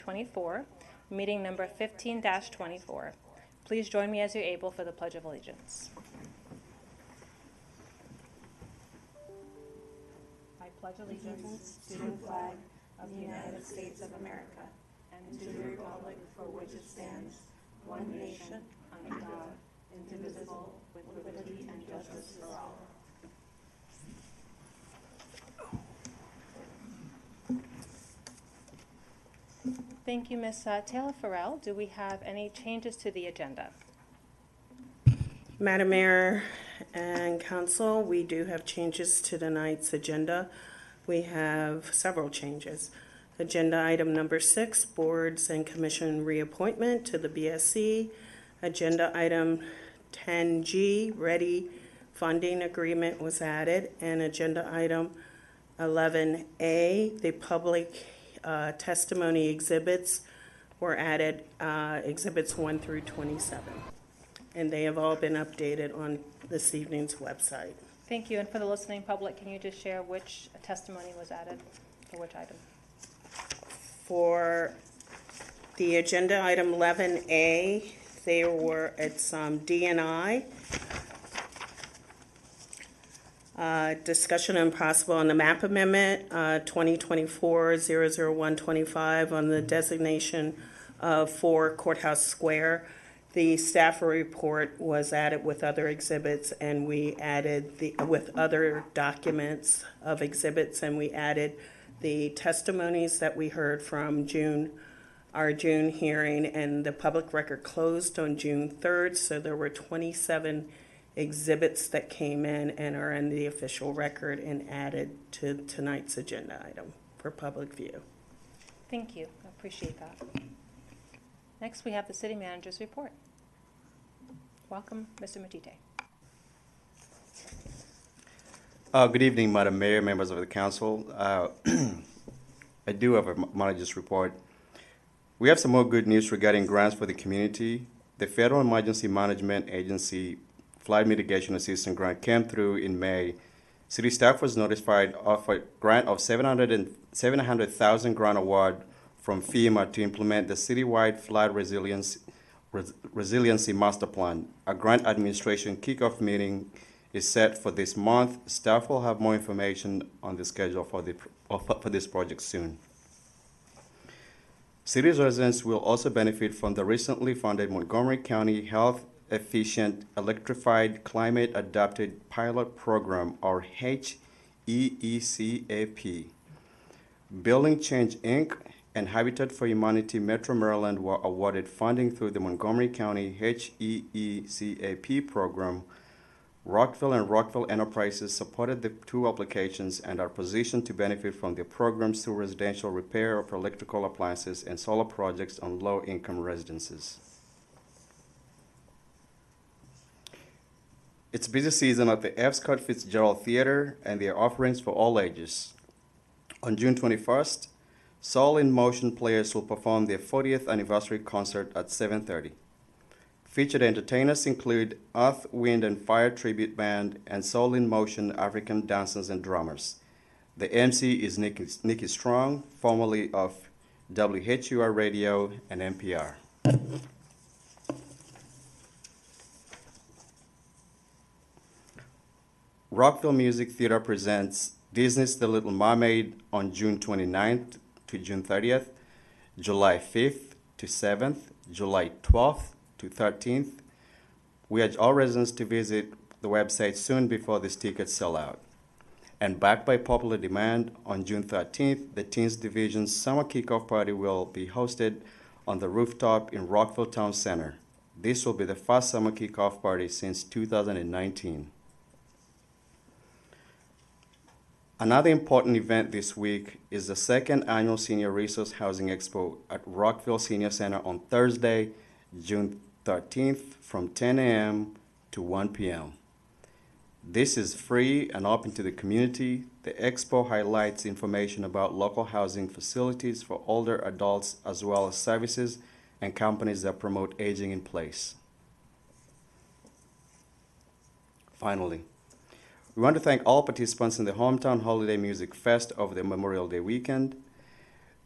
24, meeting number 15-24. Please join me as you're able for the Pledge of Allegiance. I pledge allegiance To the flag of the United States of America and to the republic for which it stands, one nation, under God, indivisible, with liberty and justice for all. Thank you, Ms. Taylor Farrell. Do we have any changes to the agenda? Madam Mayor and Council, we do have changes to tonight's agenda. We have several changes. Agenda item number 6, boards and commission reappointment to the BSC. Agenda item 10G, ready funding agreement was added. And agenda item 11A, the public testimony exhibits were added, exhibits 1 through 27. And they have all been updated on this evening's website. Thank you. And for the listening public, can you just share which testimony was added for which item? For the agenda item 11A, it's DNI. Discussion and possible on the map amendment, 2024-00125 on the designation of 4 Courthouse Square. The staff report was added with other exhibits, and we added with other documents of exhibits, and we added the testimonies that we heard from our June hearing, and the public record closed on June 3rd, so there were 27 exhibits that came in and are in the official record and added to tonight's agenda item for public view. Thank you. I appreciate that. Next, we have the city manager's report. Welcome, Mr. Matite. Good evening, Madam Mayor, members of the council. I do have a manager's report. We have some more good news regarding grants for the community. The Federal Emergency Management Agency Flood Mitigation Assistance Grant came through in May. City staff was notified of a grant of $700,000 grant award from FEMA to implement the citywide flood resiliency master plan. A grant administration kickoff meeting is set for this month. Staff will have more information on the schedule for this project soon. City residents will also benefit from the recently funded Montgomery County Health Efficient Electrified Climate Adapted Pilot Program, or HEECAP. Building Change, Inc. and Habitat for Humanity Metro Maryland were awarded funding through the Montgomery County HEECAP program. Rockville and Rockville Enterprises supported the 2 applications and are positioned to benefit from the programs through residential repair of electrical appliances and solar projects on low-income residences. It's busy season at the F. Scott Fitzgerald Theater, and there are offerings for all ages. On June 21st, Soul in Motion players will perform their 40th anniversary concert at 7:30. Featured entertainers include Earth, Wind and Fire Tribute Band and Soul in Motion African dancers and drummers. The MC is Nikki Strong, formerly of WHUR Radio and NPR. Rockville Music Theater presents Disney's The Little Mermaid on June 29th to June 30th, July 5th to 7th, July 12th to 13th. We urge all residents to visit the website soon before these tickets sell out. And backed by popular demand, on June 13th, the Teens Division's summer kickoff party will be hosted on the rooftop in Rockville Town Center. This will be the first summer kickoff party since 2019. Another important event this week is the 2nd Annual Senior Resource Housing Expo at Rockville Senior Center on Thursday, June 13th from 10 a.m. to 1 p.m. This is free and open to the community. The expo highlights information about local housing facilities for older adults as well as services and companies that promote aging in place. Finally, we want to thank all participants in the Hometown Holiday Music Fest over the Memorial Day weekend.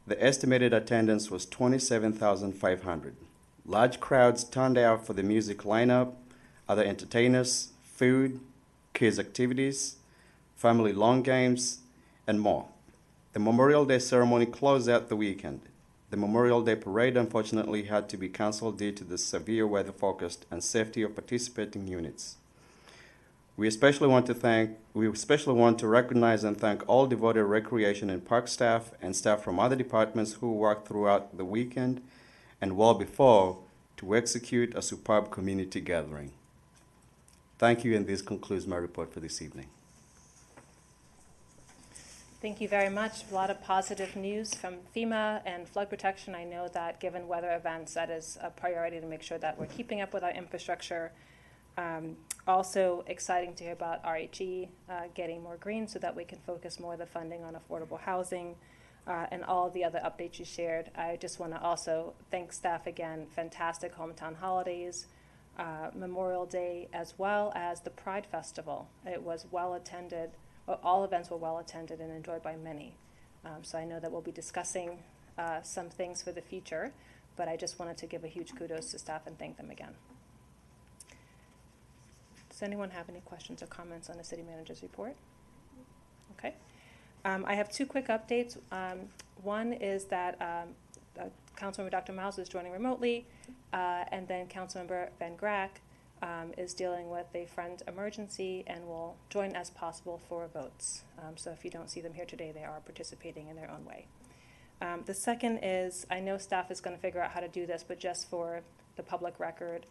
The estimated attendance was 27,500. Large crowds turned out for the music lineup, other entertainers, food, kids' activities, family lawn games, and more. The Memorial Day ceremony closed out the weekend. The Memorial Day parade unfortunately had to be canceled due to the severe weather forecast and safety of participating units. We especially want to recognize and thank all devoted recreation and park staff and staff from other departments who worked throughout the weekend and well before to execute a superb community gathering. Thank you, and this concludes my report for this evening. Thank you very much. A lot of positive news from FEMA and flood protection. I know that given weather events, that is a priority to make sure that we're keeping up with our infrastructure. Also exciting to hear about RHE getting more green so that we can focus more of the funding on affordable housing and all of the other updates you shared. I just want to also thank staff again. Fantastic hometown holidays, Memorial Day, as well as the Pride Festival. It was well attended. Well, all events were well attended and enjoyed by many. So I know that we'll be discussing some things for the future, but I just wanted to give a huge kudos to staff and thank them again. Does anyone have any questions or comments on the city manager's report? Okay. I have two quick updates. One is that Councilmember Dr. Miles is joining remotely, and then Councilmember Van Grack is dealing with a friend emergency and will join as possible for votes. So if you don't see them here today, they are participating in their own way. The second is, I know staff is going to figure out how to do this, but just for the public record,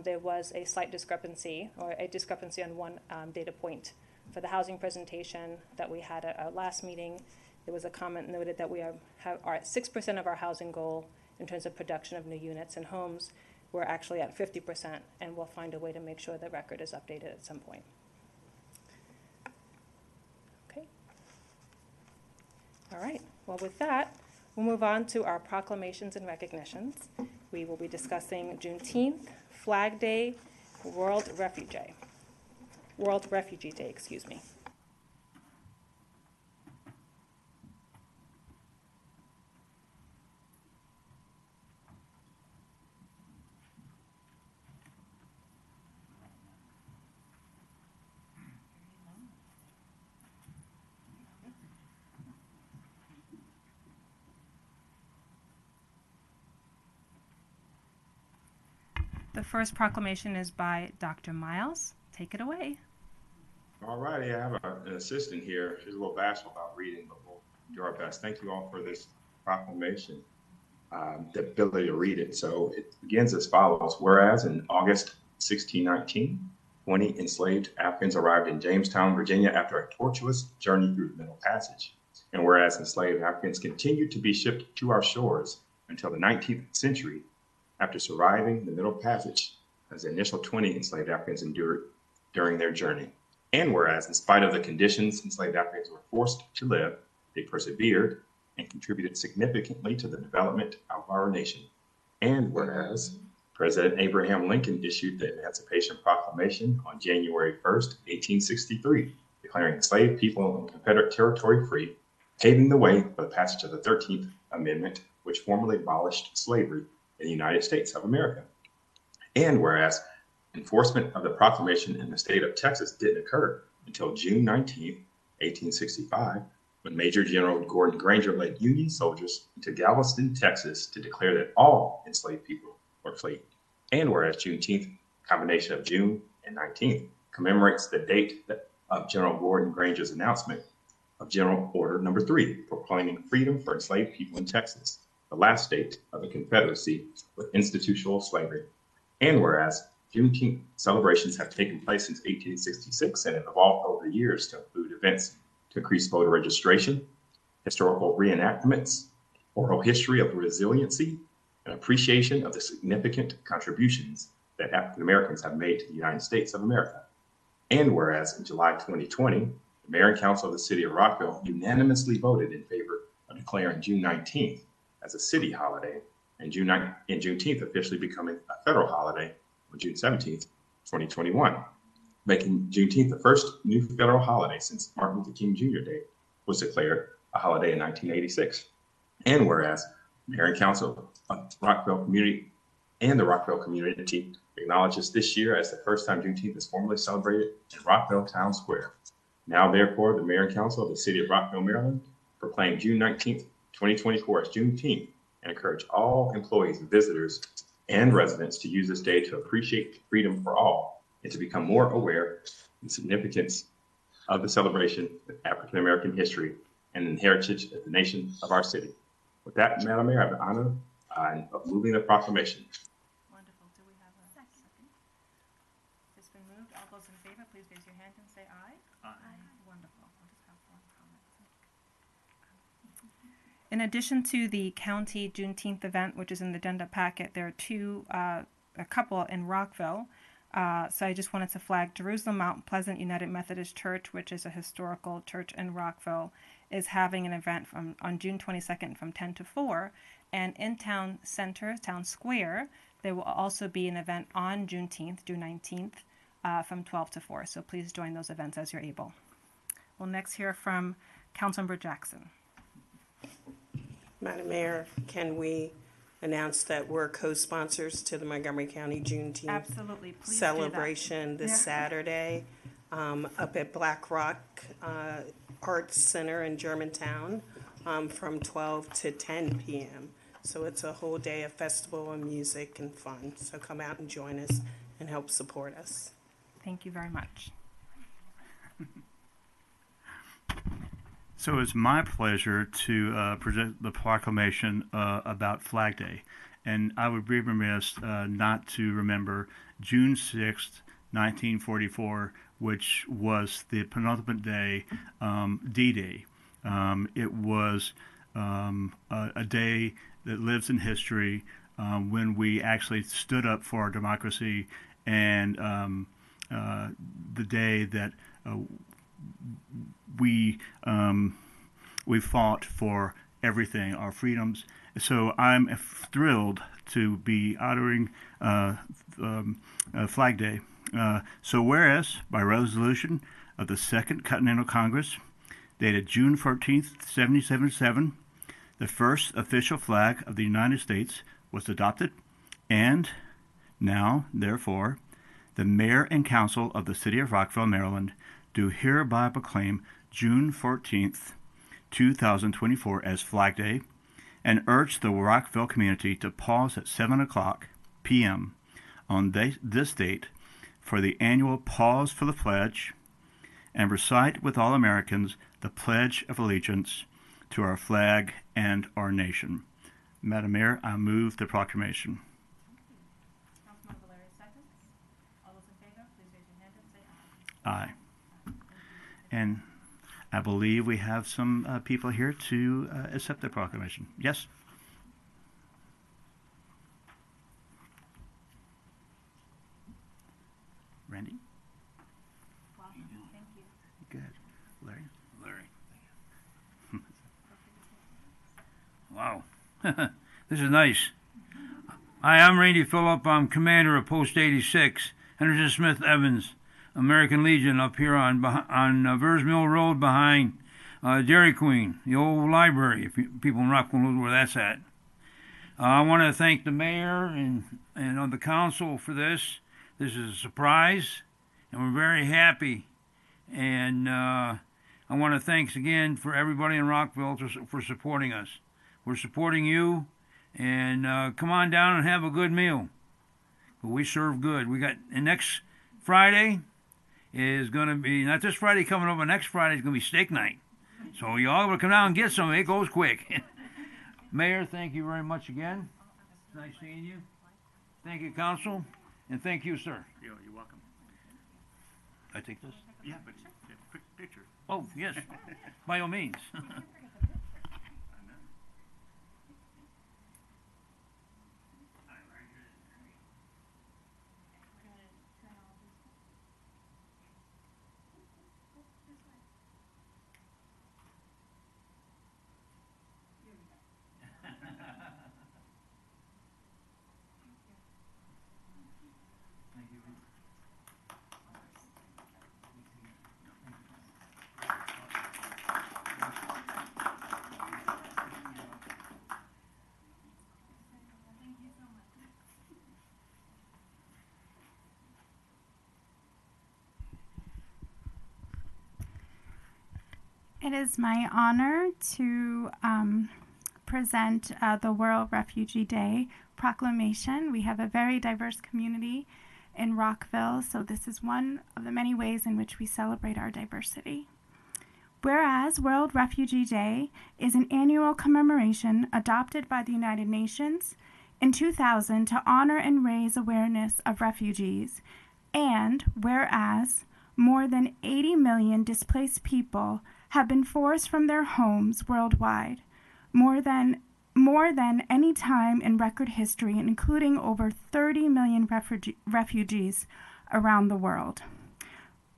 there was a slight discrepancy, or a discrepancy on one data point. For the housing presentation that we had at our last meeting, there was a comment noted that we are at 6% of our housing goal in terms of production of new units and homes. We're actually at 50%, and we'll find a way to make sure the record is updated at some point. Okay. All right. Well, with that, we'll move on to our proclamations and recognitions. We will be discussing Juneteenth, Flag Day, World Refugee Day, excuse me. The first proclamation is by Dr. Miles. Take it away. All righty, I have an assistant here. She's a little bashful about reading, but we'll do our best. Thank you all for this proclamation, the ability to read it. So it begins as follows. Whereas in August 1619, 20 enslaved Africans arrived in Jamestown, Virginia after a tortuous journey through the Middle Passage. And whereas enslaved Africans continued to be shipped to our shores until the 19th century, after surviving the Middle Passage, as the initial 20 enslaved Africans endured during their journey. And whereas, in spite of the conditions enslaved Africans were forced to live, they persevered and contributed significantly to the development of our nation. And whereas, President Abraham Lincoln issued the Emancipation Proclamation on January 1st, 1863, declaring enslaved people in Confederate territory free, paving the way for the passage of the 13th Amendment, which formally abolished slavery in the United States of America. And whereas enforcement of the proclamation in the state of Texas didn't occur until June 19, 1865, when Major General Gordon Granger led Union soldiers into Galveston, Texas, to declare that all enslaved people were free. And whereas Juneteenth, combination of June and 19th, commemorates the date of General Gordon Granger's announcement of General Order Number 3, proclaiming freedom for enslaved people in Texas, the last state of the Confederacy with institutional slavery. And whereas Juneteenth celebrations have taken place since 1866 and have evolved over the years to include events to increase voter registration, historical reenactments, oral history of resiliency, and appreciation of the significant contributions that African Americans have made to the United States of America. And whereas in July 2020, the Mayor and Council of the City of Rockville unanimously voted in favor of declaring June 19th as a city holiday, and Juneteenth officially becoming a federal holiday on June 17th, 2021, making Juneteenth the first new federal holiday since Martin Luther King Jr. Day was declared a holiday in 1986. And whereas Mayor and Council of Rockville Community and the Rockville community acknowledges this year as the first time Juneteenth is formally celebrated in Rockville Town Square. Now, therefore, the Mayor and Council of the City of Rockville, Maryland, proclaim June 19th, 2024 as Juneteenth and encourage all employees, visitors, and residents to use this day to appreciate freedom for all and to become more aware of the significance of the celebration of African American history and the heritage of the nation of our city. With that, Madam Mayor, I have the honor of moving the proclamation. Wonderful. Do we have a second? It's been moved. All those in favor, please raise your hand and say aye. Aye. Wonderful. I'll just have one comment. In addition to the county Juneteenth event, which is in the agenda packet, there are a couple in Rockville. So I just wanted to flag Jerusalem Mount Pleasant United Methodist Church, which is a historical church in Rockville, is having an event on June 22nd from 10 to 4. And in town center, town square, there will also be an event on Juneteenth, June 19th, from 12 to 4. So please join those events as you're able. We'll next hear from Councilmember Jackson. Madam Mayor, can we announce that we're co-sponsors to the Montgomery County Juneteenth Absolutely. Please celebration this Saturday up at Black Rock Arts Center in Germantown from 12 to 10 p.m. So it's a whole day of festival and music and fun. So come out and join us and help support us. Thank you very much. So it's my pleasure to present the proclamation about Flag Day. And I would be remiss not to remember June 6th, 1944, which was the penultimate day, D-Day. It was a day that lives in history when we actually stood up for our democracy, and the day that we fought for everything, our freedoms. So I'm thrilled to be honoring Flag Day. So whereas, by resolution of the Second Continental Congress, dated June 14th, 1777, the first official flag of the United States was adopted, and now, therefore, the Mayor and Council of the City of Rockville, Maryland, do hereby proclaim June 14th, 2024 as Flag Day, and urge the Rockville community to pause at 7 o'clock p.m. on this date for the annual Pause for the Pledge and recite with all Americans the Pledge of Allegiance to our flag and our nation. Madam Mayor, I move the proclamation. Councilmember Larry seconds. All those in favor, please raise your hand and say aye. Aye. And I believe we have some people here to accept the proclamation. Yes? Randy? Welcome. Thank you. Good. Larry? Wow. This is nice. Hi, I'm Randy Phillip. I'm commander of Post 86, Henderson Smith Evans, American Legion, up here on Vers Mill Road behind Dairy Queen, the old library, if people in Rockville know where that's at. I want to thank the mayor and the council for this. This is a surprise, and we're very happy. And I want to thanks again for everybody in Rockville for supporting us. We're supporting you, and come on down and have a good meal. We serve good. And next Friday is going to be, not this Friday coming up, but next Friday is going to be steak night. So you all will come down and get some. It goes quick. Mayor, thank you very much again. It's nice seeing you. Thank you, Council. And thank you, sir. You're welcome. I take this? Yeah, but quick picture. Oh, yes. By all means. It is my honor to present the World Refugee Day proclamation. We have a very diverse community in Rockville, so this is one of the many ways in which we celebrate our diversity. Whereas World Refugee Day is an annual commemoration adopted by the United Nations in 2000 to honor and raise awareness of refugees, and whereas more than 80 million displaced people have been forced from their homes worldwide, more than any time in record history, including over 30 million refugees around the world.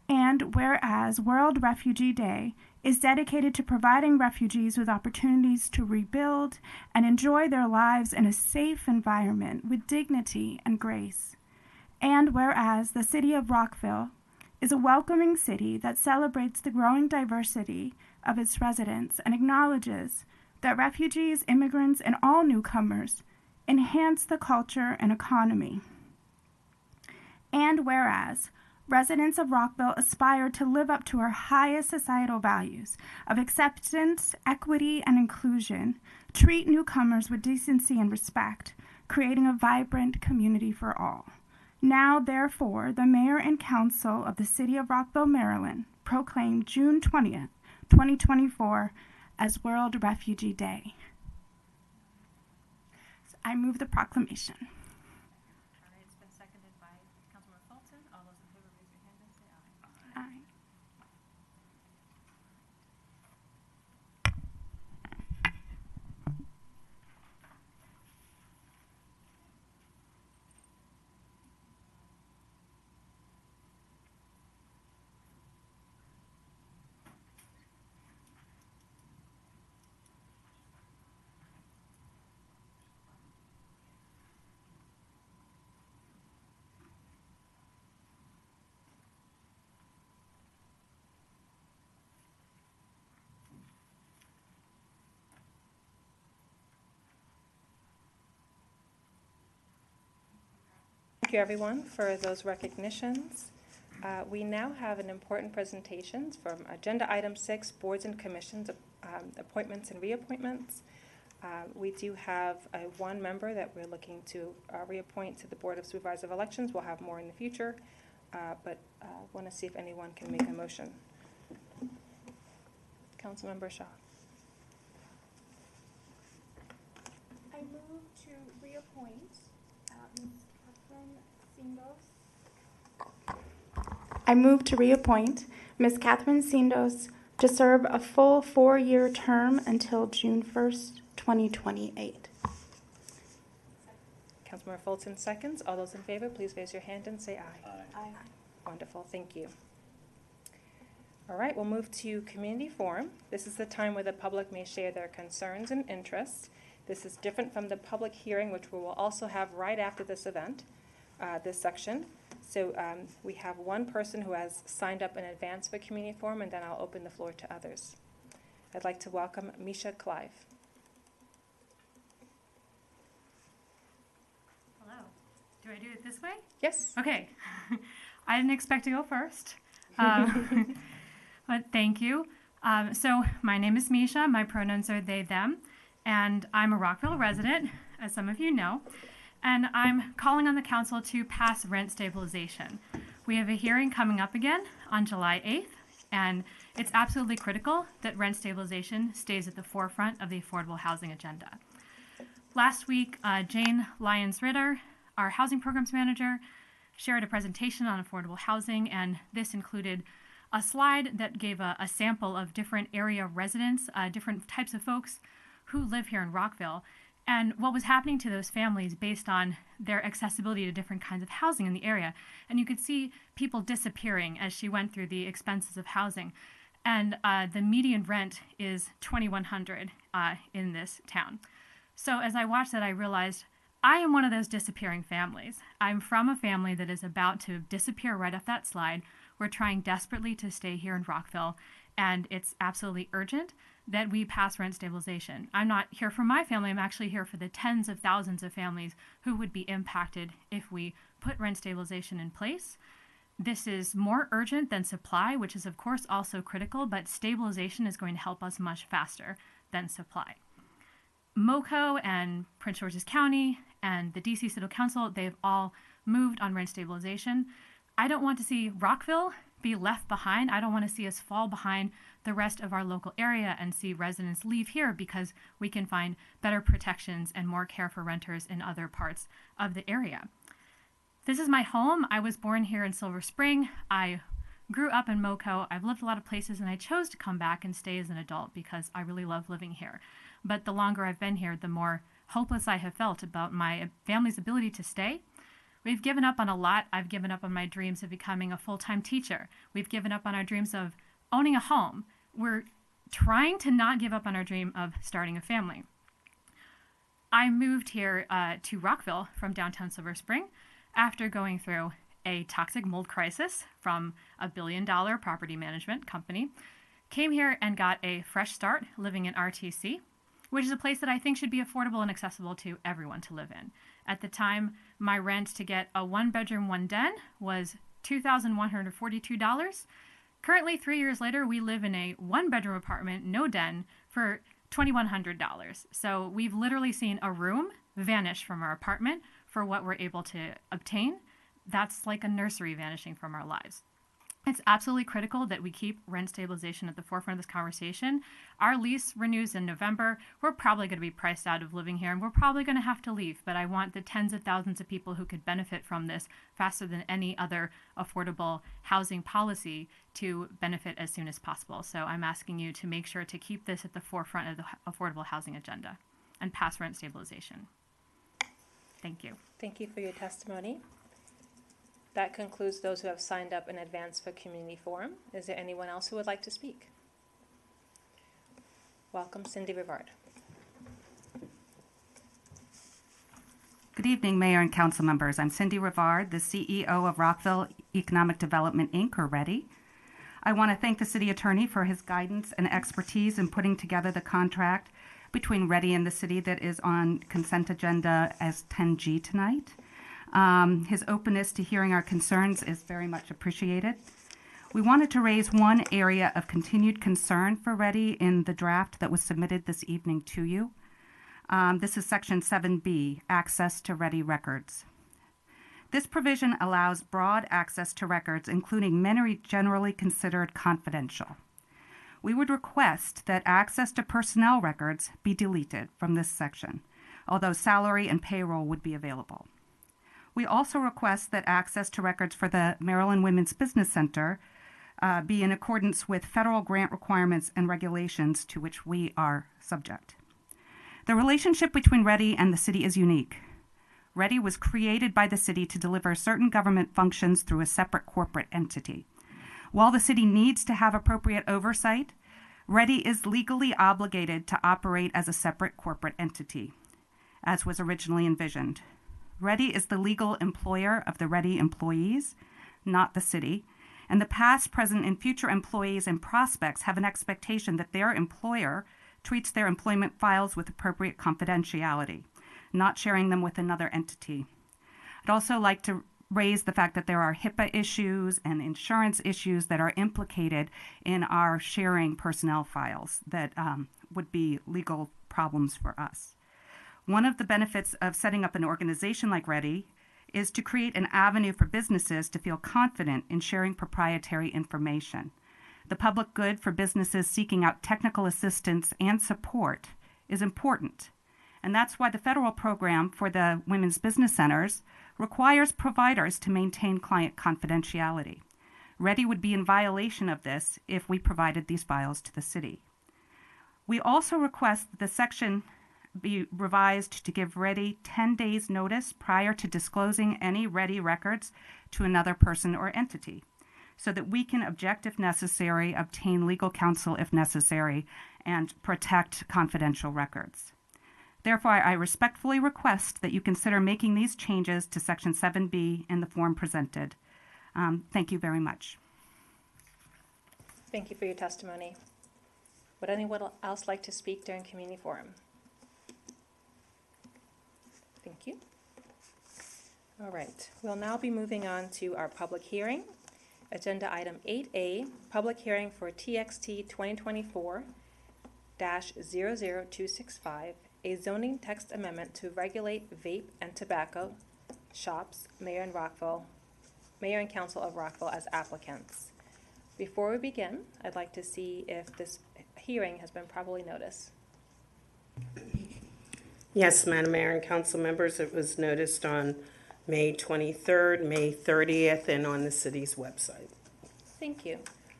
And whereas World Refugee Day is dedicated to providing refugees with opportunities to rebuild and enjoy their lives in a safe environment with dignity and grace. And whereas the city of Rockville is a welcoming city that celebrates the growing diversity of its residents and acknowledges that refugees, immigrants, and all newcomers enhance the culture and economy. And whereas residents of Rockville aspire to live up to our highest societal values of acceptance, equity, and inclusion, treat newcomers with decency and respect, creating a vibrant community for all. Now, therefore, the Mayor and Council of the City of Rockville, Maryland, proclaim June 20th, 2024 as World Refugee Day. So I move the proclamation. All right, it's been seconded by Councilmember Fulton. All those in favor, raise your hand and say aye. Aye. Thank you, everyone, for those recognitions. We now have an important presentation from Agenda Item 6, Boards and Commissions, Appointments and Reappointments. We do have one member that we're looking to reappoint to the Board of Supervisors of Elections. We'll have more in the future, but want to see if anyone can make a motion. Councilmember Shaw. I move to reappoint Ms. Catherine Sindos. I move to reappoint Ms. Catherine Sindos to serve a full 4-year term until June 1st, 2028. Councilmember Fulton seconds. All those in favor, please raise your hand and say aye. Aye. Wonderful, thank you. All right, we'll move to community forum. This is the time where the public may share their concerns and interests. This is different from the public hearing, which we will also have right after this event, this section. So we have one person who has signed up in advance for community forum, and then I'll open the floor to others. I'd like to welcome Misha Clive. Hello. Do I do it this way? Yes. Okay. I didn't expect to go first, but thank you. So my name is Misha. My pronouns are they, them, and I'm a Rockville resident, as some of you know, and I'm calling on the council to pass rent stabilization. We have a hearing coming up again on July 8th, and it's absolutely critical that rent stabilization stays at the forefront of the affordable housing agenda. Last week, Jane Lyons-Ritter, our housing programs manager, shared a presentation on affordable housing, and this included a slide that gave a sample of different area residents, different types of folks who live here in Rockville, and what was happening to those families based on their accessibility to different kinds of housing in the area. And you could see people disappearing as she went through the expenses of housing. And the median rent is $2,100 in this town. So as I watched that, I realized I am one of those disappearing families. I'm from a family that is about to disappear right off that slide. We're trying desperately to stay here in Rockville, and it's absolutely urgent that we pass rent stabilization. I'm not here for my family. I'm actually here for the tens of thousands of families who would be impacted if we put rent stabilization in place. This is more urgent than supply, which is of course also critical, but stabilization is going to help us much faster than supply. MoCo and Prince George's County and the DC City Council, they've all moved on rent stabilization. I don't want to see Rockville be left behind. I don't want to see us fall behind the rest of our local area and see residents leave here because we can find better protections and more care for renters in other parts of the area. This is my home. I was born here in Silver Spring. I grew up in MoCo. I've lived a lot of places, and I chose to come back and stay as an adult because I really love living here. But the longer I've been here, the more hopeless I have felt about my family's ability to stay. We've given up on a lot. I've given up on my dreams of becoming a full-time teacher. We've given up on our dreams of owning a home. We're trying to not give up on our dream of starting a family. I moved here to Rockville from downtown Silver Spring after going through a toxic mold crisis from a billion-dollar property management company. Came here and got a fresh start living in RTC, which is a place that I think should be affordable and accessible to everyone to live in. At the time, my rent to get a one-bedroom, one-den was $2,142. Currently, 3 years later, we live in a one-bedroom apartment, no den, for $2,100. So we've literally seen a room vanish from our apartment for what we're able to obtain. That's like a nursery vanishing from our lives. It's absolutely critical that we keep rent stabilization at the forefront of this conversation. Our lease renews in November. We're probably going to be priced out of living here, and we're probably going to have to leave. But I want the tens of thousands of people who could benefit from this faster than any other affordable housing policy to benefit as soon as possible. So I'm asking you to make sure to keep this at the forefront of the affordable housing agenda and pass rent stabilization. Thank you. Thank you for your testimony. That concludes those who have signed up in advance for community forum. Is there anyone else who would like to speak? Welcome, Cindy Rivard. Good evening, Mayor and Council members. I'm Cindy Rivard, the CEO of Rockville Economic Development, Inc., or READY. I want to thank the City Attorney for his guidance and expertise in putting together the contract between READY and the city that is on consent agenda as 10G tonight. His openness to hearing our concerns is very much appreciated. We wanted to raise one area of continued concern for READY in the draft that was submitted this evening to you. This is Section 7B, Access to READY Records. This provision allows broad access to records, including many generally considered confidential. We would request that access to personnel records be deleted from this section, although salary and payroll would be available. We also request that access to records for the Maryland Women's Business Center be in accordance with federal grant requirements and regulations to which we are subject. The relationship between READY and the city is unique. READY was created by the city to deliver certain government functions through a separate corporate entity. While the city needs to have appropriate oversight, READY is legally obligated to operate as a separate corporate entity, as was originally envisioned. READY is the legal employer of the READY employees, not the city, and the past, present, and future employees and prospects have an expectation that their employer treats their employment files with appropriate confidentiality, not sharing them with another entity. I'd also like to raise the fact that there are HIPAA issues and insurance issues that are implicated in our sharing personnel files that would be legal problems for us. One of the benefits of setting up an organization like READY is to create an avenue for businesses to feel confident in sharing proprietary information. The public good for businesses seeking out technical assistance and support is important, and that's why the federal program for the women's business centers requires providers to maintain client confidentiality. READY would be in violation of this if we provided these files to the city. We also request that the section be revised to give READY 10 days notice prior to disclosing any READY records to another person or entity, so that we can object if necessary, obtain legal counsel if necessary, and protect confidential records. Therefore, I respectfully request that you consider making these changes to Section 7B in the form presented. Thank you very much. Thank you for your testimony. Would anyone else like to speak during community forum? Thank you. All right, we'll now be moving on to our public hearing. Agenda item 8A, public hearing for TXT 2024-00265, a zoning text amendment to regulate vape and tobacco shops, Mayor and Council of Rockville as applicants. Before we begin, I'd like to see if this hearing has been properly noticed. Yes, Madam Mayor and council members, it was noticed on May 23rd, May 30th, and on the city's website. Thank you.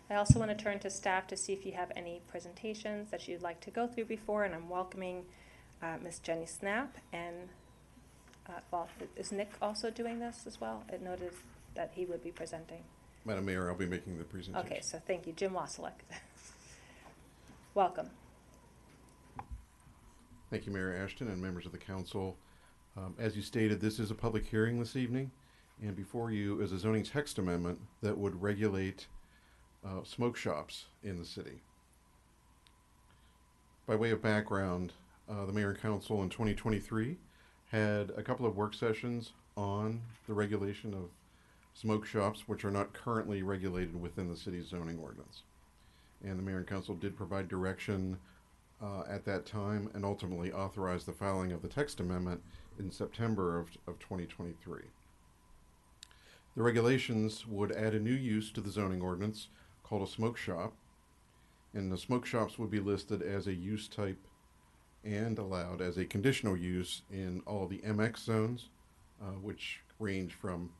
I also want to turn to staff to see if you have any presentations that you'd like to go through before, and I'm welcoming Ms. Jenny Snap, and is Nick also doing this as well? I noticed that he would be presenting. Madam Mayor, I'll be making the presentation. Okay, so thank you. Jim Wasilek. Welcome. Thank you, Mayor Ashton and members of the council. As you stated, this is a public hearing this evening, and before you is a zoning text amendment that would regulate smoke shops in the city. By way of background, the Mayor and Council in 2023 had a couple of work sessions on the regulation of smoke shops, which are not currently regulated within the city's zoning ordinance. And the Mayor and Council did provide direction at that time and ultimately authorized the filing of the text amendment in September of 2023. The regulations would add a new use to the zoning ordinance called a smoke shop, and the smoke shops would be listed as a use type and allowed as a conditional use in all the MX zones, which range from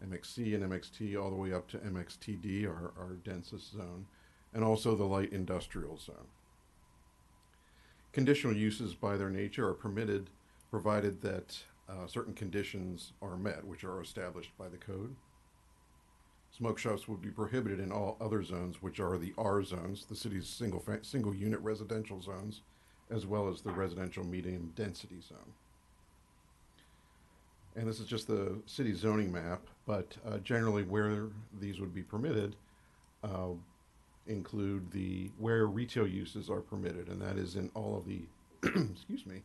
MXC and MXT all the way up to MXTD, our densest zone, and also the light industrial zone. Conditional uses by their nature are permitted provided that certain conditions are met, which are established by the code. Smoke shops would be prohibited in all other zones, which are the R zones, the city's single unit residential zones, as well as the residential medium density zone. And this is just the city zoning map, but generally where these would be permitted include where retail uses are permitted, and that is in all of the excuse me,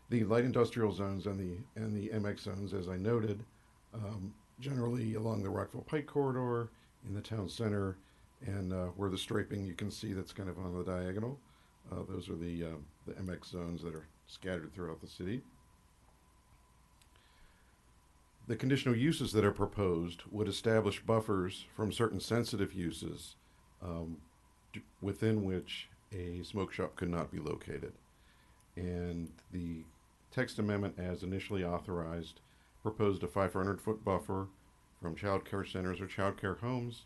the light industrial zones and the MX zones, as I noted, generally along the Rockville Pike corridor, in the town center, and where the striping you can see that's kind of on the diagonal. Those are the MX zones that are scattered throughout the city. The conditional uses that are proposed would establish buffers from certain sensitive uses within which a smoke shop could not be located. And the text amendment, as initially authorized, proposed a 500-foot buffer from child care centers or child care homes,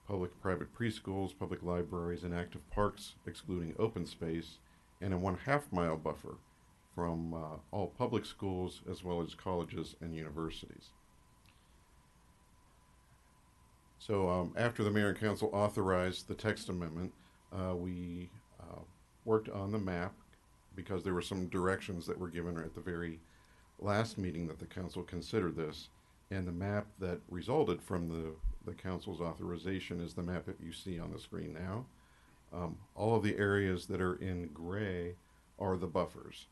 public-private preschools, public libraries, and active parks, excluding open space, and a 1/2 mile buffer from all public schools as well as colleges and universities. So after the Mayor and Council authorized the text amendment, we worked on the map because there were some directions that were given at the very last meeting that the council considered this, and the map that resulted from the council's authorization is the map that you see on the screen now. All of the areas that are in gray are the buffers,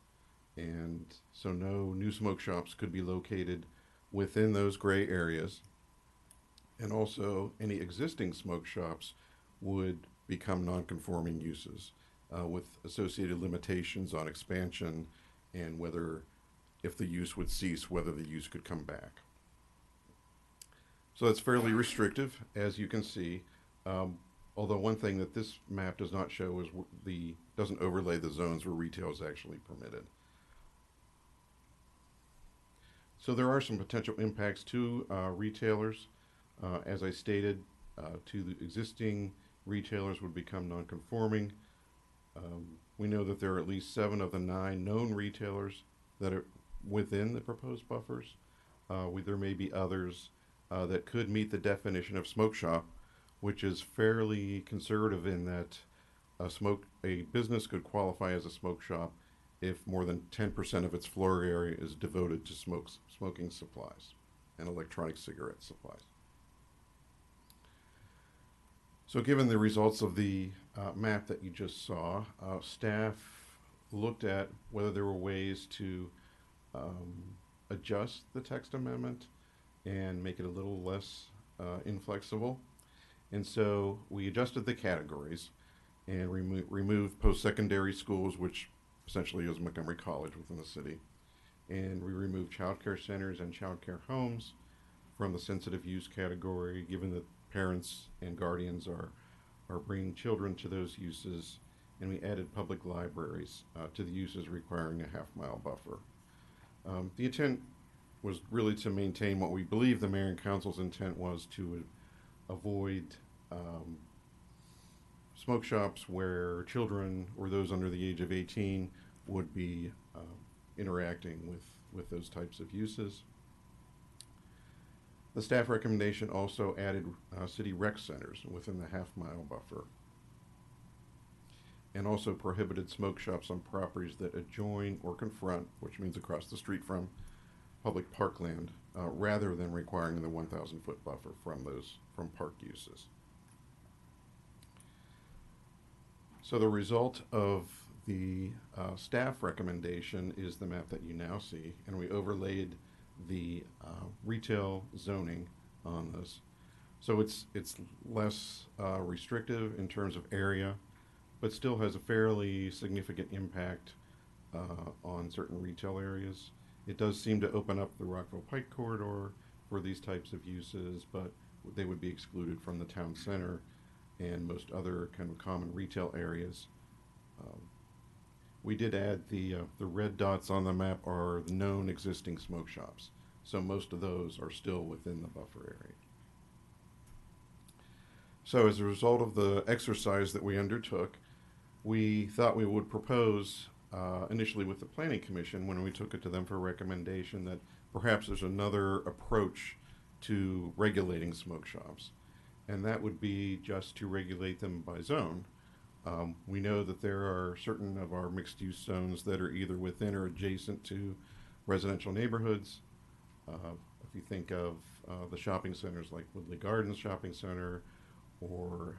and so no new smoke shops could be located within those gray areas, and also any existing smoke shops would become non-conforming uses with associated limitations on expansion and whether, if the use would cease, whether the use could come back. So it's fairly restrictive, as you can see, although one thing that this map does not show is doesn't overlay the zones where retail is actually permitted. So there are some potential impacts to retailers. As I stated, to the existing retailers would become non-conforming. We know that there are at least 7 of the 9 known retailers that are within the proposed buffers. There may be others that could meet the definition of smoke shop, which is fairly conservative in that a business could qualify as a smoke shop if more than 10% of its floor area is devoted to smoking supplies and electronic cigarette supplies. So given the results of the map that you just saw, staff looked at whether there were ways to adjust the text amendment and make it a little less inflexible. And so we adjusted the categories and removed post-secondary schools, which essentially is Montgomery College within the city. And we removed child care centers and child care homes from the sensitive use category, given that parents and guardians are bringing children to those uses. And we added public libraries to the uses requiring a half-mile buffer. The intent was really to maintain what we believe the mayor and council's intent was, to avoid smoke shops where children or those under the age of 18 would be interacting with those types of uses. The staff recommendation also added city rec centers within the half-mile buffer, and also prohibited smoke shops on properties that adjoin or confront, which means across the street from, public parkland, rather than requiring the 1,000-foot buffer from park uses. So the result of the staff recommendation is the map that you now see, and we overlaid the retail zoning on this. So it's less restrictive in terms of area, but still has a fairly significant impact on certain retail areas. It does seem to open up the Rockville Pike corridor for these types of uses, but they would be excluded from the town center and most other kind of common retail areas. We did add the red dots on the map are the known existing smoke shops. So most of those are still within the buffer area. So as a result of the exercise that we undertook, we thought we would propose initially with the Planning Commission, when we took it to them for recommendation, that perhaps there's another approach to regulating smoke shops. And that would be just to regulate them by zone. We know that there are certain of our mixed-use zones that are either within or adjacent to residential neighborhoods. If you think of the shopping centers like Woodley Gardens Shopping Center or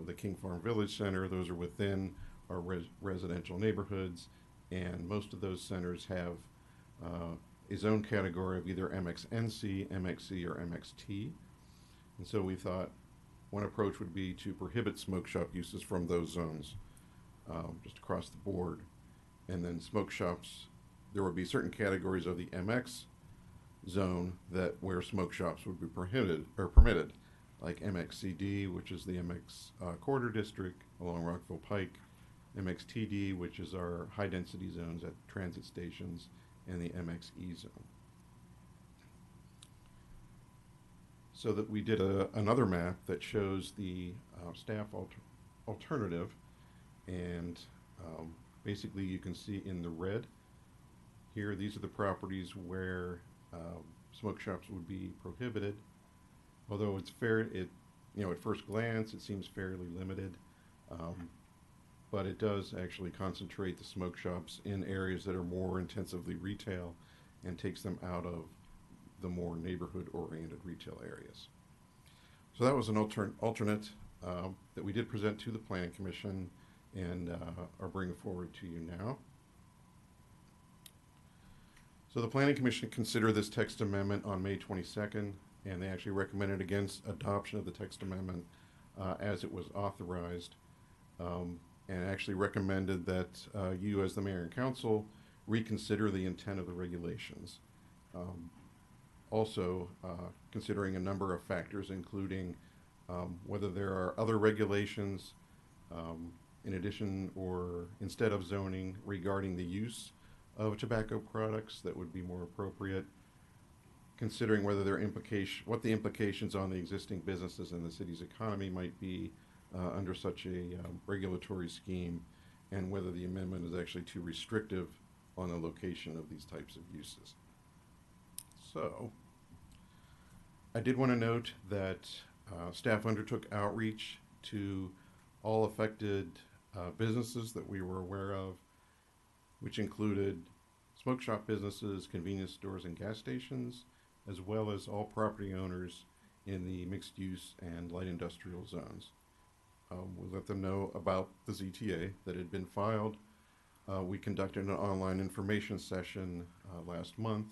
the King Farm Village Center, those are within our residential neighborhoods, and most of those centers have a zone category of either MXNC, MXC, or MXT. And so we thought one approach would be to prohibit smoke shop uses from those zones, just across the board. And then smoke shops, there would be certain categories of the MX zone that where smoke shops would be prohibited or permitted, like MXCD, which is the MX corridor district along Rockville Pike, MXTD, which is our high density zones at transit stations, and the MXE zone. So that we did another map that shows the staff alternative, and basically you can see in the red here, these are the properties where smoke shops would be prohibited. Although it's at first glance it seems fairly limited, but it does actually concentrate the smoke shops in areas that are more intensively retail and takes them out of the more neighborhood-oriented retail areas. So that was an alternate that we did present to the Planning Commission and are bringing forward to you now. So the Planning Commission considered this text amendment on May 22nd, and they actually recommended against adoption of the text amendment as it was authorized, and actually recommended that you, as the mayor and council, reconsider the intent of the regulations. Also, considering a number of factors, including whether there are other regulations in addition or instead of zoning regarding the use of tobacco products that would be more appropriate, considering whether what the implications on the existing businesses in the city's economy might be under such a regulatory scheme, and whether the amendment is actually too restrictive on the location of these types of uses. So, I did want to note that staff undertook outreach to all affected businesses that we were aware of, which included smoke shop businesses, convenience stores, and gas stations, as well as all property owners in the mixed use and light industrial zones. We let them know about the ZTA that had been filed. We conducted an online information session last month.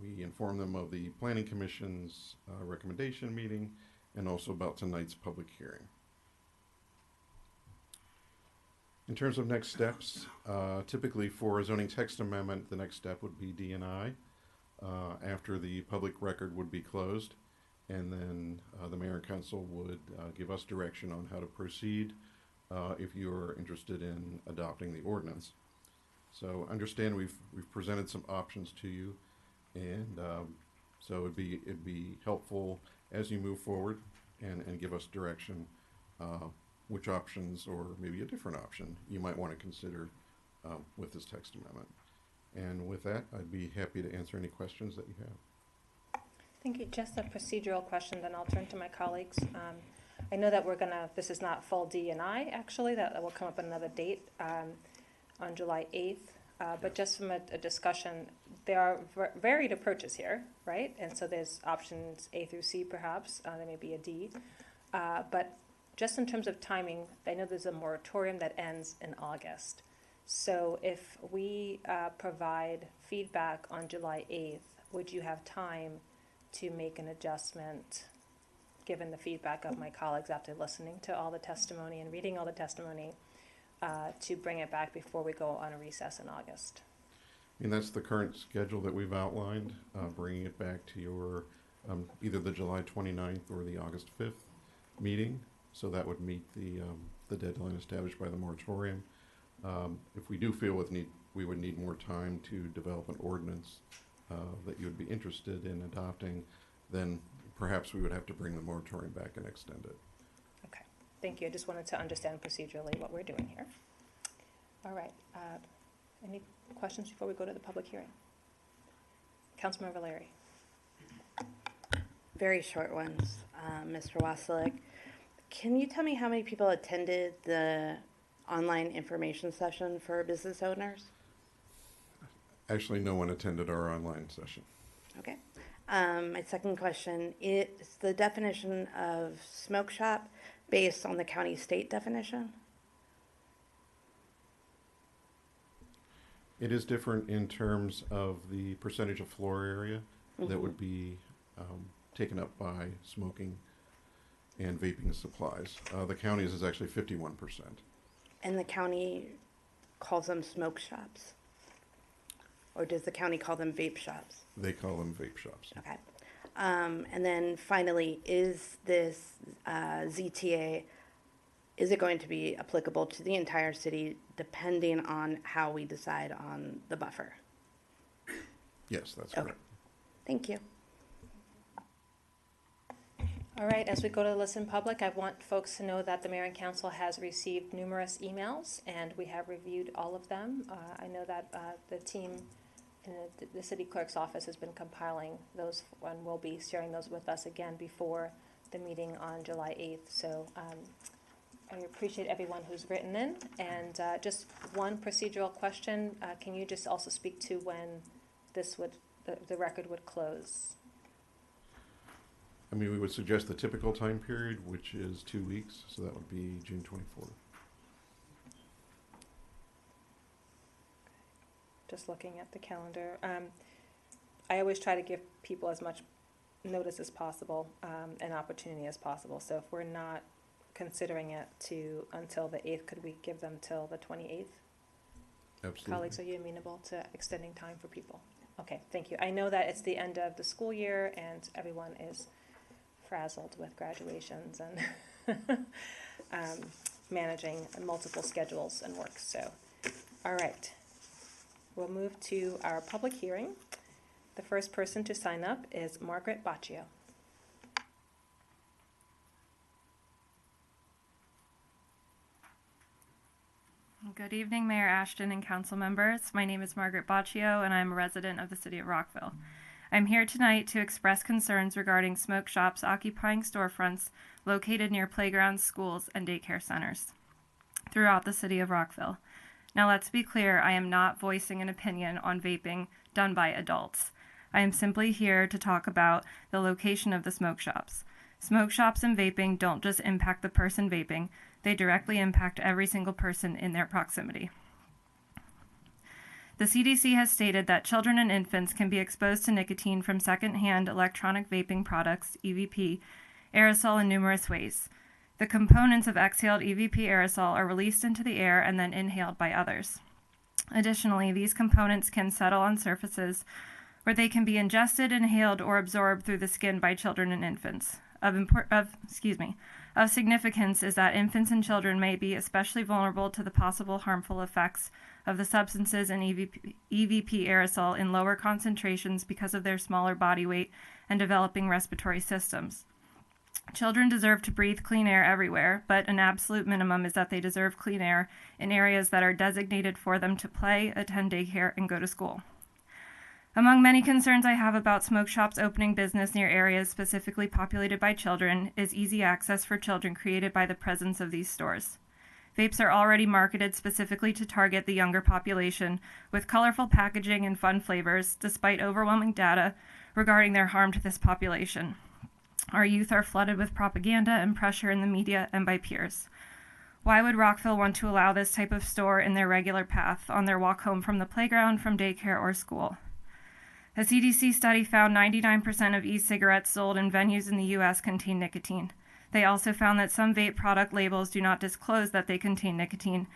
We informed them of the Planning Commission's recommendation meeting, and also about tonight's public hearing. In terms of next steps, typically for a zoning text amendment, the next step would be D&I after the public record would be closed, and then the mayor and council would give us direction on how to proceed if you're interested in adopting the ordinance. So understand we've presented some options to you, and so it'd be helpful as you move forward and give us direction which options, or maybe a different option, you might want to consider with this text amendment. And with that, I'd be happy to answer any questions that you have. Thank you. Just a procedural question, then I'll turn to my colleagues. I know that this is not full D&I actually, that will come up at another date on July 8th. But just from a discussion, there are varied approaches here, right? And so there's options A through C perhaps, there may be a D. But just in terms of timing, I know there's a moratorium that ends in August. So if we provide feedback on July 8th, would you have time to make an adjustment, given the feedback of my colleagues after listening to all the testimony and reading all the testimony, to bring it back before we go on a recess in August? I mean, that's the current schedule that we've outlined, bringing it back to your either the July 29th or the August 5th meeting. So that would meet the deadline established by the moratorium. If we do feel we would need more time to develop an ordinance that you would be interested in adopting, then perhaps we would have to bring the moratorium back and extend it. Okay, thank you. I just wanted to understand procedurally what we're doing here. All right, any questions before we go to the public hearing? Councilmember Valeri. Very short ones, Mr. Wasilek. Can you tell me how many people attended the online information session for business owners? Actually, no one attended our online session. Okay. My second question is the definition of smoke shop based on the county state definition? It is different in terms of the percentage of floor area that would be taken up by smoking and vaping supplies. The county's is actually 51%. And the county calls them smoke shops? Or does the county call them vape shops? They call them vape shops. Okay. And then finally, is this ZTA, is it going to be applicable to the entire city depending on how we decide on the buffer? Yes, that's Okay. correct. Thank you. All right, as we go to the listen public, I want folks to know that the Mayor and Council has received numerous emails, and we have reviewed all of them. I know that the team in the city clerk's office has been compiling those and will be sharing those with us again before the meeting on July 8th. So I appreciate everyone who's written in. And just one procedural question, can you just also speak to when this would, the record would close? I mean, we would suggest the typical time period, which is 2 weeks, so that would be June 24th. Just looking at the calendar. I always try to give people as much notice as possible, and opportunity as possible. So if we're not considering it until the 8th, could we give them till the 28th? Absolutely. Colleagues, are you amenable to extending time for people? Okay, thank you. I know that it's the end of the school year and everyone is frazzled with graduations and managing multiple schedules and work. So, all right. We'll move to our public hearing. The first person to sign up is Margaret Baccio. Good evening, Mayor Ashton and council members. My name is Margaret Baccio, and I'm a resident of the city of Rockville. I'm here tonight to express concerns regarding smoke shops occupying storefronts located near playgrounds, schools, and daycare centers throughout the city of Rockville. Now, let's be clear, I am not voicing an opinion on vaping done by adults. I am simply here to talk about the location of the smoke shops. Smoke shops and vaping don't just impact the person vaping, they directly impact every single person in their proximity. The CDC has stated that children and infants can be exposed to nicotine from secondhand electronic vaping products, EVP, aerosol in numerous ways. The components of exhaled EVP aerosol are released into the air and then inhaled by others. Additionally, these components can settle on surfaces where they can be ingested, inhaled, or absorbed through the skin by children and infants. Of significance is that infants and children may be especially vulnerable to the possible harmful effects of the substances in EVP aerosol in lower concentrations because of their smaller body weight and developing respiratory systems. Children deserve to breathe clean air everywhere, but an absolute minimum is that they deserve clean air in areas that are designated for them to play, attend daycare, and go to school. Among many concerns I have about smoke shops opening business near areas specifically populated by children is easy access for children created by the presence of these stores. Vapes are already marketed specifically to target the younger population with colorful packaging and fun flavors, despite overwhelming data regarding their harm to this population. Our youth are flooded with propaganda and pressure in the media and by peers. Why would Rockville want to allow this type of store in their regular path on their walk home from the playground, from daycare, or school? A CDC study found 99% of e-cigarettes sold in venues in the U.S. contain nicotine. They also found that some vape product labels do not disclose that they contain nicotine,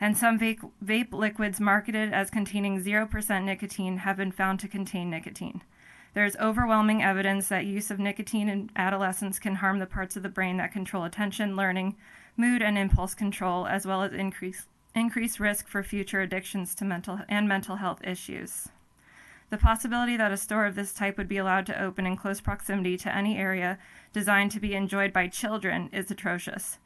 and some vape liquids marketed as containing 0% nicotine have been found to contain nicotine. There is overwhelming evidence that use of nicotine in adolescence can harm the parts of the brain that control attention, learning, mood, and impulse control, as well as increase risk for future addictions to mental health issues. The possibility that a store of this type would be allowed to open in close proximity to any area designed to be enjoyed by children is atrocious.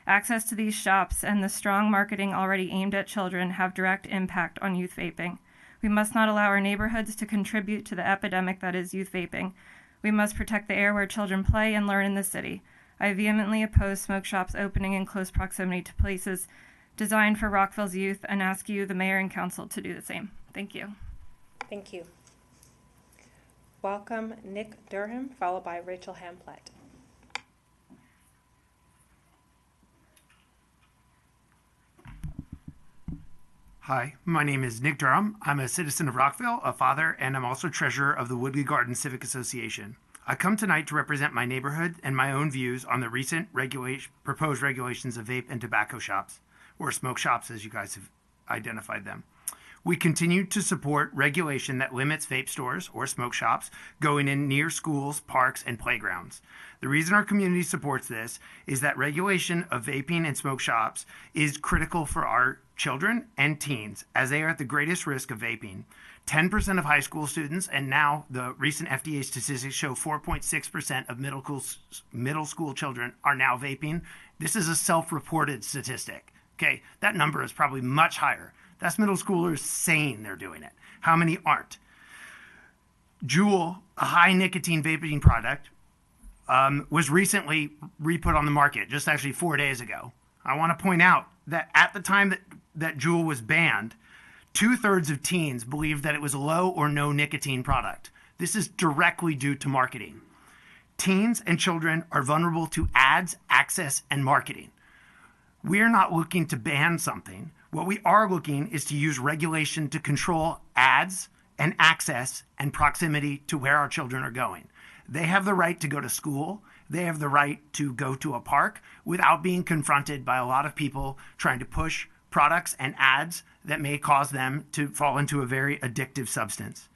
Access to these shops and the strong marketing already aimed at children have direct impact on youth vaping. We must not allow our neighborhoods to contribute to the epidemic that is youth vaping. We must protect the air where children play and learn in the city. I vehemently oppose smoke shops opening in close proximity to places designed for Rockville's youth and ask you, the mayor and council, to do the same. Thank you. Thank you. Welcome Nick Durham, followed by Rachel Hamplett. Hi, my name is Nick Durham. I'm a citizen of Rockville, a father, and I'm also treasurer of the Woodley Garden Civic Association. I come tonight to represent my neighborhood and my own views on the recent proposed regulations of vape and tobacco shops, or smoke shops as you guys have identified them. We continue to support regulation that limits vape stores or smoke shops going in near schools, parks, and playgrounds. The reason our community supports this is that regulation of vaping and smoke shops is critical for our children and teens, as they are at the greatest risk of vaping. 10% of high school students, and now the recent FDA statistics show 4.6% of middle school children are now vaping. This is a self-reported statistic. Okay, that number is probably much higher. That's middle schoolers saying they're doing it. How many aren't? Juul, a high nicotine vaping product, was recently re-put on the market, just actually 4 days ago. I want to point out that at the time that Juul was banned, 2/3 of teens believed that it was a low or no nicotine product. This is directly due to marketing. Teens and children are vulnerable to ads, access, and marketing. We're not looking to ban something. What we are looking is to use regulation to control ads and access and proximity to where our children are going. They have the right to go to school. They have the right to go to a park without being confronted by a lot of people trying to push products and ads that may cause them to fall into a very addictive substance.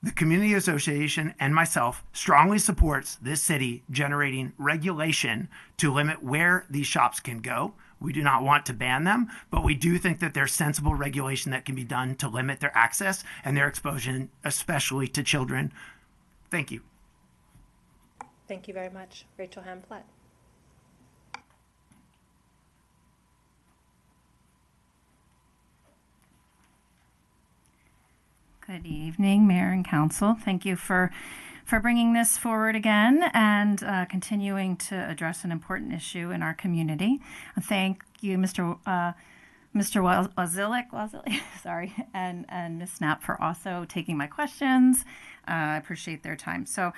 The Community Association and myself strongly supports this city generating regulation to limit where these shops can go. We do not want to ban them, but we do think that there's sensible regulation that can be done to limit their access and their exposure, especially to children. Thank you. Thank you very much. Rachel Hamplett. Good evening, Mayor and Council. Thank you for bringing this forward again and continuing to address an important issue in our community. Thank you, Mr. Wazilik, sorry, and Ms. Knapp for also taking my questions. I appreciate their time. So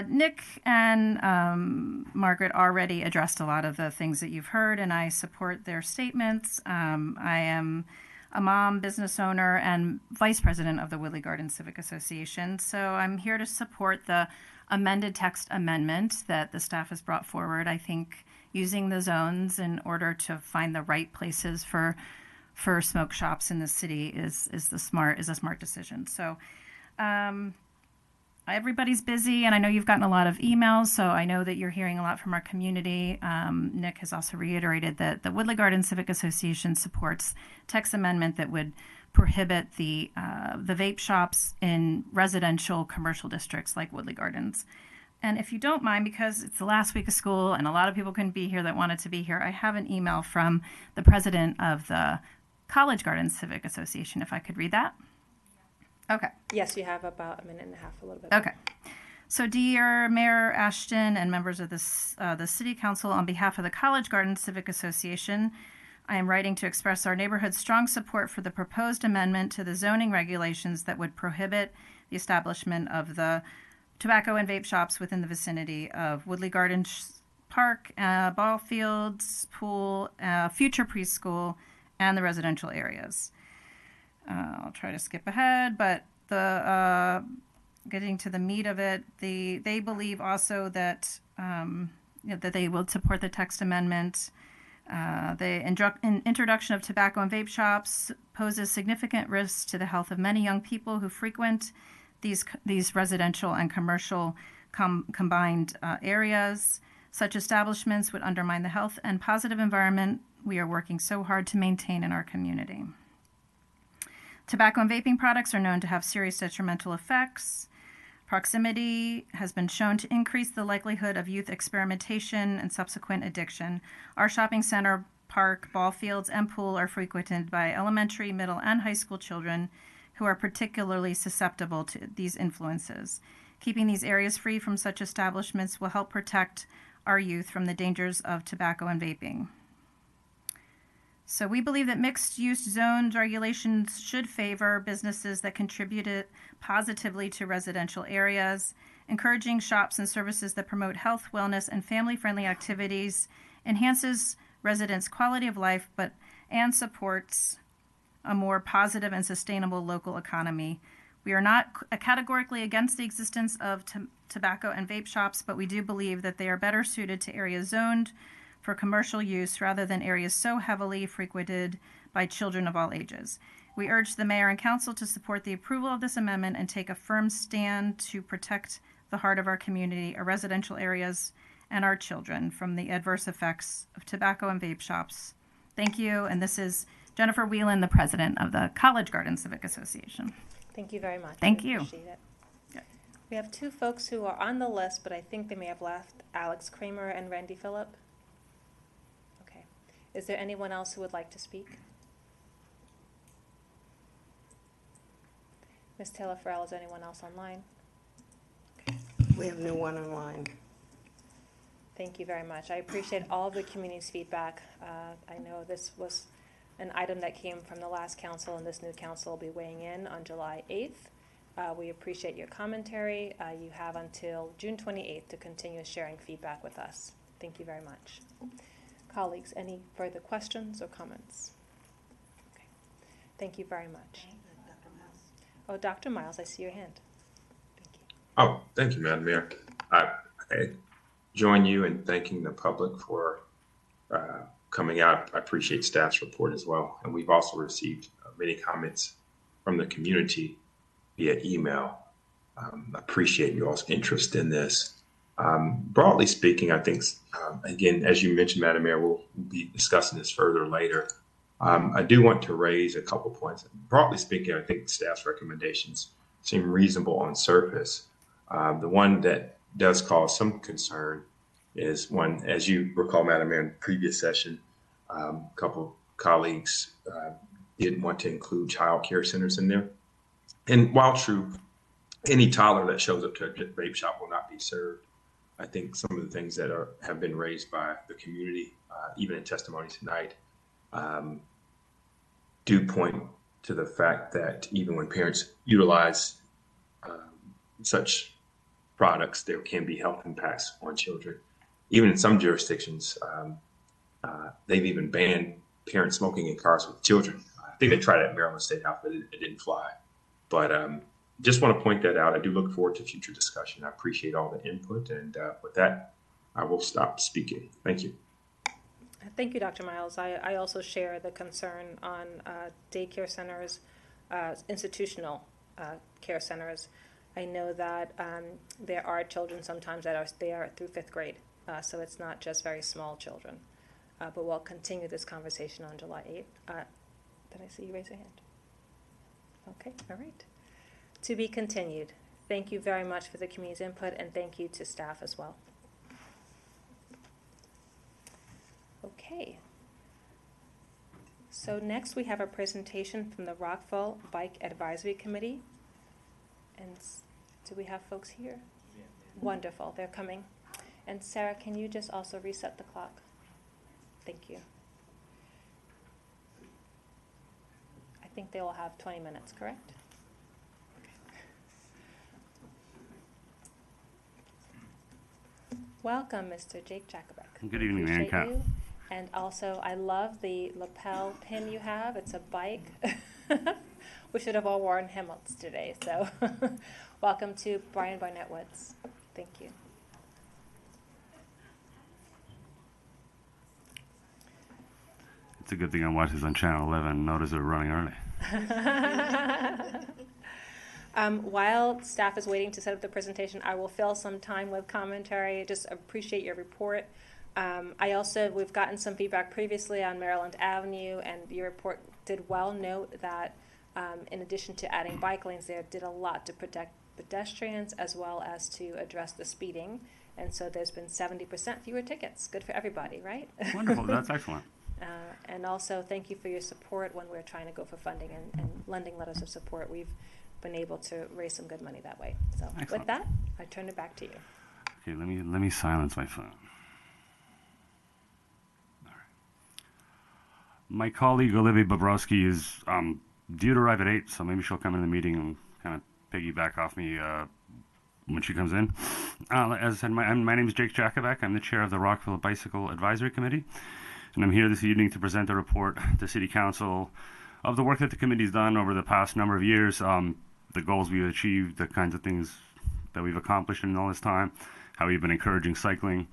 Nick and Margaret already addressed a lot of the things that you've heard, and I support their statements. I am a mom, business owner, and vice president of the Woodley Garden Civic Association. So I'm here to support the amended text amendment that the staff has brought forward. I think using the zones in order to find the right places for smoke shops in the city is a smart decision. So everybody's busy, and I know you've gotten a lot of emails, so I know that you're hearing a lot from our community. Nick has also reiterated that the Woodley Garden Civic Association supports text amendment that would prohibit the vape shops in residential commercial districts like Woodley Gardens. And if you don't mind, because it's the last week of school and a lot of people couldn't be here that wanted to be here, I have an email from the president of the College Garden Civic Association, if I could read that. Okay. Yes, you have about a minute and a half, a little bit. Okay. So, dear Mayor Ashton and members of the City Council, on behalf of the College Garden Civic Association, I am writing to express our neighborhood's strong support for the proposed amendment to the zoning regulations that would prohibit the establishment of the tobacco and vape shops within the vicinity of Woodley Garden Park, ball fields, pool, future preschool, and the residential areas. I'll try to skip ahead, but getting to the meat of it, they believe also that that they will support the text amendment. The introduction of tobacco and vape shops poses significant risks to the health of many young people who frequent these residential and commercial combined areas. Such establishments would undermine the health and positive environment we are working so hard to maintain in our community. Tobacco and vaping products are known to have serious detrimental effects. Proximity has been shown to increase the likelihood of youth experimentation and subsequent addiction. Our shopping center, park, ball fields, and pool are frequented by elementary, middle, and high school children who are particularly susceptible to these influences. Keeping these areas free from such establishments will help protect our youth from the dangers of tobacco and vaping. So we believe that mixed-use zones regulations should favor businesses that contribute positively to residential areas. Encouraging shops and services that promote health, wellness, and family-friendly activities enhances residents' quality of life, and supports a more positive and sustainable local economy. We are not categorically against the existence of tobacco and vape shops, but we do believe that they are better suited to areas zoned for commercial use rather than areas so heavily frequented by children of all ages. We urge the mayor and council to support the approval of this amendment and take a firm stand to protect the heart of our community, our residential areas, and our children from the adverse effects of tobacco and vape shops. Thank you, and this is Jennifer Whelan, the president of the College Garden Civic Association. Thank you very much. Thank I you. Appreciate it. We have two folks who are on the list, but I think they may have left, Alex Kramer and Randy Phillip. Is there anyone else who would like to speak? Ms. Taylor Farrell, is there anyone else online? We have no one online. Thank you very much. I appreciate all of the community's feedback. I know this was an item that came from the last council, and this new council will be weighing in on July 8th. We appreciate your commentary. You have until June 28th to continue sharing feedback with us. Thank you very much. Colleagues, any further questions or comments? Okay. Thank you very much. Dr. Miles. Oh, Dr. Miles, I see your hand. Thank you. Oh, thank you, Madam Mayor. I join you in thanking the public for coming out. I appreciate staff's report as well. And we've also received many comments from the community via email. I appreciate you all's interest in this. Broadly speaking, I think, again, as you mentioned, Madam Mayor, we'll be discussing this further later. I do want to raise a couple points. Broadly speaking, I think staff's recommendations seem reasonable on surface. The one that does cause some concern is one, as you recall, Madam Mayor, in the previous session, a couple colleagues didn't want to include child care centers in there. And while true, any toddler that shows up to a vape shop will not be served. I think some of the things that have been raised by the community, even in testimony tonight, do point to the fact that even when parents utilize such products, there can be health impacts on children. Even in some jurisdictions, they've even banned parents smoking in cars with children. I think they tried it at Maryland State House, but it didn't fly. But just want to point that out. I do look forward to future discussion. I appreciate all the input. And with that, I will stop speaking. Thank you. Thank you, Dr. Miles. I also share the concern on daycare centers, institutional care centers. I know that there are children sometimes that are there through 5th grade, so it's not just very small children. But we'll continue this conversation on July 8th. Did I see you raise your hand? Okay, all right. To be continued. Thank you very much for the community's input, and thank you to staff as well. Okay. So next we have a presentation from the Rockville Bike Advisory Committee. And do we have folks here? Yeah. Wonderful, they're coming. And Sarah, can you just also reset the clock? Thank you. I think they will have 20 minutes, correct? Okay. Welcome, Mr. Jake Jacobek. Good evening, Mayor and Cap. And also, I love the lapel pin you have. It's a bike. We should have all worn helmets today. So welcome to Brian Barnett Woods. Thank you. It's a good thing I watched this on Channel 11. Notice they're running early. While staff is waiting to set up the presentation, I will fill some time with commentary. Just appreciate your report. We've gotten some feedback previously on Maryland Avenue, and your report did well note that in addition to adding bike lanes there, did a lot to protect pedestrians as well as to address the speeding. And so there's been 70% fewer tickets. Good for everybody, right? Wonderful, that's excellent. And also thank you for your support when we're trying to go for funding and lending letters of support. We've been able to raise some good money that way. So excellent. With that, I turn it back to you. Okay, let me silence my phone. My colleague Olivia Bobrowski is due to arrive at 8, so maybe she'll come into the meeting and kind of piggyback off me when she comes in. As I said, my name is Jake Jacobek. I'm the chair of the Rockville Bicycle Advisory Committee, and I'm here this evening to present a report to City Council of the work that the committee's done over the past number of years, the goals we've achieved, the kinds of things that we've accomplished in all this time, how we've been encouraging cycling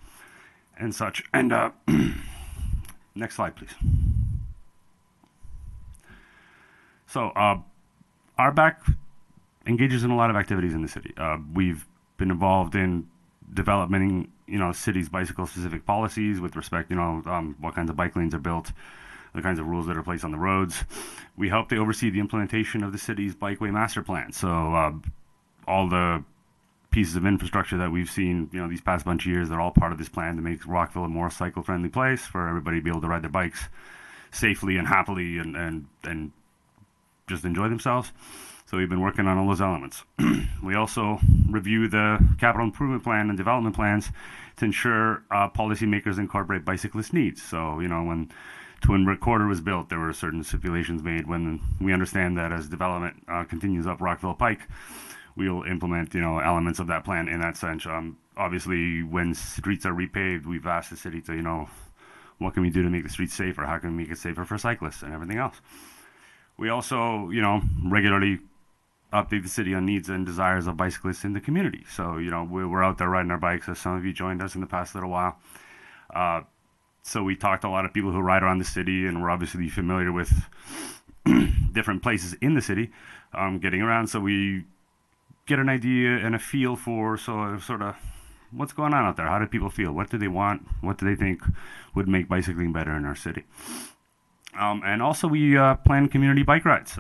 and such. And next slide, please. So RBAC engages in a lot of activities in the city. We've been involved in developing, city's bicycle-specific policies with respect, what kinds of bike lanes are built, the kinds of rules that are placed on the roads. We help to oversee the implementation of the city's bikeway master plan. So all the pieces of infrastructure that we've seen, these past bunch of years, they're all part of this plan to make Rockville a more cycle-friendly place for everybody to be able to ride their bikes safely and happily and just enjoy themselves. So we've been working on all those elements. We also review the capital improvement plan and development plans to ensure policymakers incorporate bicyclist needs. So, when Twin Brick Corridor was built, there were certain stipulations made. When we understand that as development continues up Rockville Pike, we'll implement, elements of that plan in that sense. Obviously, when streets are repaved, we've asked the city to, what can we do to make the streets safer? How can we make it safer for cyclists and everything else? We also, regularly update the city on needs and desires of bicyclists in the community. So, we're out there riding our bikes, as some of you joined us in the past little while. So we talked to a lot of people who ride around the city, and we're obviously familiar with different places in the city getting around. So we get an idea and a feel for sort of what's going on out there. How do people feel? What do they want? What do they think would make bicycling better in our city? And also we plan community bike rides.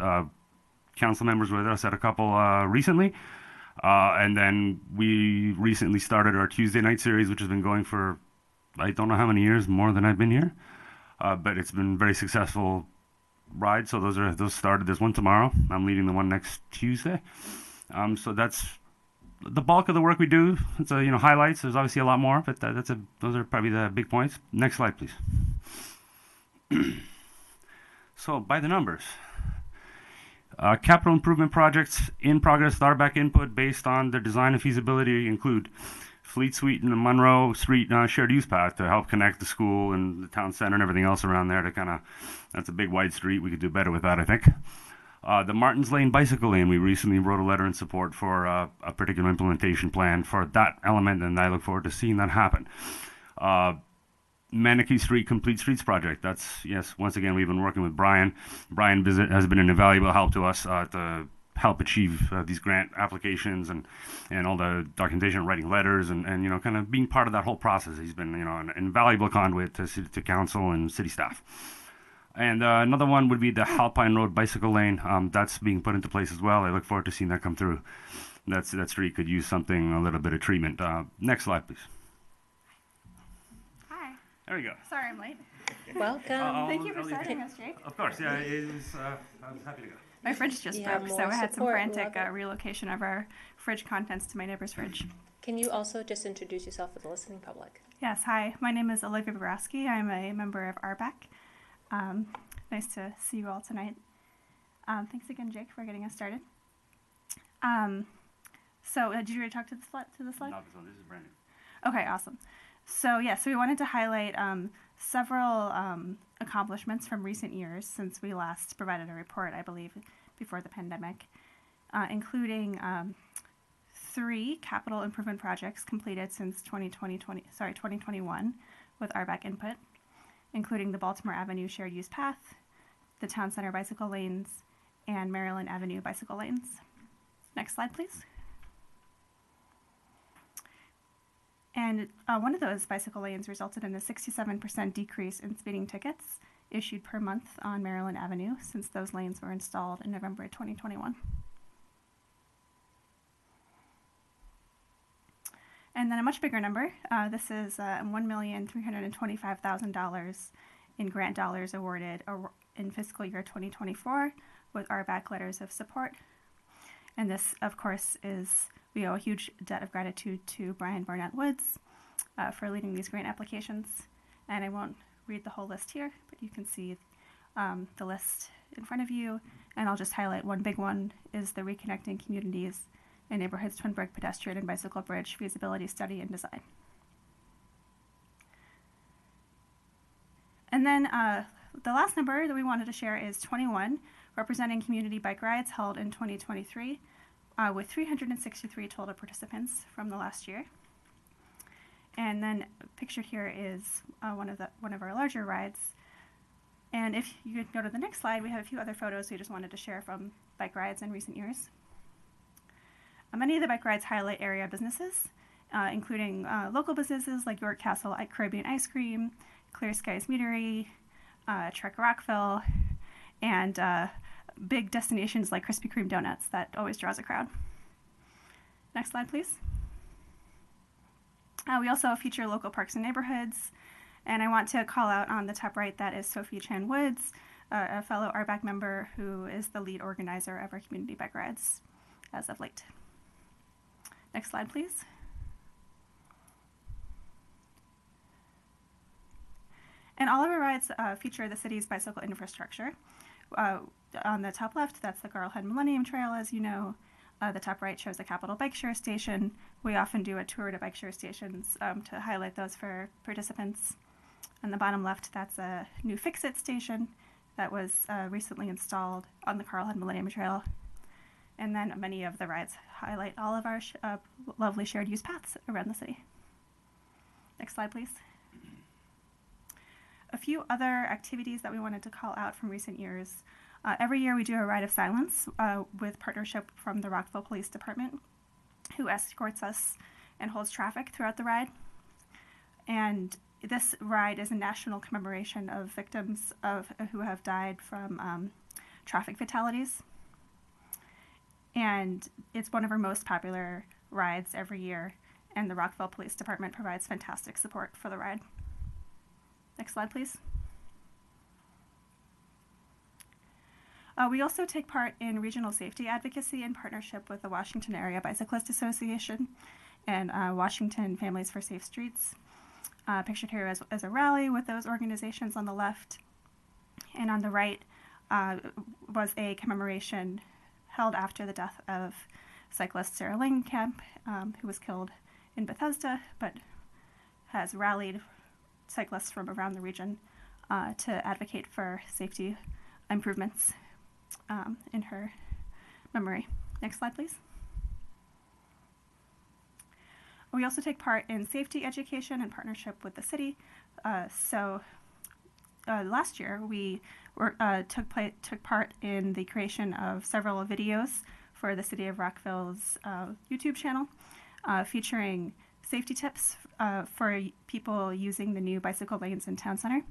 Council members were with us at a couple recently. And then we recently started our Tuesday night series, which has been going for, I don't know how many years, more than I've been here. But it's been very successful ride. So those started. There's one tomorrow. I'm leading the one next Tuesday. So that's the bulk of the work we do. It's highlights. There's obviously a lot more, but those are probably the big points. Next slide, please. So by the numbers, capital improvement projects in progress with RBAC input based on their design and feasibility include Fleet Suite and the Monroe Street shared use path to help connect the school and the town center and everything else around there to that's a big wide street. We could do better with that, I think. The Martins Lane bicycle lane, we recently wrote a letter in support for a particular implementation plan for that element, and I look forward to seeing that happen. Manakee Street Complete Streets project. That's, yes, once again, we've been working with Brian. Brian has been an invaluable help to us to help achieve these grant applications and all the documentation, writing letters, and kind of being part of that whole process. He's been, an invaluable conduit to council and city staff. And another one would be the Halpine Road bicycle lane. That's being put into place as well. I look forward to seeing that come through. That street could use something, a little bit of treatment. Next slide, please. Hi. There we go. Sorry I'm late. Welcome. Thank you for starting us, Jake. Of course, yeah, I was happy to go. My fridge just broke, so I had some frantic relocation of our fridge contents to my neighbor's fridge. Can you also just introduce yourself for the listening public? Yes, hi. My name is Olivia Borowski. I'm a member of RBAC. Nice to see you all tonight. Thanks again, Jake, for getting us started. Did you already talk to the slide? No, this is brand new. Okay, awesome. So we wanted to highlight several accomplishments from recent years since we last provided a report, I believe, before the pandemic, including 3 capital improvement projects completed since 2021 with RBAC input, including the Baltimore Avenue Shared Use Path, the Town Center bicycle lanes, and Maryland Avenue bicycle lanes. Next slide, please. And one of those bicycle lanes resulted in a 67% decrease in speeding tickets issued per month on Maryland Avenue since those lanes were installed in November 2021. And then a much bigger number, this is $1,325,000 in grant dollars awarded in fiscal year 2024 with RBAC letters of support. And this, of course, we owe a huge debt of gratitude to Brian Barnett Woods for leading these grant applications. And I won't read the whole list here, but you can see the list in front of you. And I'll just highlight one big one is the Reconnecting Communities and Neighborhoods Twinbrook Pedestrian and Bicycle Bridge Feasibility Study and Design. And then the last number that we wanted to share is 21, representing community bike rides held in 2023 with 363 total participants from the last year. And then pictured here is one of our larger rides. And if you could go to the next slide, we have a few other photos we just wanted to share from bike rides in recent years. Many of the bike rides highlight area businesses, including local businesses like York Castle Caribbean Ice Cream, Clear Skies Meadery, Trek Rockville, and big destinations like Krispy Kreme Donuts that always draws a crowd. Next slide, please. We also feature local parks and neighborhoods, and I want to call out on the top right that is Sophie Chan Woods, a fellow RBAC member who is the lead organizer of our community bike rides as of late. Next slide, please. And all of our rides feature the city's bicycle infrastructure. On the top left, that's the Garlehead Millennium Trail, as you know. The top right shows the Capitol Bike Share Station. We often do a tour to bike share stations to highlight those for participants. On the bottom left, that's a new Fix-It station that was recently installed on the Garlehead Millennium Trail. And then many of the rides highlight all of our lovely shared use paths around the city. Next slide, please. A few other activities that we wanted to call out from recent years. Every year we do a Ride of Silence with partnership from the Rockville Police Department, who escorts us and holds traffic throughout the ride. And this ride is a national commemoration of victims who have died from traffic fatalities. And it's one of our most popular rides every year, and the Rockville Police Department provides fantastic support for the ride. Next slide, please. We also take part in regional safety advocacy in partnership with the Washington Area Bicyclist Association and Washington Families for Safe Streets. Pictured here as a rally with those organizations on the left. And on the right was a commemoration held after the death of cyclist Sarah Langenkamp, who was killed in Bethesda, but has rallied cyclists from around the region to advocate for safety improvements. in her memory. Next slide, please. We also take part in safety education in partnership with the city. Last year, we took part in the creation of several videos for the City of Rockville's YouTube channel, featuring safety tips for people using the new bicycle lanes in Town Center.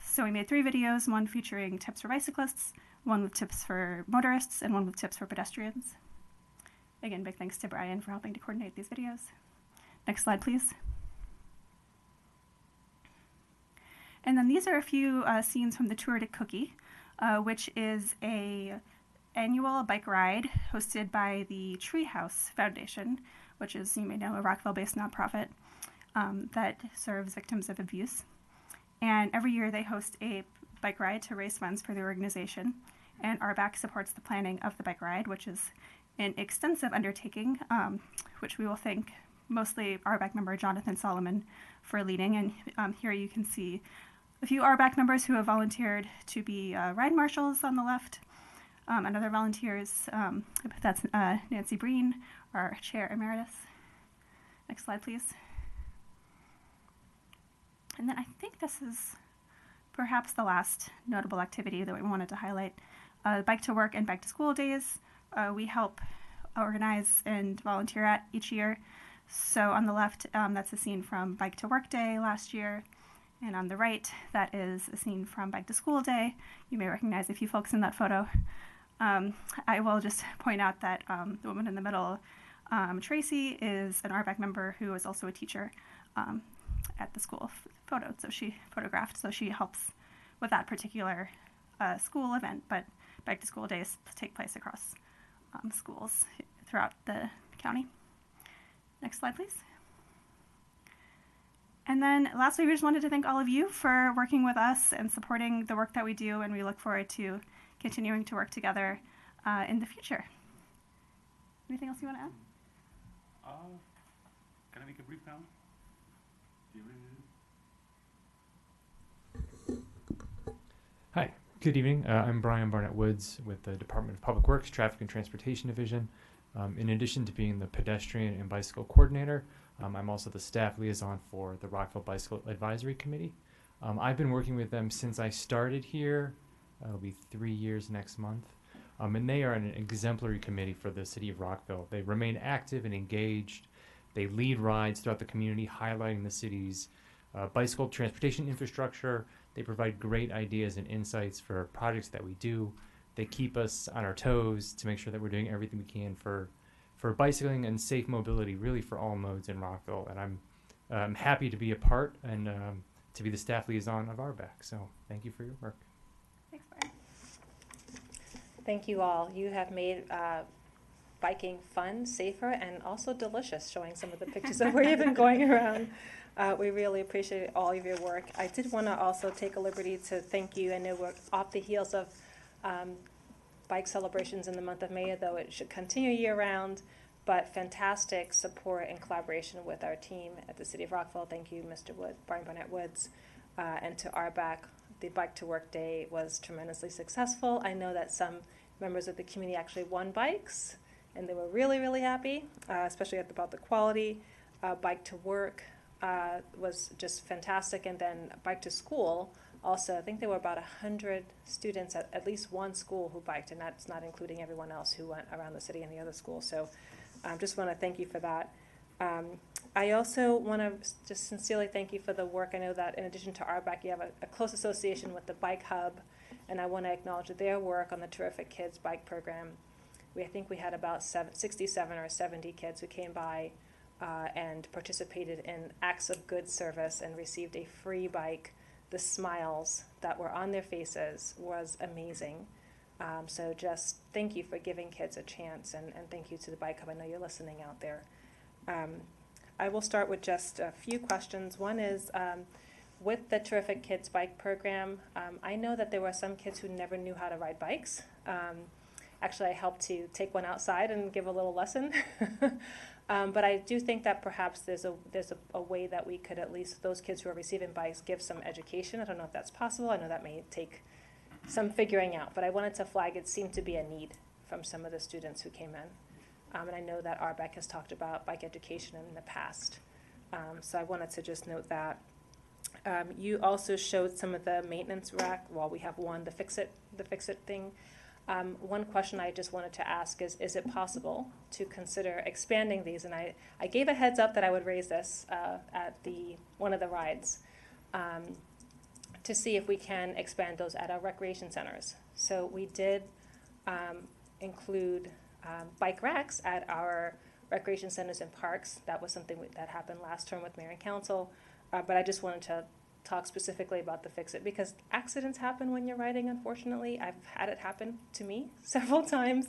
So we made 3 videos, one featuring tips for bicyclists, one with tips for motorists, and one with tips for pedestrians. Again, big thanks to Brian for helping to coordinate these videos. Next slide, please. And then these are a few scenes from the Tour de Cookie, which is a annual bike ride hosted by the Treehouse Foundation, which is, you may know, a Rockville-based nonprofit that serves victims of abuse. And every year they host a bike ride to raise funds for the organization. And RBAC supports the planning of the bike ride, which is an extensive undertaking, which we will thank mostly RBAC member Jonathan Solomon for leading. And here you can see a few RBAC members who have volunteered to be ride marshals on the left. And other volunteers, that's Nancy Breen, our chair emeritus. Next slide, please. And then I think this is perhaps the last notable activity that we wanted to highlight. Bike to Work and Bike to School days we help organize and volunteer at each year. So on the left, that's a scene from Bike to Work Day last year. And on the right, that is a scene from Bike to School Day. You may recognize a few folks in that photo. I will just point out that the woman in the middle, Tracy, is an RBAC member who is also a teacher at the school photo. So she photographed, so she helps with that particular school event. But Bike to School Days take place across schools throughout the county. Next slide, please. And then lastly, we just wanted to thank all of you for working with us and supporting the work that we do, and we look forward to continuing to work together in the future. Anything else you want to add? Can I make a brief comment? Hi, good evening. I'm Brian Barnett Woods with the Department of Public Works, Traffic and Transportation Division. In addition to being the pedestrian and bicycle coordinator, I'm also the staff liaison for the Rockville Bicycle Advisory Committee. I've been working with them since I started here. It'll be 3 years next month. And they are an exemplary committee for the city of Rockville. They remain active and engaged. They lead rides throughout the community, highlighting the city's bicycle transportation infrastructure. They provide great ideas and insights for projects that we do. They keep us on our toes to make sure that we're doing everything we can for bicycling and safe mobility, really for all modes in Rockville. And I'm happy to be a part and to be the staff liaison of RBAC. So thank you for your work. Thanks, Brian. Thank you all. You have made biking fun, safer, and also delicious, showing some of the pictures of where you've been going around. We really appreciate all of your work. I did want to also take a liberty to thank you. I know we're off the heels of bike celebrations in the month of May, though it should continue year-round, but fantastic support and collaboration with our team at the City of Rockville. Thank you, Mr. Wood, Brian Barnett Woods, and to RBAC. The Bike to Work Day was tremendously successful. I know that some members of the community actually won bikes, and they were really, really happy, especially about the quality. Bike to Work was just fantastic, and then Bike to School also. I think there were about 100 students at least one school who biked, and that's not including everyone else who went around the city and the other schools. So just want to thank you for that. I also want to just sincerely thank you for the work. I know that in addition to RBAC, you have a close association with the Bike Hub, and I want to acknowledge their work on the Terrific Kids Bike Program. I think we had about 67 or 70 kids who came by and participated in acts of good service and received a free bike. The smiles that were on their faces was amazing. So just thank you for giving kids a chance, and thank you to the Bike Hub. I know you're listening out there. I will start with just a few questions. One is, with the Terrific Kids Bike Program, I know that there were some kids who never knew how to ride bikes. Actually, I helped to take one outside and give a little lesson. But I do think that perhaps there's a way that we could, at least those kids who are receiving bikes, give some education. I don't know if that's possible. I know that may take some figuring out, but I wanted to flag it seemed to be a need from some of the students who came in. And I know that RBEC has talked about bike education in the past. So I wanted to just note that. You also showed some of the maintenance rack. Well, we have one, the fix it thing. One question I just wanted to ask is it possible to consider expanding these? And I gave a heads up that I would raise this at one of the rides to see if we can expand those at our recreation centers. So we did include bike racks at our recreation centers and parks. That was something that happened last term with Mayor and Council. But I just wanted to talk specifically about the fix-it because accidents happen when you're riding, unfortunately. I've had it happen to me several times,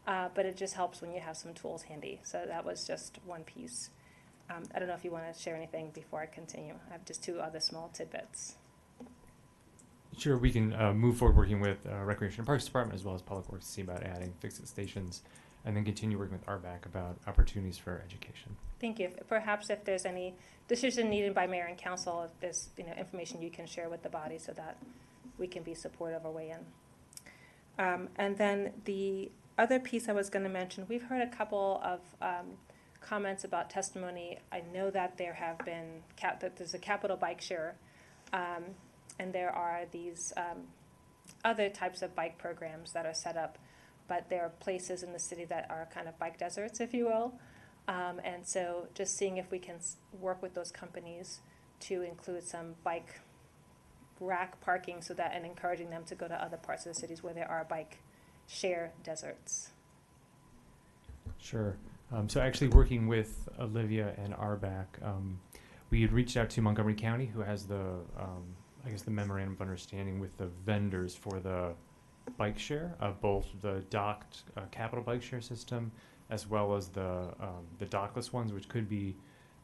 but it just helps when you have some tools handy. So that was just one piece. I don't know if you want to share anything before I continue. I have just two other small tidbits. Sure, we can move forward working with Recreation and Parks Department as well as Public Works to see about adding fix-it stations, and then continue working with RBAC about opportunities for education. Thank you. Perhaps if there's any decision needed by Mayor and Council, if there's information you can share with the body so that we can be supportive or weigh in. And then the other piece I was going to mention, we've heard a couple of comments about testimony. I know that there have been that there's a capital bike share. And there are these other types of bike programs that are set up, but there are places in the city that are kind of bike deserts, if you will. And so just seeing if we can work with those companies to include some bike rack parking so that, and encouraging them to go to other parts of the cities where there are bike share deserts. Sure. So actually working with Olivia and RBAC, we had reached out to Montgomery County, who has the I guess the memorandum of understanding with the vendors for the bike share of both the docked capital bike share system as well as the dockless ones, which could be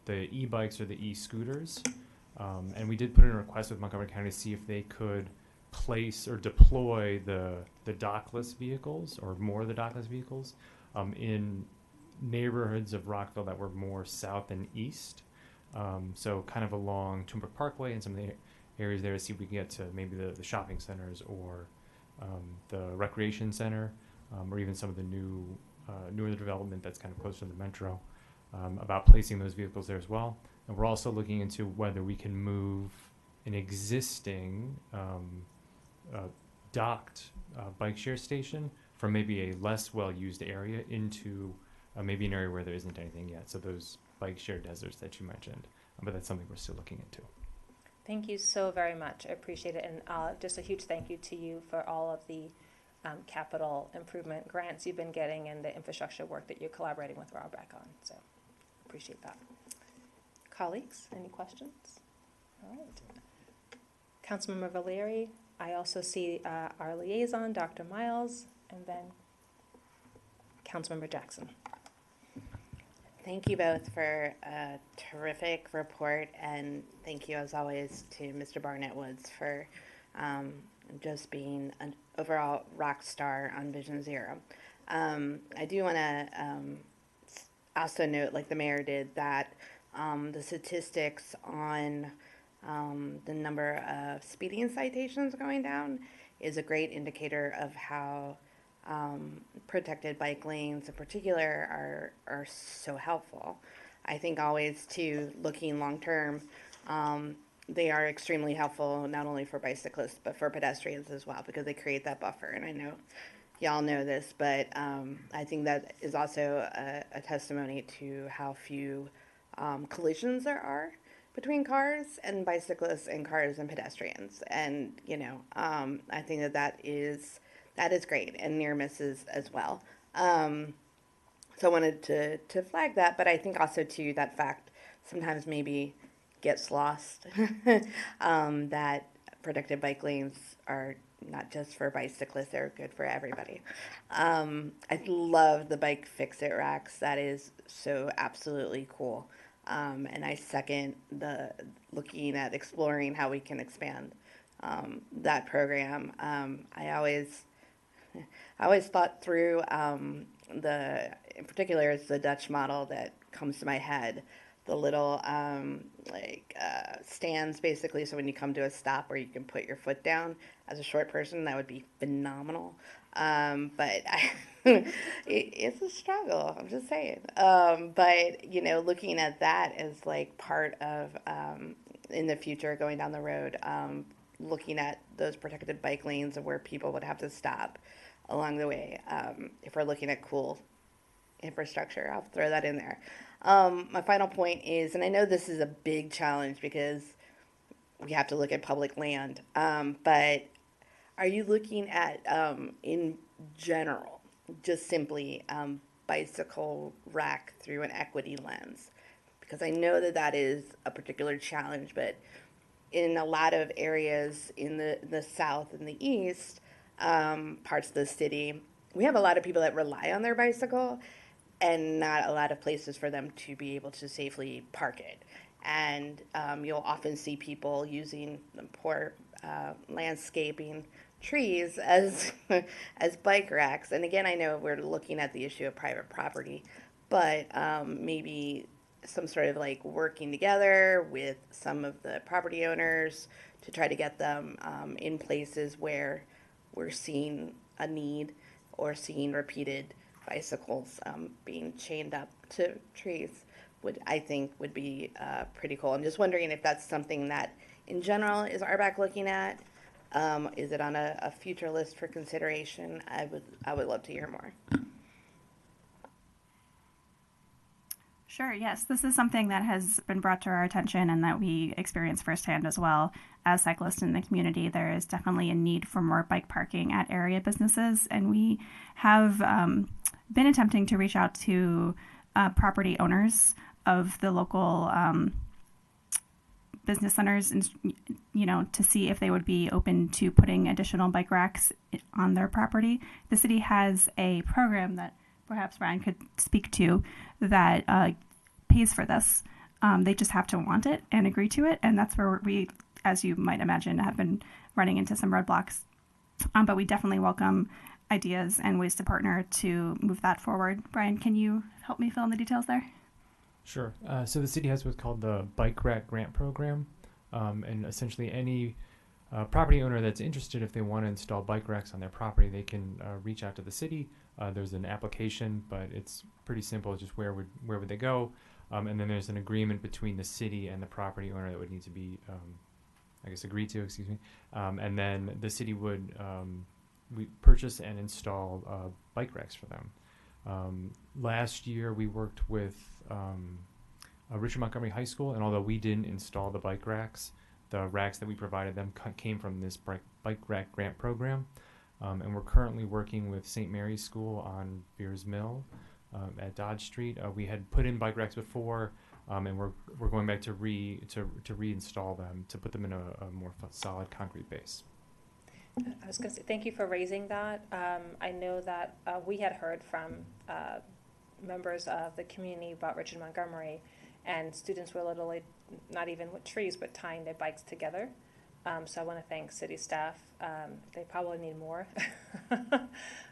the e-bikes or the e-scooters. And we did put in a request with Montgomery County to see if they could place or deploy the dockless vehicles or more of the dockless vehicles in neighborhoods of Rockville that were more south and east. So kind of along Tombrook Parkway and some of the areas there to see if we can get to maybe the shopping centers or the recreation center or even some of the newer development that's kind of close to the metro about placing those vehicles there as well. And we're also looking into whether we can move an existing docked bike share station from maybe a less well-used area into maybe an area where there isn't anything yet. So those bike share deserts that you mentioned, but that's something we're still looking into. Thank you so very much. I appreciate it. And just a huge thank you to you for all of the capital improvement grants you've been getting and the infrastructure work that you're collaborating with RBAC on. So appreciate that. Colleagues, any questions? All right. Councilmember Valeri, I also see our liaison, Dr. Miles, and then Councilmember Jackson. Thank you both for a terrific report, and thank you as always to Mr. Barnett Woods for just being an overall rock star on Vision Zero. I do want to also note, like the mayor did, that the statistics on the number of speeding citations going down is a great indicator of how protected bike lanes in particular are so helpful. I think always too, looking long term, they are extremely helpful not only for bicyclists but for pedestrians as well, because they create that buffer. And I know y'all know this, but I think that is also a testimony to how few collisions there are between cars and bicyclists and cars and pedestrians. And I think that is great, and near misses as well. So I wanted to flag that, but I think also too that fact sometimes maybe gets lost that protected bike lanes are not just for bicyclists, they're good for everybody. I love the bike fix-it racks. That is so absolutely cool. And I second the looking at exploring how we can expand that program. I always thought through in particular, it's the Dutch model that comes to my head. the little stands basically. So when you come to a stop where you can put your foot down as a short person, that would be phenomenal. But it's a struggle. I'm just saying. But you know, looking at that as like part of in the future going down the road, looking at those protected bike lanes and where people would have to stop along the way. If we're looking at cool infrastructure, I'll throw that in there. My final point is, and I know this is a big challenge because we have to look at public land, but are you looking at, in general, just simply bicycle rack through an equity lens? Because I know that that is a particular challenge, but in a lot of areas in the south and the east, parts of the city, we have a lot of people that rely on their bicycle and not a lot of places for them to be able to safely park it. And you'll often see people using the poor landscaping trees as as bike racks. And again, I know we're looking at the issue of private property, but maybe some sort of like working together with some of the property owners to try to get them in places where we're seeing a need or seeing repeated bicycles being chained up to trees I think would be pretty cool. I'm just wondering if that's something that in general is RBAC looking at. Is it on a future list for consideration? I would love to hear more. Sure, yes. This is something that has been brought to our attention and that we experience firsthand as well as cyclists in the community. There is definitely a need for more bike parking at area businesses, and we have been attempting to reach out to property owners of the local business centers, and to see if they would be open to putting additional bike racks on their property. The city has a program that perhaps Ryan could speak to that pays for this. They just have to want it and agree to it, and that's where we, as you might imagine, have been running into some roadblocks. But we definitely welcome ideas and ways to partner to move that forward. Brian, can you help me fill in the details there? Sure. So the city has what's called the Bike Rack Grant Program, and essentially any property owner that's interested, if they want to install bike racks on their property, they can reach out to the city. There's an application, but it's pretty simple. Just where would they go? And then there's an agreement between the city and the property owner that would need to be, agreed to. Excuse me. And then the city would we purchase and install bike racks for them. Last year we worked with Richard Montgomery High School, and although we didn't install the bike racks, the racks that we provided them came from this bike rack grant program. And we're currently working with St. Mary's School on Beers Mill at Dodge Street. We had put in bike racks before, and we're going back to reinstall them to put them in a more solid concrete base. I was going to say thank you for raising that. I know that we had heard from members of the community about Richard Montgomery, and students were literally not even with trees but tying their bikes together. So I want to thank city staff. They probably need more.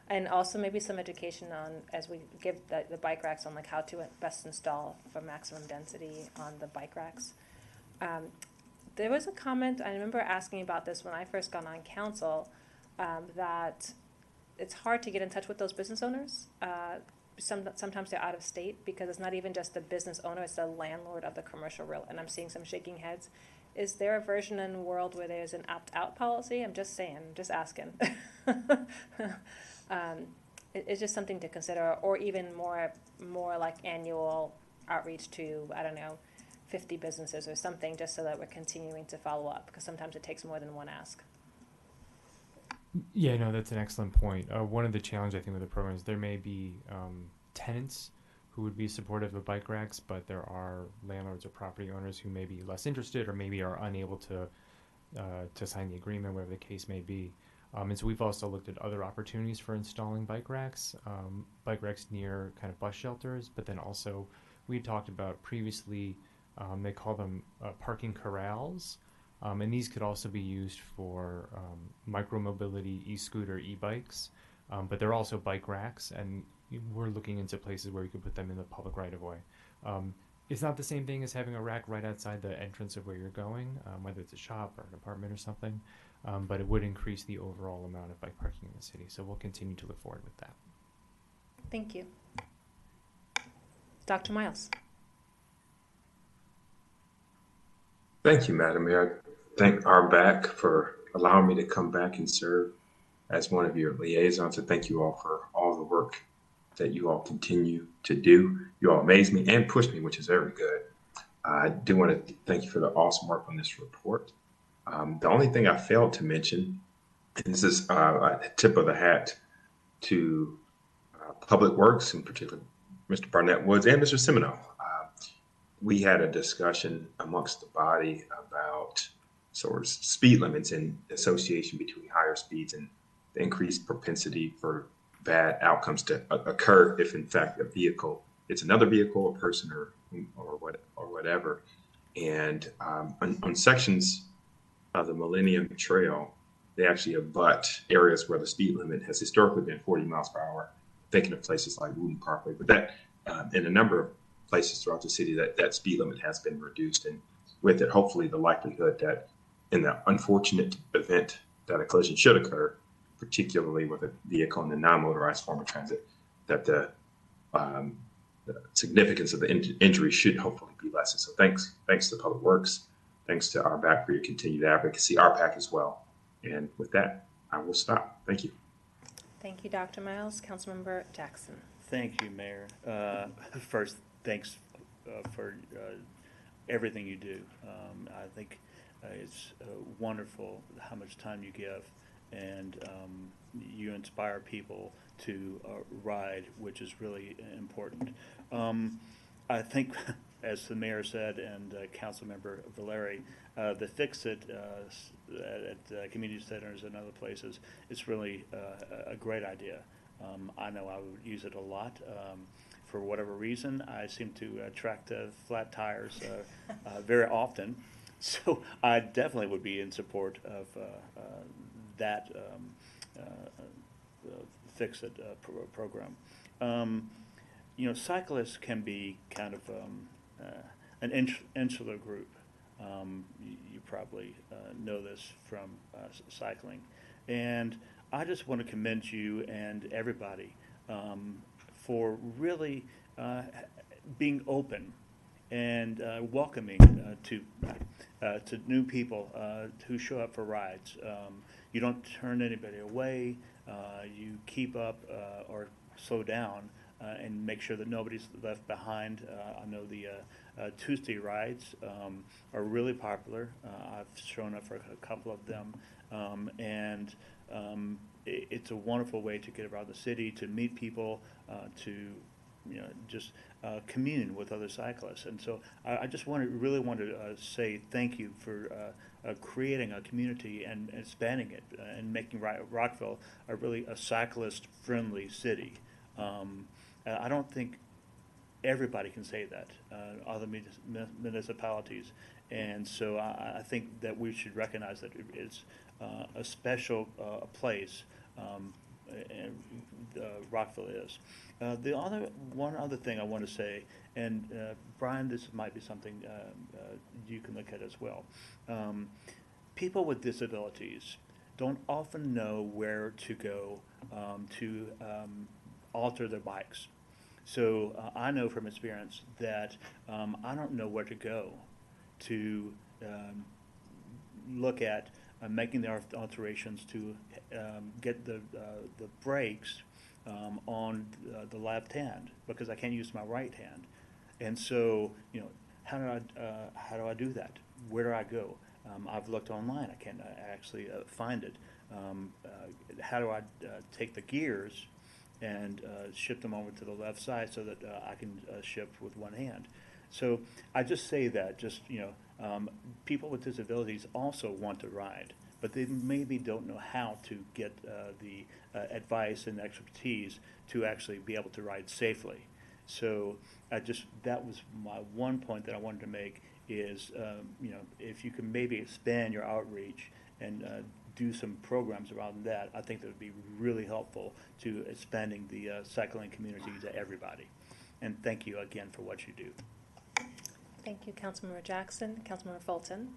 And also maybe some education on, as we give the bike racks, on like how to best install for maximum density on the bike racks. There was a comment, I remember asking about this when I first got on council, that it's hard to get in touch with those business owners. Sometimes they're out of state because it's not even just the business owner, it's the landlord of the commercial real. And I'm seeing some shaking heads. Is there a version in the world where there's an opt-out policy? I'm just saying, just asking. It's just something to consider, or even more like annual outreach to, 50 businesses or something, just so that we're continuing to follow up, because sometimes it takes more than one ask. Yeah, no, that's an excellent point. One of the challenges I think with the program is there may be tenants who would be supportive of bike racks, but there are landlords or property owners who may be less interested or maybe are unable to sign the agreement, whatever the case may be. And so we've also looked at other opportunities for installing bike racks near kind of bus shelters, but then also we talked about previously, they call them parking corrals, and these could also be used for micromobility, e-scooter, e-bikes, but they're also bike racks, and we're looking into places where we could put them in the public right-of-way. It's not the same thing as having a rack right outside the entrance of where you're going, whether it's a shop or an apartment or something, but it would increase the overall amount of bike parking in the city. So we'll continue to look forward with that. Thank you. Dr. Miles. Thank you, Madam Mayor. Thank RBAC for allowing me to come back and serve as one of your liaisons. And thank you all for all the work that you all continue to do. You all amaze me and push me, which is very good. I do want to thank you for the awesome work on this report. The only thing I failed to mention, and this is a tip of the hat to Public Works, in particular Mr. Barnett Woods and Mr. Semino. We had a discussion amongst the body about sort of speed limits in association between higher speeds and the increased propensity for bad outcomes to occur if, in fact, a vehicle, it's another vehicle, a person, or whatever. And on sections of the Millennium Trail, they actually abut areas where the speed limit has historically been 40 miles per hour. Thinking of places like Wooten Parkway, but that in a number of places throughout the city, that speed limit has been reduced, and with it, hopefully, the likelihood that in the unfortunate event that a collision should occur, particularly with a vehicle in the non-motorized form of transit, that the significance of the injury should hopefully be lessened. So thanks to Public Works, thanks to RBAC for your continued advocacy, RPAC as well. And with that, I will stop. Thank you. Thank you, Dr. Miles. Councilmember Jackson. Thank you, Mayor. First, thanks for everything you do. I think it's wonderful how much time you give, and you inspire people to ride, which is really important. I think, as the mayor said, and Councilmember Valeri, the Fix-It at community centers and other places, it's really a great idea. I know I would use it a lot. For whatever reason, I seem to attract flat tires very often. So I definitely would be in support of that Fix-It program. You know, cyclists can be kind of an insular group. You probably know this from cycling. And I just want to commend you and everybody for really being open and welcoming to new people who show up for rides. You don't turn anybody away. You keep up or slow down and make sure that nobody's left behind. I know the Tuesday rides are really popular. I've shown up for a couple of them, and it's a wonderful way to get around the city, to meet people, to just commune with other cyclists. And so I just really want to say thank you for creating a community and expanding it and making Rockville a cyclist-friendly city. I don't think everybody can say that, other municipalities. And so I think that we should recognize that it's a special place, and Rockville is. One other thing I want to say, and Brian, this might be something you can look at as well. People with disabilities don't often know where to go to alter their bikes. So I know from experience that I don't know where to go to look at making the alterations to get the brakes on the left hand, because I can't use my right hand. And so, how do I do that? Where do I go? I've looked online. I can't actually find it. How do I take the gears and shift them over to the left side so that I can shift with one hand? So I just say that, people with disabilities also want to ride, but they maybe don't know how to get the advice and expertise to actually be able to ride safely. So that was my one point that I wanted to make is, if you can maybe expand your outreach and do some programs around that, I think that would be really helpful to expanding the cycling community to everybody. And thank you again for what you do. Thank you, Councilmember Jackson. Councilmember Fulton.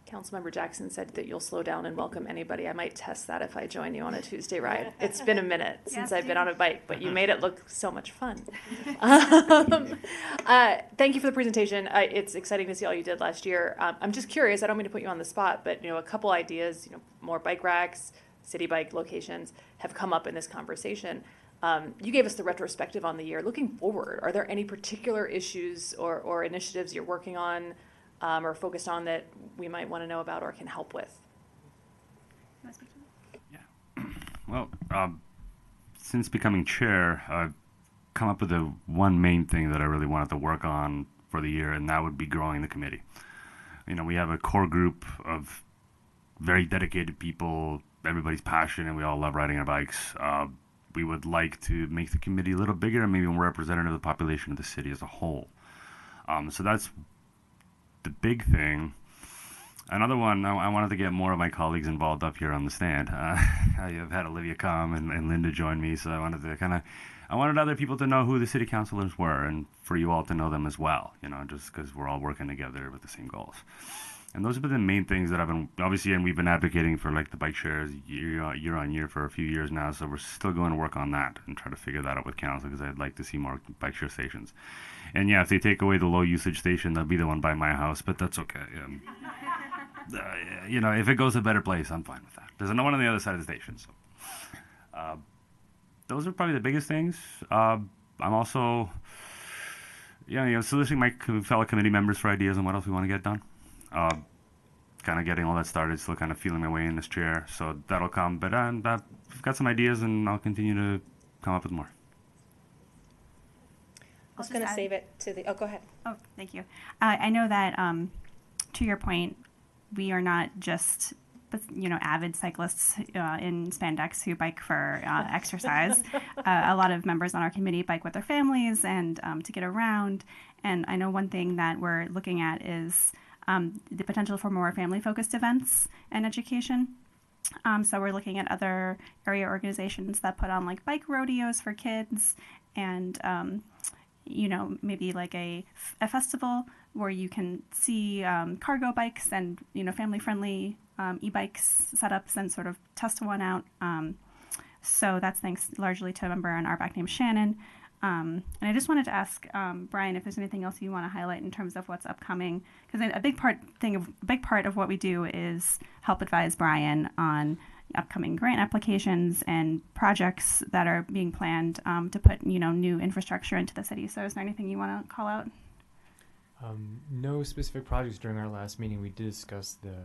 Councilmember Jackson said that you'll slow down and welcome anybody. I might test that if I join you on a Tuesday ride. It's been a minute since I've been on a bike, but you made it look so much fun. Thank you for the presentation. It's exciting to see all you did last year. I'm just curious, I don't mean to put you on the spot, but a couple ideas, more bike racks, city bike locations have come up in this conversation. You gave us the retrospective on the year. Looking forward, are there any particular issues or initiatives you're working on or focused on that we might want to know about or can help with? Well, since becoming chair, I've come up with the one main thing that I really wanted to work on for the year, and that would be growing the committee. We have a core group of very dedicated people. Everybody's passionate, and we all love riding our bikes. We would like to make the committee a little bigger and maybe more representative of the population of the city as a whole. So that's the big thing. Another one, I wanted to get more of my colleagues involved up here on the stand. I've had Olivia come and Linda join me, so I wanted other people to know who the city councilors were and for you all to know them as well, just because we're all working together with the same goals. And those have been the main things that I've been, obviously, and we've been advocating for like the bike shares year on year for a few years now, so we're still going to work on that and try to figure that out with council because I'd like to see more bike share stations. And yeah, if they take away the low usage station, that'll be the one by my house, but that's okay. If it goes to a better place, I'm fine with that. There's no one on the other side of the station, so. Those are probably the biggest things. I'm also, soliciting my fellow committee members for ideas on what else we want to get done. Kind of getting all that started, still kind of feeling my way in this chair, so that'll come. But I've got some ideas, and I'll continue to come up with more. I was going to save it to the. Oh, go ahead. Oh, thank you. I know that to your point, we are not just avid cyclists in spandex who bike for exercise. A lot of members on our committee bike with their families and to get around. And I know one thing that we're looking at is the potential for more family-focused events and education. So we're looking at other area organizations that put on like bike rodeos for kids and, maybe like a festival where you can see cargo bikes and, family-friendly e-bikes setups and sort of test one out. So that's thanks largely to a member on RBAC named Shannon. And I just wanted to ask Brian if there's anything else you want to highlight in terms of what's upcoming, because a big part of what we do is help advise Brian on upcoming grant applications and projects that are being planned to put new infrastructure into the city. So is there anything you want to call out? No specific projects. During our last meeting, we did discuss the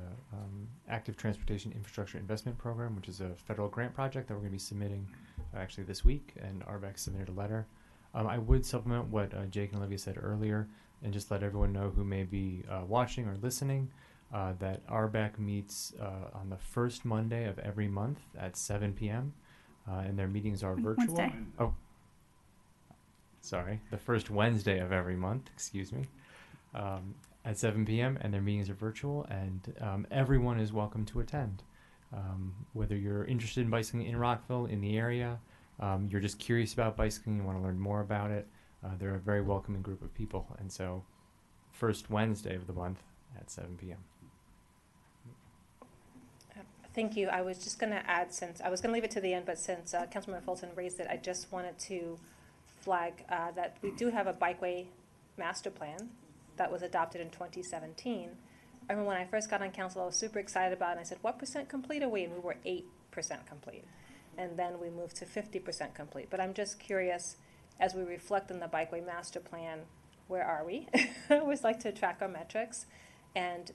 Active Transportation Infrastructure Investment Program, which is a federal grant project that we're going to be submitting actually this week, and RBAC submitted a letter. I would supplement what Jake and Olivia said earlier and just let everyone know who may be watching or listening that RBAC meets on the first Monday of every month at 7 p.m. And their meetings are virtual. Wednesday. Oh, sorry. The first Wednesday of every month, excuse me. At 7 p.m. and their meetings are virtual, and everyone is welcome to attend. Whether you're interested in bicycling in Rockville, in the area, you're just curious about bicycling, you want to learn more about it, they're a very welcoming group of people. And so, first Wednesday of the month at 7 p.m. Thank you. I was just going to add, since I was going to leave it to the end, but since Councilmember Fulton raised it, I just wanted to flag that we do have a bikeway master plan that was adopted in 2017. I remember when I first got on council, I was super excited about it, and I said, what % complete are we? And we were 8% complete. And then we moved to 50% complete. But I'm just curious, as we reflect on the bikeway master plan, where are we? I always like to track our metrics. And,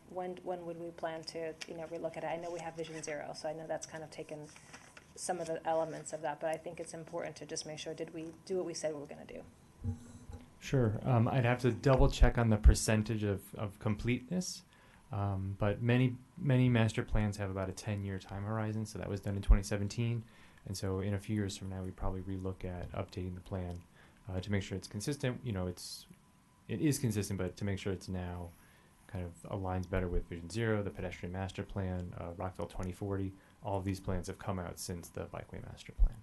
when would we plan to, relook at it? I know we have Vision Zero, so I know that's kind of taken some of the elements of that, but I think it's important to just make sure, did we do what we said we were going to do? Sure. I'd have to double check on the percentage of completeness, but many master plans have about a 10-year time horizon, so that was done in 2017, and so in a few years from now, we'd probably relook at updating the plan to make sure it's consistent. It is consistent, but to make sure it's now kind of aligns better with Vision Zero, the pedestrian master plan, Rockville 2040. All of these plans have come out since the bikeway master plan.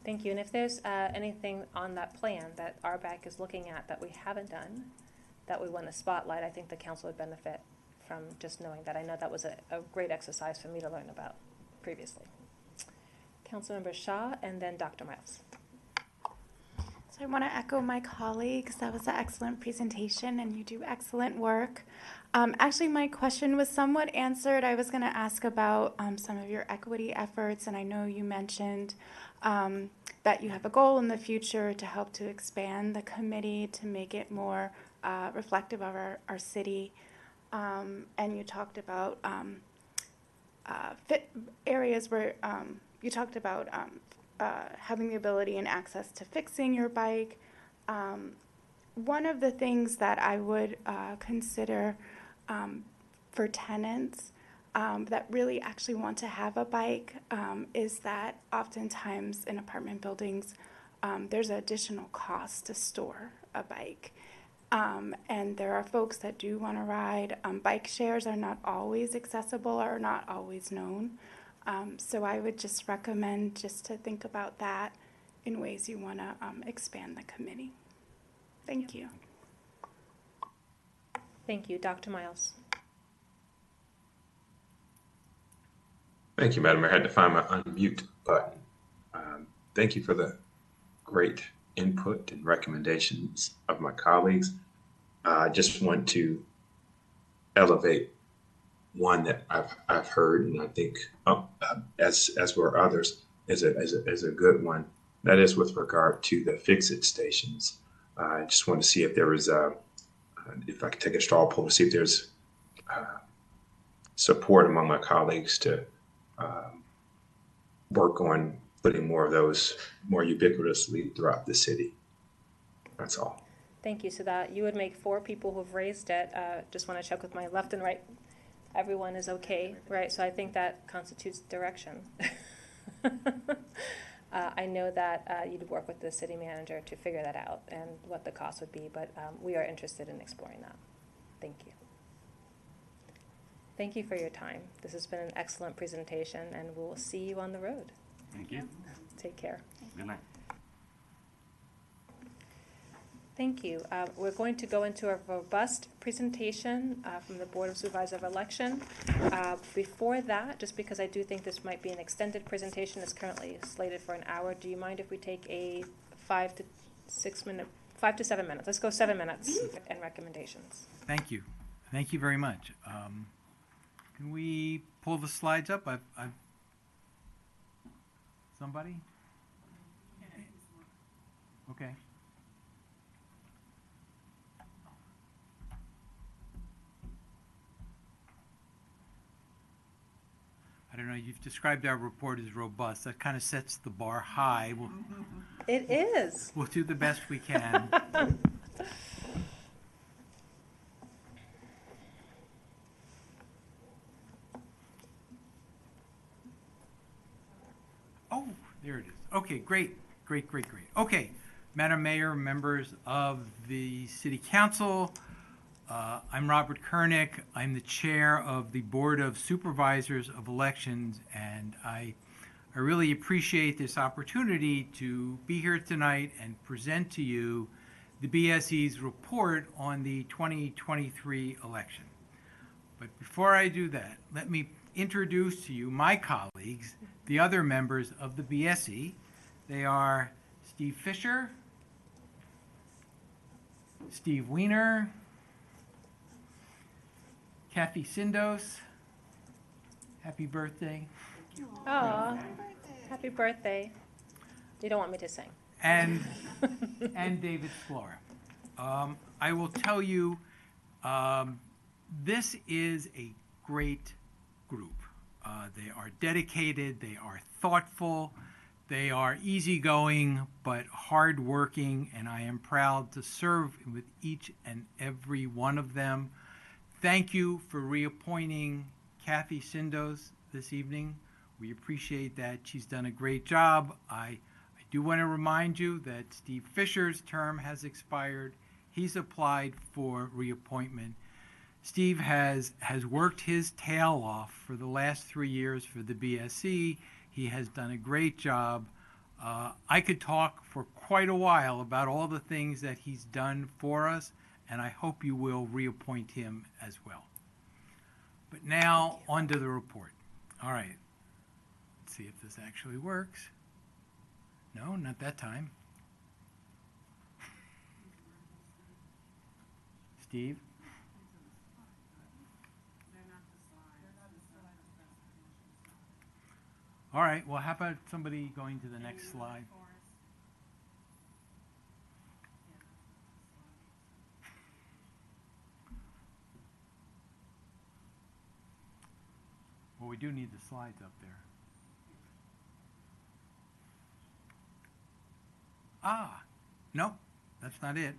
Thank you. And if there's anything on that plan that RBAC is looking at that we haven't done, that we want to spotlight, I think the council would benefit from just knowing that. I know that was a great exercise for me to learn about previously. Councilmember Shaw and then Dr. Miles. So I want to echo my colleagues. That was an excellent presentation and you do excellent work. Actually, my question was somewhat answered. I was going to ask about some of your equity efforts, and I know you mentioned that you have a goal in the future to help to expand the committee to make it more reflective of our city. And you talked about areas where you talked about having the ability and access to fixing your bike. One of the things that I would consider for tenants that really actually want to have a bike is that oftentimes in apartment buildings there's an additional cost to store a bike. And there are folks that do want to ride. Bike shares are not always accessible or not always known. So I would just recommend just to think about that in ways you want to expand the committee. Thank you. Thank you. Dr. Miles. Thank you, Madam Mayor. I had to find my unmute button. Thank you for the great input and recommendations of my colleagues. I just want to elevate one that I've heard, and I think as were others, is a good one. That is with regard to the fix-it stations. I just want to see if there was if I could take a straw poll to see if there's support among my colleagues to work on putting more of those more ubiquitously throughout the city. That's all. Thank you. So that you would make 4 people who've raised it. Just want to check with my left and right. Everyone is okay, right? So I think that constitutes direction. I know that you'd work with the city manager to figure that out and what the cost would be, but we are interested in exploring that. Thank you. Thank you for your time. This has been an excellent presentation, and we'll see you on the road. Thank you. Take care. Good night. Thank you. We're going to go into a robust presentation from the Board of Supervisors of Election. Before that, just because I do think this might be an extended presentation, it's currently slated for an hour. Do you mind if we take a 5 to 7 minutes? Let's go 7 minutes and recommendations. Thank you. Thank you very much. Can we pull the slides up? Somebody? Okay. I don't know, you've described our report as robust. That kind of sets the bar high. It is. We'll do the best we can. Oh, there it is. Okay, great. Okay, Madam Mayor, members of the City Council, I'm Robert Kernick. I'm the chair of the Board of Supervisors of Elections, and I really appreciate this opportunity to be here tonight and present to you the BSE's report on the 2023 election. But before I do that, let me introduce to you my colleagues, the other members of the BSE. They are Steve Fisher, Steve Weiner, Kathy Sindos. Happy birthday. Oh, happy birthday. You don't want me to sing. And David Flora. I will tell you, this is a great group. They are dedicated, they are thoughtful, they are easygoing, but hardworking, and I am proud to serve with each and every one of them. Thank you for reappointing Kathy Sindos this evening. We appreciate that. She's done a great job. I do want to remind you that Steve Fisher's term has expired. He's applied for reappointment. Steve has worked his tail off for the last 3 years for the BSE. He has done a great job. I could talk for quite a while about all the things that he's done for us, and I hope you will reappoint him as well. But now, on to the report. All right. Let's see if this actually works. No, not that time. Steve? All right, well, how about somebody going to the next slide? Well, we do need the slides up there. Ah, no, that's not it.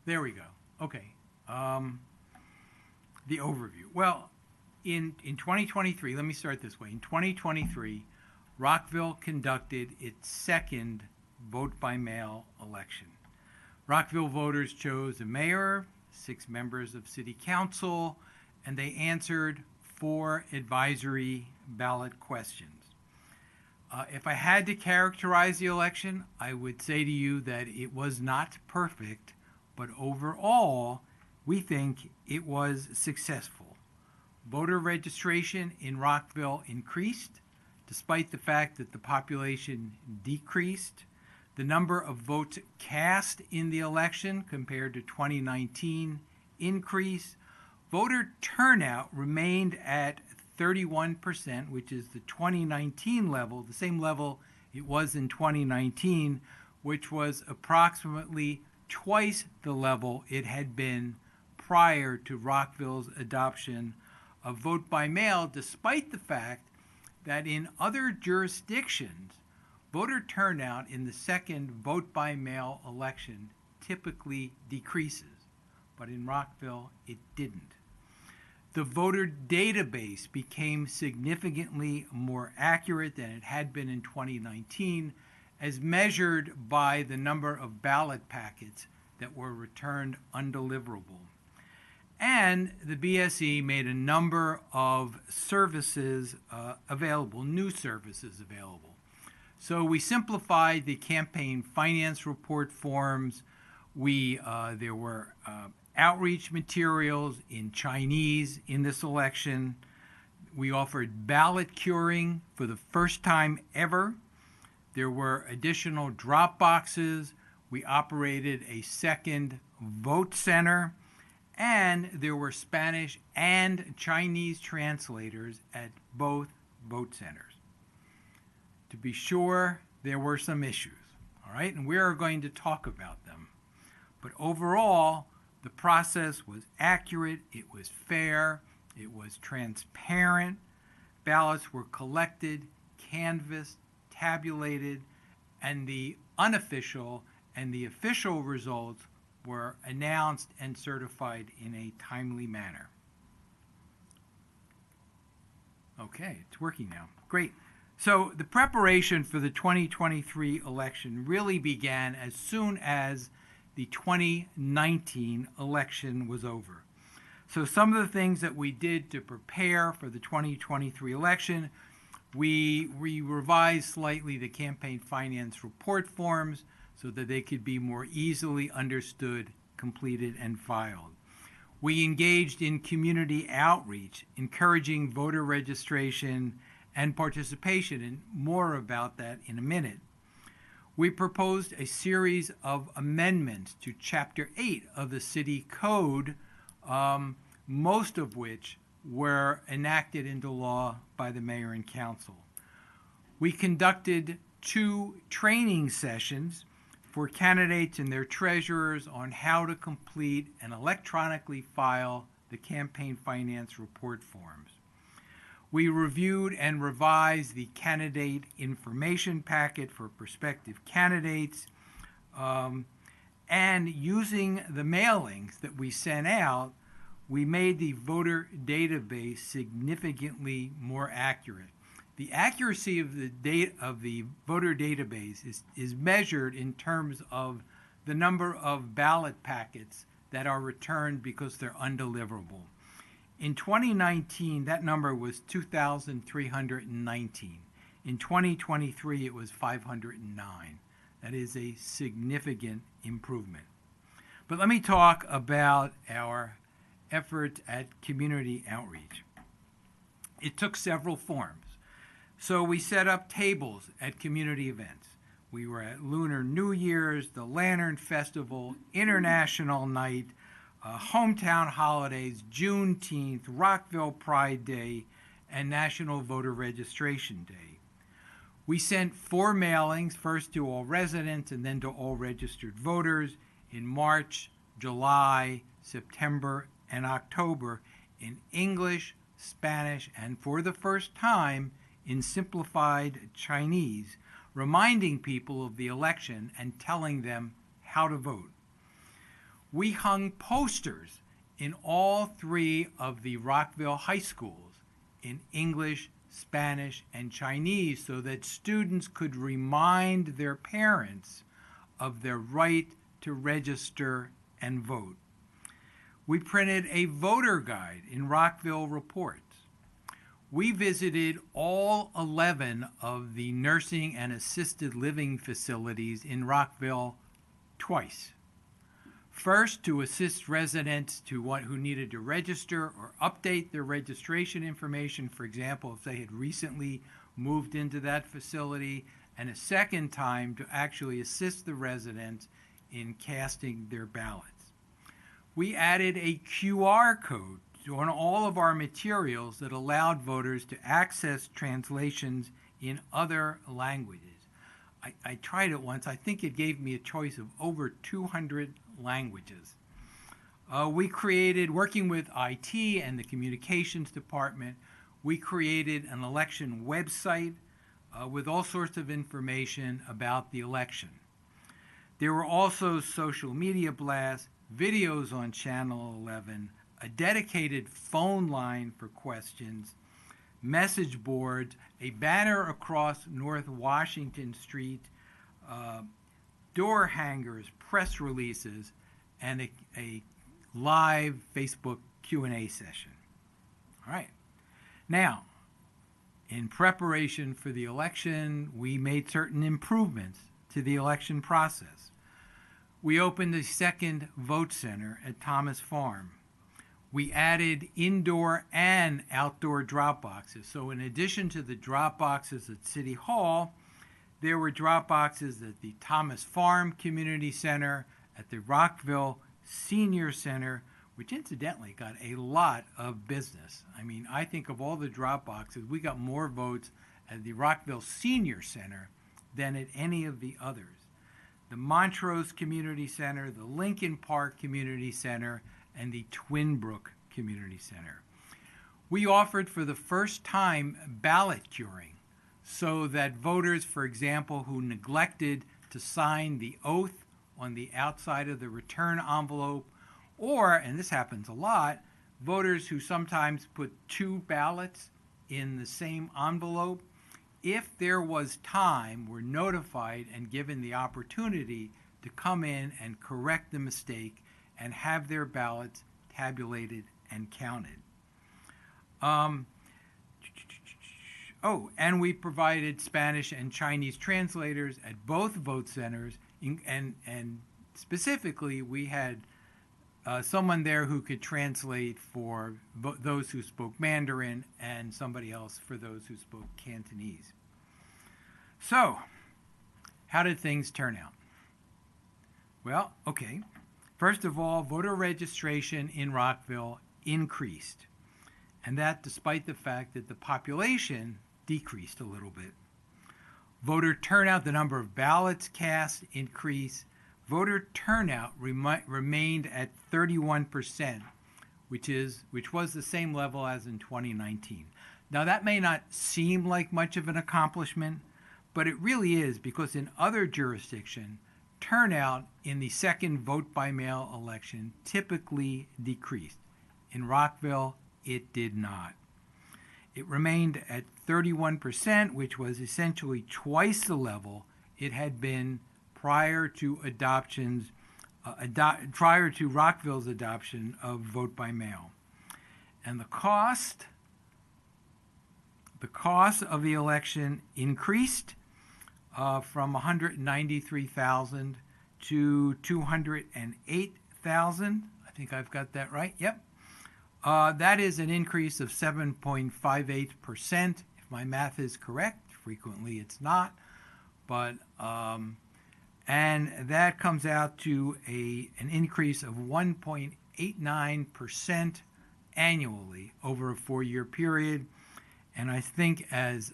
There we go. Okay. The overview. Well, in 2023, let me start this way. In 2023, Rockville conducted its second vote-by-mail election. Rockville voters chose a mayor, 6 members of city council, and they answered 4 advisory ballot questions. If I had to characterize the election, I would say to you that it was not perfect, but overall, we think it was successful. Voter registration in Rockville increased, despite the fact that the population decreased. The number of votes cast in the election compared to 2019 increased. Voter turnout remained at 31%, which is the 2019 level, the same level it was in 2019, which was approximately twice the level it had been prior to Rockville's adoption of vote by mail, despite the fact that in other jurisdictions, voter turnout in the second vote by mail election typically decreases, but in Rockville it didn't. The voter database became significantly more accurate than it had been in 2019, as measured by the number of ballot packets that were returned undeliverable. And the BSE made a number of services available, new services available. So we simplified the campaign finance report forms. There were outreach materials in Chinese in this election. We offered ballot curing for the first time ever. There were additional drop boxes. We operated a second vote center. And there were Spanish and Chinese translators at both vote centers. To be sure, there were some issues, all right? And we are going to talk about them. But overall, the process was accurate, it was fair, it was transparent. Ballots were collected, canvassed, tabulated, and the unofficial and the official results were announced and certified in a timely manner. Okay, it's working now. Great. So the preparation for the 2023 election really began as soon as the 2019 election was over. So some of the things that we did to prepare for the 2023 election, we revised slightly the campaign finance report forms so that they could be more easily understood, completed, and filed. We engaged in community outreach, encouraging voter registration and participation, and more about that in a minute. We proposed a series of amendments to Chapter 8 of the City Code, most of which were enacted into law by the mayor and council. We conducted 2 training sessions for candidates and their treasurers on how to complete and electronically file the campaign finance report forms. We reviewed and revised the candidate information packet for prospective candidates, and using the mailings that we sent out, we made the voter database significantly more accurate. The accuracy of the voter database is measured in terms of the number of ballot packets that are returned because they're undeliverable. In 2019, that number was 2,319. In 2023, it was 509. That is a significant improvement. But let me talk about our effort at community outreach. It took several forms. So we set up tables at community events. We were at Lunar New Year's, the Lantern Festival, International Night, Hometown Holidays, Juneteenth, Rockville Pride Day, and National Voter Registration Day. We sent 4 mailings, first to all residents and then to all registered voters, in March, July, September, and October in English, Spanish, and for the first time in simplified Chinese, reminding people of the election and telling them how to vote. We hung posters in all 3 of the Rockville high schools in English, Spanish, and Chinese so that students could remind their parents of their right to register and vote. We printed a voter guide in Rockville Reports. We visited all 11 of the nursing and assisted living facilities in Rockville twice. First, to assist residents who needed to register or update their registration information, for example, if they had recently moved into that facility, and a second time to actually assist the residents in casting their ballots. We added a QR code on all of our materials that allowed voters to access translations in other languages. I tried it once. I think it gave me a choice of over 200 languages. We created, working with IT and the communications department, we created an election website with all sorts of information about the election. There were also social media blasts, videos on Channel 11, a dedicated phone line for questions, message boards, a banner across North Washington Street, door hangers, press releases, and a live Facebook Q&A session. All right. Now, in preparation for the election, we made certain improvements to the election process. We opened a second vote center at Thomas Farm. We added indoor and outdoor drop boxes. So in addition to the drop boxes at City Hall, there were drop boxes at the Thomas Farm Community Center, at the Rockville Senior Center, which incidentally got a lot of business. I mean, I think of all the drop boxes, we got more votes at the Rockville Senior Center than at any of the others. The Montrose Community Center, the Lincoln Park Community Center, and the Twin Brook Community Center. We offered for the first time ballot curing so that voters, for example, who neglected to sign the oath on the outside of the return envelope, or, and this happens a lot, voters who sometimes put 2 ballots in the same envelope, if there was time, were notified and given the opportunity to come in and correct the mistake and have their ballots tabulated and counted. And we provided Spanish and Chinese translators at both vote centers, and specifically we had someone there who could translate for those who spoke Mandarin and somebody else for those who spoke Cantonese. So, how did things turn out? Well, okay. First of all, voter registration in Rockville increased, and that despite the fact that the population decreased a little bit. Voter turnout, the number of ballots cast, increased. Voter turnout remained at 31%, which was the same level as in 2019. Now, that may not seem like much of an accomplishment, but it really is, because in other jurisdictions, turnout in the second vote-by-mail election typically decreased. In Rockville, it did not. It remained at 31%, which was essentially twice the level it had been prior to Rockville's adoption of vote-by-mail. And the cost The cost of the election increased from 193,000 to 208,000. I think I've got that right. Yep. That is an increase of 7.58%, if my math is correct. Frequently it's not, but and that comes out to an increase of 1.89% annually over a 4-year period. And I think, as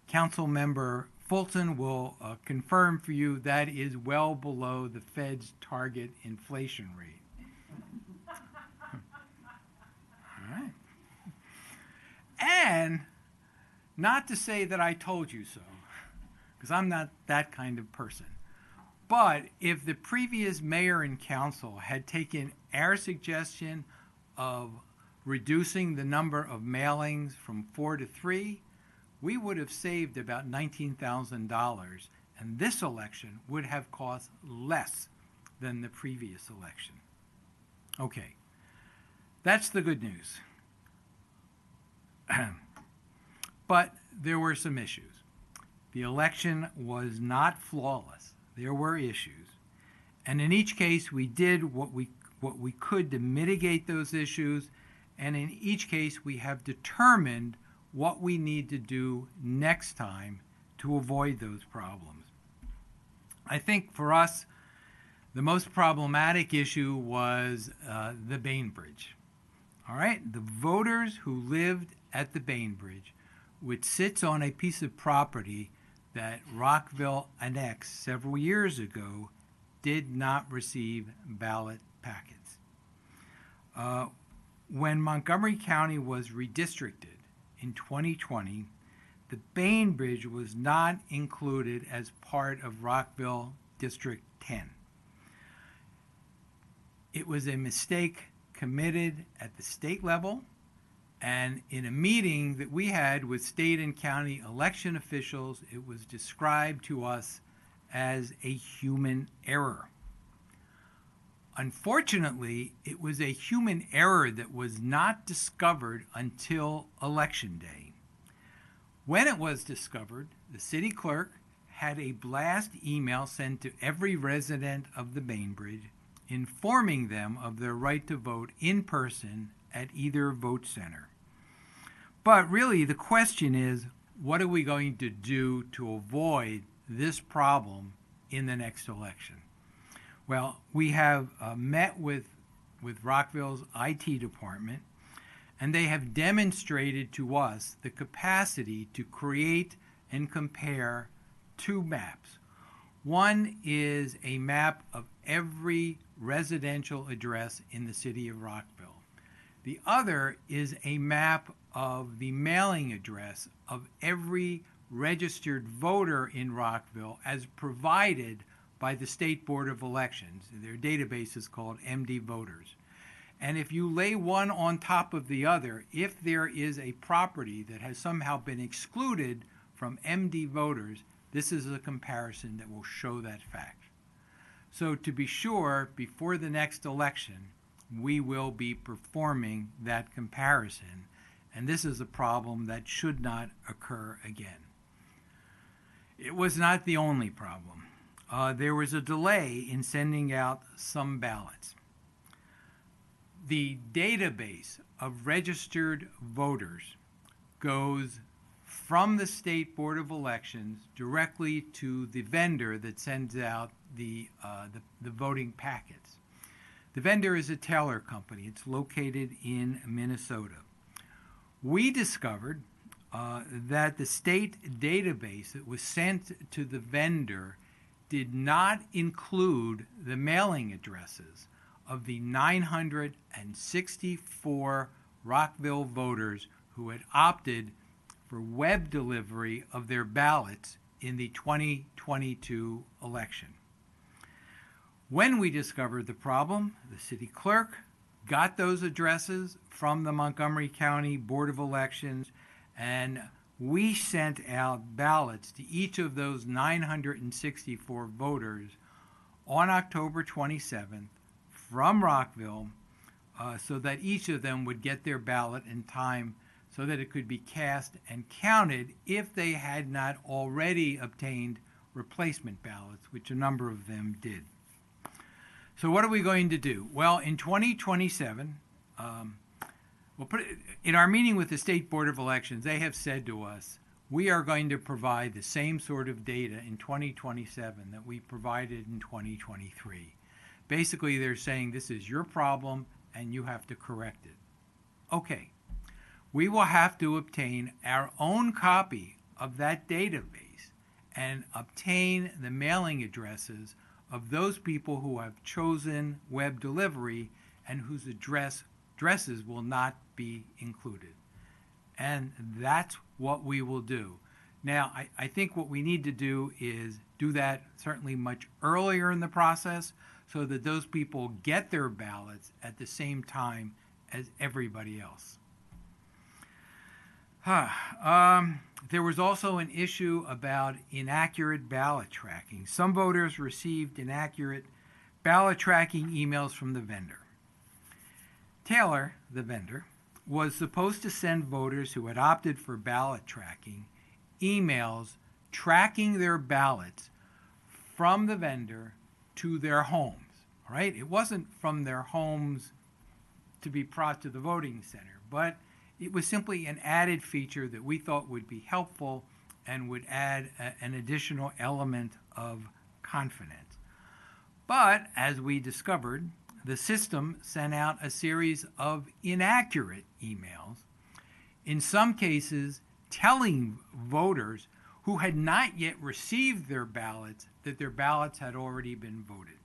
Council Member Fulton will confirm for you, that is well below the Fed's target inflation rate. All right. And not to say that I told you so, because I'm not that kind of person. But if the previous mayor and council had taken our suggestion of reducing the number of mailings from 4 to 3, we would have saved about $19,000, and this election would have cost less than the previous election. Okay, that's the good news. But there were some issues. The election was not flawless. There were issues. And in each case, we did what we could to mitigate those issues. And in each case, we have determined what we need to do next time to avoid those problems. I think for us, the most problematic issue was the Bainbridge. All right, the voters who lived at the Bainbridge, which sits on a piece of property that Rockville annexed several years ago, did not receive ballot packets. When Montgomery County was redistricted in 2020, the Bainbridge was not included as part of Rockville District 10. It was a mistake committed at the state level, and in a meeting that we had with state and county election officials, it was described to us as a human error. Unfortunately, it was a human error that was not discovered until Election Day. When it was discovered, the city clerk had a blast email sent to every resident of the Bainbridge informing them of their right to vote in person at either vote center. But really, the question is, what are we going to do to avoid this problem in the next election? Well, we have met with Rockville's IT department, and they have demonstrated to us the capacity to create and compare two maps. One is a map of every residential address in the city of Rockville. The other is a map of the mailing address of every registered voter in Rockville as provided by the State Board of Elections. Their database is called MD Voters. And if you lay one on top of the other, if there is a property that has somehow been excluded from MD Voters, this is a comparison that will show that fact. So to be sure, before the next election, we will be performing that comparison, and this is a problem that should not occur again. It was not the only problem. There was a delay in sending out some ballots. The database of registered voters goes from the State Board of Elections directly to the vendor that sends out the voting packets. The vendor is a Taylor company. It's located in Minnesota. We discovered that the state database that was sent to the vendor did not include the mailing addresses of the 964 Rockville voters who had opted for web delivery of their ballots in the 2022 election. When we discovered the problem, the city clerk got those addresses from the Montgomery County Board of Elections, and we sent out ballots to each of those 964 voters on October 27th from Rockville so that each of them would get their ballot in time so that it could be cast and counted if they had not already obtained replacement ballots, which a number of them did. So what are we going to do? Well, in 2027, in our meeting with the State Board of Elections, they have said to us, we are going to provide the same sort of data in 2027 that we provided in 2023. Basically, they're saying this is your problem and you have to correct it. Okay, we will have to obtain our own copy of that database and obtain the mailing addresses of those people who have chosen web delivery and whose addresses will not be included. And that's what we will do. Now, I think what we need to do is do that certainly much earlier in the process so that those people get their ballots at the same time as everybody else. There was also an issue about inaccurate ballot tracking. Some voters received inaccurate ballot tracking emails from the vendor. Taylor, the vendor, was supposed to send voters who had opted for ballot tracking emails tracking their ballots from the vendor to their homes. All right? It wasn't from their homes to be brought to the voting center, but it was simply an added feature that we thought would be helpful and would add an additional element of confidence. But as we discovered, the system sent out a series of inaccurate emails, in some cases telling voters who had not yet received their ballots that their ballots had already been voted.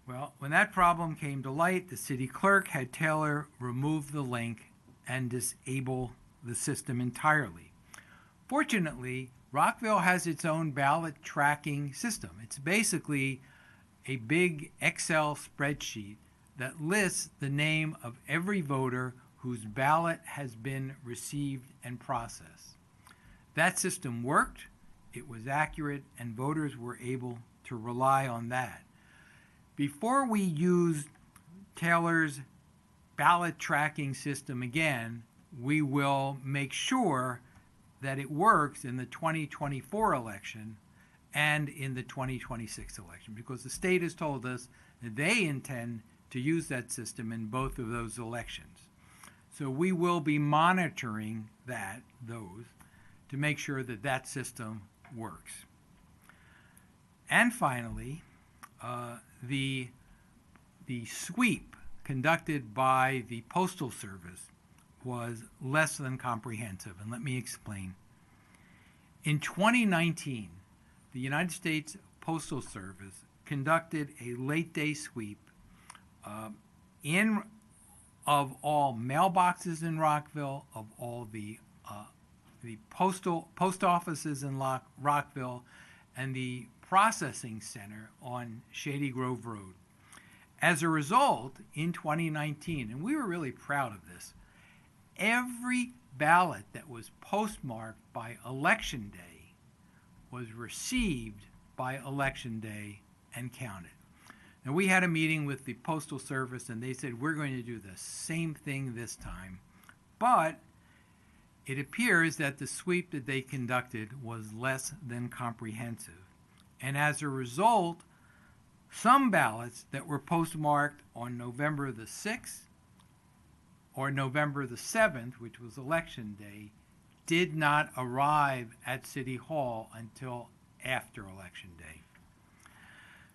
Well, when that problem came to light, the city clerk had Taylor remove the link and disable the system entirely. Fortunately, Rockville has its own ballot tracking system. It's basically a big Excel spreadsheet that lists the name of every voter whose ballot has been received and processed. That system worked, it was accurate, and voters were able to rely on that. Before we use Taylor's ballot tracking system again, we will make sure that it works in the 2024 election and in the 2026 election, because the state has told us that they intend to use that system in both of those elections. So we will be monitoring those to make sure that that system works. And finally, the sweep conducted by the Postal Service was less than comprehensive, and let me explain. In 2019, the United States Postal Service conducted a late-day sweep of all mailboxes in Rockville, of all the post offices in Rockville, and the processing center on Shady Grove Road. As a result, in 2019, and we were really proud of this, every ballot that was postmarked by Election Day was received by Election Day and counted. Now, we had a meeting with the Postal Service, and they said, we're going to do the same thing this time, but it appears that the sweep that they conducted was less than comprehensive. And as a result, some ballots that were postmarked on November the 6th or November the 7th, which was Election Day, did not arrive at City Hall until after Election Day.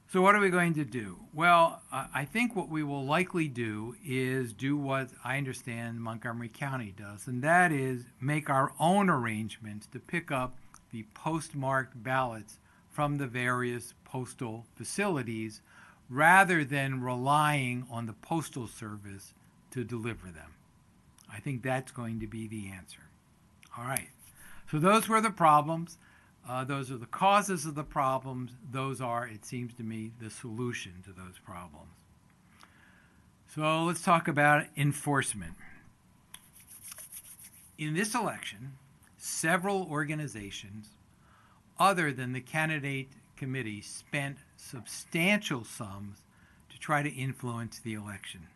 So what are we going to do? Well, I think what we will likely do is do what I understand Montgomery County does, and that is make our own arrangements to pick up the postmarked ballots from the various postal facilities rather than relying on the Postal Service to deliver them. I think that's going to be the answer. All right. So those were the problems. Those are the causes of the problems. Those are, it seems to me, the solution to those problems. So let's talk about enforcement. In this election, several organizations other than the candidate committee spent substantial sums to try to influence the election.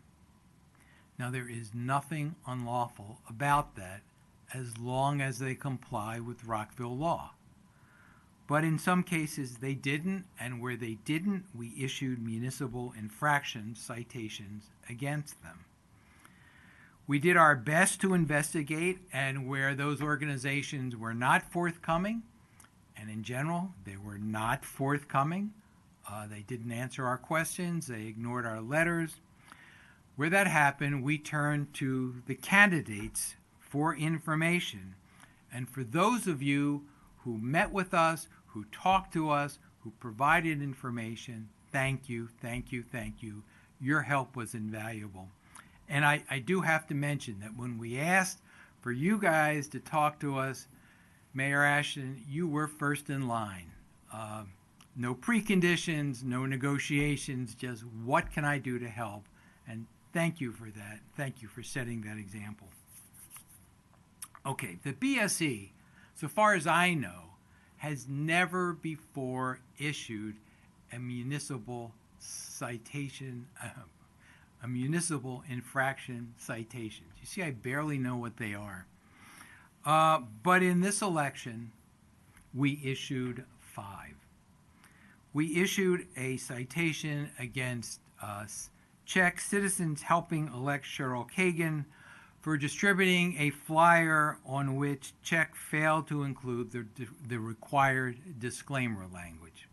Now, there is nothing unlawful about that as long as they comply with Rockville law. But in some cases they didn't, and where they didn't, we issued municipal infraction citations against them. We did our best to investigate, and where those organizations were not forthcoming, and in general they were not forthcoming, they didn't answer our questions, they ignored our letters. Where that happened, we turned to the candidates for information. And for those of you who met with us, who talked to us, who provided information, thank you, thank you, thank you. Your help was invaluable. And I do have to mention that when we asked for you guys to talk to us, Mayor Ashton, you were first in line. No preconditions, no negotiations, just what can I do to help? And thank you for that. Thank you for setting that example. Okay, the BSE, so far as I know, has never before issued a municipal citation, a municipal infraction citation. You see, I barely know what they are. But in this election, we issued 5. We issued a citation against Czech citizens helping elect Cheryl Kagan for distributing a flyer on which Czech failed to include the required disclaimer language.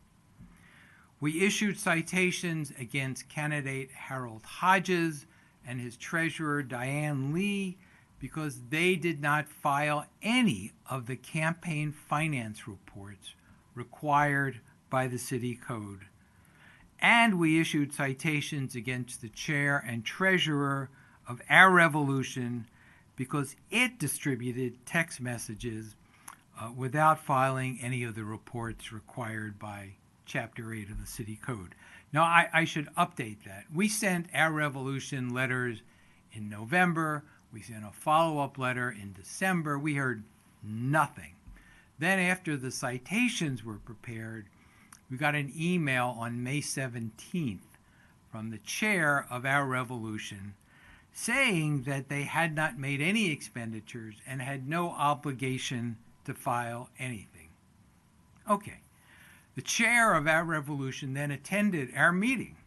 We issued citations against candidate Harold Hodges and his treasurer Diane Lee because they did not file any of the campaign finance reports required by the city code. And we issued citations against the chair and treasurer of Our Revolution because it distributed text messages without filing any of the reports required by Chapter 8 of the City Code. Now, I should update that. We sent Our Revolution letters in November. We sent a follow-up letter in December. We heard nothing. Then after the citations were prepared, we got an email on May 17th from the chair of Our Revolution saying that they had not made any expenditures and had no obligation to file anything. Okay. The chair of Our Revolution then attended our meeting,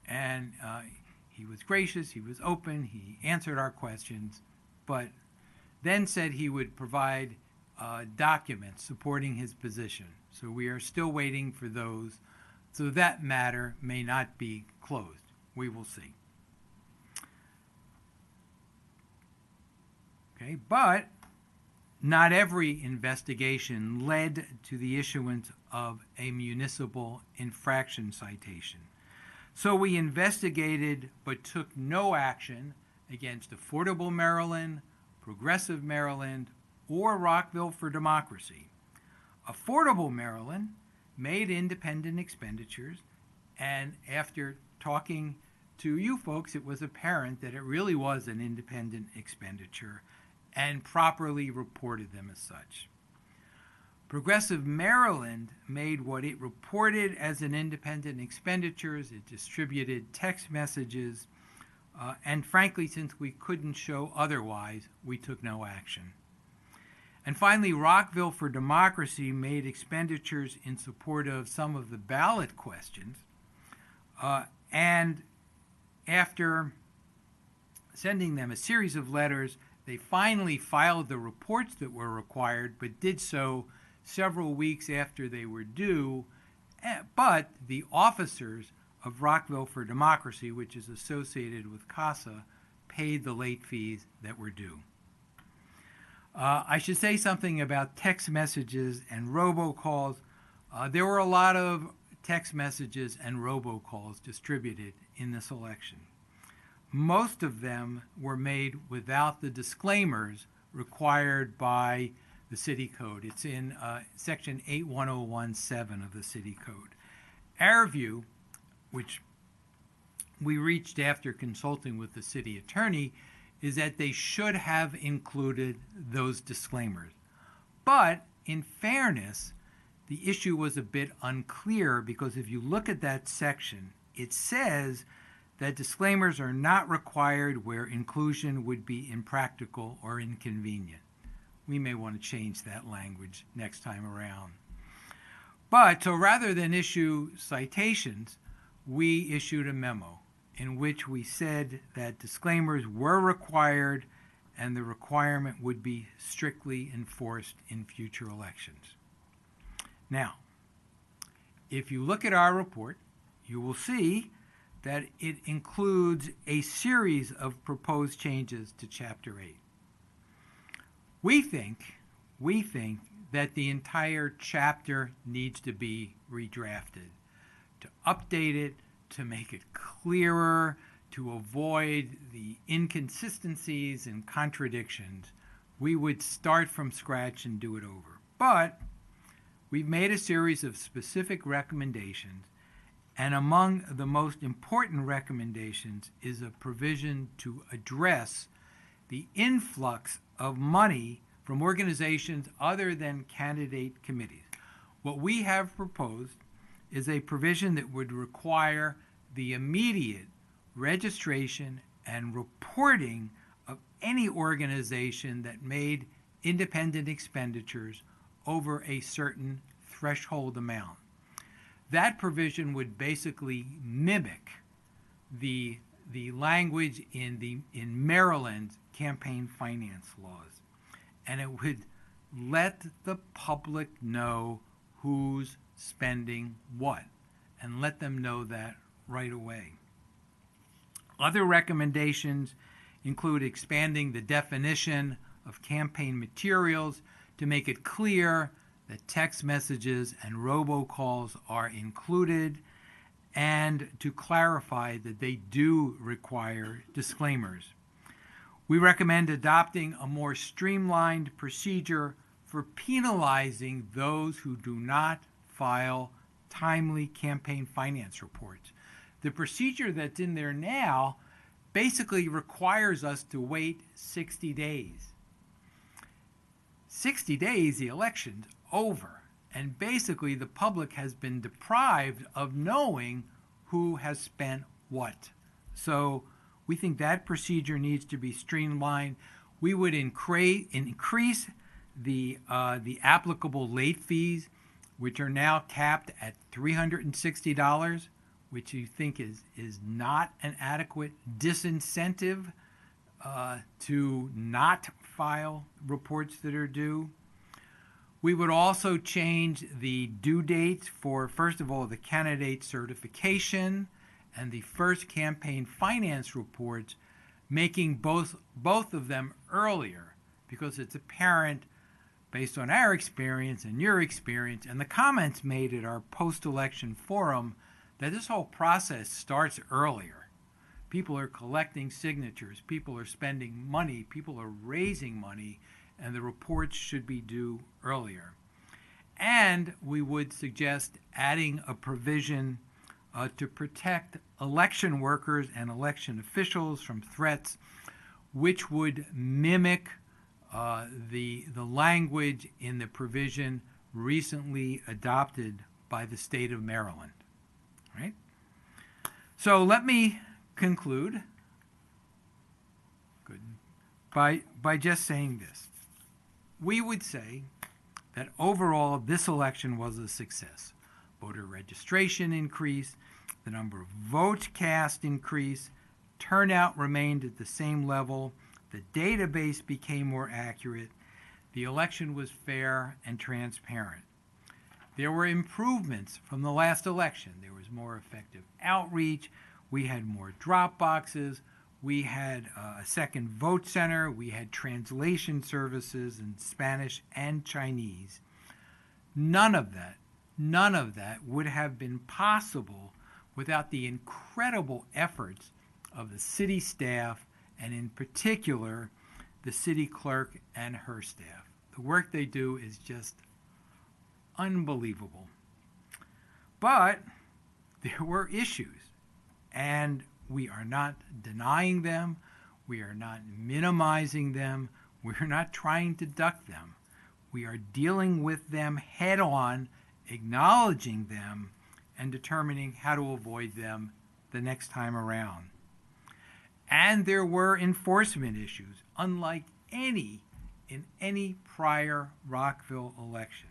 and he was gracious, he was open, he answered our questions, but then said he would provide documents supporting his position. So we are still waiting for those, so that matter may not be closed. We will see. Okay, but not every investigation led to the issuance of a municipal infraction citation. So we investigated but took no action against Affordable Maryland, Progressive Maryland, or Rockville for Democracy. Affordable Maryland made independent expenditures, and after talking to you folks, it was apparent that it really was an independent expenditure and properly reported them as such. Progressive Maryland made what it reported as an independent expenditures. It distributed text messages, and frankly, since we couldn't show otherwise, we took no action. And finally, Rockville for Democracy made expenditures in support of some of the ballot questions, and after sending them a series of letters, they finally filed the reports that were required, but did so several weeks after they were due. But the officers of Rockville for Democracy, which is associated with CASA, paid the late fees that were due. I should say something about text messages and robocalls. There were a lot of text messages and robocalls distributed in this election. Most of them were made without the disclaimers required by the City Code. It's in Section 81017 of the City Code. Our view, which we reached after consulting with the city attorney, is that they should have included those disclaimers. But in fairness, the issue was a bit unclear because if you look at that section, it says that disclaimers are not required where inclusion would be impractical or inconvenient. We may want to change that language next time around. But so rather than issue citations, we issued a memo in which we said that disclaimers were required and the requirement would be strictly enforced in future elections. Now, if you look at our report, you will see that it includes a series of proposed changes to Chapter 8. We think that the entire chapter needs to be redrafted, to update it, to make it clearer, to avoid the inconsistencies and contradictions. We would start from scratch and do it over. But we've made a series of specific recommendations, and among the most important recommendations is a provision to address the influx of money from organizations other than candidate committees. What we have proposed is a provision that would require the immediate registration and reporting of any organization that made independent expenditures over a certain threshold amount. That provision would basically mimic the language in Maryland's campaign finance laws, and it would let the public know who's spending what, and let them know that right away. Other recommendations include expanding the definition of campaign materials to make it clear that text messages and robocalls are included, and to clarify that they do require disclaimers. We recommend adopting a more streamlined procedure for penalizing those who do not file timely campaign finance reports. The procedure that's in there now basically requires us to wait 60 days. 60 days, the election's over, and basically the public has been deprived of knowing who has spent what. So we think that procedure needs to be streamlined. We would increase the applicable late fees, which are now capped at $360, which you think is not an adequate disincentive to not file reports that are due. We would also change the due dates for, first of all, the candidate certification and the first campaign finance reports, making both of them earlier, because it's apparent, based on our experience and your experience and the comments made at our post-election forum, that this whole process starts earlier. People are collecting signatures, people are spending money, people are raising money, and the reports should be due earlier. And we would suggest adding a provision to protect election workers and election officials from threats, which would mimic the language in the provision recently adopted by the state of Maryland. Right? So let me conclude by just saying this. We would say that overall this election was a success. Voter registration increased, the number of votes cast increased, turnout remained at the same level, the database became more accurate, the election was fair and transparent. There were improvements from the last election. There was more effective outreach, we had more drop boxes, we had a second vote center, we had translation services in Spanish and Chinese. None of that would have been possible without the incredible efforts of the city staff, and in particular, the city clerk and her staff. The work they do is just unbelievable. But there were issues, and we are not denying them, we are not minimizing them, we're not trying to duck them. We are dealing with them head on, acknowledging them, and determining how to avoid them the the next time around. And there were enforcement issues, unlike any in any prior Rockville election.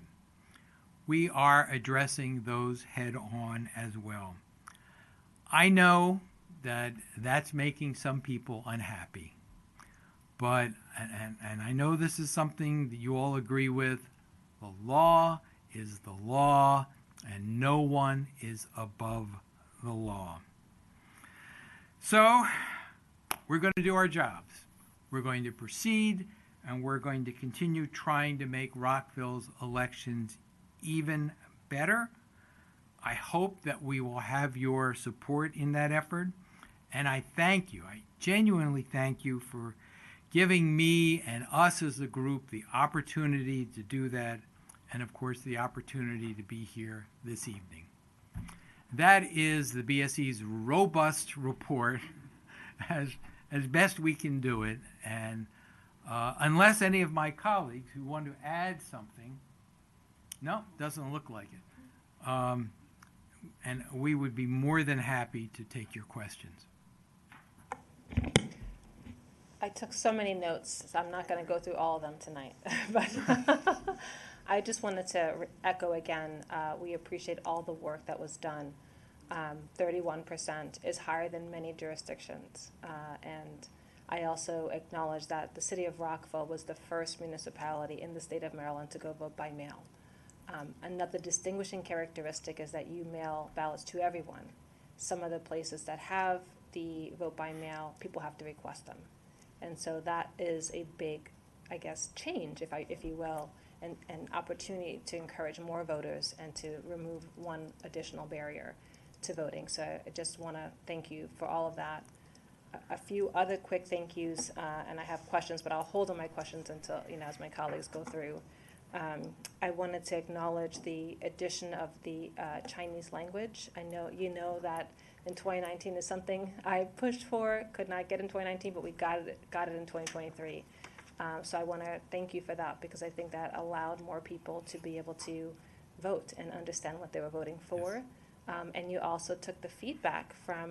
We are addressing those head on as well. I know that that's making some people unhappy, but, and I know this is something that you all agree with, the law is the law, and no one is above the law. So, we're going to do our jobs. We're going to proceed, and we're going to continue trying to make Rockville's elections even better. I hope that we will have your support in that effort, and I thank you. I genuinely thank you for giving me and us as a group the opportunity to do that, and of course the opportunity to be here this evening. That is the BSE's robust report as best we can do it, and unless any of my colleagues who want to add something, no, doesn't look like it. And we would be more than happy to take your questions. I took so many notes, so I'm not going to go through all of them tonight. But I just wanted to echo again, we appreciate all the work that was done. 31% is higher than many jurisdictions. And I also acknowledge that the city of Rockville was the first municipality in the state of Maryland to go vote by mail. Another distinguishing characteristic is that you mail ballots to everyone. Some of the places that have the vote by mail, people have to request them. And so that is a big, I guess, change, if you will, and an opportunity to encourage more voters and to remove one additional barrier to voting. So I just want to thank you for all of that. A few other quick thank yous, and I have questions, but I'll hold on my questions until, as my colleagues go through. I wanted to acknowledge the addition of the Chinese language. I know you know that in 2019 is something I pushed for, could not get in 2019, but we got it in 2023. So I want to thank you for that, because I think that allowed more people to be able to vote and understand what they were voting for. And you also took the feedback from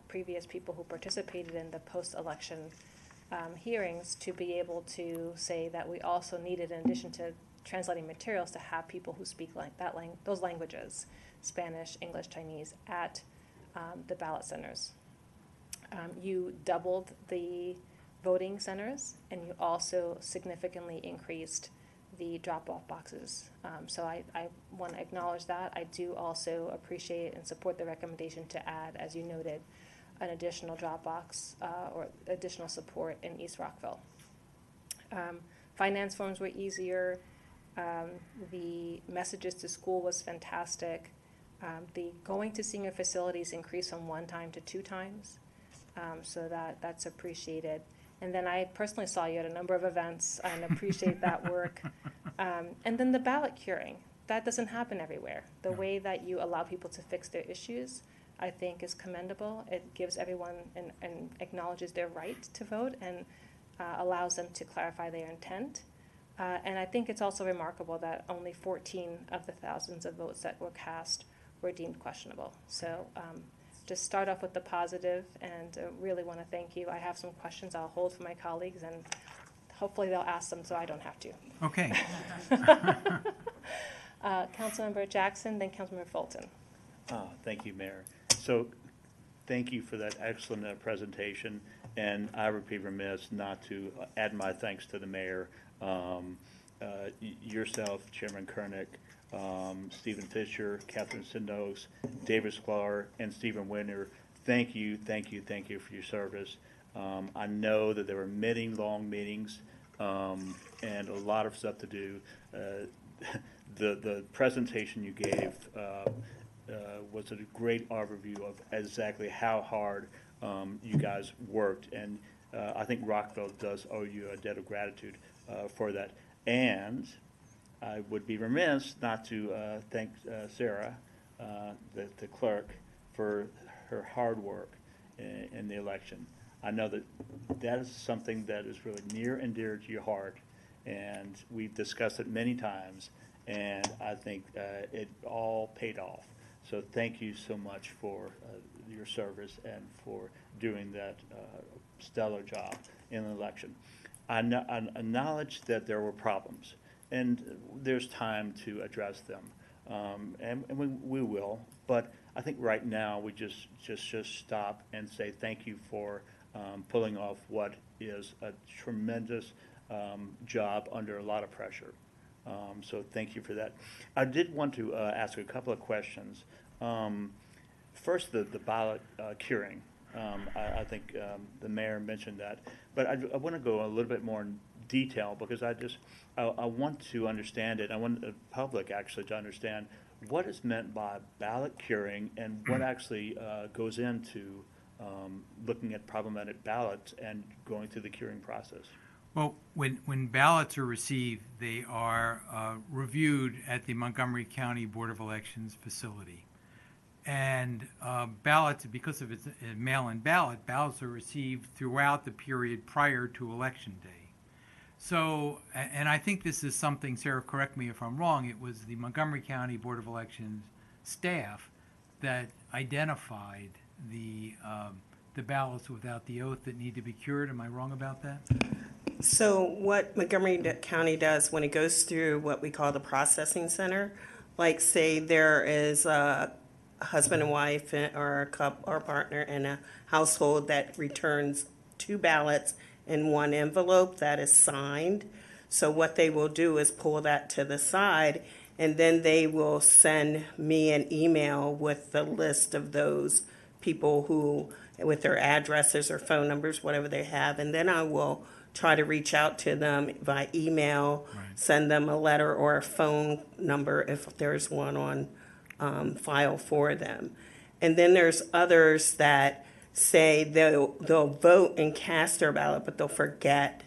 previous people who participated in the post-election hearings to be able to say that we also needed, in addition to translating materials, to have people who speak like those languages, Spanish, English, Chinese, at the ballot centers. You doubled the voting centers, and you also significantly increased the drop-off boxes. So I want to acknowledge that. I do also appreciate and support the recommendation to add, as you noted, an additional drop box or additional support in East Rockville. Finance forms were easier. The messages to school was fantastic. The going to senior facilities increased from 1 time to 2 times. So that's appreciated. And then I personally saw you at a number of events and appreciate that work. And then the ballot curing, that doesn't happen everywhere. The way that you allow people to fix their issues, I think, is commendable. It gives everyone and acknowledges their right to vote and allows them to clarify their intent. And I think it's also remarkable that only 14 of the thousands of votes that were cast were deemed questionable. So just start off with the positive, and really want to thank you. I have some questions I'll hold for my colleagues, and hopefully they'll ask them so I don't have to. Okay. Councilmember Jackson, then Councilmember Fulton. Thank you, Mayor. So thank you for that excellent presentation, and I would be remiss not to add my thanks to the mayor, yourself, Chairman Kernick, Stephen Fisher, Catherine Sindos, David Sklar, and Stephen Winter. Thank you for your service. I know that there were many long meetings and a lot of stuff to do. The presentation you gave was a great overview of exactly how hard you guys worked, and I think Rockville does owe you a debt of gratitude for that. And I would be remiss not to thank Sarah, the clerk, for her hard work in the election. I know that is something that is really near and dear to your heart, and we've discussed it many times, and I think it all paid off. So thank you so much for your service and for doing that stellar job in the election. I acknowledge that there were problems, and there's time to address them, and we will. But I think right now we just stop and say thank you for pulling off what is a tremendous job under a lot of pressure. So thank you for that. I did want to ask a couple of questions. First, the ballot curing. I think the mayor mentioned that, but I want to go a little bit more in detail because I want to understand it. I want the public actually to understand what is meant by ballot curing and what actually goes into looking at problematic ballots and going through the curing process. Well, when ballots are received, they are reviewed at the Montgomery County Board of Elections facility. And ballots, because of its mail-in ballot, ballots are received throughout the period prior to Election Day. So, and I think this is something, Sarah, correct me if I'm wrong, it was the Montgomery County Board of Elections staff that identified the ballots without the oath that need to be cured. Am I wrong about that? So what Montgomery County does when it goes through what we call the processing center, like say there is a husband and wife or a couple or partner in a household that returns 2 ballots in 1 envelope that is signed. So what they will do is pull that to the side, and then they will send me an email with the list of those people who, with their addresses or phone numbers, whatever they have, and then I will try to reach out to them by email, send them a letter or a phone number if there's one on file for them. And then there's others that say they'll vote and cast their ballot, but they'll forget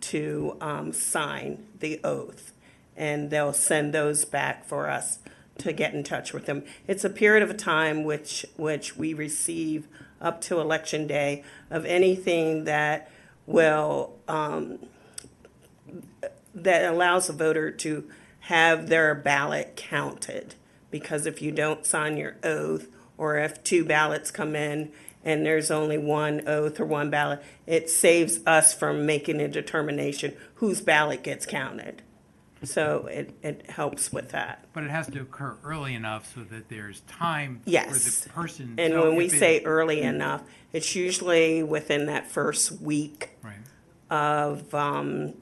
to sign the oath. And they'll send those back for us to get in touch with them. It's a period of time which we receive up to Election Day of anything that will that allows a voter to have their ballot counted. Because if you don't sign your oath, or if 2 ballots come in and there's only 1 oath or 1 ballot, it saves us from making a determination whose ballot gets counted. So it helps with that. But it has to occur early enough so that there's time for the person. And so when we say early enough, it's usually within that first week of ballots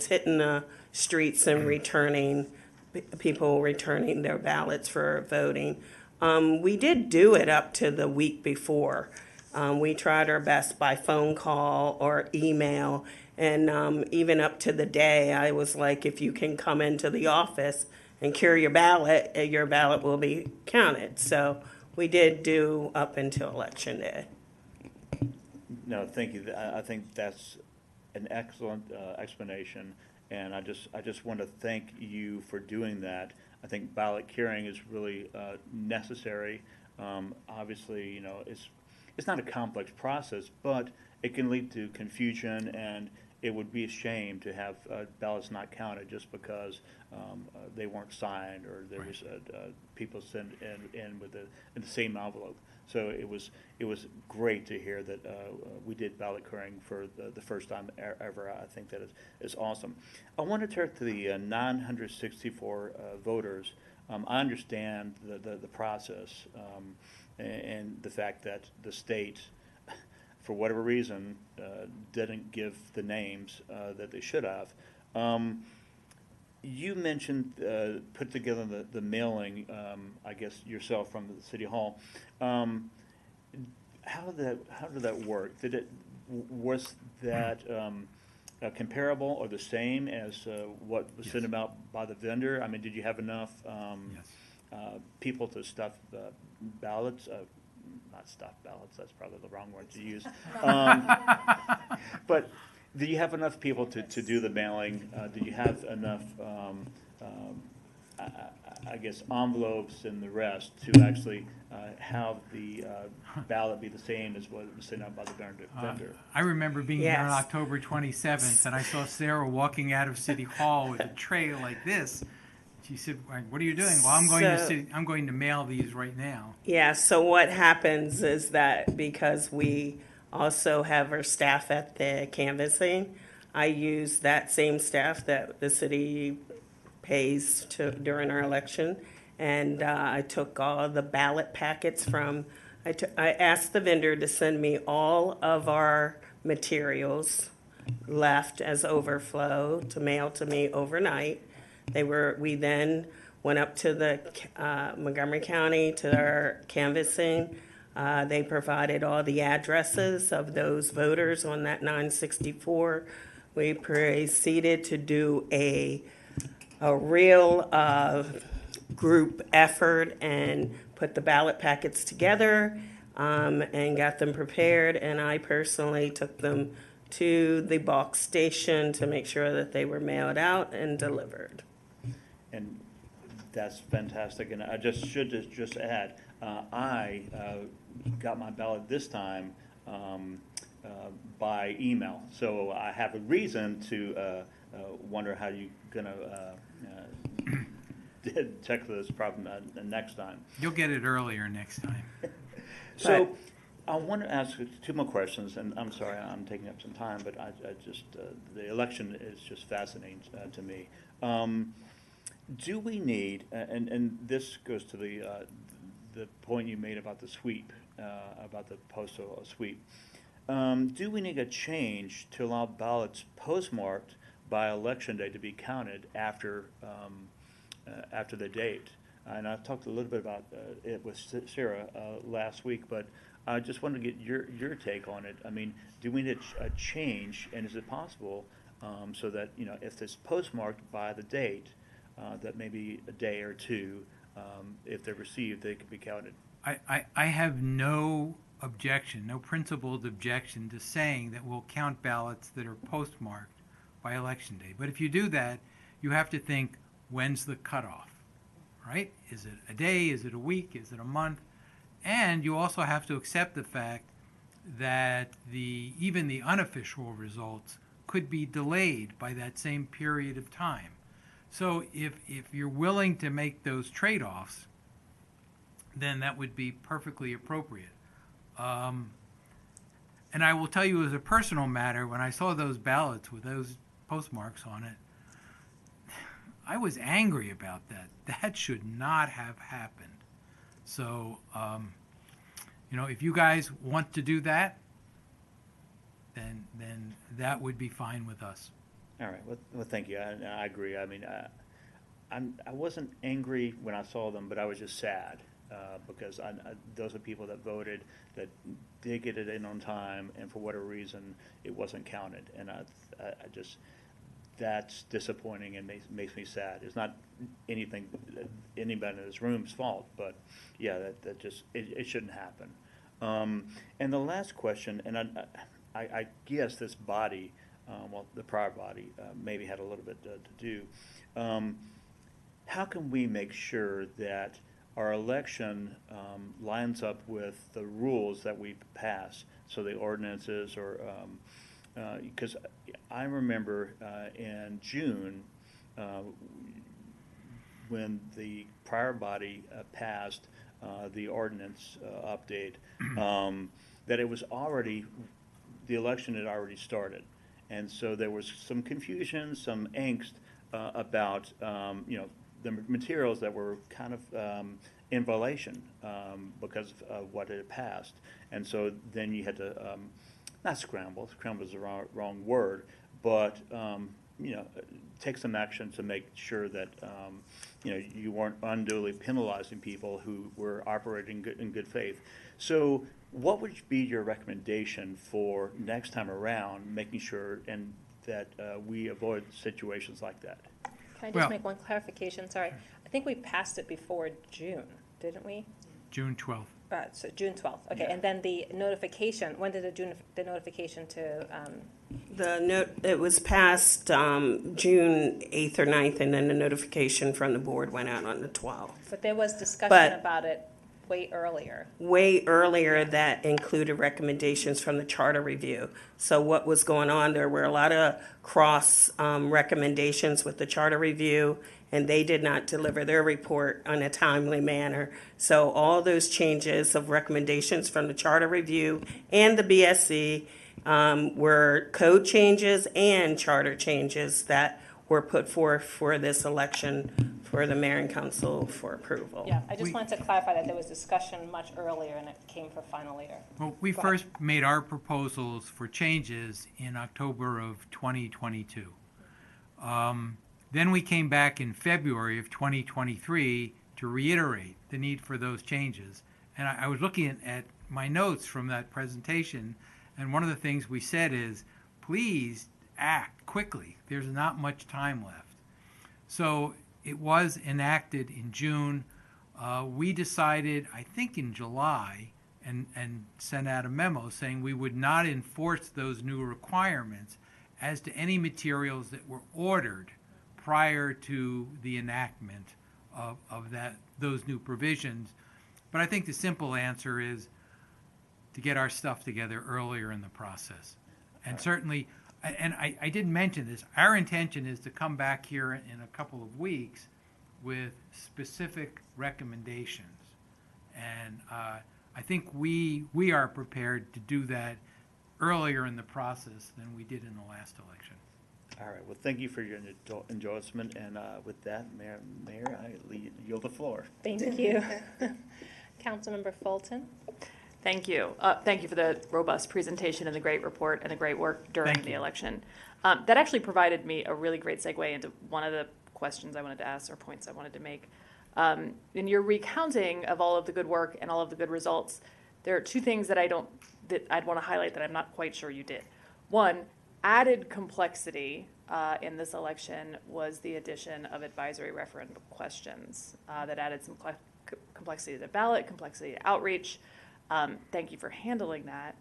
hitting the streets and people returning their ballots for voting. We did do it up to the week before. We tried our best by phone call or email, and even up to the day, I was like, if you can come into the office and cure your ballot will be counted. So we did do up until Election Day. No, thank you. I think that's an excellent explanation. And I just want to thank you for doing that. I think ballot curing is really necessary. Obviously, you know, it's not a complex process, but it can lead to confusion, and it would be a shame to have ballots not counted just because they weren't signed or there was people sent in with in the same envelope. So it was great to hear that we did ballot curing for the first time ever. I think that is awesome. I want to turn to the 964 voters. I understand the process and the fact that the state, for whatever reason, didn't give the names that they should have. You mentioned put together the mailing, I guess yourself from the city hall. How did that work? Was that comparable or the same as what was sent about by the vendor? I mean, did you have enough people to stuff ballots? Not stuff ballots. That's probably the wrong word to use. But do you have enough people to do the mailing? Do you have enough, I guess, envelopes and the rest to actually have the ballot be the same as what was sent out by the vendor? I remember being there on October 27th, and I saw Sarah walking out of City Hall with a tray like this. She said, "What are you doing?" Well, I'm going to mail these right now. Yeah, so what happens is that because we also have our staff at the canvassing, I use that same staff that the city pays to during our election, and I took all the ballot packets from, I asked the vendor to send me all of our materials left as overflow to mail to me overnight. We then went up to the Montgomery County to our canvassing. They provided all the addresses of those voters on that 964. We proceeded to do a real group effort and put the ballot packets together and got them prepared. And I personally took them to the box station to make sure that they were mailed out and delivered. And that's fantastic. And I should just add, I got my ballot this time by email. So I have a reason to wonder how you're going to check this problem next time. You'll get it earlier next time. So I want to ask 2 more questions, and I'm sorry I'm taking up some time, but I just the election is just fascinating to me. Do we need, and this goes to the point you made about the sweep, about the postal sweep. Do we need a change to allow ballots postmarked by election day to be counted after the date? And I talked a little bit about it with Sarah last week, but I just wanted to get your take on it. I mean, do we need a change, and is it possible so that, if it's postmarked by the date, that maybe a day or two, if they're received, they could be counted? I have no objection, no principled objection to saying that we'll count ballots that are postmarked by election day. But if you do that, you have to think, when's the cutoff, right? Is it a day? Is it a week? Is it a month? And you also have to accept the fact that even the unofficial results could be delayed by that same period of time. So if you're willing to make those trade-offs, then that would be perfectly appropriate. And I will tell you as a personal matter, when I saw those ballots with those postmarks on it, I was angry about that. That should not have happened. So, if you guys want to do that, then that would be fine with us. All right. Well, thank you. I agree. I mean, I wasn't angry when I saw them, but I was just sad because those are people that voted, that did get it in on time, and for whatever reason, it wasn't counted. And I just, that's disappointing and makes me sad. It's not anything anybody in this room's fault, but yeah, that just it shouldn't happen. And the last question, and I guess this body, the prior body, maybe had a little bit to do. How can we make sure that our election lines up with the rules that we pass? So the ordinances, or because I remember in June when the prior body passed the ordinance update, that it was already, the election had already started. And so there was some confusion, some angst about, the materials that were kind of in violation because of what had passed. And so then you had to, not scramble is the wrong word, but, take some action to make sure that, you weren't unduly penalizing people who were operating in good faith. So what would be your recommendation for next time around, making sure and that we avoid situations like that? Can I just make one clarification? Sorry. I think we passed it before June, didn't we? June 12th. So June 12th. Okay, yeah. And then the notification, when did the notification to... It was passed June 8th or 9th, and then the notification from the board went out on the 12th. But there was discussion about it way earlier. Way earlier, that included recommendations from the charter review. So what was going on, there were a lot of cross recommendations with the charter review and they did not deliver their report on a timely manner. So all those changes of recommendations from the Charter Review and the BSC were code changes and charter changes that were put forth for this election for the mayor and council for approval. Yeah, I just wanted to clarify that there was discussion much earlier and it came for final later. Well, we Go ahead. first made our proposals for changes in October of 2022. Then we came back in February of 2023 to reiterate the need for those changes. And I was looking at my notes from that presentation, and one of the things we said is, please act quickly. There's not much time left. So it was enacted in June. We decided, I think in July, and sent out a memo saying we would not enforce those new requirements as to any materials that were ordered prior to the enactment of those new provisions. But I think the simple answer is to get our stuff together earlier in the process. And certainly, and I didn't mention this, our intention is to come back here in a couple of weeks with specific recommendations. And I think we are prepared to do that earlier in the process than we did in the last election. All right, well, thank you for your endorsement, and with that, Mayor, I yield the floor. Thank you. Councilmember Fulton. Thank you. Thank you for the robust presentation and the great report and the great work during the election. That actually provided me a really great segue into one of the questions I wanted to ask or points I wanted to make. In your recounting of all of the good work and all of the good results, there are two things that I'd want to highlight that I'm not quite sure you did. One, added complexity in this election was the addition of advisory referendum questions that added some complexity to the ballot, complexity to outreach. Thank you for handling that.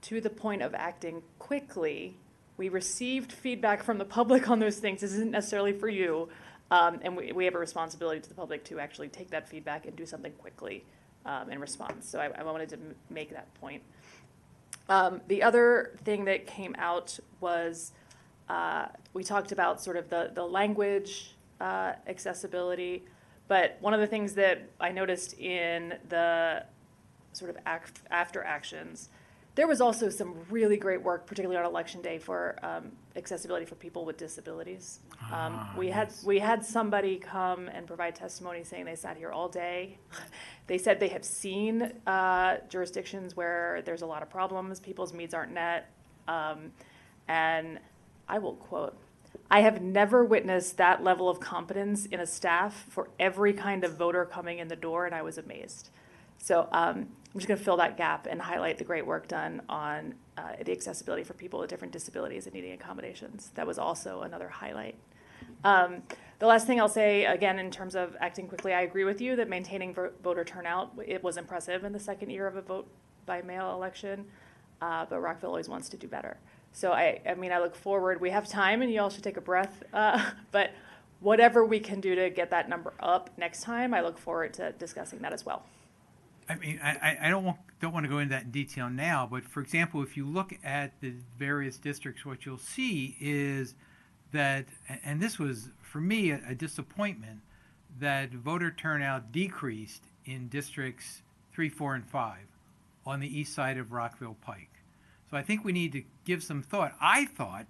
To the point of acting quickly, we received feedback from the public on those things. This isn't necessarily for you, and we have a responsibility to the public to actually take that feedback and do something quickly in response. So I wanted to make that point. The other thing that came out was we talked about sort of the language accessibility, but one of the things that I noticed in the sort of after actions, there was also some really great work, particularly on election day, for accessibility for people with disabilities. We had somebody come and provide testimony saying they sat here all day. They said they have seen jurisdictions where there's a lot of problems, people's needs aren't met, and I will quote, "I have never witnessed that level of competence in a staff for every kind of voter coming in the door, and I was amazed." So I'm just going to fill that gap and highlight the great work done on the accessibility for people with different disabilities and needing accommodations. That was also another highlight. The last thing I'll say, again, in terms of acting quickly, I agree with you that maintaining voter turnout, it was impressive in the second year of a vote by mail election, but Rockville always wants to do better. So I mean, I look forward. We have time, and you all should take a breath, but whatever we can do to get that number up next time, I look forward to discussing that as well. I mean, I don't want to go into that in detail now, but for example, if you look at the various districts, what you'll see is that, and this was for me a disappointment, that voter turnout decreased in districts 3, 4, and 5 on the east side of Rockville Pike. So I think we need to give some thought. I thought,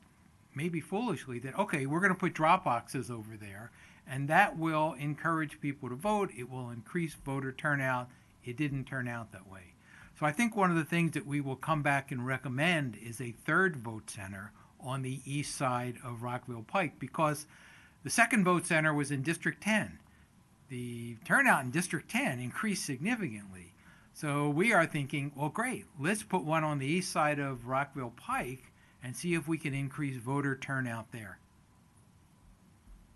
maybe foolishly, that okay, we're going to put drop boxes over there, and that will encourage people to vote. It will increase voter turnout. It didn't turn out that way. So I think one of the things that we will come back and recommend is a third vote center on the east side of Rockville Pike, because the second vote center was in District 10. The turnout in District 10 increased significantly. So we are thinking, well, great, let's put one on the east side of Rockville Pike and see if we can increase voter turnout there.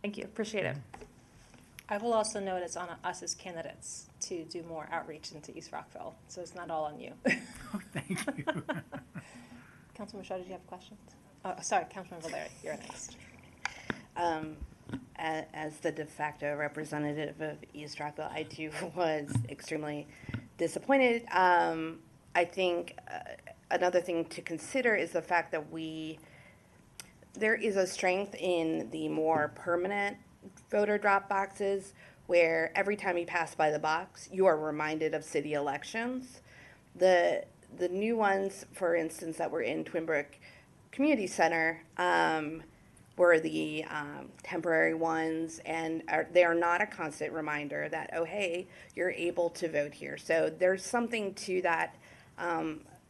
Thank you, appreciate it. I will also note it's on us as candidates to do more outreach into East Rockville, so it's not all on you. Oh, thank you. Councilman Shaw, did you have questions? Oh, sorry, Councilman Valeri, you're next. As the de facto representative of East Rockville, I too was extremely disappointed. I think another thing to consider is the fact that there is a strength in the more permanent voter drop boxes where every time you pass by the box, you are reminded of city elections. The new ones, for instance, that were in Twin Brook Community Center were the temporary ones, and they are not a constant reminder that, oh, hey, you're able to vote here. So there's something to that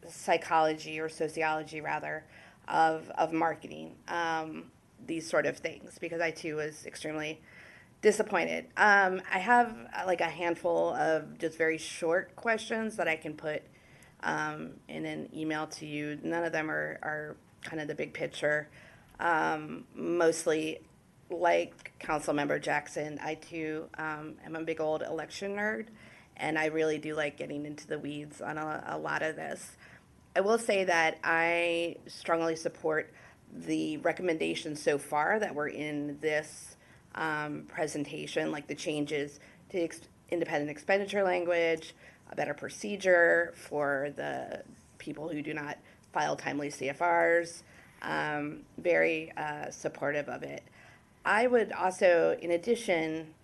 psychology or sociology, rather, of marketing these sort of things, because I, too, was extremely disappointed. I have like a handful of just very short questions that I can put in an email to you. None of them are kind of the big picture. Mostly, like Councilmember Jackson, I too am a big old election nerd, and I really do like getting into the weeds on a lot of this. I will say that I strongly support the recommendations so far that were in this presentation, like the changes to independent expenditure language, a better procedure for the people who do not file timely CFRs. Very supportive of it. I would also, in addition,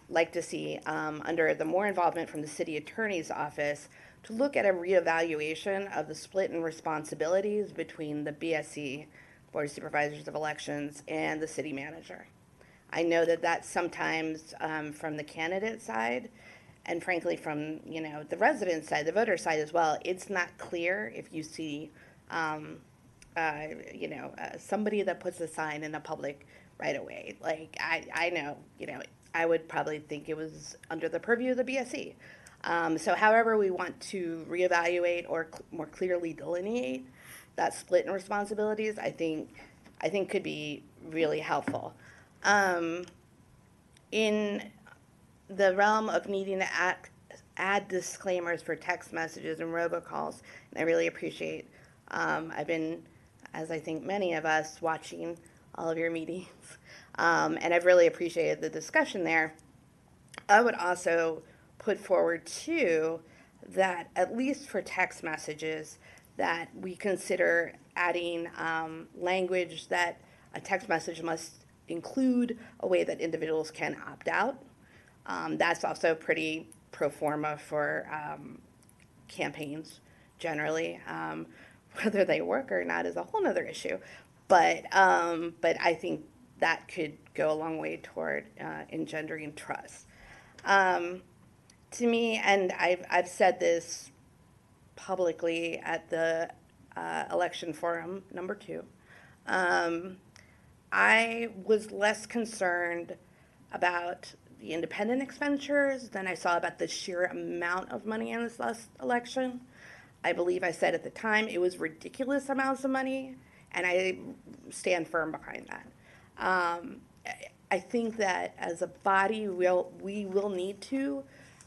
like to see under the more involvement from the city attorney's office to look at a reevaluation of the split in responsibilities between the BSC, Board of Supervisors of Elections, and the city manager. I know that that's sometimes from the candidate side, and frankly from the resident side, the voter side as well. It's not clear if you see somebody that puts a sign in a public right away. Like I know, I would probably think it was under the purview of the BSC. So however we want to reevaluate or more clearly delineate that split in responsibilities, I think could be really helpful. In the realm of needing to add disclaimers for text messages and robocalls, and I really appreciate, I've been, as I think many of us, watching all of your meetings, and I've really appreciated the discussion there. I would also put forward, too, that at least for text messages, that we consider adding language that a text message must include a way that individuals can opt out. That's also pretty pro forma for campaigns generally. Whether they work or not is a whole other issue. But I think that could go a long way toward engendering trust. To me, and I've said this publicly at the election forum number 2, I was less concerned about the independent expenditures than I saw about the sheer amount of money in this last election. I believe I said at the time it was ridiculous amounts of money, and I stand firm behind that. I think that as a body, we will need to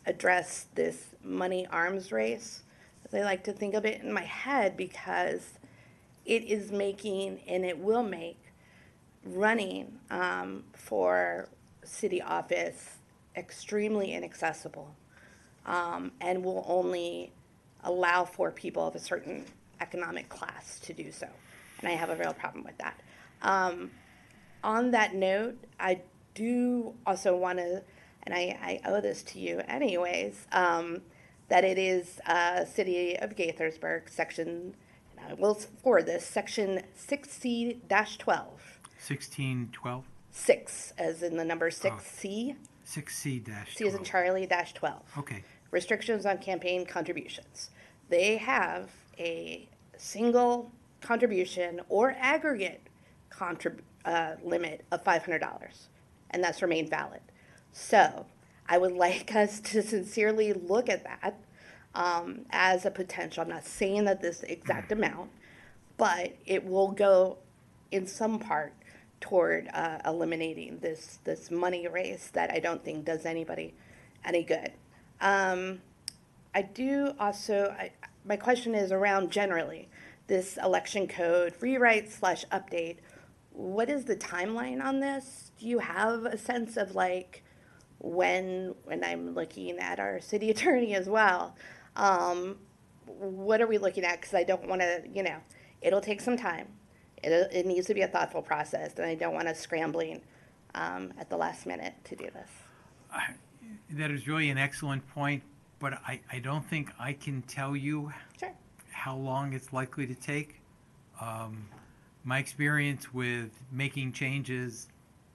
address this money arms race, as I like to think of it in my head, because it is making, and it will make, running for city office extremely inaccessible, and will only allow for people of a certain economic class to do so. And I have a real problem with that. On that note, I do also want to, and I owe this to you anyways, that it is City of Gaithersburg, section, and I will forward this, section 6C-12. 1612? 6, as in the number 6C. 6C-12. C as in Charlie, -12. Okay. Restrictions on campaign contributions. They have a single contribution or aggregate limit of $500, and that's remained valid. So I would like us to sincerely look at that as a potential. I'm not saying that this exact amount, but it will go in some part toward eliminating this money race that I don't think does anybody any good. I do also, my question is around generally this election code rewrite/update. What is the timeline on this? Do you have a sense of like when I'm looking at our city attorney as well, what are we looking at? Because I don't want to, it'll take some time. It needs to be a thoughtful process, and I don't want us scrambling at the last minute to do this. That is really an excellent point, but I don't think I can tell you how long it's likely to take. My experience with making changes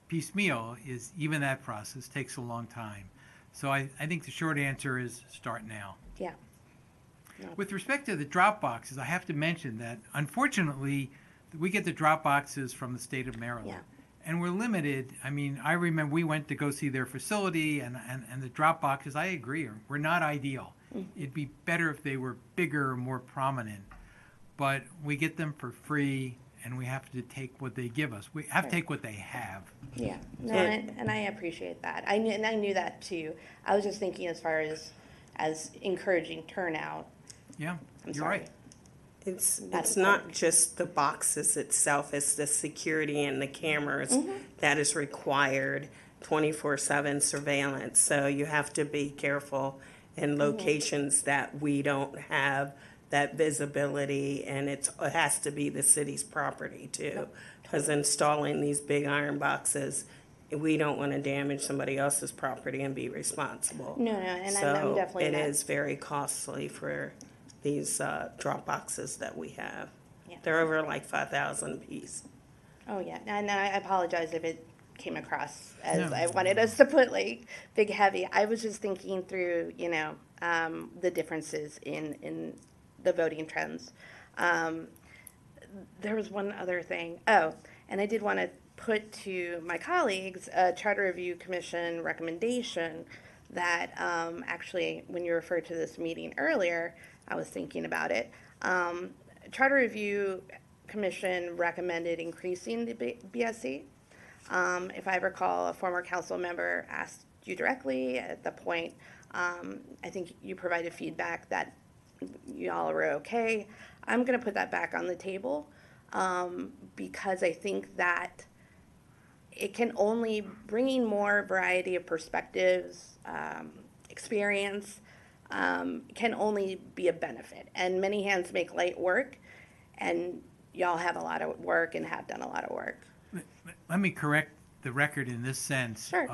piecemeal is even that process takes a long time. So I think the short answer is start now. Yeah. With respect to the drop boxes, I have to mention that unfortunately we get the drop boxes from the state of Maryland. Yeah. And we're limited. I mean, I remember we went to go see their facility, and the drop boxes, I agree, were not ideal. It'd be better if they were bigger, more prominent. But we get them for free, and we have to take what they give us. We have to take what they have. Yeah, no, and I appreciate that. I knew that too. I was just thinking as far as encouraging turnout. Yeah, I'm you're sorry. right. It's not just the boxes itself, it's the security and the cameras that is required, 24/7 surveillance. So you have to be careful in locations that we don't have that visibility, and it has to be the city's property too. Because installing these big iron boxes, we don't want to damage somebody else's property and be responsible. No, and so I'm definitely it not. is very costly for these drop boxes that we have. Yeah. They're over like 5,000 a piece. Oh yeah, and I apologize if it came across as No. I wanted us to put like big heavy. I was just thinking through, the differences in the voting trends. There was one other thing. Oh, and I did want to put to my colleagues a Charter Review Commission recommendation that actually, when you referred to this meeting earlier, I was thinking about it. Charter Review Commission recommended increasing the BSC. If I recall, a former council member asked you directly at the point. I think you provided feedback that y'all were okay. I'm going to put that back on the table because I think that it can only bringing more variety of perspectives, experience, can only be a benefit. And many hands make light work, and y'all have a lot of work and have done a lot of work. Let me correct the record in this sense. Sure.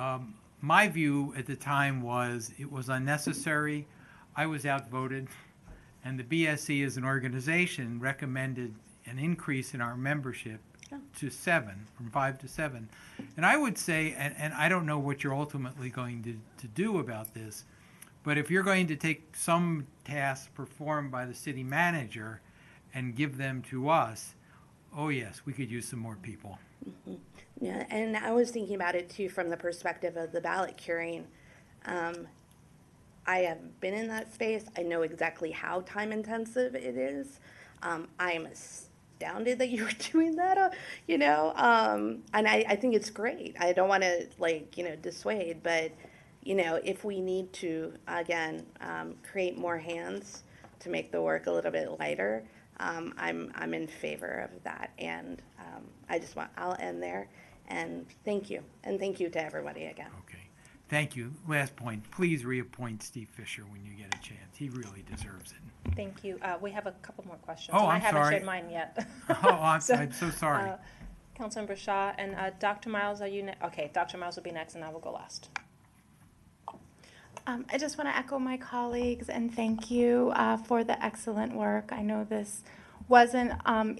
My view at the time was it was unnecessary. I was outvoted, and the BSC as an organization recommended an increase in our membership to 7, from 5 to 7. And I would say, and I don't know what you're ultimately going to do about this, but if you're going to take some tasks performed by the city manager and give them to us, oh yes, we could use some more people. Mm-hmm. Yeah, and I was thinking about it too from the perspective of the ballot curing. I have been in that space. I know exactly how time intensive it is. I am astounded that you were doing that, and I think it's great. I don't want to dissuade, but if we need to, again, create more hands to make the work a little bit lighter, I'm in favor of that. And I'll end there. And thank you. And thank you to everybody again. Okay. Thank you. Last point, please reappoint Steve Fisher when you get a chance. He really deserves it. Thank you. We have a couple more questions. Oh, and I I'm haven't sorry. shared mine yet. Oh, I'm so sorry. Councilmember Shaw and Dr. Miles, are you okay, Dr. Miles will be next, and I will go last. I just want to echo my colleagues and thank you for the excellent work. I know this wasn't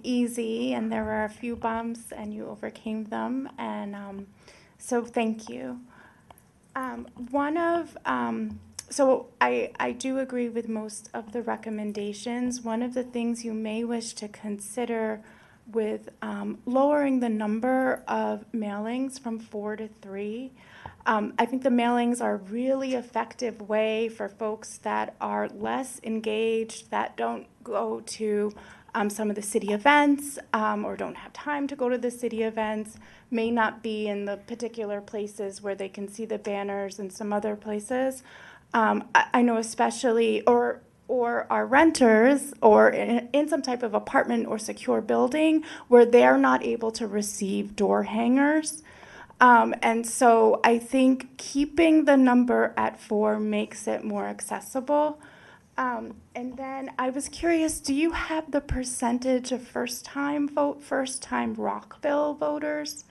easy, and there were a few bumps, and you overcame them, and so thank you. So I do agree with most of the recommendations. One of the things you may wish to consider with lowering the number of mailings from 4 to 3. I think the mailings are a really effective way for folks that are less engaged, that don't go to some of the city events or don't have time to go to the city events, may not be in the particular places where they can see the banners and some other places. I know especially, or are renters or in some type of apartment or secure building where they're not able to receive door hangers. And so I think keeping the number at 4 makes it more accessible. And then I was curious, do you have the percentage of first-time Rockville voters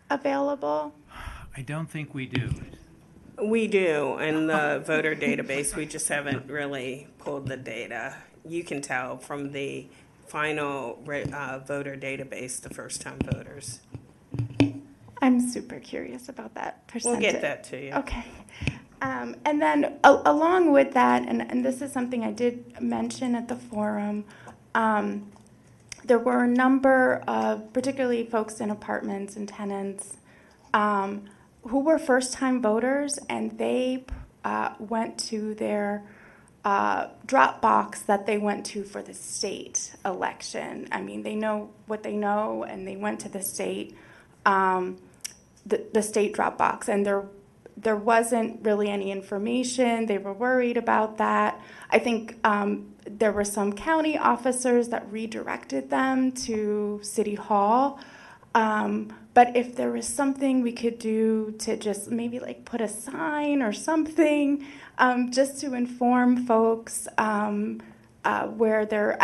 available? I don't think we do. We do, in the voter database, we just haven't really pulled the data. You can tell from the final voter database, the first-time voters. I'm super curious about that percentage. We'll get that to you. Okay. And then along with that, and this is something I did mention at the forum, there were a number of, particularly folks in apartments and tenants, who were first-time voters, and they went to their drop box that they went to for the state election. I mean, they know what they know, and they went to the state state drop box, and there wasn't really any information. They were worried about that. I think there were some county officers that redirected them to City Hall. But if there was something we could do to just maybe like put a sign or something, just to inform folks where they're,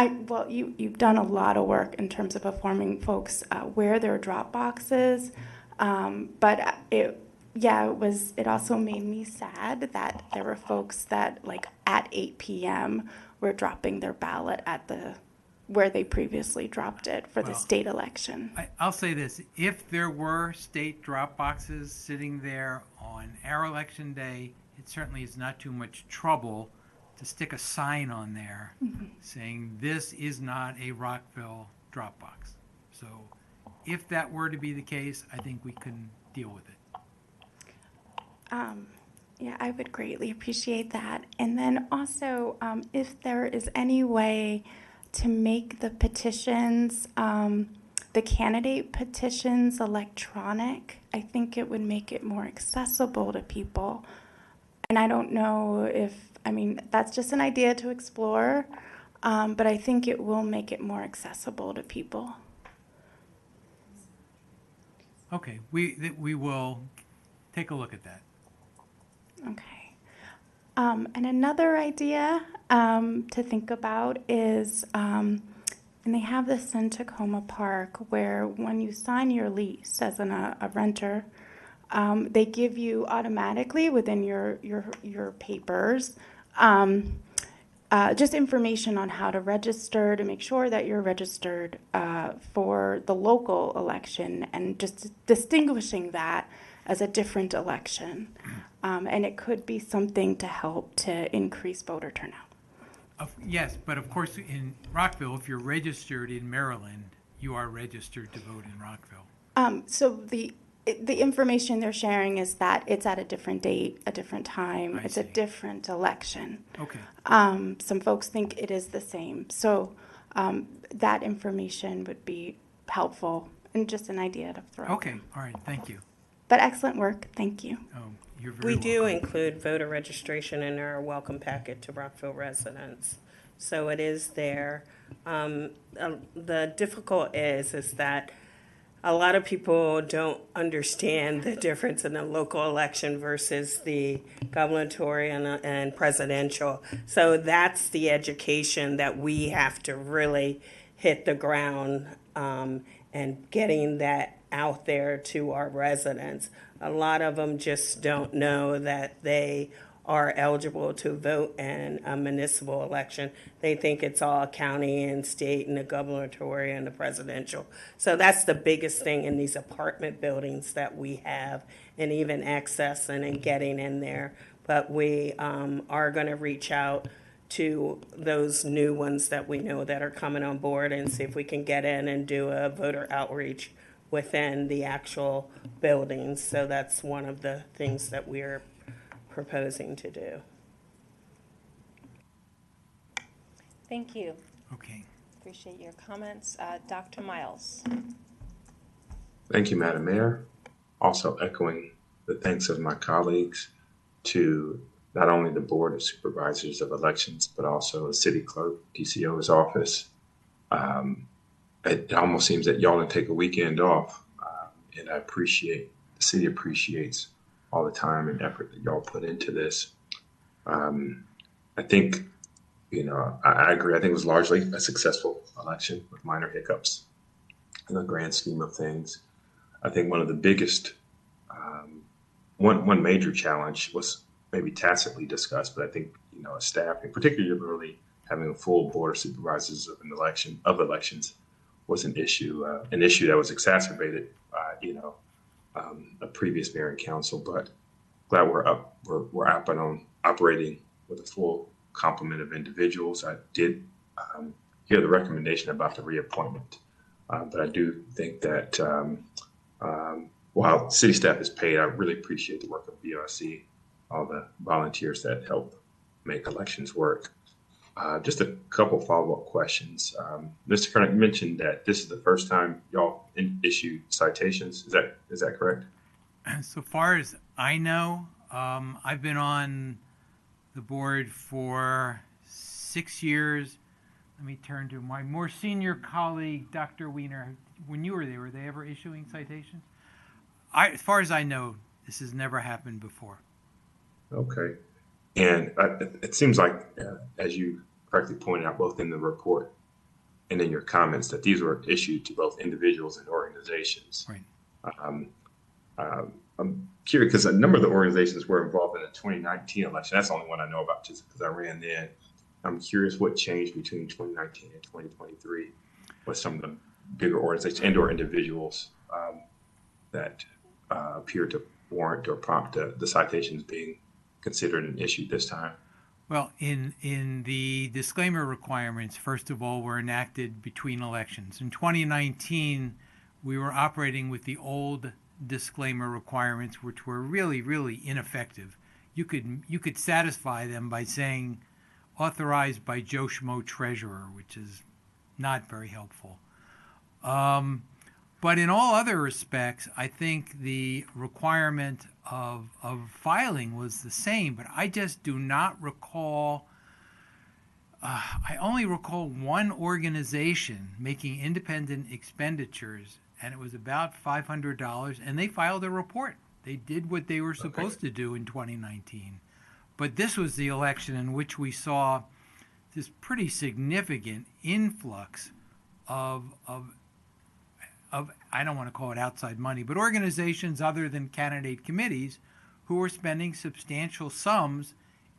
you've done a lot of work in terms of informing folks where their drop boxes. But it also made me sad that there were folks that like at 8 p.m. were dropping their ballot at where they previously dropped it for the state election. I'll say this, if there were state drop boxes sitting there on our election day, it certainly is not too much trouble to stick a sign on there saying this is not a Rockville drop box. So if that were to be the case, I think we can deal with it. Yeah, I would greatly appreciate that. And then also, if there is any way to make the petitions, the candidate petitions electronic, I think it would make it more accessible to people. And I don't know that's just an idea to explore, but I think it will make it more accessible to people. Okay, we will take a look at that. Okay. And another idea to think about is, and they have this in Tacoma Park, where when you sign your lease as a renter, they give you automatically within your papers just information on how to register, to make sure that you're registered for the local election, and just distinguishing that as a different election. And it could be something to help to increase voter turnout. Yes, but of course in Rockville, if you're registered in Maryland, you are registered to vote in Rockville. So the information they're sharing is that it's at a different date, a different time. It's a different election. Okay. Some folks think it is the same. So that information would be helpful and just an idea to throw. Okay, all right, thank you. But excellent work, thank you. You're very We do welcome. include voter registration in our welcome packet to Rockville residents. So it is there. The difficult is that a lot of people don't understand the difference in the local election versus the gubernatorial and presidential. So that's the education that we have to really hit the ground and getting that out there to our residents. A lot of them just don't know that they are eligible to vote in a municipal election. They think it's all county and state and the gubernatorial and the presidential. So that's the biggest thing in these apartment buildings that we have, and even accessing and getting in there. But we are going to reach out to those new ones that we know that are coming on board and see if we can get in and do a voter outreach within the actual buildings. So that's one of the things that we're proposing to do. Thank you. Okay. Appreciate your comments. Dr. Miles. Thank you, Madam Mayor. Also echoing the thanks of my colleagues to not only the Board of Supervisors of Elections, but also the City Clerk, DCO's office. It almost seems that y'all didn't take a weekend off, and the city appreciates all the time and effort that y'all put into this. I think, I agree. I think it was largely a successful election with minor hiccups in the grand scheme of things. I think one of the biggest one major challenge was maybe tacitly discussed, but I think, as staff, and particularly having a full board of supervisors of elections was an issue that was exacerbated by, a previous mayor and council. But glad we're up and operating with a full complement of individuals. I did hear the recommendation about the reappointment, but I do think that while city staff is paid, I really appreciate the work of BRC, all the volunteers that help make elections work. Just a couple follow-up questions. Mr. Kernick mentioned that this is the first time y'all issued citations. Is that correct? So far as I know, I've been on the board for 6 years. Let me turn to my more senior colleague, Dr. Wiener. When you were there, were they ever issuing citations? As far as I know, this has never happened before. Okay. And it seems like, as you correctly pointed out, both in the report and in your comments, that these were issued to both individuals and organizations. Right. I'm curious because a number of the organizations were involved in the 2019 election. That's the only one I know about just because I ran then. I'm curious what changed between 2019 and 2023 with some of the bigger organizations and or individuals that appear to warrant or prompt the citations being considered and issued this time. Well, in the disclaimer requirements, first of all, were enacted between elections. In 2019, we were operating with the old disclaimer requirements, which were really, really ineffective. You could satisfy them by saying authorized by Joe Schmo Treasurer, which is not very helpful. But in all other respects, I think the requirement of filing was the same, but I just do not recall, I only recall one organization making independent expenditures, and it was about $500, and they filed a report. They did what they were supposed to do in 2019. But this was the election in which we saw this pretty significant influx of I don't want to call it outside money, but organizations other than candidate committees who were spending substantial sums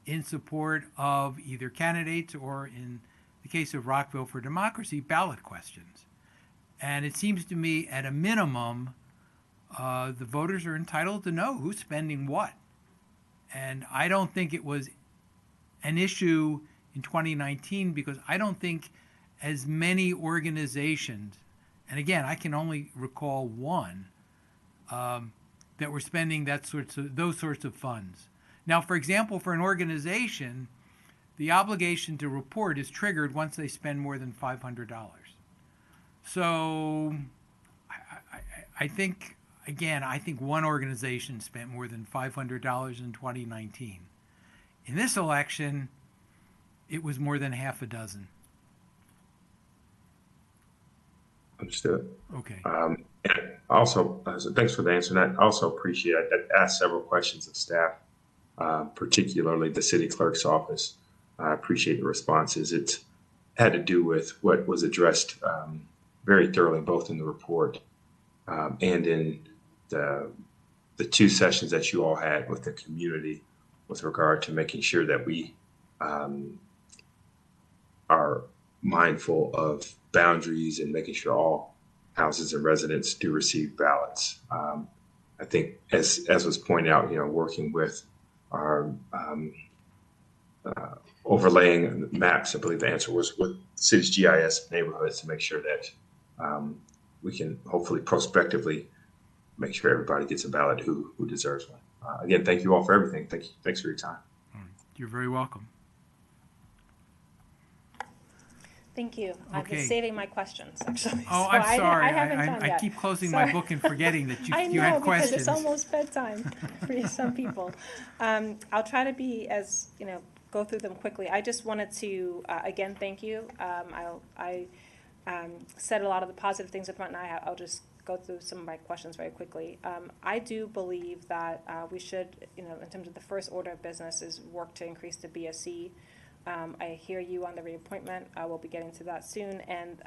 in support of either candidates or, in the case of Rockville for Democracy, ballot questions. And it seems to me, at a minimum, the voters are entitled to know who's spending what. And I don't think it was an issue in 2019 because I don't think as many organizations, and again, I can only recall one, that were spending those sorts of funds. Now, for example, for an organization, the obligation to report is triggered once they spend more than $500. So I think, again, I think one organization spent more than $500 in 2019. In this election, it was more than half a dozen. Understood. Okay. And also, so thanks for the answer. And I also appreciate, I asked several questions of staff, particularly the city clerk's office. I appreciate the responses. It had to do with what was addressed very thoroughly, both in the report and in the two sessions that you all had with the community with regard to making sure that we are mindful of boundaries and making sure all houses and residents do receive ballots. I think, as was pointed out, working with our overlaying maps, I believe the answer was with the city's GIS neighborhoods to make sure that we can hopefully prospectively make sure everybody gets a ballot who deserves one. Again, thank you all for everything. Thanks for your time. You're very welcome. Thank you. I've been Okay. saving my questions, actually. Oh, so I'm sorry. I haven't done I yet. keep closing Sorry. my book and forgetting that I you know, had questions. because it's almost bedtime for some people. I'll try to be as, go through them quickly. I just wanted to, again, thank you. I said a lot of the positive things up front, and I'll just go through some of my questions very quickly. I do believe that we should, in terms of the first order of business, is work to increase the BSC. I hear you on the reappointment. I will be getting to that soon. And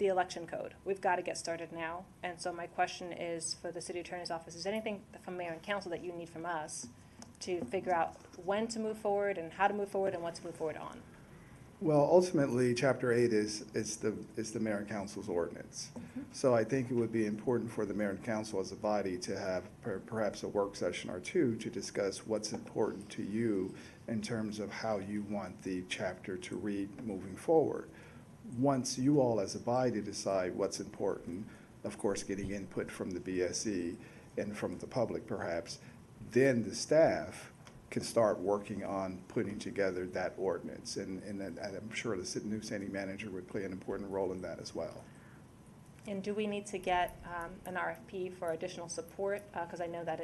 the election code. We've got to get started now. And so my question is for the city attorney's office, is there anything from mayor and council that you need from us to figure out when to move forward and how to move forward and what to move forward on? Well, ultimately, Chapter 8 is the mayor and council's ordinance. So I think it would be important for the mayor and council as a body to have perhaps a work session or two to discuss what's important to you in terms of how you want the chapter to read moving forward. Once you all as a body decide what's important, of course, getting input from the BSE and from the public perhaps, then the staff can start working on putting together that ordinance. And I'm sure the new city manager would play an important role in that as well. And do we need to get an RFP for additional support? Because I know that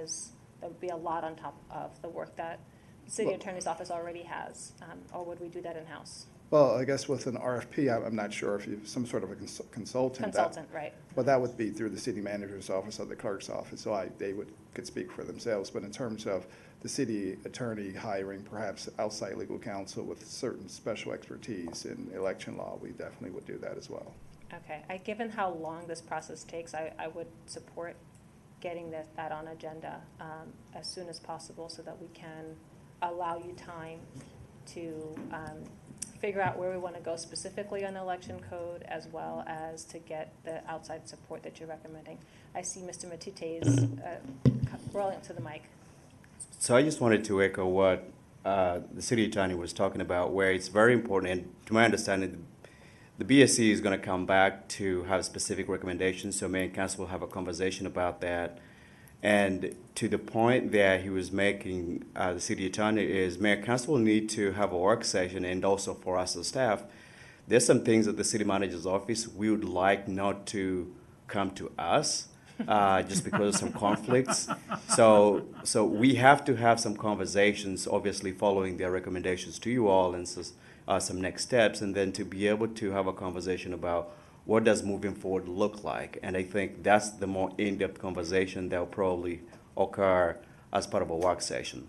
would be a lot on top of the work that the city attorney's office already has. Or would we do that in-house? Well, I guess with an RFP, I'm not sure if you some sort of a consultant. Consultant, right. Well, that would be through the city manager's office or the clerk's office, so they could speak for themselves. But in terms of the city attorney hiring perhaps outside legal counsel with certain special expertise in election law, we definitely would do that as well. Okay. Given how long this process takes, I would support getting that on agenda as soon as possible so that we can allow you time to figure out where we want to go specifically on the election code, as well as to get the outside support that you're recommending. I see Mr. Matite's rolling up to the mic. So I just wanted to echo what the city attorney was talking about, where it's very important, and to my understanding, the BSC is going to come back to have specific recommendations, so mayor and council will have a conversation about that. And to the point that he was making, the city attorney, is mayor and council will need to have a work session, and also for us as staff, there's some things at the city manager's office we would like not to come to us, just because of some conflicts. So we have to have some conversations, obviously following their recommendations to you all, and some next steps, and then to be able to have a conversation about what does moving forward look like. And I think that's the more in-depth conversation that will probably occur as part of a work session.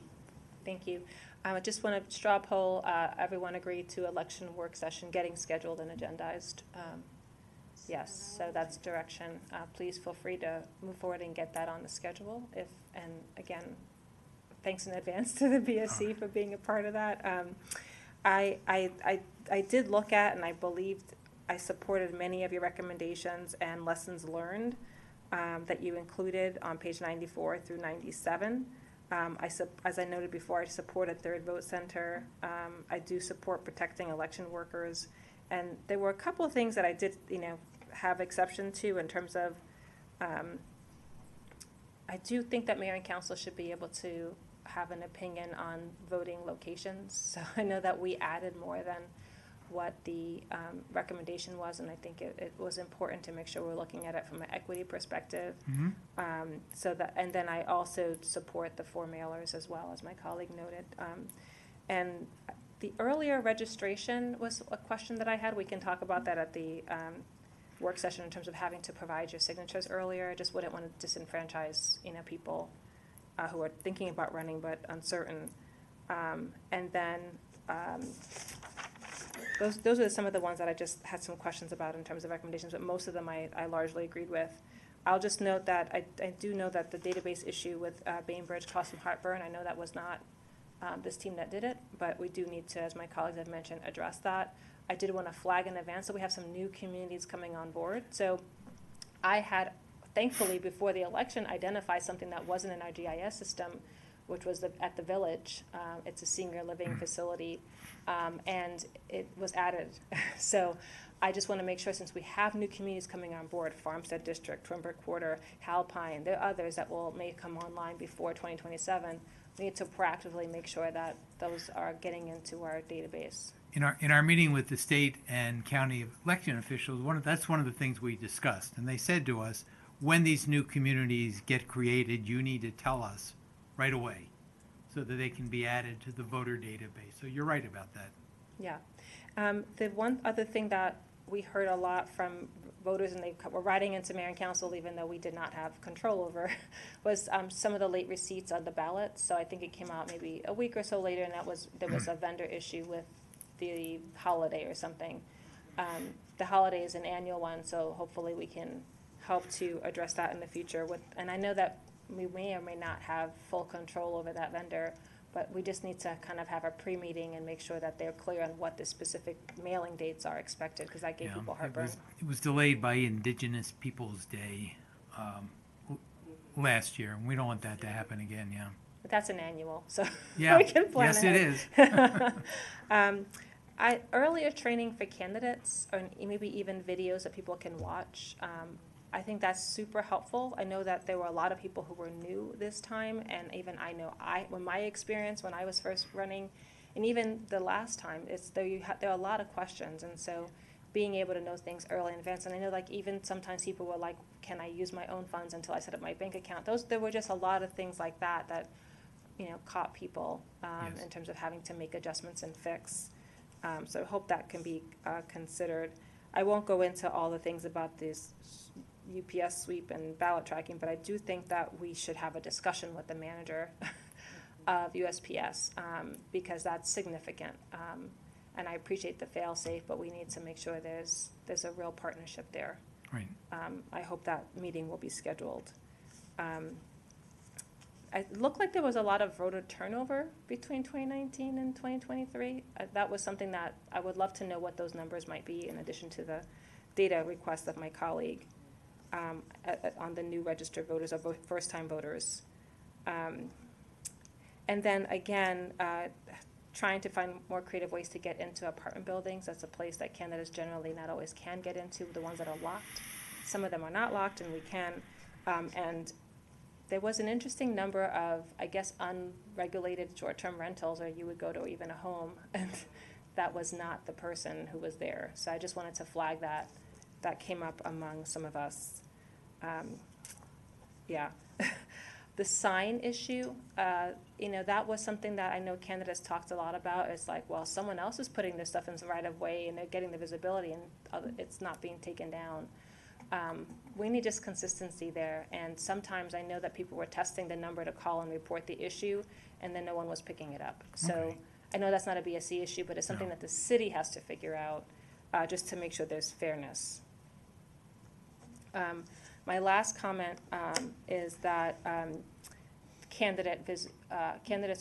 Thank you. I just want to straw poll, everyone agree to election work session getting scheduled and agendized. Yes, so that's direction. Please feel free to move forward and get that on the schedule. And again, thanks in advance to the BSC for being a part of that. I did look at, and I believed I supported many of your recommendations and lessons learned that you included on page 94 through 97. As I noted before, I support a third vote center. I do support protecting election workers. And there were a couple of things that I did, have exception to in terms of, I do think that mayor and council should be able to have an opinion on voting locations. So I know that we added more than what the recommendation was, and I think it was important to make sure we're looking at it from an equity perspective. And then I also support the 4 mailers as well, as my colleague noted. And the earlier registration was a question that I had. We can talk about that at the work session in terms of having to provide your signatures earlier. I just wouldn't want to disenfranchise, people who are thinking about running but uncertain. And then those are some of the ones that I just had some questions about in terms of recommendations, but most of them I largely agreed with. I'll just note that I do know that the database issue with Bainbridge caused some heartburn. I know that was not this team that did it, but we do need to, as my colleagues have mentioned, address that. I did want to flag in advance that we have some new communities coming on board. So I had, thankfully, before the election, identified something that wasn't in our GIS system, which was at the Village. It's a senior living facility, and it was added. So I just want to make sure, since we have new communities coming on board, Farmstead District, Twin Brook Quarter, Halpine, there are others that may come online before 2027. We need to proactively make sure that those are getting into our database. In our meeting with the state and county election officials, that's one of the things we discussed. And they said to us, when these new communities get created, you need to tell us right away so that they can be added to the voter database. So you're right about that. Yeah. The one other thing that we heard a lot from voters, and they were writing into mayor and council even though we did not have control over, was some of the late receipts on the ballots. So I think it came out maybe a week or so later, and there was a vendor issue with the holiday or something. the holiday is an annual one, so hopefully we can help to address that in the future with, and I know that we may or may not have full control over that vendor, but we just need to kind of have a pre-meeting and make sure that they're clear on what the specific mailing dates are expected, because that gave people heartburn. It was delayed by Indigenous Peoples Day last year, and we don't want that to happen again, yeah. But that's an annual, so Yeah. we can plan Yes, ahead. it is. Earlier training for candidates, or maybe even videos that people can watch, I think that's super helpful. I know that there were a lot of people who were new this time, and even I know when my experience when I was first running, and even the last time, there are a lot of questions, and so being able to know things early in advance. And I know, like, even sometimes people were like, "Can I use my own funds until I set up my bank account?" There were just a lot of things like that caught people Yes. in terms of having to make adjustments and fix. So I hope that can be considered. I won't go into all the things about this UPS sweep and ballot tracking, but I do think that we should have a discussion with the manager of USPS because that's significant. And I appreciate the fail-safe, but we need to make sure there's a real partnership there. Right. I hope that meeting will be scheduled. It looked like there was a lot of voter turnover between 2019 and 2023. That was something that I would love to know what those numbers might be, in addition to the data request of my colleague on the new registered voters or first-time voters. And then again, trying to find more creative ways to get into apartment buildings. That's a place that candidates generally not always can get into, the ones that are locked. Some of them are not locked, and we can. And there was an interesting number of, I guess, unregulated short-term rentals, or you would go to even a home, and that was not the person who was there. So I just wanted to flag that. That came up among some of us. Yeah. The sign issue, that was something that I know candidates talked a lot about. It's like, well, someone else is putting this stuff in the right of way, and they're getting the visibility, and it's not being taken down. We need just consistency there, and sometimes I know that people were testing the number to call and report the issue, and then no one was picking it up. So Okay. I know that's not a BSC issue, but it's something that the city has to figure out just to make sure there's fairness. My last comment is that candidates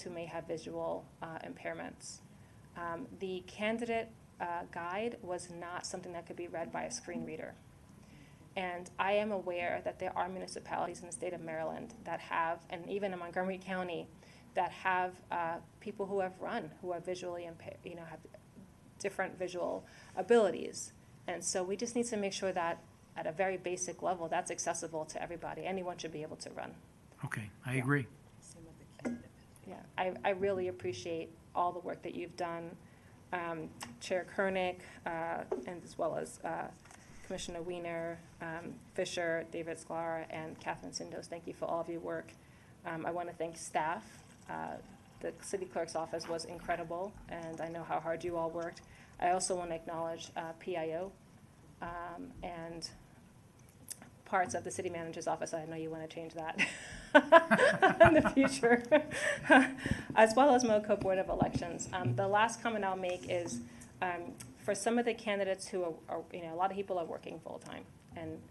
who may have visual impairments. The candidate guide was not something that could be read by a screen reader. And I am aware that there are municipalities in the state of Maryland that have, and even in Montgomery County, that have people who have run, who are visually impaired, have different visual abilities. And so we just need to make sure that at a very basic level, that's accessible to everybody. Anyone should be able to run. Okay, I agree. Yeah, I really appreciate all the work that you've done, Chair Koenig, and as well as Commissioner Wiener, Fisher, David Sklar, and Catherine Sindos. Thank you for all of your work. I want to thank staff. The city clerk's office was incredible, and I know how hard you all worked. I also want to acknowledge PIO and parts of the city manager's office. I know you want to change that in the future, as well as MoCo Board of Elections. The last comment I'll make is for some of the candidates who are a lot of people are working full-time, and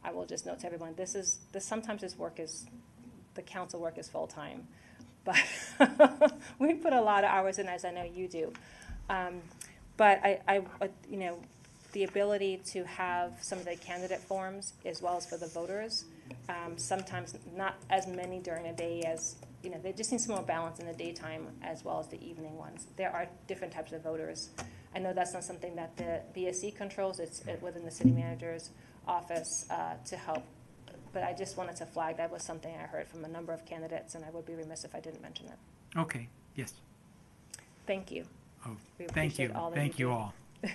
I will just note to everyone, sometimes the council work is full-time, but we put a lot of hours in, as I know you do. But the ability to have some of the candidate forms as well as for the voters, sometimes not as many during the day as, they just need some more balance in the daytime as well as the evening ones. There are different types of voters. I know that's not something that the BSC controls, it's within the city manager's office to help. But I just wanted to flag that was something I heard from a number of candidates, and I would be remiss if I didn't mention it. Okay, yes. Thank you. Oh, We thank you. appreciate all that Thank you you do. all. I'm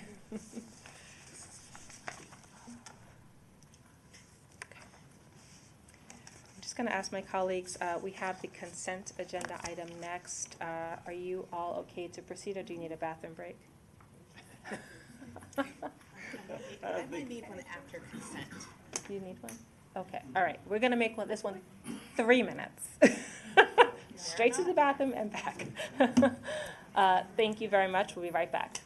just going to ask my colleagues, we have the consent agenda item next. Are you all okay to proceed, or do you need a bathroom break? I might need one after consent. You need one? Okay, all right. We're going to make this one 3 minutes. Straight to the bathroom and back. Thank you very much. We'll be right back.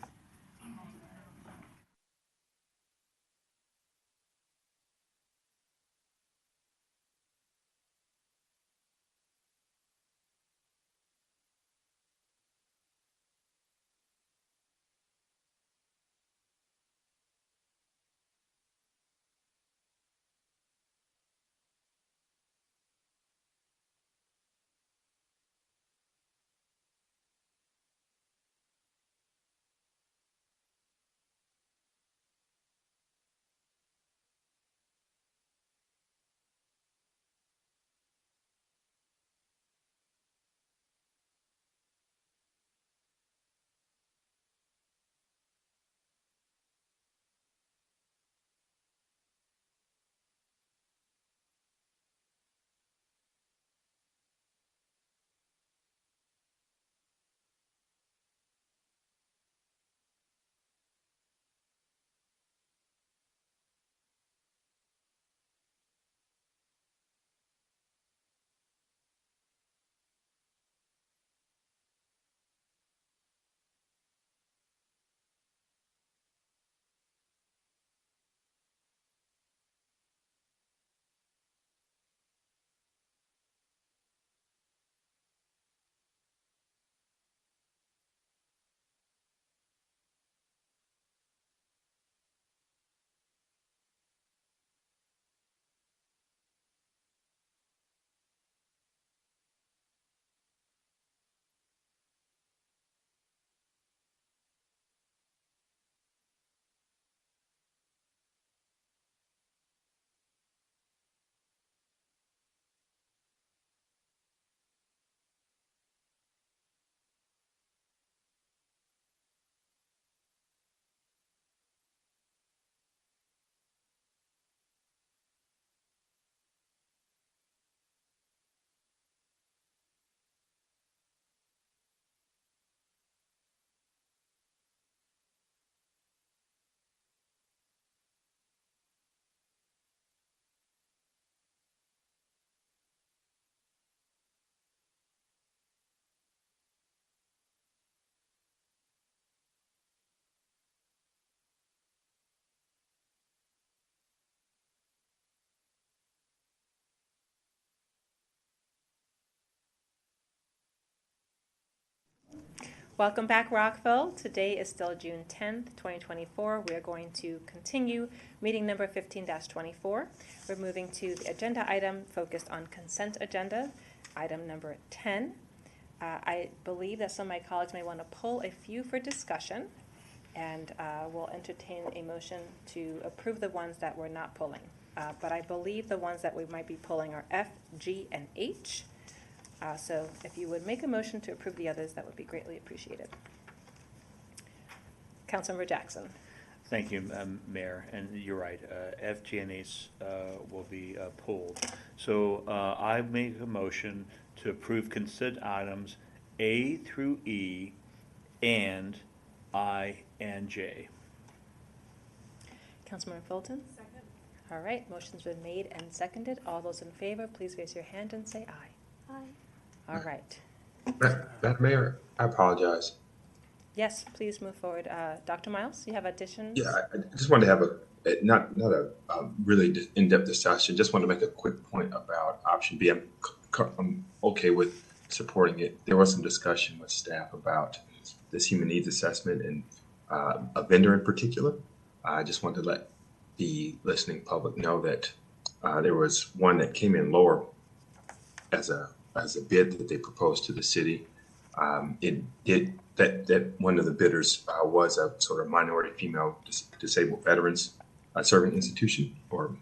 Welcome back, Rockville. Today is still June 10th, 2024. We are going to continue meeting number 15-24. We're moving to the agenda item focused on consent agenda, item number 10. I believe that some of my colleagues may want to pull a few for discussion, and we'll entertain a motion to approve the ones that we're not pulling. But I believe the ones that we might be pulling are F, G, and H. So if you would make a motion to approve the others, that would be greatly appreciated. Councilmember Jackson. Thank you, Mayor, and you're right. F, G, and H will be pulled. So I make a motion to approve consent items A through E and I and J. Councilmember Fulton? Second. All right, motion's been made and seconded. All those in favor, please raise your hand and say aye. Aye. All right. Madam Mayor, I apologize. Yes, please move forward. Dr. Miles, you have additions? Yeah, I just wanted to have not a really in-depth discussion. Just want to make a quick point about option B. I'm okay with supporting it. There was some discussion with staff about this human needs assessment and a vendor in particular. I just wanted to let the listening public know that there was one that came in lower as a bid that they proposed to the city. That one of the bidders was a sort of minority female disabled veterans serving institution, or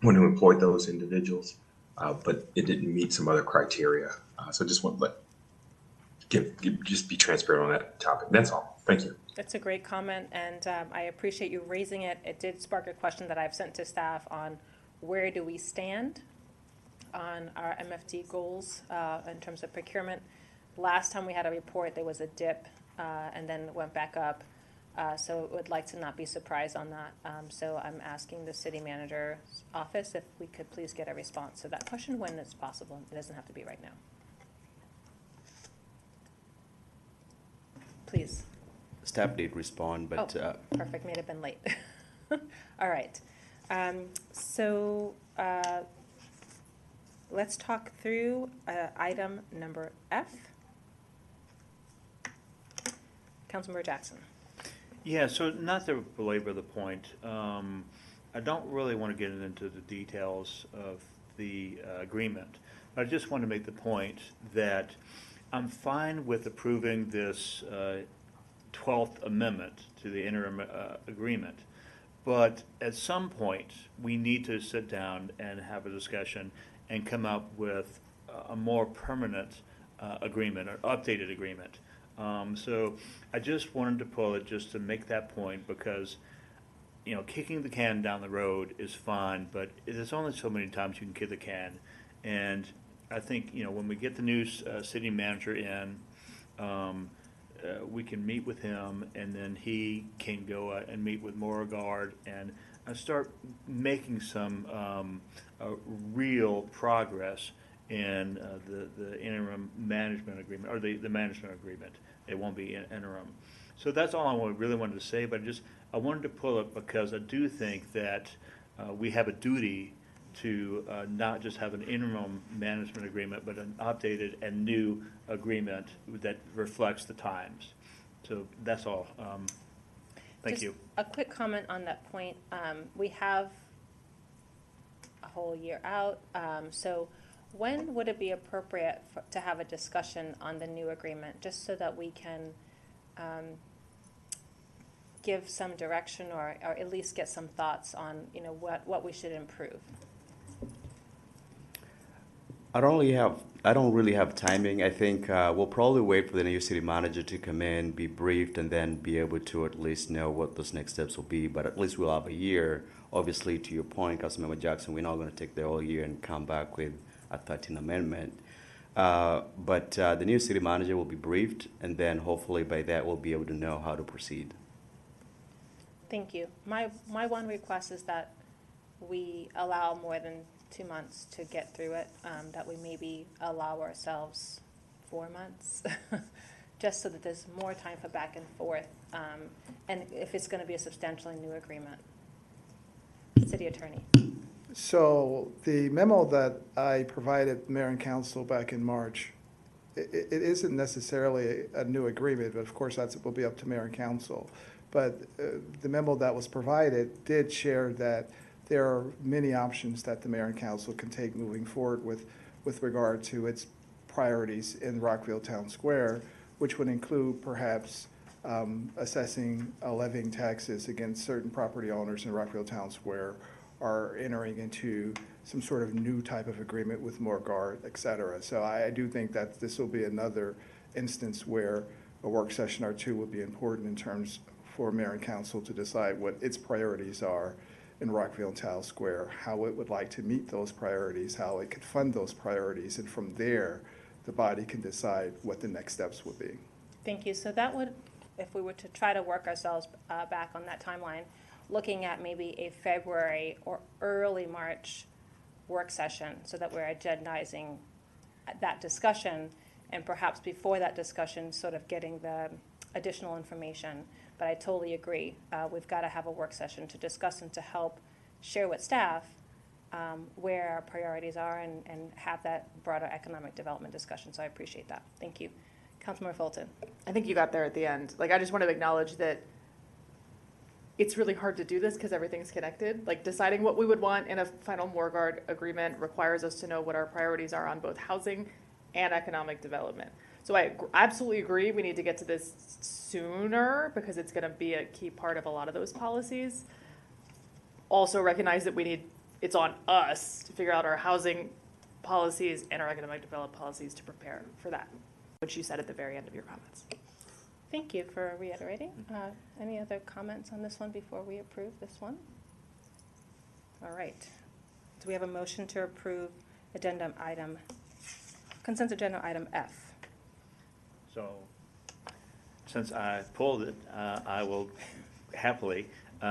one who employed those individuals, but it didn't meet some other criteria. So just want to just be transparent on that topic. That's all. Thank you. That's a great comment, and I appreciate you raising it. It did spark a question that I've sent to staff on where do we stand on our MFD goals in terms of procurement. Last time we had a report, there was a dip and then it went back up. So would like to not be surprised on that. So I'm asking the city manager's office if we could please get a response to that question when it's possible. It doesn't have to be right now. Please. Staff did respond, but Perfect. May have been late. All right. Let's talk through item number F. Councilmember Jackson. Yeah, so not to belabor the point, I don't really want to get into the details of the agreement. I just want to make the point that I'm fine with approving this 12th amendment to the interim agreement. But at some point, we need to sit down and have a discussion and come up with a more permanent agreement or updated agreement. So I just wanted to pull it just to make that point because, you know, kicking the can down the road is fine, but there's only so many times you can kick the can. And I think, you know, when we get the new city manager in, we can meet with him, and then he can go and meet with Beauregard and start making some real progress in the interim management agreement, or the management agreement. It won't be interim. So that's all I really wanted to say, but I wanted to pull it because I do think that we have a duty to not just have an interim management agreement, but an updated and new agreement that reflects the times. So that's all. Thank you. A quick comment on that point. We have a whole year out. So when would it be appropriate to have a discussion on the new agreement, just so that we can give some direction or at least get some thoughts on, you know, what we should improve? I don't really have timing. I think we'll probably wait for the new city manager to come in, be briefed, and then be able to at least know what those next steps will be. But at least we'll have a year. Obviously, to your point, Councilmember Jackson, we're not going to take the whole year and come back with a 13th amendment. But the new city manager will be briefed, and then hopefully by that we'll be able to know how to proceed. Thank you. My one request is that we allow more than 2 months to get through it, that we maybe allow ourselves 4 months, just so that there's more time for back and forth, and if it's going to be a substantially new agreement. City Attorney. So the memo that I provided Mayor and Council back in March it isn't necessarily a new agreement, but of course that will be up to mayor and council. But the memo that was provided did share that there are many options that the mayor and council can take moving forward with regard to its priorities in Rockville Town Square, which would include perhaps assessing levying taxes against certain property owners in Rockville Town Square, or entering into some sort of new type of agreement with more guard, et cetera. So I do think that this will be another instance where a work session or two would be important in terms for mayor and council to decide what its priorities are in Rockville and Town Square, how it would like to meet those priorities, how it could fund those priorities, and from there, the body can decide what the next steps would be. Thank you. So that would, if we were to try to work ourselves back on that timeline, looking at maybe a February or early March work session so that we're agendizing that discussion, and perhaps before that discussion sort of getting the additional information. But I totally agree. We've got to have a work session to discuss and to help share with staff where our priorities are and have that broader economic development discussion. So I appreciate that. Thank you. Councilmember Fulton. I think you got there at the end. Like, I just want to acknowledge that it's really hard to do this because everything's connected. Like, deciding what we would want in a final Morguard agreement requires us to know what our priorities are on both housing and economic development. So I absolutely agree we need to get to this sooner because it's going to be a key part of a lot of those policies. Also recognize that it's on us to figure out our housing policies and our economic development policies to prepare for that, which you said at the very end of your comments. Thank you for reiterating. Any other comments on this one before we approve this one? All right. Do we have a motion to approve consent agenda item F? So, since I pulled it, I will happily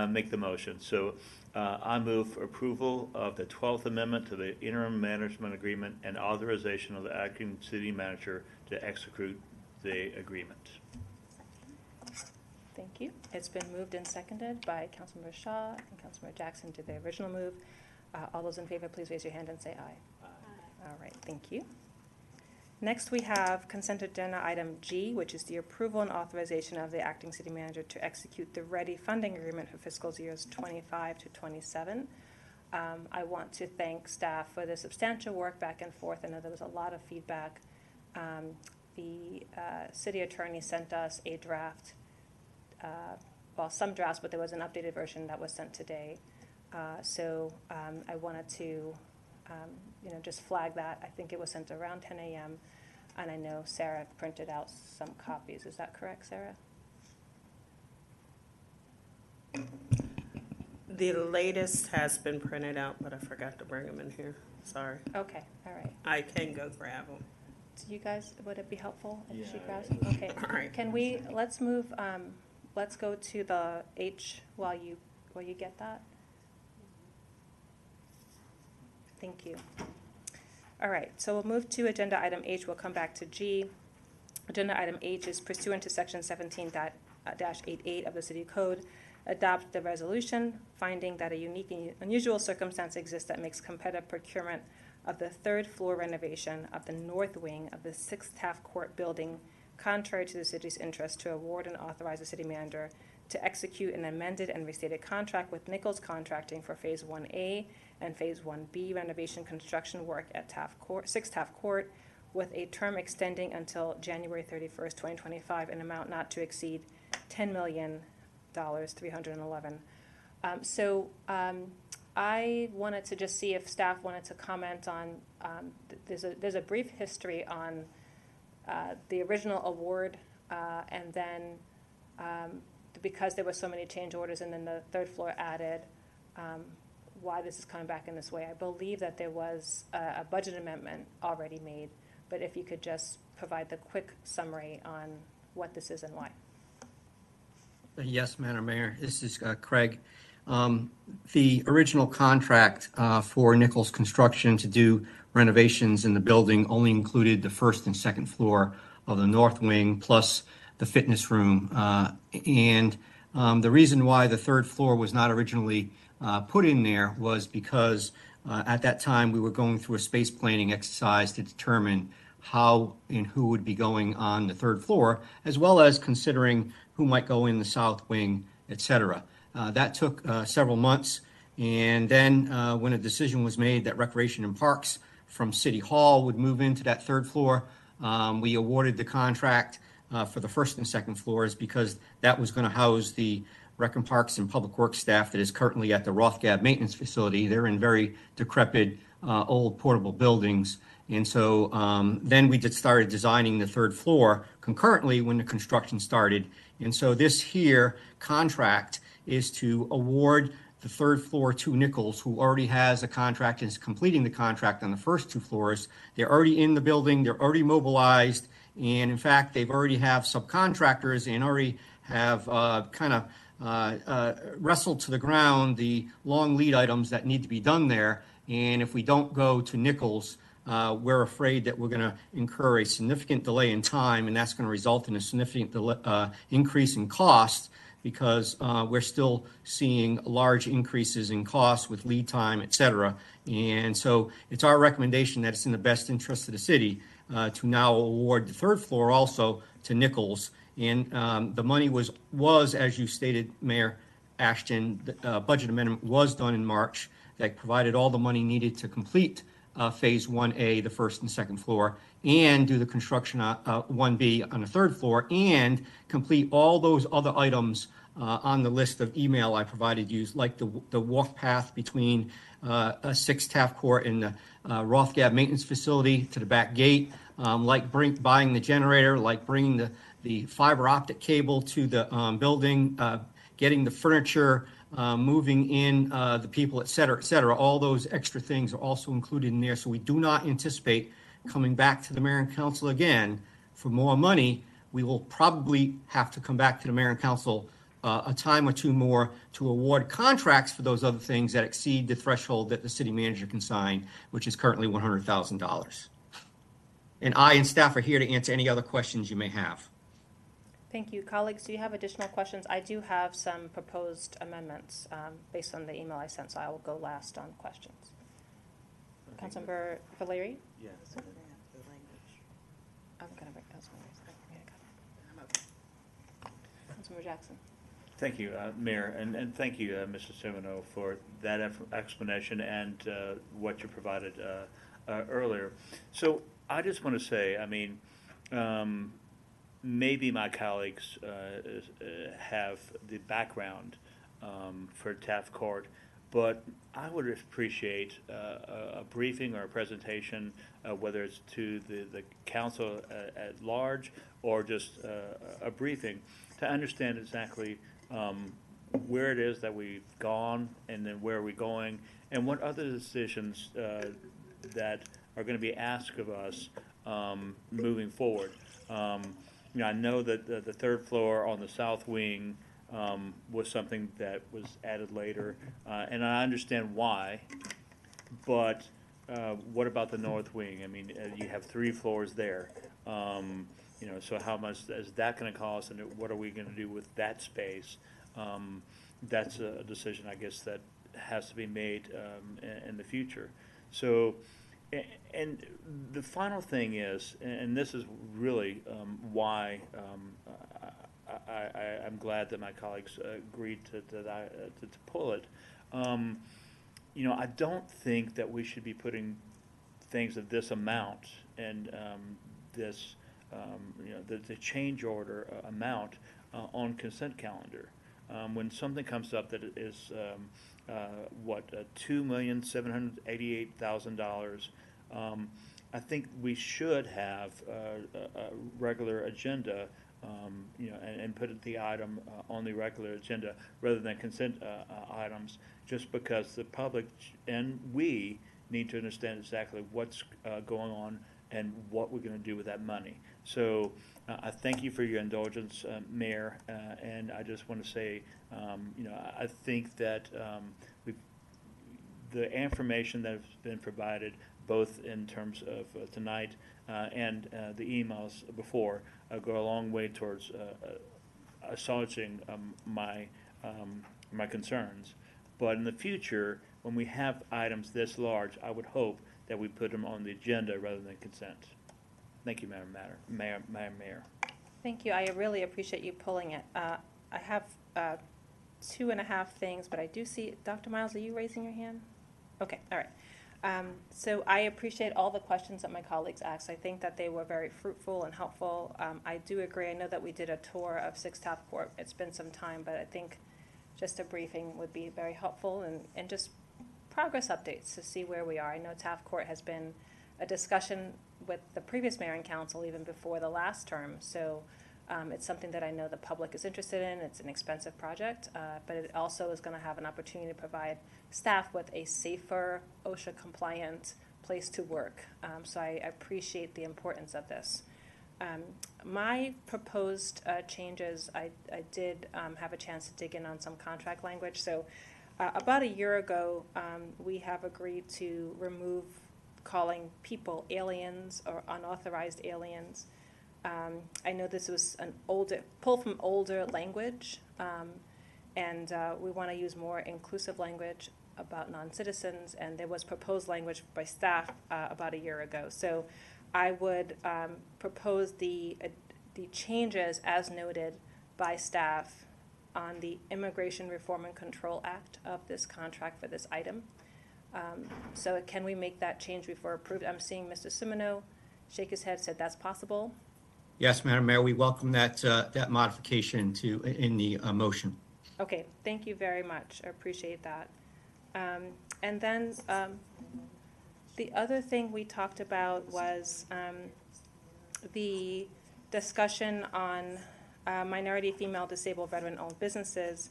make the motion. So, I move for approval of the 12th Amendment to the Interim Management Agreement and authorization of the acting city manager to execute the agreement. Thank you. It's been moved and seconded by Councilmember Shaw and Councilmember Jackson to the original move. All those in favor, please raise your hand and say aye. Aye. All right, thank you. Next, we have consent agenda item G, which is the approval and authorization of the acting city manager to execute the READY funding agreement for fiscal years 25 to 27. I want to thank staff for the substantial work back and forth. I know there was a lot of feedback. The city attorney sent us a draft, some drafts, but there was an updated version that was sent today. So I wanted to just flag that. I think it was sent around 10 a.m. And I know Sarah printed out some copies. Is that correct, Sarah? The latest has been printed out, but I forgot to bring them in here. Sorry. Okay, all right. I can go grab them. Do you guys, would it be helpful if she grabs Yeah. them? Okay. All right. Can we, let's move, let's go to the H while you get that. Thank you. All right, so we'll move to agenda item H. We'll come back to G. Agenda item H is pursuant to section 17-88 of the City Code, adopt the resolution finding that a unique and unusual circumstance exists that makes competitive procurement of the third floor renovation of the north wing of the 6th Taft Court building contrary to the city's interest, to award and authorize the city manager to execute an amended and restated contract with Nichols Contracting for Phase 1A and Phase 1B renovation construction work at 6 Taft Court, with a term extending until January 31st, 2025, an amount not to exceed $10,311,000. I wanted to just see if staff wanted to comment on, there's a brief history on the original award, and then because there were so many change orders and then the third floor added, why this is coming back in this way. I believe that there was a budget amendment already made, but if you could just provide the quick summary on what this is and why. Yes, Madam Mayor. This is Craig. The original contract for Nichols Construction to do renovations in the building only included the first and second floor of the north wing plus the fitness room. And the reason why the third floor was not originally put in there was because at that time we were going through a space planning exercise to determine how and who would be going on the third floor, as well as considering who might go in the south wing, et cetera. That took several months. And then when a decision was made that Recreation and Parks from City Hall would move into that third floor, we awarded the contract for the first and second floors because that was going to house the Rec and Parks and Public Works staff that is currently at the Rothgab Maintenance Facility. They're in very decrepit, old portable buildings. And so then we started designing the third floor concurrently when the construction started. And so this here contract is to award the third floor to Nichols, who already has a contract and is completing the contract on the first two floors. They're already in the building, they're already mobilized, and in fact, they've already have subcontractors and already have wrestled to the ground the long lead items that need to be done there. And if we don't go to Nichols, we're afraid that we're going to incur a significant delay in time, and that's going to result in a significant increase in cost because we're still seeing large increases in costs with lead time, et cetera. And so it's our recommendation that it's in the best interest of the city to now award the third floor also to Nichols. And the money was, as you stated, Mayor Ashton, the budget amendment was done in March that provided all the money needed to complete Phase 1A, the first and second floor, and do the construction 1B on the third floor, and complete all those other items on the list of email I provided you, like the walk path between 6 Taft Court and the Rothgab Maintenance Facility to the back gate, like buying the generator, like bringing the fiber optic cable to the building, getting the furniture, moving in the people, et cetera, et cetera. All those extra things are also included in there. So we do not anticipate coming back to the mayor and council again for more money. We will probably have to come back to the mayor and council a time or two more to award contracts for those other things that exceed the threshold that the city manager can sign, which is currently $100,000. And I and staff are here to answer any other questions you may have. Thank you. Colleagues, do you have additional questions? I do have some proposed amendments based on the email I sent, so I will go last on questions. Councilmember Valeri? Yes. I'm going to bring Councilmember Jackson. Thank you, Mayor, and thank you, Mr. Semino, for that explanation and what you provided earlier. So I just want to say, I mean, maybe my colleagues have the background for Taft Court, but I would appreciate a briefing or a presentation, whether it's to the council at large or just a briefing, to understand exactly where it is that we've gone and then where are we going and what other decisions that are going to be asked of us moving forward. You know, I know that the third floor on the south wing was something that was added later, and I understand why, but what about the north wing? I mean, you have 3 floors there. You know, so how much is that going to cost, and what are we going to do with that space? That's a decision, I guess, that has to be made in the future. So, and the final thing is, and this is really why I'm glad that my colleagues agreed to pull it. You know, I don't think that we should be putting things of this amount and this, you know, the change order amount on consent calendar. When something comes up that is $2,788,000, I think we should have a regular agenda, you know, and put the item on the regular agenda rather than consent items, just because the public and we need to understand exactly what's going on and what we're going to do with that money. So I thank you for your indulgence, Mayor, and I just want to say, you know, I think that the information that has been provided, both in terms of tonight and the emails before, go a long way towards assuaging my concerns. But in the future, when we have items this large, I would hope that we put them on the agenda rather than consent. Thank you, Madam Mayor. Thank you. I really appreciate you pulling it. I have 2.5 things, but I do see, Dr. Miles, are you raising your hand? Okay, all right. So I appreciate all the questions that my colleagues asked. I think that they were very fruitful and helpful. I do agree. I know that we did a tour of 6 Taft Court. It's been some time, but I think just a briefing would be very helpful, and just progress updates to see where we are. I know Taft Court has been a discussion with the previous mayor and council even before the last term. So it's something that I know the public is interested in. It's an expensive project, but it also is going to have an opportunity to provide staff with a safer, OSHA-compliant place to work. So I appreciate the importance of this. My proposed changes, I did have a chance to dig in on some contract language. So about a year ago, we have agreed to remove calling people aliens or unauthorized aliens. I know this was an pull from older language, and we want to use more inclusive language about non-citizens, and there was proposed language by staff about a year ago. So I would propose the changes as noted by staff on the Immigration Reform and Control Act of this contract for this item. So can we make that change before approved? I'm seeing Mr. Simoneau shake his head, said that's possible. Yes, Madam Mayor, we welcome that modification in the motion. Okay, thank you very much. I appreciate that. And then the other thing we talked about was the discussion on minority, female, disabled, veteran-owned businesses.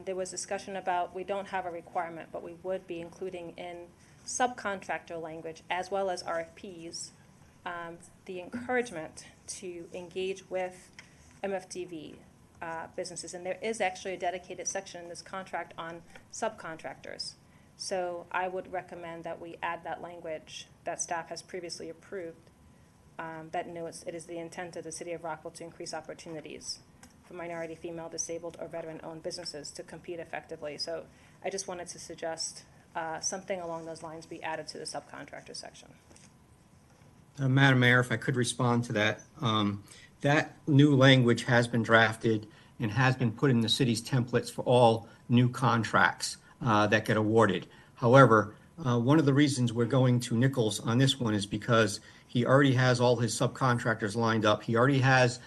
There was discussion about we don't have a requirement, but we would be including in subcontractor language as well as RFPs the encouragement to engage with MFDV businesses. And there is actually a dedicated section in this contract on subcontractors. So I would recommend that we add that language that staff has previously approved that notes it is the intent of the City of Rockville to increase opportunities for minority, female, disabled, or veteran-owned businesses to compete effectively. So I just wanted to suggest something along those lines be added to the subcontractor section. Madam Mayor, if I could respond to that. That new language has been drafted and has been put in the city's templates for all new contracts that get awarded. However, one of the reasons we're going to Nichols on this one is because he already has all his subcontractors lined up. He already has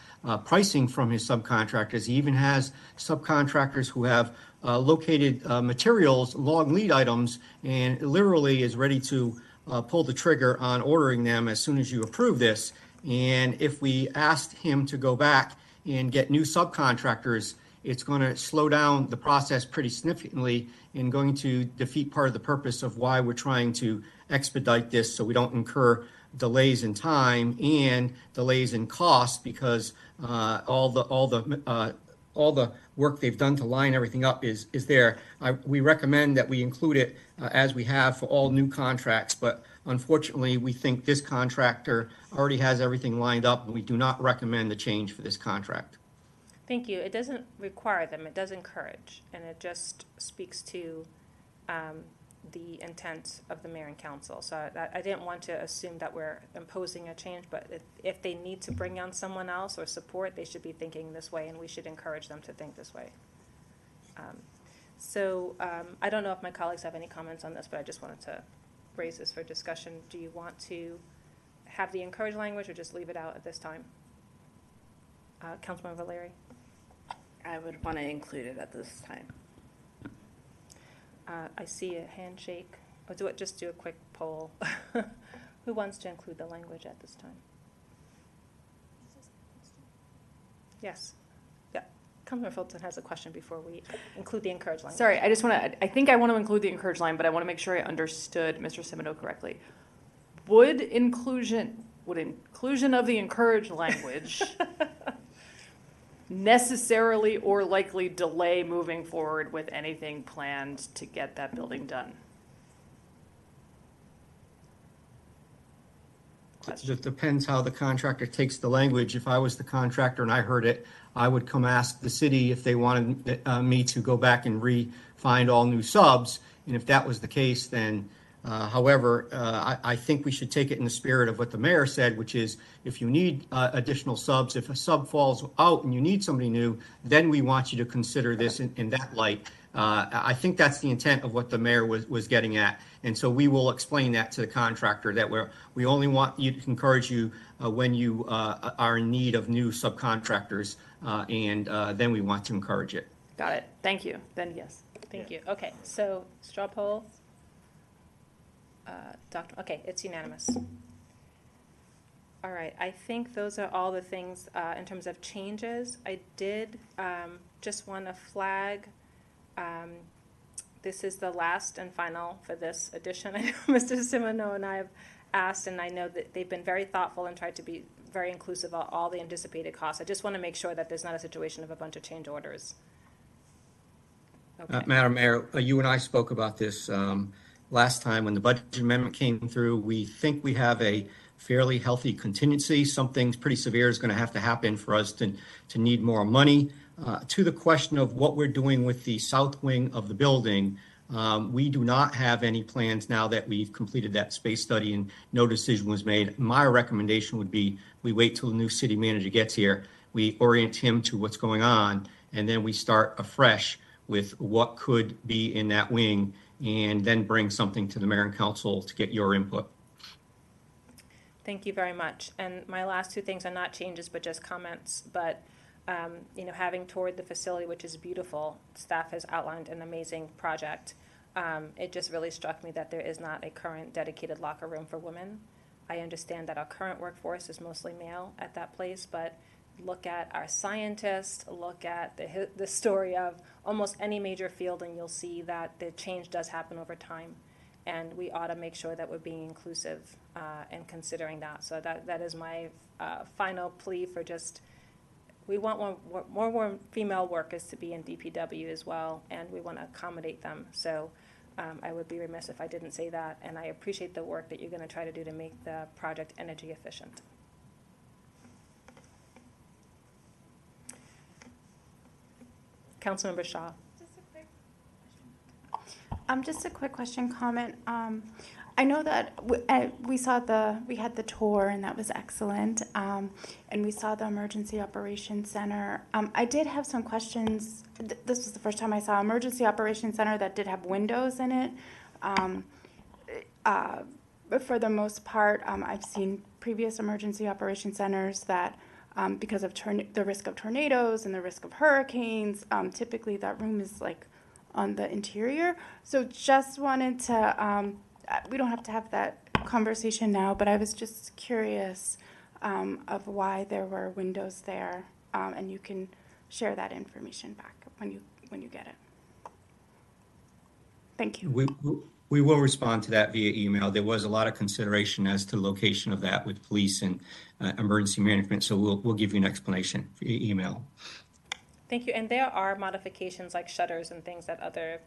pricing from his subcontractors. He even has subcontractors who have located materials, long lead items, and literally is ready to pull the trigger on ordering them as soon as you approve this. And if we asked him to go back and get new subcontractors, it's going to slow down the process pretty significantly and going to defeat part of the purpose of why we're trying to expedite this so we don't incur delays in time and delays in cost, because all the work they've done to line everything up is there. We recommend that we include it as we have for all new contracts, but unfortunately we think this contractor already has everything lined up, and we do not recommend the change for this contract. Thank you. It doesn't require them, it does encourage, and it just speaks to the intent of the mayor and council. So I didn't want to assume that we're imposing a change, but if they need to bring on someone else or support, they should be thinking this way, and we should encourage them to think this way. I don't know if my colleagues have any comments on this, but I just wanted to raise this for discussion. Do you want to have the encourage language or just leave it out at this time? Councilmember Valeri? I would want to include it at this time. I see a handshake. Just do a quick poll. Who wants to include the language at this time? Yes. Yeah. Councilmember Fulton has a question before we include the encourage language. Sorry, I think I want to include the encourage line, but I want to make sure I understood Mr. Simoneau correctly. Would inclusion of the encourage language necessarily or likely delay moving forward with anything planned to get that building done? It depends how the contractor takes the language. If I was the contractor and I heard it, I would come ask the city if they wanted me to go back and find all new subs. And if that was the case, then However, I think we should take it in the spirit of what the mayor said, which is if you need additional subs, if a sub falls out and you need somebody new, then we want you to consider this in that light. I think that's the intent of what the mayor was getting at. And so we will explain that to the contractor, that we only want you to encourage you when you are in need of new subcontractors, and then we want to encourage it. Got it. Thank you. Then yes. Thank you. Okay, so straw poll. Okay, it's unanimous. All right, I think those are all the things in terms of changes. I did just want to flag, this is the last and final for this edition. I know Mr. Simoneau and I have asked, and I know that they've been very thoughtful and tried to be very inclusive of all the anticipated costs. I just want to make sure that there's not a situation of a bunch of change orders. Okay. Madam Mayor, you and I spoke about this last time when the budget amendment came through. We think we have a fairly healthy contingency. Something pretty severe is going to have to happen for us to need more money. To the question of what we're doing with the south wing of the building, we do not have any plans now that we've completed that space study and no decision was made. My recommendation would be we wait till the new city manager gets here, we orient him to what's going on, and then we start afresh with what could be in that wing, and then bring something to the mayor and council to get your input. Thank you very much. And my last two things are not changes, but just comments. But, you know, having toured the facility, which is beautiful, staff has outlined an amazing project. It just really struck me that there is not a current dedicated locker room for women. I understand that our current workforce is mostly male at that place, but look at our scientists, look at the story of almost any major field, and you'll see that the change does happen over time. And we ought to make sure that we're being inclusive and considering that. So that is my final plea for just, we want more female workers to be in DPW as well, and we want to accommodate them. So I would be remiss if I didn't say that, and I appreciate the work that you're going to try to do to make the project energy efficient. Councilmember Shaw. Just a quick question, comment. I know that we had the tour and that was excellent, and we saw the Emergency Operations Center. I did have some questions. This was the first time I saw Emergency Operations Center that did have windows in it. But for the most part, I've seen previous Emergency Operations Centers that because of the risk of tornadoes and the risk of hurricanes, typically that room is like on the interior. So just wanted to, we don't have to have that conversation now, but I was just curious of why there were windows there, and you can share that information back when you get it. Thank you. We will respond to that via email. There was a lot of consideration as to the location of that with police and emergency management, so we'll give you an explanation via email. Thank you. And there are modifications like shutters and things that other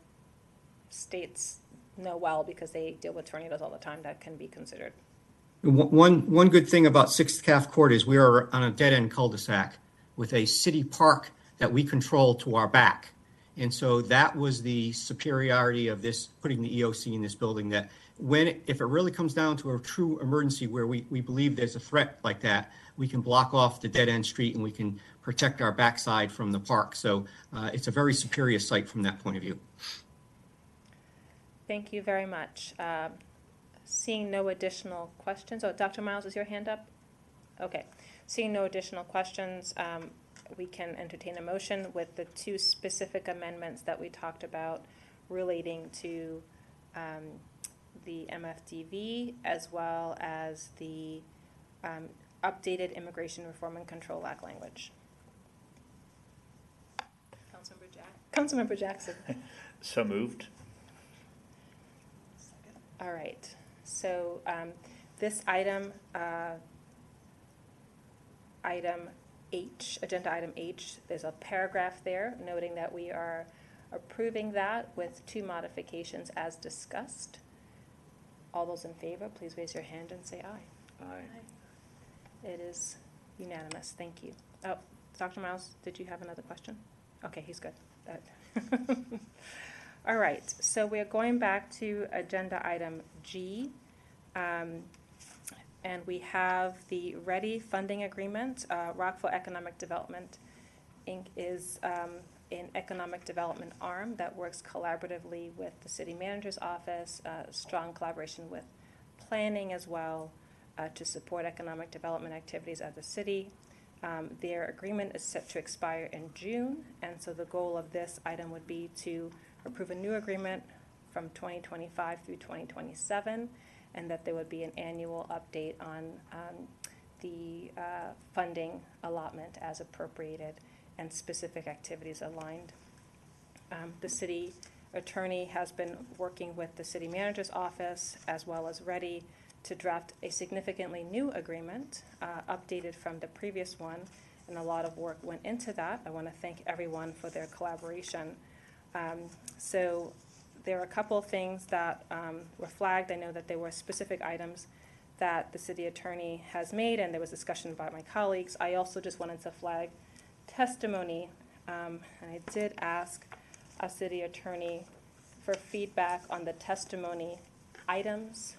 states know well because they deal with tornadoes all the time that can be considered. One good thing about 6th Calf Court is we are on a dead-end cul-de-sac with a city park that we control to our back. And so that was the superiority of this, putting the EOC in this building, that if it really comes down to a true emergency where we believe there's a threat like that, we can block off the dead-end street and we can protect our backside from the park. So it's a very superior site from that point of view. Thank you very much. Seeing no additional questions. Oh, Dr. Miles, is your hand up? Okay. Seeing no additional questions, we can entertain a motion with the two specific amendments that we talked about relating to the MFDV as well as the updated Immigration Reform and Control Act language. Councilmember Jackson. So moved. All right. So this item, item H, agenda item H, there's a paragraph there noting that we are approving that with two modifications as discussed. All those in favor, please raise your hand and say aye. Aye. It is unanimous. Thank you. Oh, Dr. Miles, did you have another question? Okay, he's good. All right, so we're going back to agenda item G. And we have the READY funding agreement. Rockville Economic Development, Inc. is an economic development arm that works collaboratively with the city manager's office, strong collaboration with planning as well, to support economic development activities at the city. Their agreement is set to expire in June, and so the goal of this item would be to approve a new agreement from 2025 through 2027, and that there would be an annual update on the funding allotment as appropriated and specific activities aligned. The city attorney has been working with the city manager's office as well as READY to draft a significantly new agreement, updated from the previous one, and a lot of work went into that. I want to thank everyone for their collaboration. So there are a couple of things that were flagged. I know that there were specific items that the city attorney has made, and there was discussion by my colleagues. I also just wanted to flag testimony, and I did ask a city attorney for feedback on the testimony items.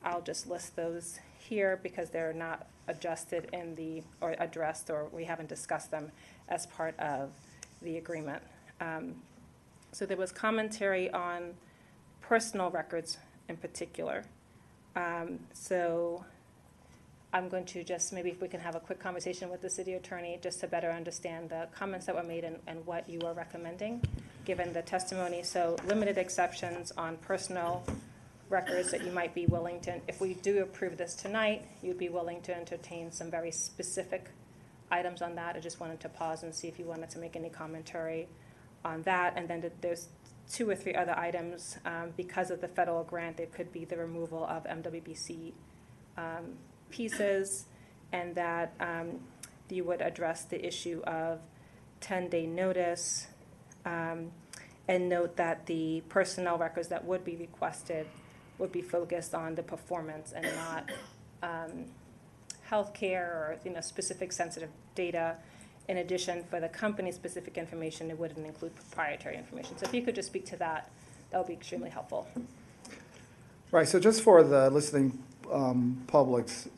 I'll just list those here because they're not adjusted in the, or addressed, or we haven't discussed them as part of the agreement. So there was commentary on personal records in particular. So I'm going to just, maybe if we can have a quick conversation with the city attorney just to better understand the comments that were made and what you are recommending, given the testimony. So limited exceptions on personal records that you might be willing to, if we do approve this tonight, you'd be willing to entertain some very specific items on that. I just wanted to pause and see if you wanted to make any commentary on that. And then there's 2 or 3 other items. Because of the federal grant, there could be the removal of MWBC pieces, and that you would address the issue of 10-day notice, and note that the personnel records that would be requested would be focused on the performance and not healthcare or specific sensitive data. In addition, for the company-specific information, it wouldn't include proprietary information. So if you could just speak to that, that would be extremely helpful. Right, so just for the listening publics,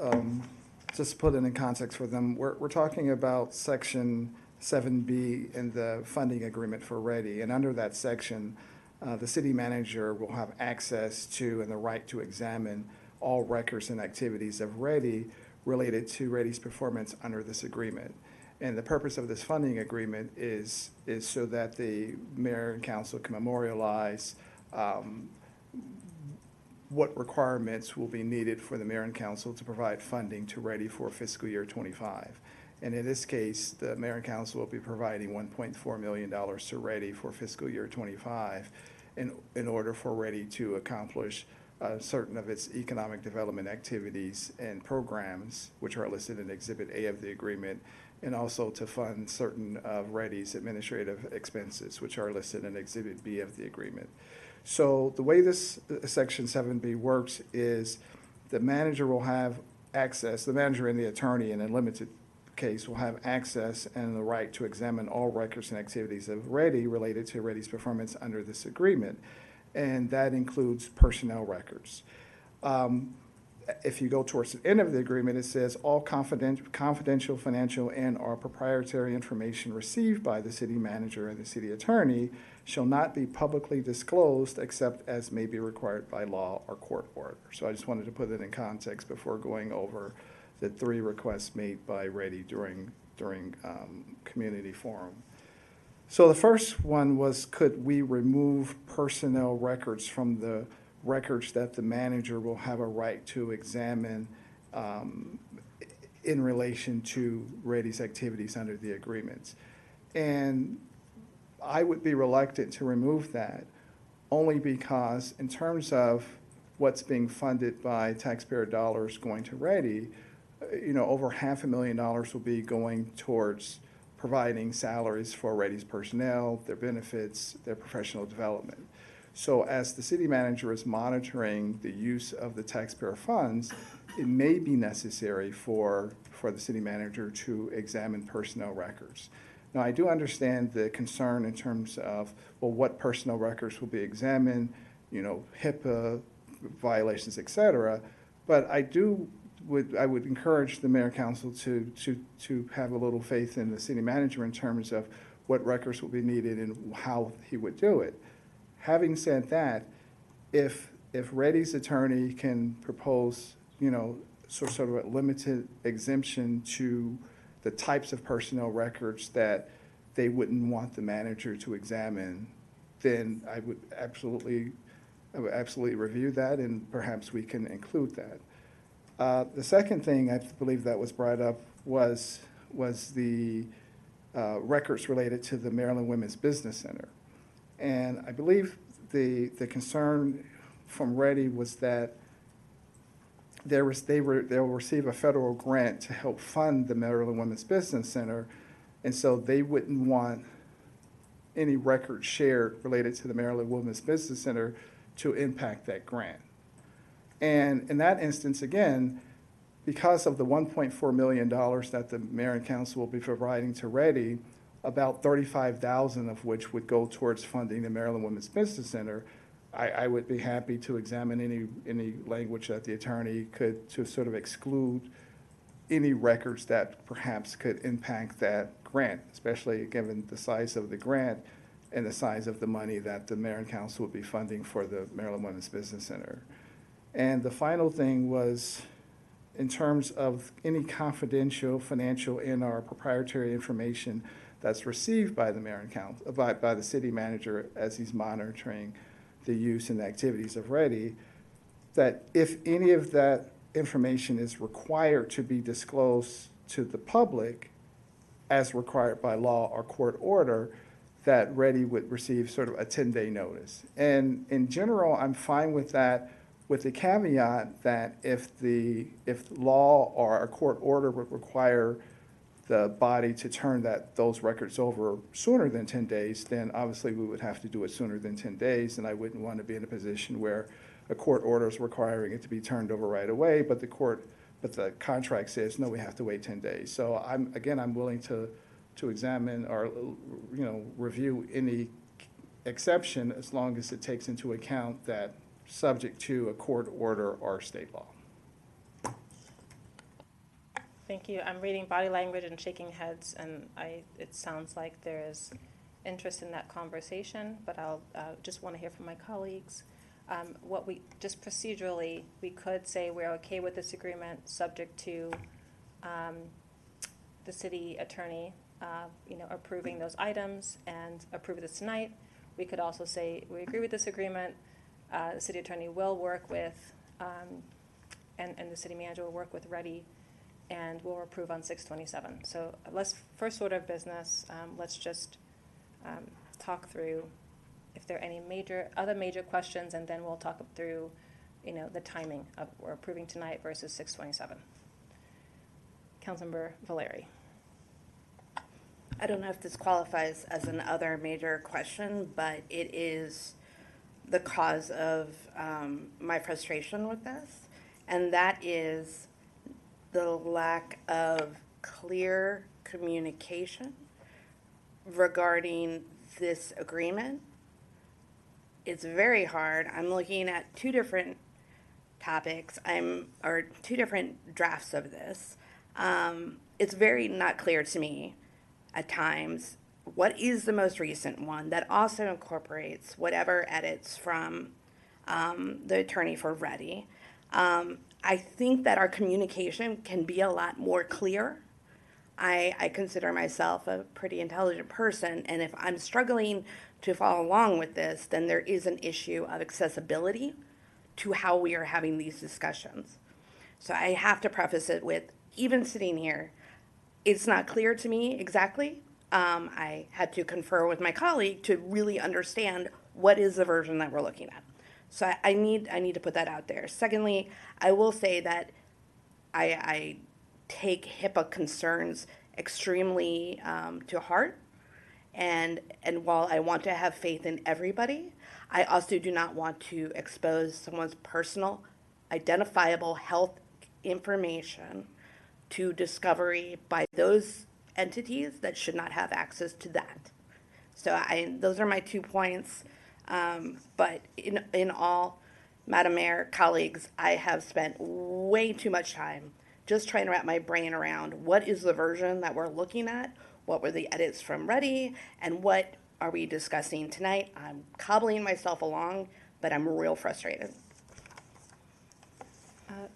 just to put it in context for them, we're talking about Section 7B in the funding agreement for READY. And under that section, the city manager will have access to and the right to examine all records and activities of READY related to READY's performance under this agreement. And the purpose of this funding agreement is so that the mayor and council can memorialize what requirements will be needed for the mayor and council to provide funding to READY for fiscal year 25. And in this case, the mayor and council will be providing $1.4 million to READY for fiscal year 25 in order for READY to accomplish certain of its economic development activities and programs, which are listed in Exhibit A of the agreement, and also to fund certain of READY's administrative expenses, which are listed in Exhibit B of the agreement. So the way this Section 7B works is the manager will have access, the manager and the attorney in a limited case will have access and the right to examine all records and activities of READY related to READY's performance under this agreement, and that includes personnel records. If you go towards the end of the agreement, it says all confidential financial and or proprietary information received by the city manager and the city attorney shall not be publicly disclosed except as may be required by law or court order. So I just wanted to put it in context before going over the 3 requests made by READY during community forum. So the first one was, could we remove personnel records from the records that the manager will have a right to examine in relation to READY's activities under the agreements? And I would be reluctant to remove that only because in terms of what's being funded by taxpayer dollars going to READY, over $500,000 will be going towards providing salaries for READY's personnel, their benefits, their professional development. So as the city manager is monitoring the use of the taxpayer funds, it may be necessary for the city manager to examine personnel records. Now, I do understand the concern in terms of, well, what personal records will be examined, HIPAA violations, et cetera. But I would encourage the mayor and council to have a little faith in the city manager in terms of what records will be needed and how he would do it. Having said that, if Reddy's attorney can propose, sort of a limited exemption to the types of personnel records that they wouldn't want the manager to examine, then I would absolutely review that, and perhaps we can include that. The second thing I believe that was brought up was the records related to the Maryland Women's Business Center. And I believe the concern from Reddy was that they'll receive a federal grant to help fund the Maryland Women's Business Center, and so they wouldn't want any records shared related to the Maryland Women's Business Center to impact that grant. And in that instance, again, because of the $1.4 million that the mayor and council will be providing to Reddy, about $35,000 of which would go towards funding the Maryland Women's Business Center, I would be happy to examine any language that the attorney could to sort of exclude any records that perhaps could impact that grant, especially given the size of the grant and the size of the money that the mayor and council would be funding for the Maryland Women's Business Center. And the final thing was, in terms of any confidential financial and/or proprietary information that's received by the mayor and council, by the city manager as he's monitoring the use and activities of Reddy, that if any of that information is required to be disclosed to the public as required by law or court order, that Reddy would receive sort of a 10-day notice. And in general, I'm fine with that, with the caveat that if law or a court order would require the body to turn those records over sooner than 10 days, then obviously we would have to do it sooner than 10 days, and I wouldn't want to be in a position where a court order is requiring it to be turned over right away, but the contract says, no, we have to wait 10 days. So I'm willing to examine or, review any exception as long as it takes into account that subject to a court order or state law. Thank you. I'm reading body language and shaking heads, and it sounds like there is interest in that conversation, but I'll just want to hear from my colleagues. Just procedurally, we could say we're okay with this agreement subject to the city attorney, approving those items and approve this tonight. We could also say we agree with this agreement. The city attorney will work with, and the city manager will work with Reddy, and we'll approve on 6/27. So first order of business, let's just talk through if there are any other major questions, and then we'll talk through, the timing of we're approving tonight versus 6/27. Councilmember Valeri. I don't know if this qualifies as an other major question, but it is the cause of my frustration with this, and that is the lack of clear communication regarding this agreement. It's very hard. I'm looking at two different topics, or two different drafts of this. It's very not clear to me at times what is the most recent one that also incorporates whatever edits from the attorney for Reddy. I think that our communication can be a lot more clear. I consider myself a pretty intelligent person, and if I'm struggling to follow along with this, then there is an issue of accessibility to how we are having these discussions. So I have to preface it with, even sitting here, it's not clear to me exactly. I had to confer with my colleague to really understand what is the version that we're looking at. So I need to put that out there. Secondly, I will say that I take HIPAA concerns extremely to heart. And while I want to have faith in everybody, I also do not want to expose someone's personal, identifiable health information to discovery by those entities that should not have access to that. So those are my 2 points. But in all, Madam Mayor, colleagues, I have spent way too much time just trying to wrap my brain around what is the version that we're looking at, what were the edits from Ready, and what are we discussing tonight. I'm cobbling myself along, but I'm real frustrated.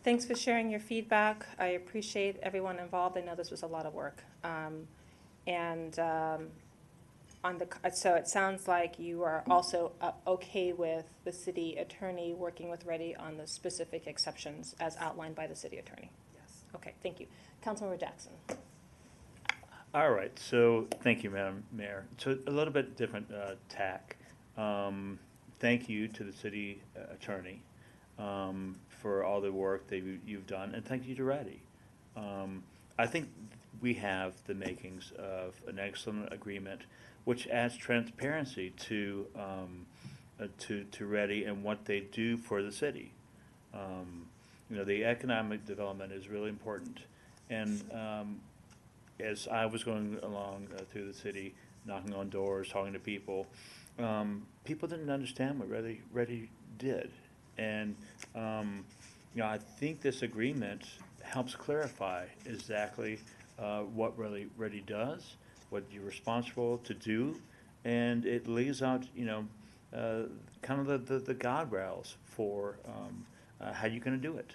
Thanks for sharing your feedback. I appreciate everyone involved. I know this was a lot of work. So it sounds like you are also okay with the city attorney working with Ready on the specific exceptions as outlined by the city attorney? Yes. Okay, thank you. Councilmember Jackson. All right, so thank you, Madam Mayor. So a little bit different tack. Thank you to the city attorney for all the work that you've done, and thank you to Ready. I think we have the makings of an excellent agreement, which adds transparency to Ready and what they do for the city. The economic development is really important, and as I was going along through the city, knocking on doors, talking to people, people didn't understand what Ready did, and I think this agreement helps clarify exactly what Ready does, what you're responsible to do, and it lays out, kind of the guardrails for how you're going to do it.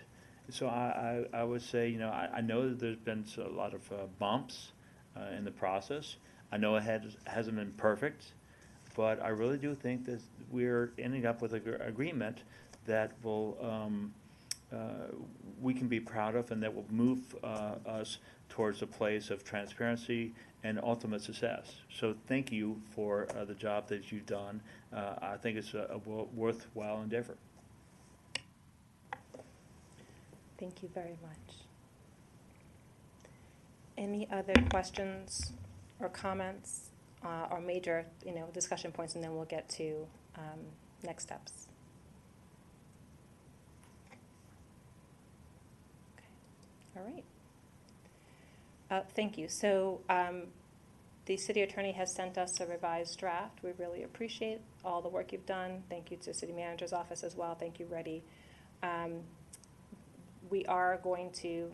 So I would say, I know that there's been a lot of bumps in the process. I know it hasn't been perfect, but I really do think that we're ending up with an agreement that will we can be proud of, and that will move us towards a place of transparency and ultimate success. So thank you for the job that you've done. I think it's a worthwhile endeavor. Thank you very much. Any other questions or comments or major, discussion points, and then we'll get to next steps. Okay. All right. Thank you. So the city attorney has sent us a revised draft. We really appreciate all the work you've done. Thank you to the city manager's office as well. Thank you, Ready. We are going to,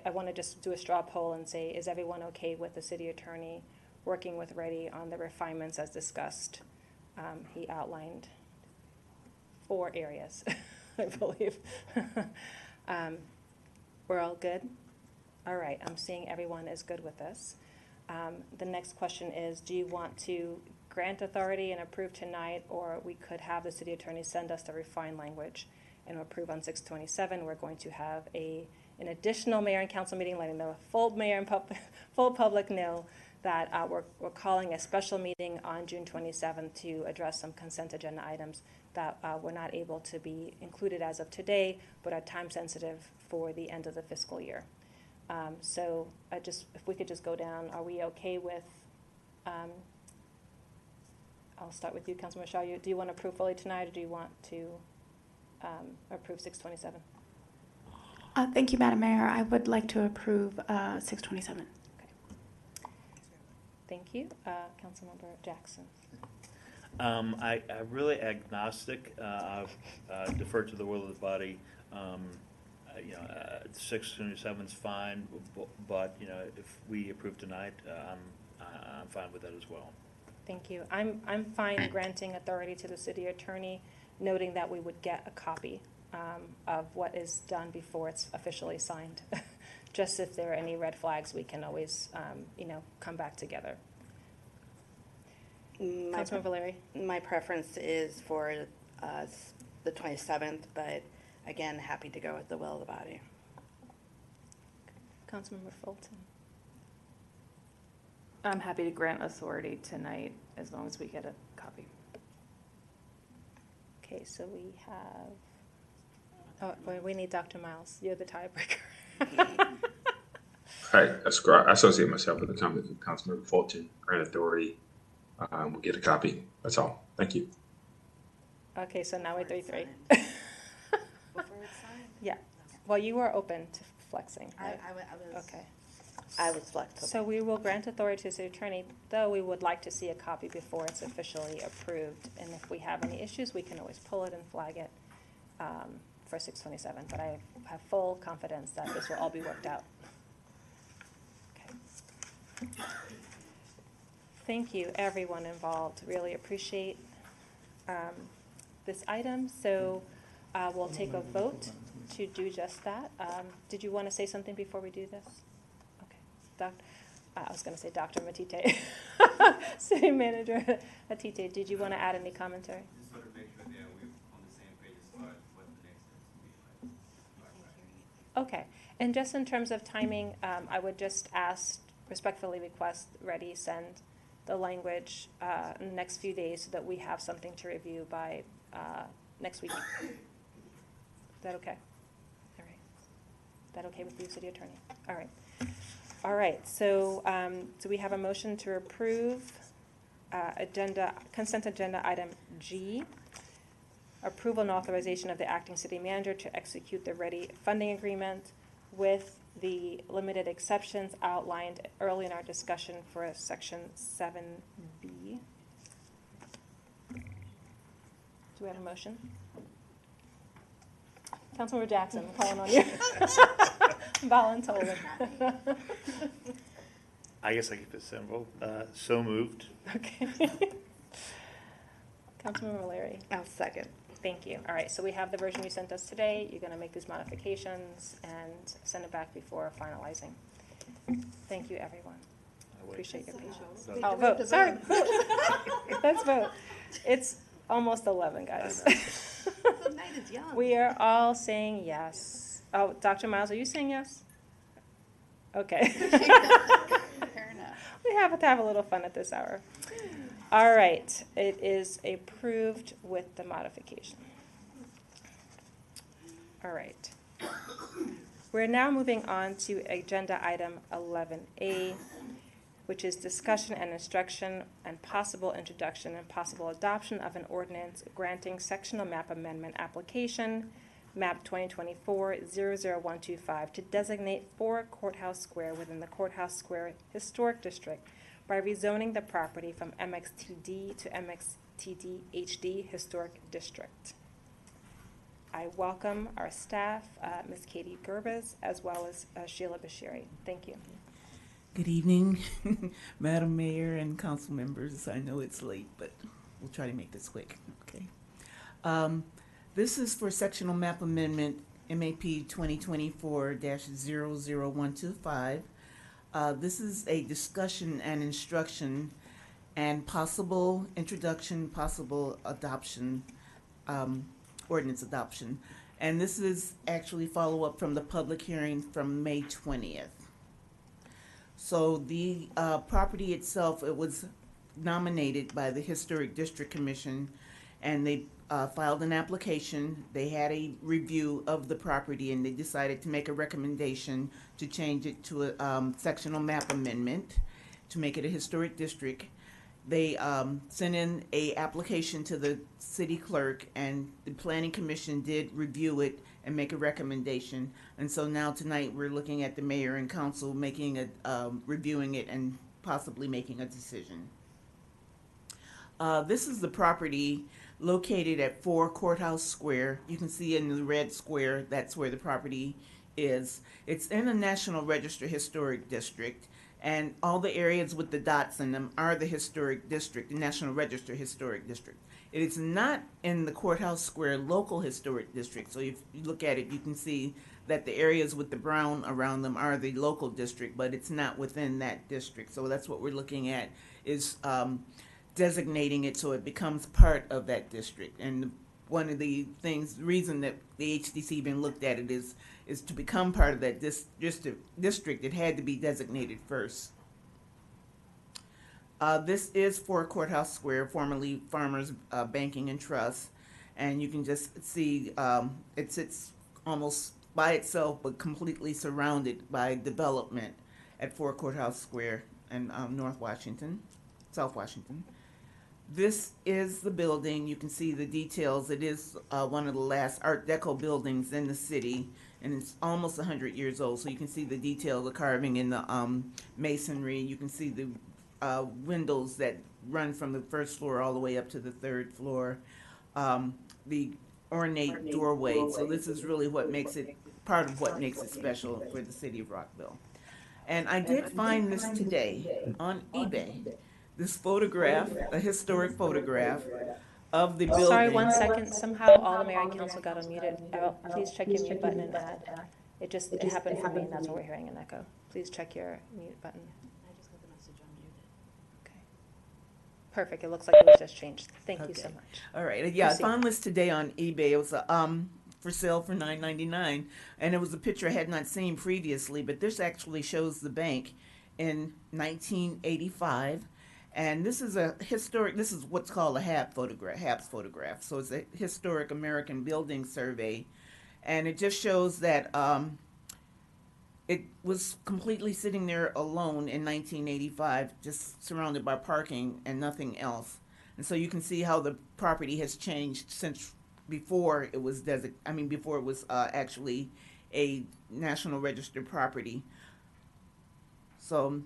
I want to just do a straw poll and say, is everyone okay with the city attorney working with Ready on the refinements as discussed? He outlined 4 areas, I believe. We're all good? All right, I'm seeing everyone is good with this. The next question is, do you want to grant authority and approve tonight, or we could have the city attorney send us the refined language and approve on 6/27. We're going to have an additional mayor and council meeting, letting the full mayor and full public know that we're calling a special meeting on June 27th to address some consent agenda items that were not able to be included as of today, but are time sensitive for the end of the fiscal year. So if we could just go down, are we okay with, I'll start with you, Councilmember Shaw. Do you want to approve fully tonight, or do you want to approve 6/27? Thank you, Madam Mayor. I would like to approve 6/27. Okay. Thank you. Councilmember Jackson. I'm really agnostic. I've deferred to the will of the body. 6/27 is fine, but if we approve tonight, I'm fine with that as well. Thank you. I'm fine granting authority to the city attorney, noting that we would get a copy of what is done before it's officially signed. Just if there are any red flags, we can always come back together. Councilmember Valeri? My preference is for the 27th, but again, happy to go with the will of the body. Councilmember Fulton? I'm happy to grant authority tonight as long as we get a copy. Okay, so we have, we need Dr. Miles. You're the tiebreaker. I associate myself with the comment of Councilmember Fulton. Grant authority. We'll get a copy. That's all. Thank you. Okay, so now we're 3-3. Before it's signed? Yeah. Well, you are open to flexing, right? I was. Okay. I was flexible. So we will grant authority to the city attorney, though we would like to see a copy before it's officially approved. And if we have any issues, we can always pull it and flag it for 627. But I have full confidence that this will all be worked out. Okay. Thank you, everyone involved. Really appreciate this item. So we'll take a vote to do just that. Did you want to say something before we do this? Okay. I was going to say Dr. Matite. City Manager Matite, did you want to add any commentary? Just sort of make sure that we're on the same page as far as what the next steps will be like. Okay. And just in terms of timing, I would just respectfully request Reddy send the language in the next few days so that we have something to review by next week. Is that okay? All right. Is that okay with you, City Attorney? All right. All right. So do we have a motion to approve consent agenda item G, approval and authorization of the acting city manager to execute the Ready funding agreement with the limited exceptions outlined early in our discussion for section 7B. Do we have a motion? Councilmember Jackson, I'm calling on you. Voluntold. I guess I keep it simple. So moved. Okay. Councilmember Larry. I'll second. Thank you. All right, so we have the version you sent us today. You're going to make these modifications and send it back before finalizing. Thank you, everyone. Appreciate your patience. Oh, vote. Sorry. Let's vote. It's almost 11, guys. The night is young. We are all saying yes. Oh, Dr. Miles, are you saying yes? Okay. Fair enough. We have to have a little fun at this hour. All right, it is approved with the modification. All right. We're now moving on to agenda item 11A, which is discussion and instruction and possible introduction and possible adoption of an ordinance granting sectional map amendment application, map 2024-00125, to designate 4 Courthouse Square within the Courthouse Square Historic District by rezoning the property from MXTD to MXTD HD Historic District. I welcome our staff, Ms. Katie Gerbes, as well as Sheila Bashiri. Thank you. Good evening, Madam Mayor and council members. I know it's late, but we'll try to make this quick. Okay. This is for sectional map amendment MAP 2024-00125. This is a discussion and instruction and possible introduction, possible adoption, ordinance adoption. And this is actually follow-up from the public hearing from May 20th. So the property itself, it was nominated by the Historic District Commission, and they filed an application. They had a review of the property, and they decided to make a recommendation to change it to a sectional map amendment to make it a historic district. They sent in a application to the city clerk, and the planning commission did review it and make a recommendation. And so now tonight we're looking at the mayor and council making a reviewing it and possibly making a decision. This is the property located at 4 Courthouse Square. You can see in the red square, that's where the property is. It's in the National Register Historic District, and all the areas with the dots in them are the historic district, the National Register Historic District. It is not in the Courthouse Square Local Historic District, so if you look at it, you can see that the areas with the brown around them are the local district, but it's not within that district. So that's what we're looking at, is designating it so it becomes part of that district. And one of the things, the reason that the HDC even looked at it is to become part of that district, it had to be designated first. This is 4 Courthouse Square, formerly Farmers Banking and Trust, and you can just see it sits almost by itself, but completely surrounded by development at 4 Courthouse Square in South Washington. This is the building. You can see the details. It is one of the last Art Deco buildings in the city. and it's almost 100 years old. So you can see the detail, the carving in the masonry. You can see the windows that run from the first floor all the way up to the third floor. The ornate doorway. So this is really what makes it, part of what makes it special for the city of Rockville. And I did find this today on eBay. This photograph, a historic photograph of the building. Sorry, 1 second. Somehow all the mayor and council got unmuted. Please check your mute button and add. It happened for me, and that's why we're hearing an echo. Please check your mute button. I just got the message unmuted. Okay. Perfect. It looks like it was just changed. Thank you so much. All right. Yeah, Proceed. I found this today on eBay. It was for sale for $9.99, and it was a picture I had not seen previously. But this actually shows the bank in 1985. And this is a historic, this is what's called a HABS photograph. So it's a historic American building survey. And it just shows that it was completely sitting there alone in 1985, just surrounded by parking and nothing else. And so you can see how the property has changed since before it was before it was actually a National Register property. So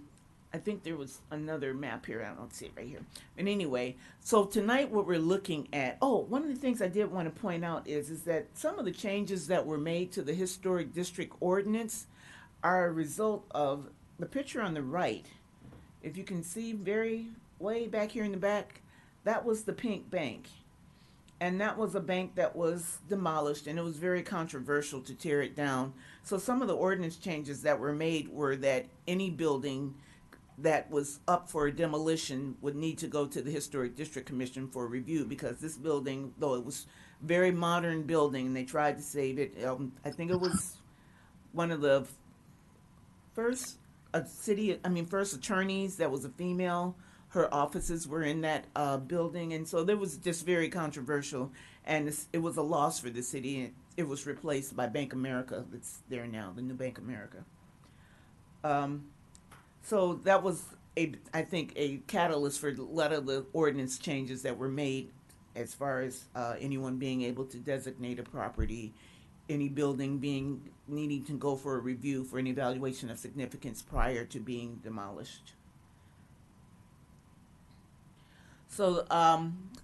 I think there was another map here. I don't see it right here. But anyway, so tonight what we're looking at, one of the things I did want to point out is that some of the changes that were made to the Historic District Ordinance are a result of the picture on the right. If you can see way back here in the back, that was the Pink Bank. And that was a bank that was demolished, and it was very controversial to tear it down. So some of the ordinance changes that were made were that any building that was up for demolition would need to go to the Historic District Commission for review, because this building, though it was very modern building and they tried to save it, I think it was one of the first attorneys that was a female. Her offices were in that building, and so there was just very controversial, and it was a loss for the city. And it was replaced by Bank America that's there now, the new Bank America. So that was, I think, a catalyst for a lot of the ordinance changes that were made as far as anyone being able to designate a property, any building needing to go for a review for an evaluation of significance prior to being demolished. So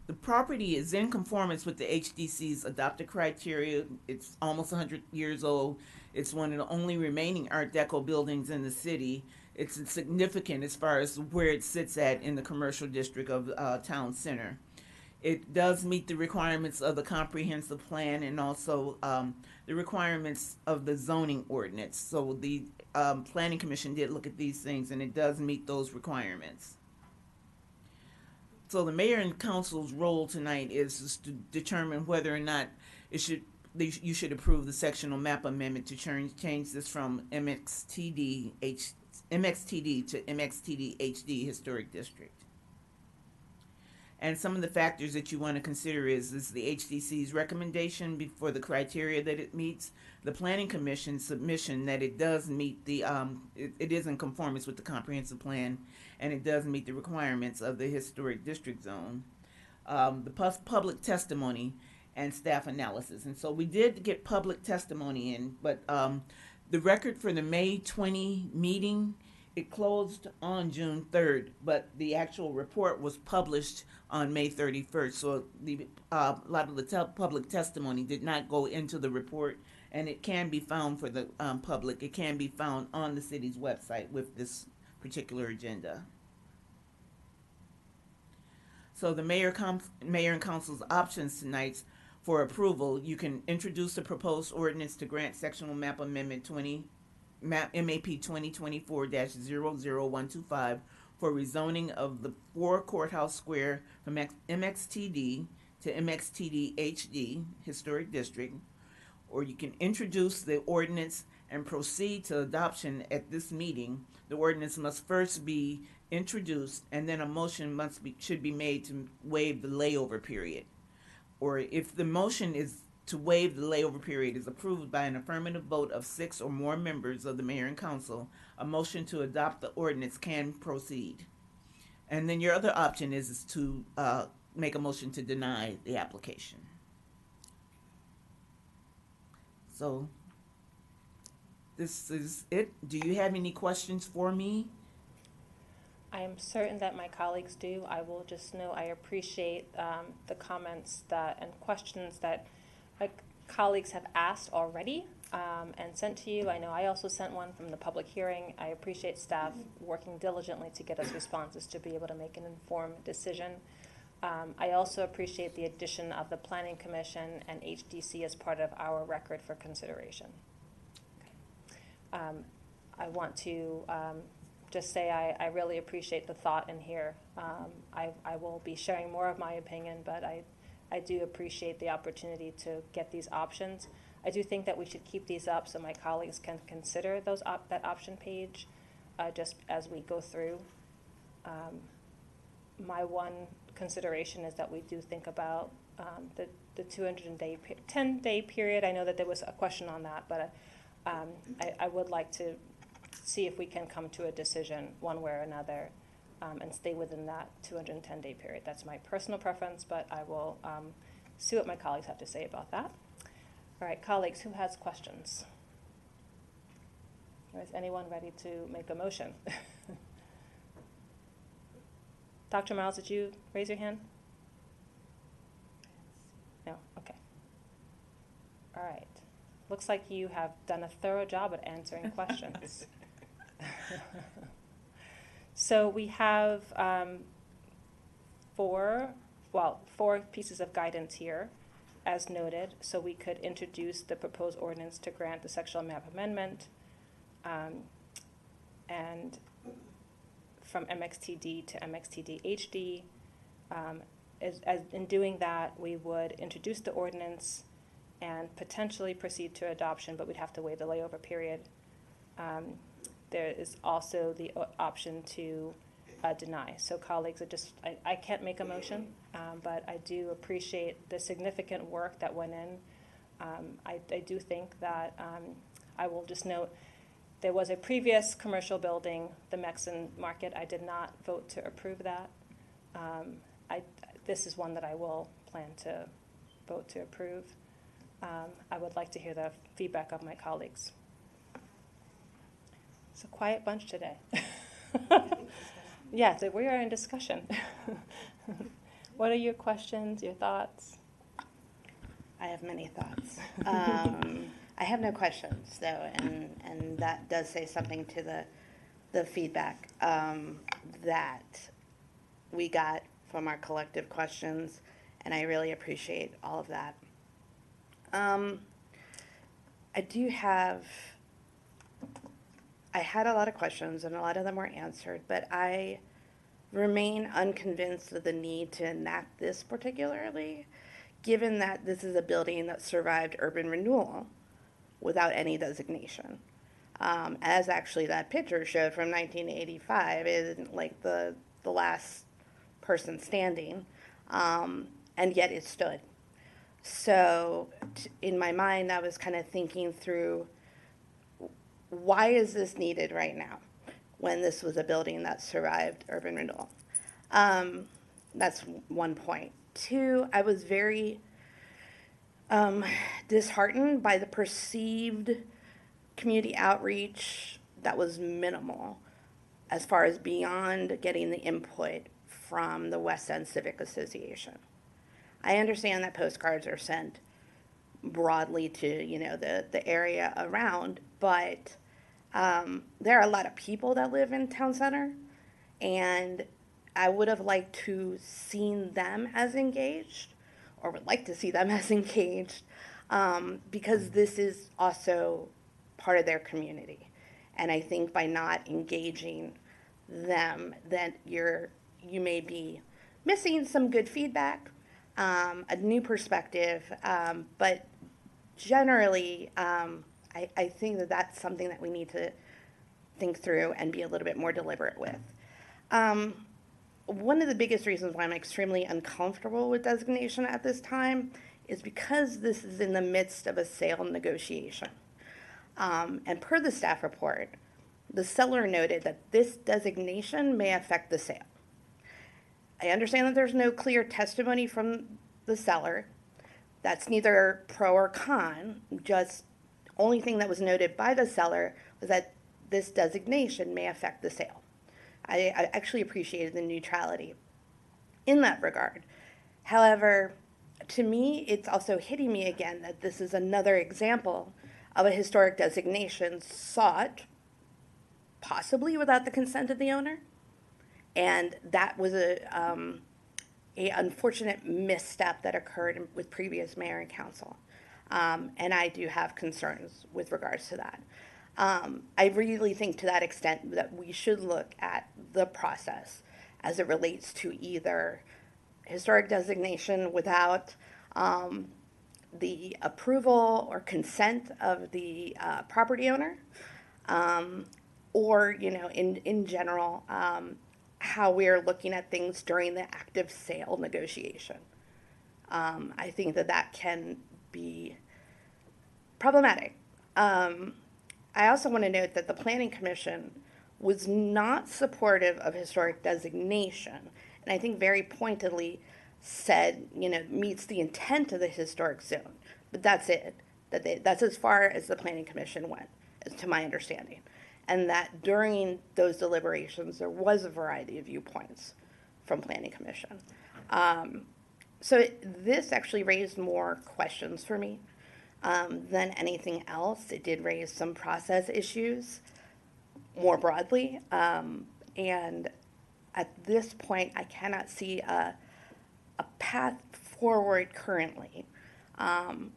the property is in conformance with the HDC's adopted criteria. It's almost 100 years old. It's one of the only remaining Art Deco buildings in the city. It's significant as far as where it sits at in the commercial district of Town Center. It does meet the requirements of the comprehensive plan and also the requirements of the zoning ordinance. So the Planning Commission did look at these things, and it does meet those requirements. So the mayor and council's role tonight is to determine whether or not you should approve the sectional map amendment to change this from MXTD to MXTD HD Historic District. And some of the factors that you want to consider is the HDC's recommendation for the criteria that it meets, the Planning Commission submission that it does meet the, it is in conformance with the comprehensive plan, and it does meet the requirements of the historic district zone, the public testimony, and staff analysis. And so we did get public testimony in, but the record for the May 20 meeting, it closed on June 3rd, but the actual report was published on May 31st. So a lot of the public testimony did not go into the report, and it can be found for the public. It can be found on the city's website with this particular agenda. So the mayor and council's options tonight for approval: you can introduce a proposed ordinance to grant sectional map amendment MAP 2024-00125 for rezoning of the 4 Courthouse Square from MXTD to MXTD HD Historic District, or you can introduce the ordinance and proceed to adoption at this meeting. The ordinance must first be introduced, and then a motion should be made to waive the layover period. Or if the motion is to waive the layover period is approved by an affirmative vote of 6 or more members of the mayor and council, a motion to adopt the ordinance can proceed. And then your other option is to make a motion to deny the application. So This is it. Do you have any questions for me? I am certain that my colleagues do. I will just know I appreciate the comments and questions that my colleagues have asked already and sent to you. I know I also sent one from the public hearing. I appreciate staff working diligently to get us responses to be able to make an informed decision. I also appreciate the addition of the Planning Commission and HDC as part of our record for consideration. I want to just say I really appreciate the thought in here. I will be sharing more of my opinion, but I do appreciate the opportunity to get these options. I do think that we should keep these up so my colleagues can consider that option page just as we go through. My one consideration is that we do think about the 210-day period. I know that there was a question on that, but I would like to see if we can come to a decision one way or another and stay within that 210-day period. That's my personal preference, but I will see what my colleagues have to say about that. All right, colleagues, who has questions? Is anyone ready to make a motion? Dr. Miles, did you raise your hand? No? Okay. All right. Looks like you have done a thorough job at answering questions. So we have four pieces of guidance here, as noted. So we could introduce the proposed ordinance to grant the sexual map amendment, and from MXTD to MXTD HD. As in doing that, we would introduce the ordinance and potentially proceed to adoption, but we'd have to waive the layover period. There is also the option to deny. So colleagues, I can't make a motion, but I do appreciate the significant work that went in. I do think that I will just note there was a previous commercial building, the Mexican Market. I did not vote to approve that. This is one that I will plan to vote to approve. I would like to hear the feedback of my colleagues. It's a quiet bunch today. Yeah, so we are in discussion. What are your questions, your thoughts? I have many thoughts. I have no questions, though, and that does say something to the feedback that we got from our collective questions, and I really appreciate all of that. I had a lot of questions, and a lot of them were answered, but I remain unconvinced of the need to enact this particularly, given that this is a building that survived urban renewal without any designation. As actually that picture showed from 1985, isn't like the last person standing, and yet it stood. So in my mind, I was kind of thinking through, why is this needed right now when this was a building that survived urban renewal? That's one point. Two, I was very disheartened by the perceived community outreach that was minimal as far as beyond getting the input from the West End Civic Association. I understand that postcards are sent broadly to, the area around, but there are a lot of people that live in town center, and I would have liked to seen them as engaged, or would like to see them as engaged, because this is also part of their community. And I think by not engaging them, that you may be missing some good feedback, a new perspective, but generally, I think that that's something that we need to think through and be a little bit more deliberate with. One of the biggest reasons why I'm extremely uncomfortable with designation at this time is because this is in the midst of a sale negotiation. And per the staff report, the seller noted that this designation may affect the sale. I understand that there's no clear testimony from the seller. That's neither pro or con, just only thing that was noted by the seller was that this designation may affect the sale. I actually appreciated the neutrality in that regard. However, to me, it's also hitting me again that this is another example of a historic designation sought possibly without the consent of the owner. And that was a unfortunate misstep that occurred with previous mayor and council. And I do have concerns with regards to that. I really think to that extent that we should look at the process as it relates to either historic designation without the approval or consent of the property owner, or, you know, in general, how we're looking at things during the active sale negotiation. I think that that can be problematic. I also want to note that the Planning Commission was not supportive of historic designation, and I think very pointedly said, you know, meets the intent of the historic zone, but that's it. That's as far as the Planning Commission went, to my understanding. And that during those deliberations, there was a variety of viewpoints from Planning Commission. So this actually raised more questions for me than anything else. It did raise some process issues more broadly. And at this point, I cannot see a path forward currently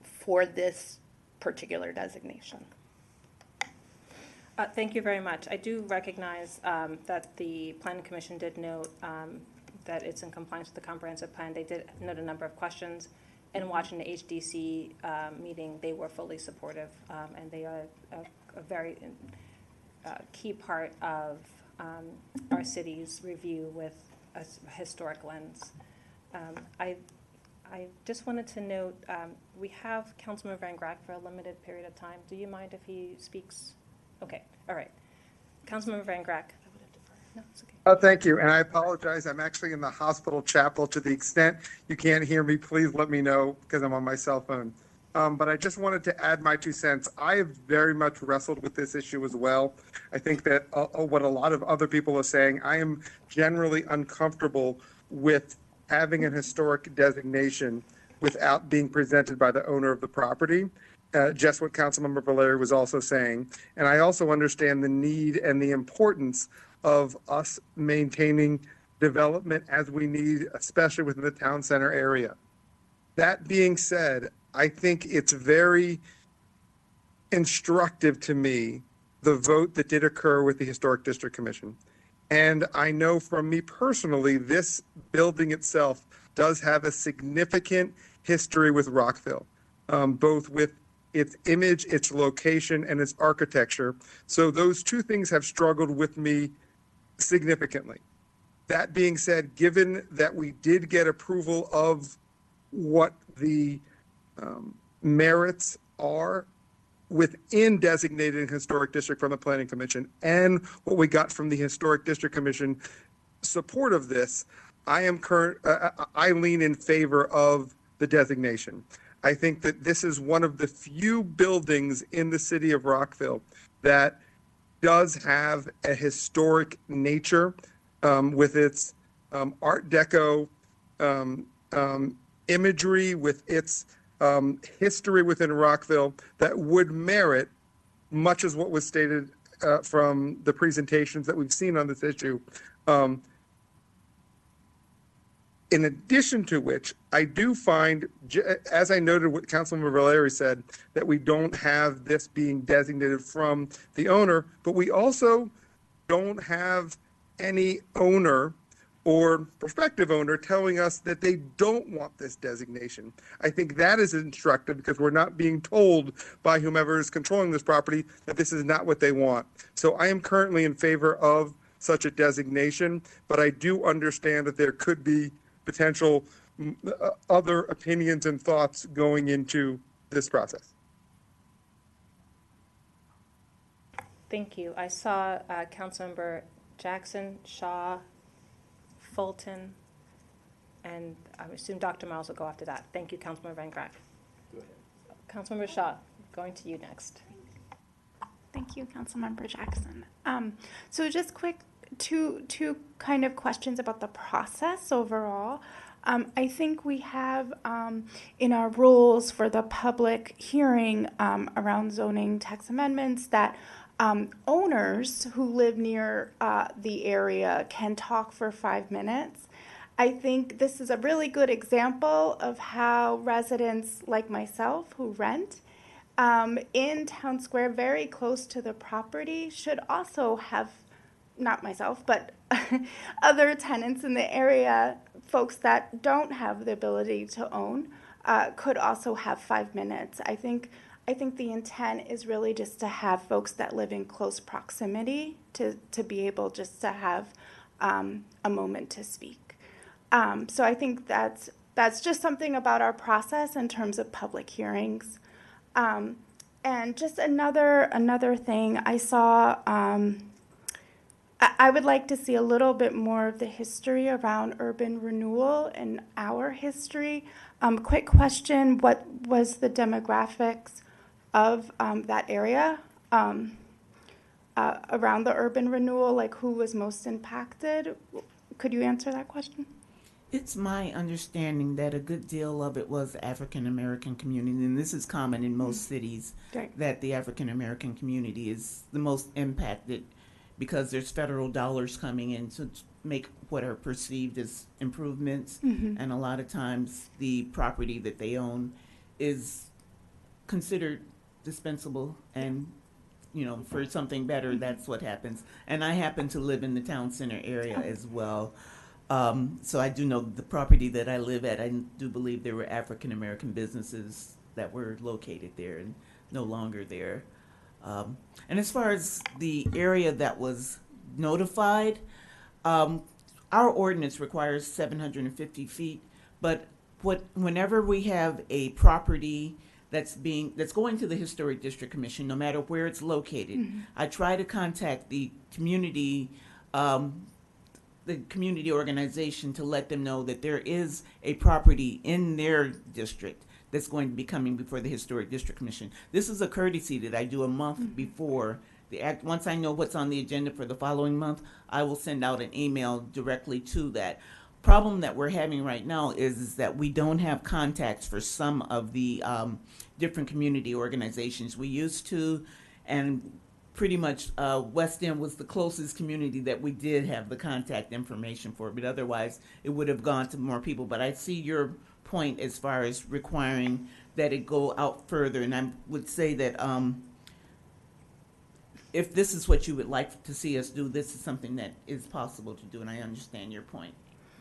for this particular designation. Thank you very much. I do recognize that the Planning Commission did note that it's in compliance with the comprehensive plan. They did note a number of questions. In watching the HDC meeting, they were fully supportive, and they are a very key part of our city's review with a historic lens. I just wanted to note, we have Councilman Van Grack for a limited period of time. Do you mind if he speaks? Okay, all right. Councilman Van Grack. No, it's okay. Thank you, and I apologize. I'm actually in the hospital chapel. To the extent you can't hear me, please let me know because I'm on my cell phone. But I just wanted to add my 2 cents. I have very much wrestled with this issue as well. I think that what a lot of other people are saying, I am generally uncomfortable with having an historic designation without being presented by the owner of the property. Just what Councilmember Valeri was also saying. And I also understand the need and the importance of us maintaining development as we need, especially within the town center area. That being said, I think it's very instructive to me, the vote that did occur with the Historic District Commission. And I know from me personally, this building itself does have a significant history with Rockville, both with its image, its location, and its architecture. So those 2 things have struggled with me significantly. That being said, given that we did get approval of what the merits are within designated historic district from the Planning Commission and what we got from the Historic District Commission support of this, I lean in favor of the designation. I think that this is one of the few buildings in the city of Rockville that does have a historic nature with its Art Deco imagery, with its history within Rockville that would merit much as what was stated from the presentations that we've seen on this issue. In addition to which, I do find, as I noted what Councilmember Valeri said, that we don't have this being designated from the owner, but we also don't have any owner or prospective owner telling us that they don't want this designation. I think that is instructive because we're not being told by whomever is controlling this property that this is not what they want. So I am currently in favor of such a designation, but I do understand that there could be potential other opinions and thoughts going into this process. Thank you. I saw Councilmember Jackson, Shaw, Fulton, and I assume Dr. Miles will go after that. Thank you, Councilmember Van Grack. Councilmember Shaw, going to you next. Thank you, Councilmember Jackson. So just quick, two kind of questions about the process overall. I think we have in our rules for the public hearing around zoning tax amendments that owners who live near the area can talk for 5 minutes. I think this is a really good example of how residents like myself who rent in Town Square, very close to the property, should also have, not myself, but other tenants in the area, folks that don't have the ability to own, could also have 5 minutes. I think the intent is really just to have folks that live in close proximity to be able just to have a moment to speak. So I think that's just something about our process in terms of public hearings. And just another thing, I saw, I would like to see a little bit more of the history around urban renewal and our history. Quick question, what was the demographics of that area around the urban renewal? Like who was most impacted? Could you answer that question? It's my understanding that a good deal of it was African American community, and this is common in most cities, Right. that the African American community is the most impacted because there's federal dollars coming in to make what are perceived as improvements, and a lot of times the property that they own is considered dispensable, and for something better, that's what happens. And I happen to live in the town center area as well. So I do know the property that I live at, I do believe there were African American businesses that were located there and no longer there. And as far as the area that was notified, our ordinance requires 750 feet, but whenever we have a property that's going to the Historic District Commission, no matter where it's located, I try to contact the community organization to let them know that there is a property in their district that's going to be coming before the Historic District Commission. This is a courtesy that I do a month before the act. Once I know what's on the agenda for the following month, I will send out an email directly to that. Problem that we're having right now is that we don't have contacts for some of the different community organizations. We used to, and pretty much West End was the closest community that we did have the contact information for, but otherwise it would have gone to more people. But I see your point as far as requiring that it go out further, and I would say that if this is what you would like to see us do, this is something that is possible to do, and I understand your point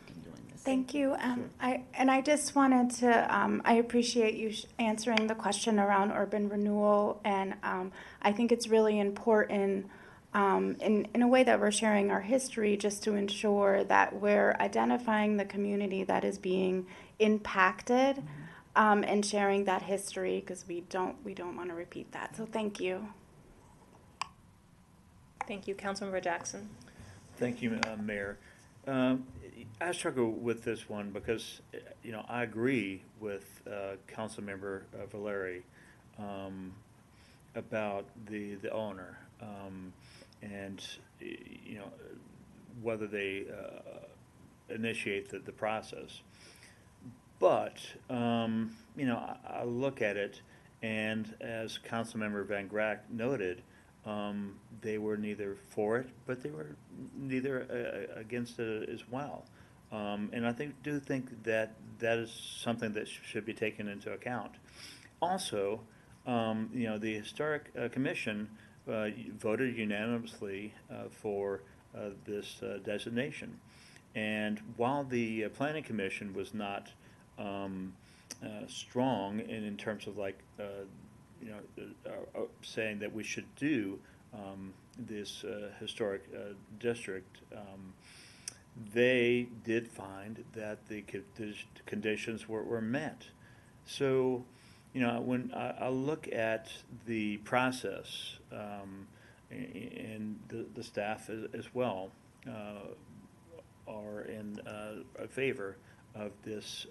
in doing this. Thank you. I just wanted to, I appreciate you answering the question around urban renewal, and I think it's really important in a way that we're sharing our history, just to ensure that we're identifying the community that is being impacted and sharing that history, because we don't want to repeat that. So thank you. Thank you. Councilmember Jackson. Thank you, Mayor. I struggle with this one because, I agree with Councilmember Valeri about the owner and, whether they initiate the process. But, I look at it, and as Councilmember Van Grack noted, they were neither for it, but they were neither against it as well. And I do think that is something that should be taken into account. Also, the Historic Commission voted unanimously for this designation. And while the Planning Commission was not strong in terms of saying that we should do this historic district, they did find that the conditions were met. So, when I look at the process, and the staff as well are in favor of this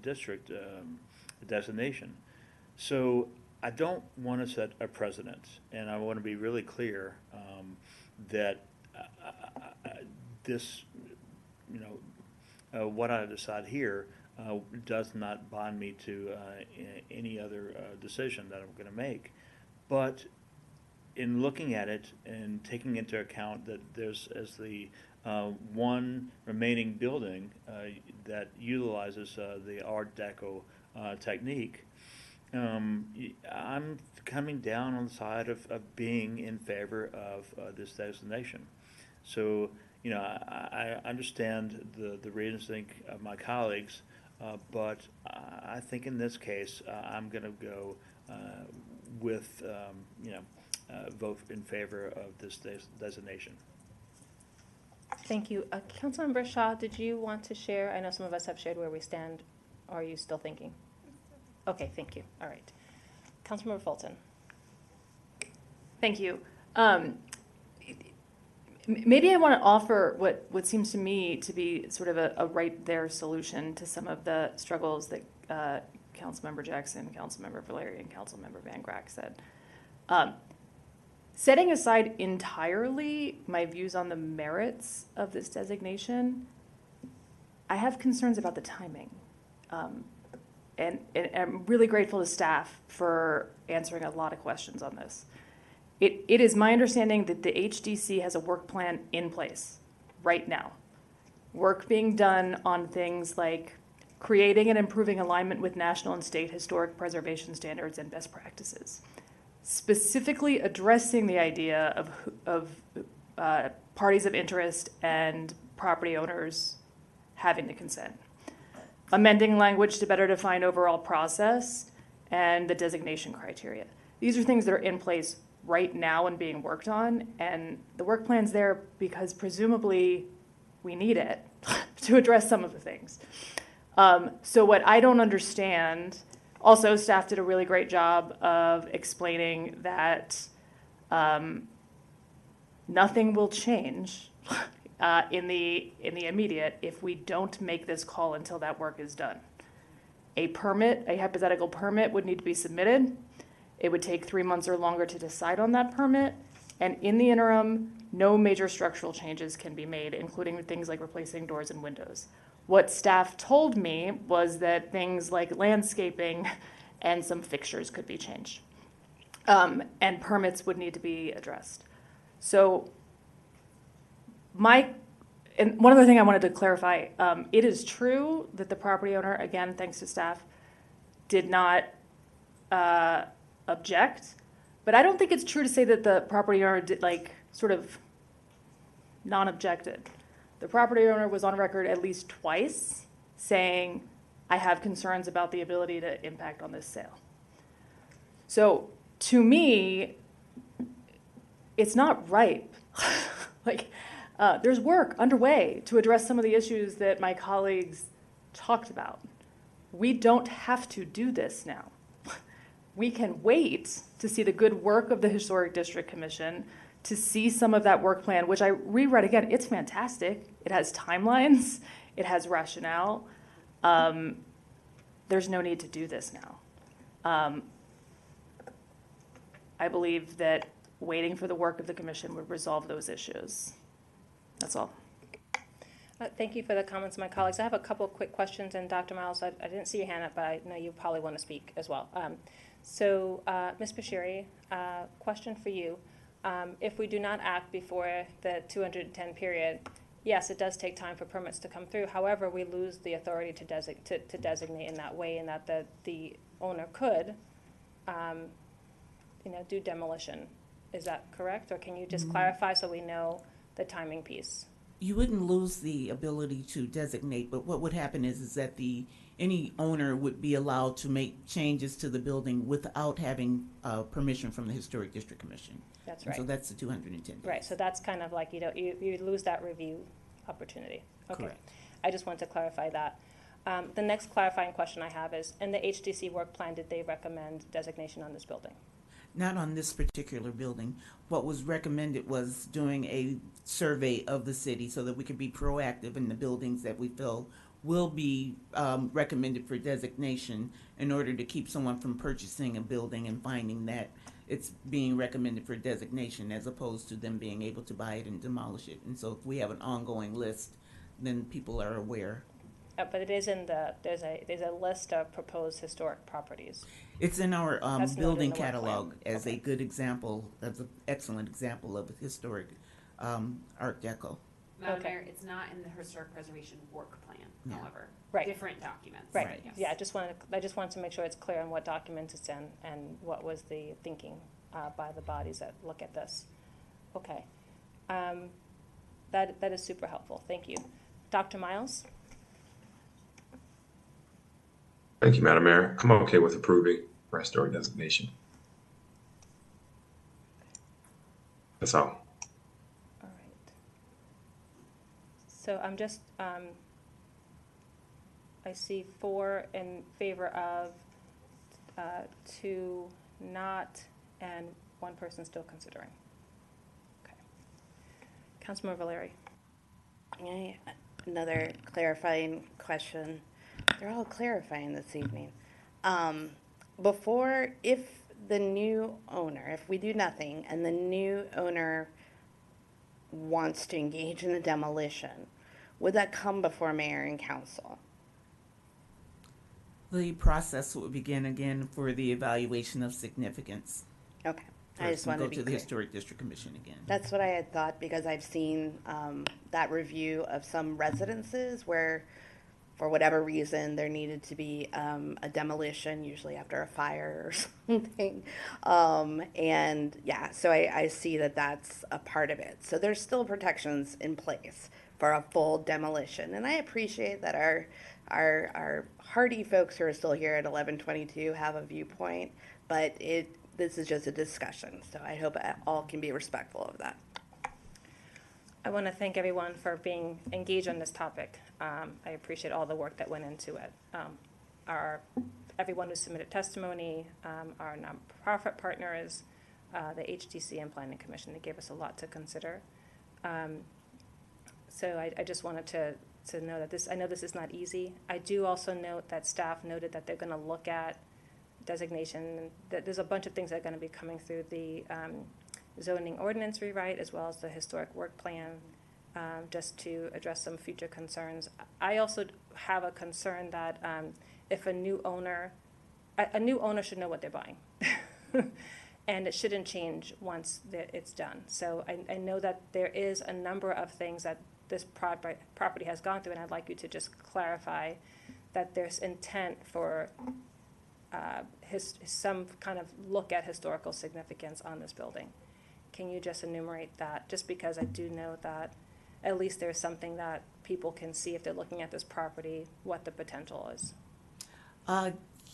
district designation. So I don't want to set a precedent, and I want to be really clear that this, what I decide here does not bind me to any other decision that I'm going to make. But in looking at it and taking into account that there's as the one remaining building that utilizes the Art Deco technique, I'm coming down on the side of being in favor of this designation. So, I understand the reasons of my colleagues, but I think in this case, I'm going to go with, vote in favor of this designation. Thank you. Councilmember Shaw, did you want to share? I know some of us have shared where we stand. Or are you still thinking? Okay, thank you. All right. Councilmember Fulton. Thank you. Maybe I want to offer what seems to me to be sort of a right there solution to some of the struggles that Councilmember Jackson, Councilmember Valeri, and Councilmember Van Grack said. Setting aside entirely my views on the merits of this designation, I have concerns about the timing. And I'm really grateful to staff for answering a lot of questions on this. It is my understanding that the HDC has a work plan in place right now. Work being done on things like creating and improving alignment with national and state historic preservation standards and best practices, specifically addressing the idea of parties of interest and property owners having to consent, amending language to better define overall process and the designation criteria. These are things that are in place right now and being worked on, and the work plan's there because presumably we need it to address some of the things. So what I don't understand, also staff did a really great job of explaining that nothing will change in the immediate if we don't make this call until that work is done. A hypothetical permit would need to be submitted. It would take 3 months or longer to decide on that permit. And in the interim, no major structural changes can be made, including things like replacing doors and windows. What staff told me was that things like landscaping and some fixtures could be changed. And permits would need to be addressed. So and one other thing I wanted to clarify, it is true that the property owner, again, thanks to staff, did not object, but I don't think it's true to say that the property owner did sort of non-objected. The property owner was on record at least twice saying, I have concerns about the ability to impact on this sale. So to me, it's not ripe. There's work underway to address some of the issues that my colleagues talked about. We don't have to do this now. We can wait to see the good work of the Historic District Commission, to see some of that work plan, which I reread again. It's fantastic. It has timelines. It has rationale. There's no need to do this now. I believe that waiting for the work of the commission would resolve those issues. That's all. Thank you for the comments, my colleagues. I have a couple of quick questions, and Dr. Miles, I didn't see your hand up, but I know you probably want to speak as well. Ms. Bashiri, question for you. If we do not act before the 210 period, yes, it does take time for permits to come through. However, we lose the authority to designate in that way, and that the owner could, do demolition. Is that correct, or can you just clarify so we know the timing piece? You wouldn't lose the ability to designate, but what would happen is that any owner would be allowed to make changes to the building without having permission from the Historic District Commission. That's right. And so that's the 210 days. Right. So that's kind of like you lose that review opportunity. Okay. Correct. I just want to clarify that. The next clarifying question I have is: in the HDC work plan, did they recommend designation on this building? Not on this particular building. What was recommended was doing a survey of the city so that we could be proactive in the buildings that we feel will be recommended for designation in order to keep someone from purchasing a building and finding that it's being recommended for designation as opposed to them being able to buy it and demolish it. And so if we have an ongoing list, then people are aware. But it is in there's a list of proposed historic properties. It's in our That's noted building in the work catalog plan. as a good example, as an excellent example of historic Art Deco. Madam Okay. Mayor, it's not in the historic preservation work plan, Yeah. however. Right. Different documents. Right. Yes. Yeah, I just wanted to make sure it's clear on what document it's in and what was the thinking by the bodies that look at this. Okay. That is super helpful. Thank you. Dr. Miles? Thank you, Madam Mayor. I'm okay with approving for historic designation. That's all. All right. So I'm just, I see 4 in favor of, 2 not, and 1 person still considering. Okay. Councilmember Valeri. Okay, another clarifying question. They're all clarifying this evening. Before, if the new owner, if we do nothing and the new owner wants to engage in the demolition, would that come before mayor and council? The process will begin again for the evaluation of significance. Okay. I First, just we'll wanted go to be to the clear. Historic District Commission again. That's what I had thought, because I've seen that review of some residences where, for whatever reason, there needed to be a demolition, usually after a fire or something. And yeah, so I see that that's a part of it. So there's still protections in place for a full demolition. And I appreciate that our hardy folks who are still here at 1122 have a viewpoint, but this is just a discussion. So I hope all can be respectful of that. I want to thank everyone for being engaged on this topic. I appreciate all the work that went into it. Everyone who submitted testimony, our nonprofit partners, the HDC and Planning Commission, they gave us a lot to consider. So I just wanted to know that I know this is not easy. I do also note that staff noted that they're going to look at designation, that there's a bunch of things that are going to be coming through the zoning ordinance rewrite as well as the historic work plan, just to address some future concerns. I also have a concern that if a new owner should know what they're buying. And it shouldn't change once it's done. So I know that there is a number of things that this property has gone through, and I'd like you to just clarify that there's intent for some kind of look at historical significance on this building. Can you just enumerate that? Just because I do know that at least there's something that people can see if they're looking at this property, what the potential is.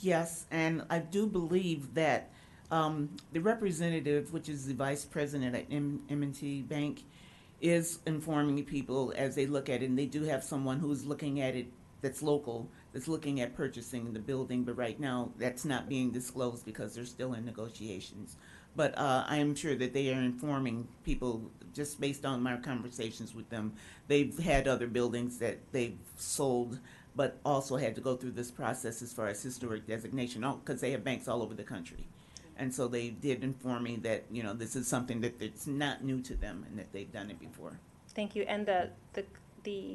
Yes, and I do believe that the representative, which is the vice president at M&T Bank, is informing people as they look at it, and they do have someone who's looking at it that's local, that's looking at purchasing the building, but right now that's not being disclosed because they're still in negotiations. But I am sure that they are informing people just based on my conversations with them. They've had other buildings that they've sold, but also had to go through this process as far as historic designation, because they have banks all over the country. And so they did inform me that, this is something that it's not new to them and that they've done it before. Thank you. And the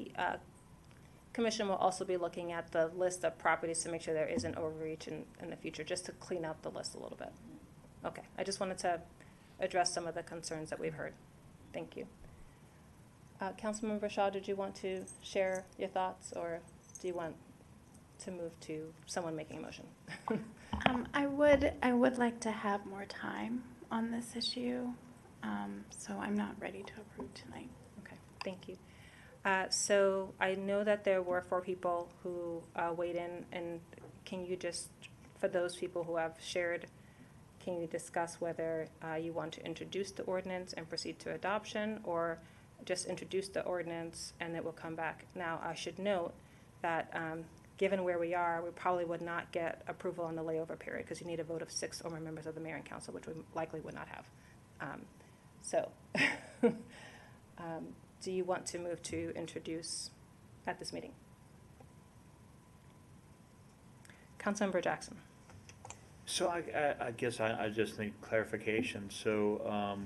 commission will also be looking at the list of properties to make sure there isn't overreach in the future, just to clean up the list a little bit. Okay, I just wanted to address some of the concerns that we've heard. Thank you. Councilmember Shaw, did you want to share your thoughts, or do you want to move to someone making a motion? I would like to have more time on this issue, so I'm not ready to approve tonight. Okay, thank you. So I know that there were 4 people who weighed in, and can you just, for those people who have shared, can you discuss whether you want to introduce the ordinance and proceed to adoption, or just introduce the ordinance and it will come back? Now, I should note that given where we are, we probably would not get approval on the layover period because you need a vote of 6 or more members of the mayor and council, which we likely would not have. Do you want to move to introduce at this meeting? Councilmember Jackson. So I guess I just need clarification. So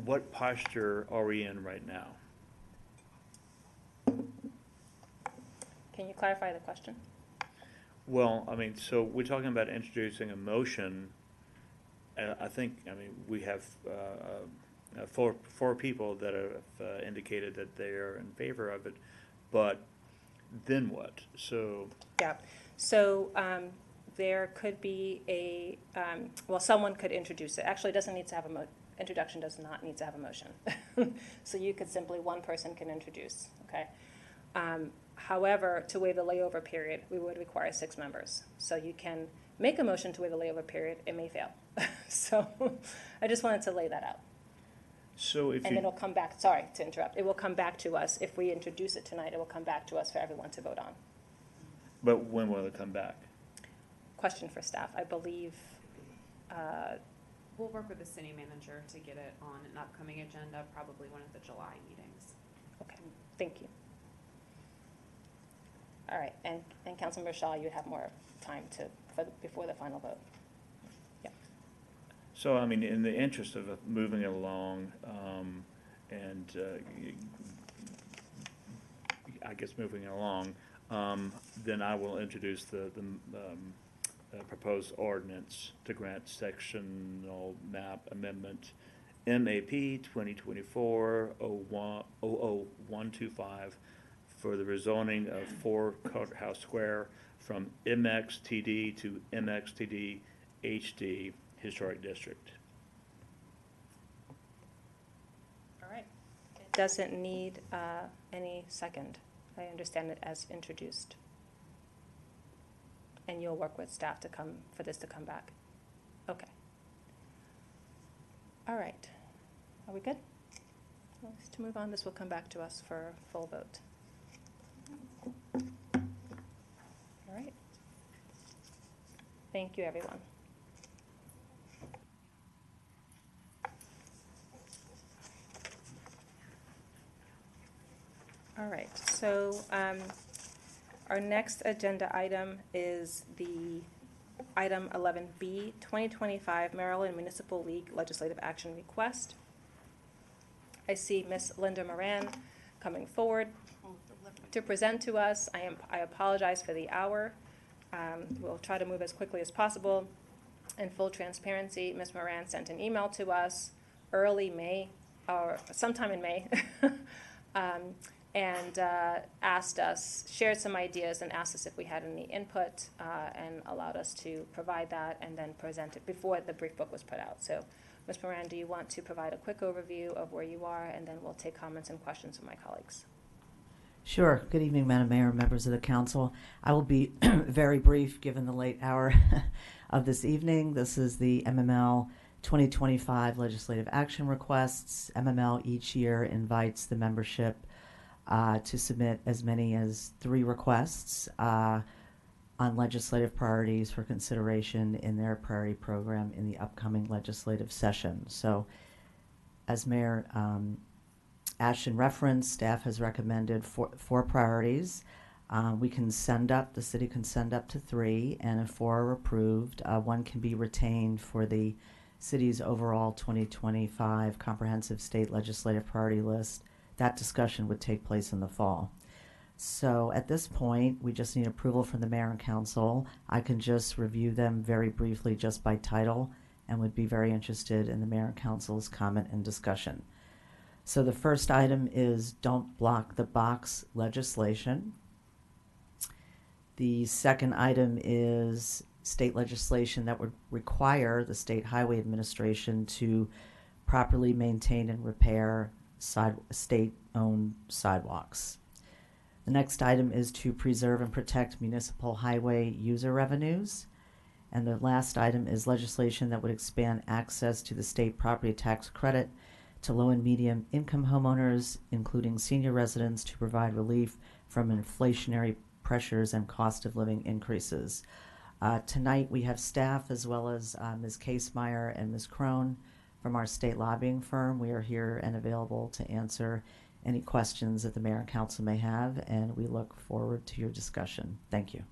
what posture are we in right now? Can you clarify the question? Well, I mean, so we're talking about introducing a motion. I mean, we have four people that have indicated that they are in favor of it, but then what? So. Yeah. So there could be well, someone could introduce it. Actually, it doesn't need to have introduction does not need to have a motion. So you could simply, one person can introduce, okay? However, to waive the layover period, we would require 6 members. So you can make a motion to waive the layover period, it may fail. So I just wanted to lay that out. So if and it'll come back, sorry to interrupt, it will come back to us. If we introduce it tonight, it will come back to us for everyone to vote on. But when will it come back? Question for staff, I believe. We'll work with the city manager to get it on an upcoming agenda, probably one of the July meetings. Okay, thank you. All right, and Councilmember Shaw, you'd have more time before the final vote. Yeah. So, I mean, in the interest of moving it along, and I guess moving it along, then I will introduce the proposed ordinance to grant sectional map amendment MAP 2024-00125 for the rezoning of 4 Courthouse Square from MXTD to MXTD HD Historic District. All right. It doesn't need any second. I understand it as introduced. And you'll work with staff for this to come back. Okay. All right. Are we good? Well, to move on, this will come back to us for full vote. All right. Thank you, everyone. All right, so our next agenda item is the item 11B, 2025 Maryland Municipal League Legislative Action Request. I see Miss Linda Moran coming forward to present to us. I apologize for the hour. We'll try to move as quickly as possible. In full transparency, Ms. Moran sent an email to us early May, or sometime in May, and shared some ideas and asked us if we had any input, and allowed us to provide that and then present it before the brief book was put out. So, Ms. Moran, do you want to provide a quick overview of where you are, and then we'll take comments and questions from my colleagues. Sure. Good evening, Madam Mayor, members of the council. I will be very brief given the late hour of this evening. This is the MML 2025 Legislative Action Requests. MML each year invites the membership to submit as many as 3 requests on legislative priorities for consideration in their priority program in the upcoming legislative session. So, as Mayor Ashton referenced, staff has recommended 4 priorities. The city can send up to 3, and if 4 are approved, 1 can be retained for the city's overall 2025 comprehensive state legislative priority list. That discussion would take place in the fall. So at this point, we just need approval from the mayor and council. I can just review them very briefly just by title and would be very interested in the mayor and council's comment and discussion. So the first item is don't block the box legislation. The second item is state legislation that would require the State Highway Administration to properly maintain and repair state-owned sidewalks. The next item is to preserve and protect municipal highway user revenues. And the last item is legislation that would expand access to the state property tax credit to low and medium income homeowners, including senior residents, to provide relief from inflationary pressures and cost of living increases. Tonight we have staff as well as Ms. Casemeyer and Ms. Crone from our state lobbying firm. We are here and available to answer any questions that the mayor and council may have, and we look forward to your discussion. Thank you.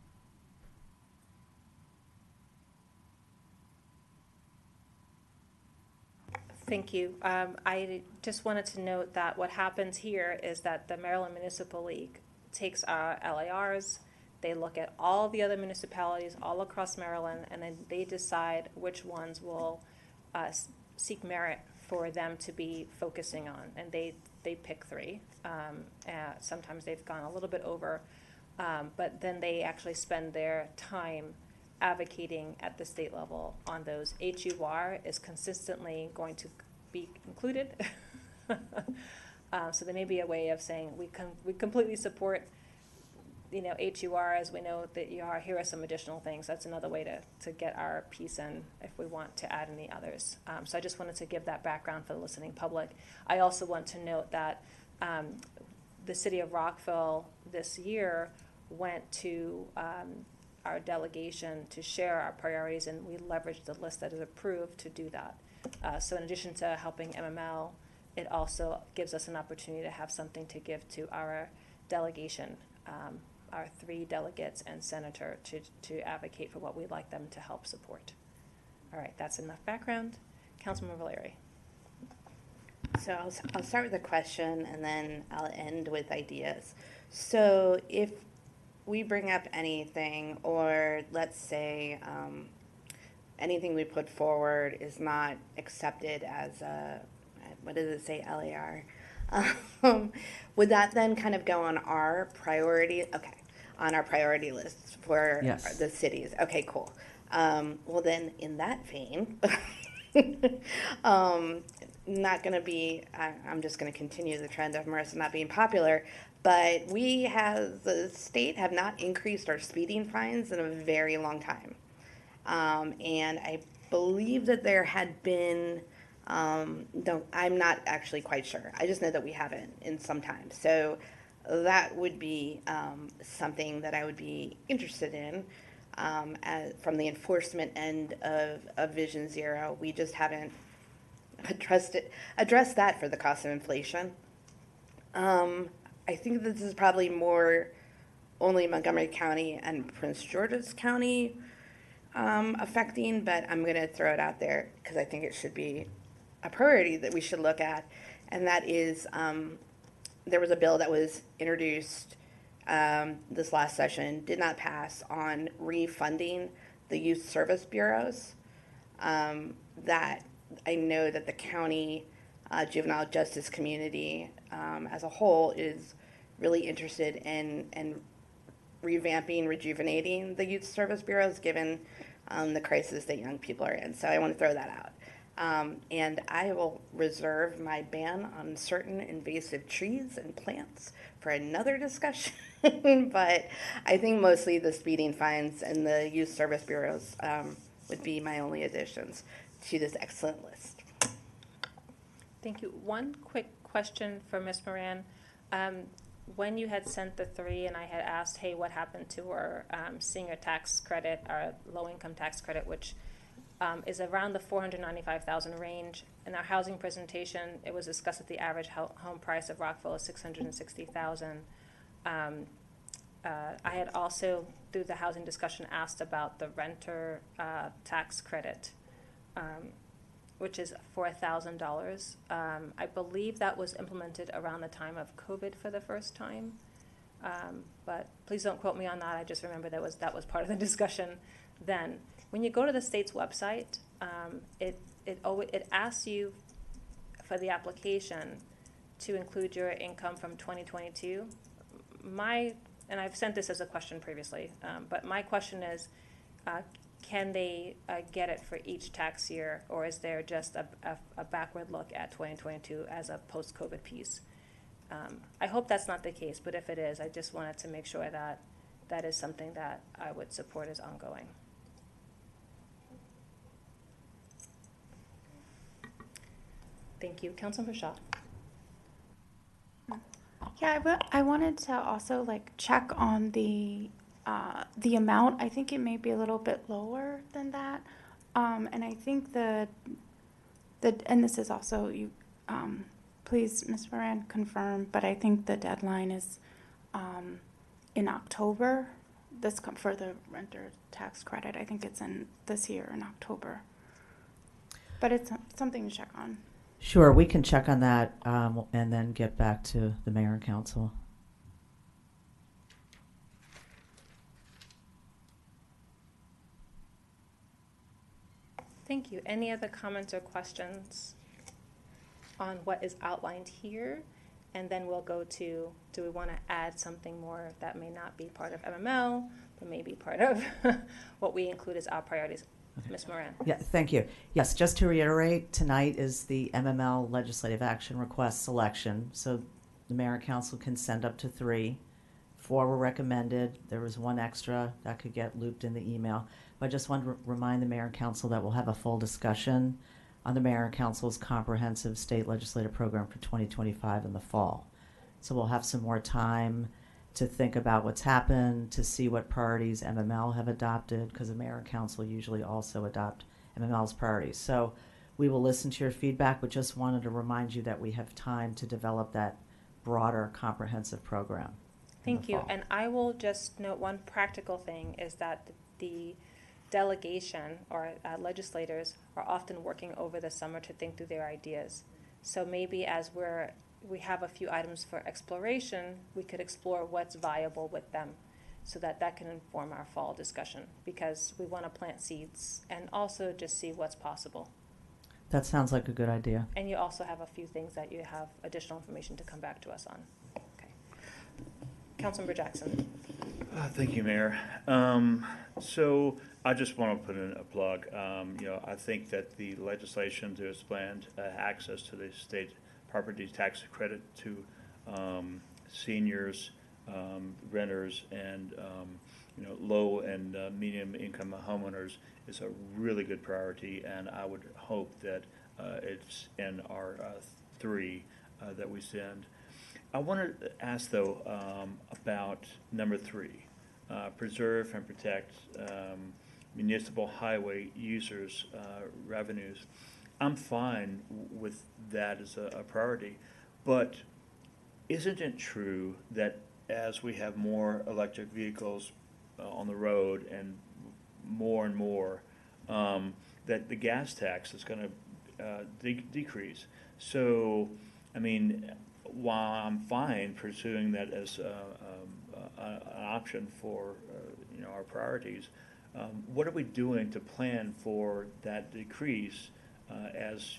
Thank you. I just wanted to note that what happens here is that the Maryland Municipal League takes our LARs, they look at all the other municipalities all across Maryland, and then they decide which ones will seek merit for them to be focusing on. And they pick 3. Sometimes they've gone a little bit over, but then they actually spend their time advocating at the state level on those. HUR is consistently going to be included. So there may be a way of saying we completely support, HUR, as we know that you are. Here are some additional things. That's another way to get our piece in if we want to add any others. So I just wanted to give that background for the listening public. I also want to note that the city of Rockville this year went to our delegation to share our priorities, and we leveraged the list that is approved to do that. So in addition to helping MML, it also gives us an opportunity to have something to give to our delegation, our 3 delegates and senator to advocate for what we'd like them to help support. All right, that's enough background. Councilmember Valeri. So I'll start with a question and then I'll end with ideas. So if we bring up anything, or let's say anything we put forward is not accepted as a, what does it say, LAR? Would that then kind of go on our priority? Okay, on our priority list for Yes. the cities. Okay, cool. Well, then in that vein, not going to be, I'm just going to continue the trend of Marissa not being popular, but we as the state have not increased our speeding fines in a very long time. And I believe that there had been, I'm not actually quite sure. I just know that we haven't in some time. So that would be something that I would be interested in from the enforcement end of Vision Zero. We just haven't addressed that for the cost of inflation. I think this is probably more only Montgomery County and Prince George's County affecting, but I'm going to throw it out there because I think it should be a priority that we should look at, and that is there was a bill that was introduced this last session, did not pass, on refunding the youth service bureaus. That I know that the county juvenile justice community as a whole is really interested in revamping, rejuvenating the youth service bureaus given the crisis that young people are in. So I want to throw that out. And I will reserve my ban on certain invasive trees and plants for another discussion. But I think mostly the speeding fines and the youth service bureaus would be my only additions to this excellent list. Thank you. One quick question for Ms. Moran. When you had sent the 3 and I had asked, hey, what happened to our senior tax credit, our low-income tax credit, which is around the $495,000 range. In our housing presentation, it was discussed that the average home price of Rockville is $660,000. I had also, through the housing discussion, asked about the renter tax credit, which is for $1,000. I believe that was implemented around the time of COVID for the first time. But please don't quote me on that. I just remember that was part of the discussion then. When you go to the state's website, it asks you for the application to include your income from 2022. And I've sent this as a question previously, but my question is, can they get it for each tax year, or is there just a backward look at 2022 as a post-COVID piece? I hope that's not the case, but if it is, I just wanted to make sure that that is something that I would support as ongoing. Thank you. Councilmember Shaw. Yeah, I wanted to also check on the amount. I think it may be a little bit lower than that, and I think and this is also you. Please, Ms. Moran, confirm. But I think the deadline is in October. For the renter tax credit. I think it's in this year in October. But it's something to check on. Sure, we can check on that and then get back to the mayor and council. Thank you. Any other comments or questions on what is outlined here? And then we'll go to, do we want to add something more that may not be part of MML, but may be part of what we include as our priorities? Ms. Moran. Yeah, thank you. Yes, just to reiterate, tonight is the MML legislative action request selection. So the mayor and council can send up to 3. 4 were recommended. There was 1 extra that could get looped in the email. But I just want to remind the mayor and council that we'll have a full discussion on the mayor and council's comprehensive state legislative program for 2025 in the fall. So we'll have some more time to think about what's happened, to see what priorities MML have adopted, because the mayor and council usually also adopt MML's priorities. So we will listen to your feedback, but just wanted to remind you that we have time to develop that broader comprehensive program. Thank you. And I will just note one practical thing is that the delegation or legislators are often working over the summer to think through their ideas. So maybe as we have a few items for exploration, we could explore what's viable with them so that that can inform our fall discussion, because we want to plant seeds and also just see what's possible. That sounds like a good idea. And you also have a few things that you have additional information to come back to us on. Okay. Councilmember Jackson. Thank you, Mayor. So I just want to put in a plug. I think that the legislation to expand access to the state property tax credit to seniors, renters, and low and medium income homeowners is a really good priority, and I would hope that it's in our 3 that we send. I wanted to ask, though, about number 3, preserve and protect municipal highway users' revenues. I'm fine with that as a priority, but isn't it true that as we have more electric vehicles on the road and more, that the gas tax is going to decrease? So, I mean, while I'm fine pursuing that as an option for our priorities, what are we doing to plan for that decrease as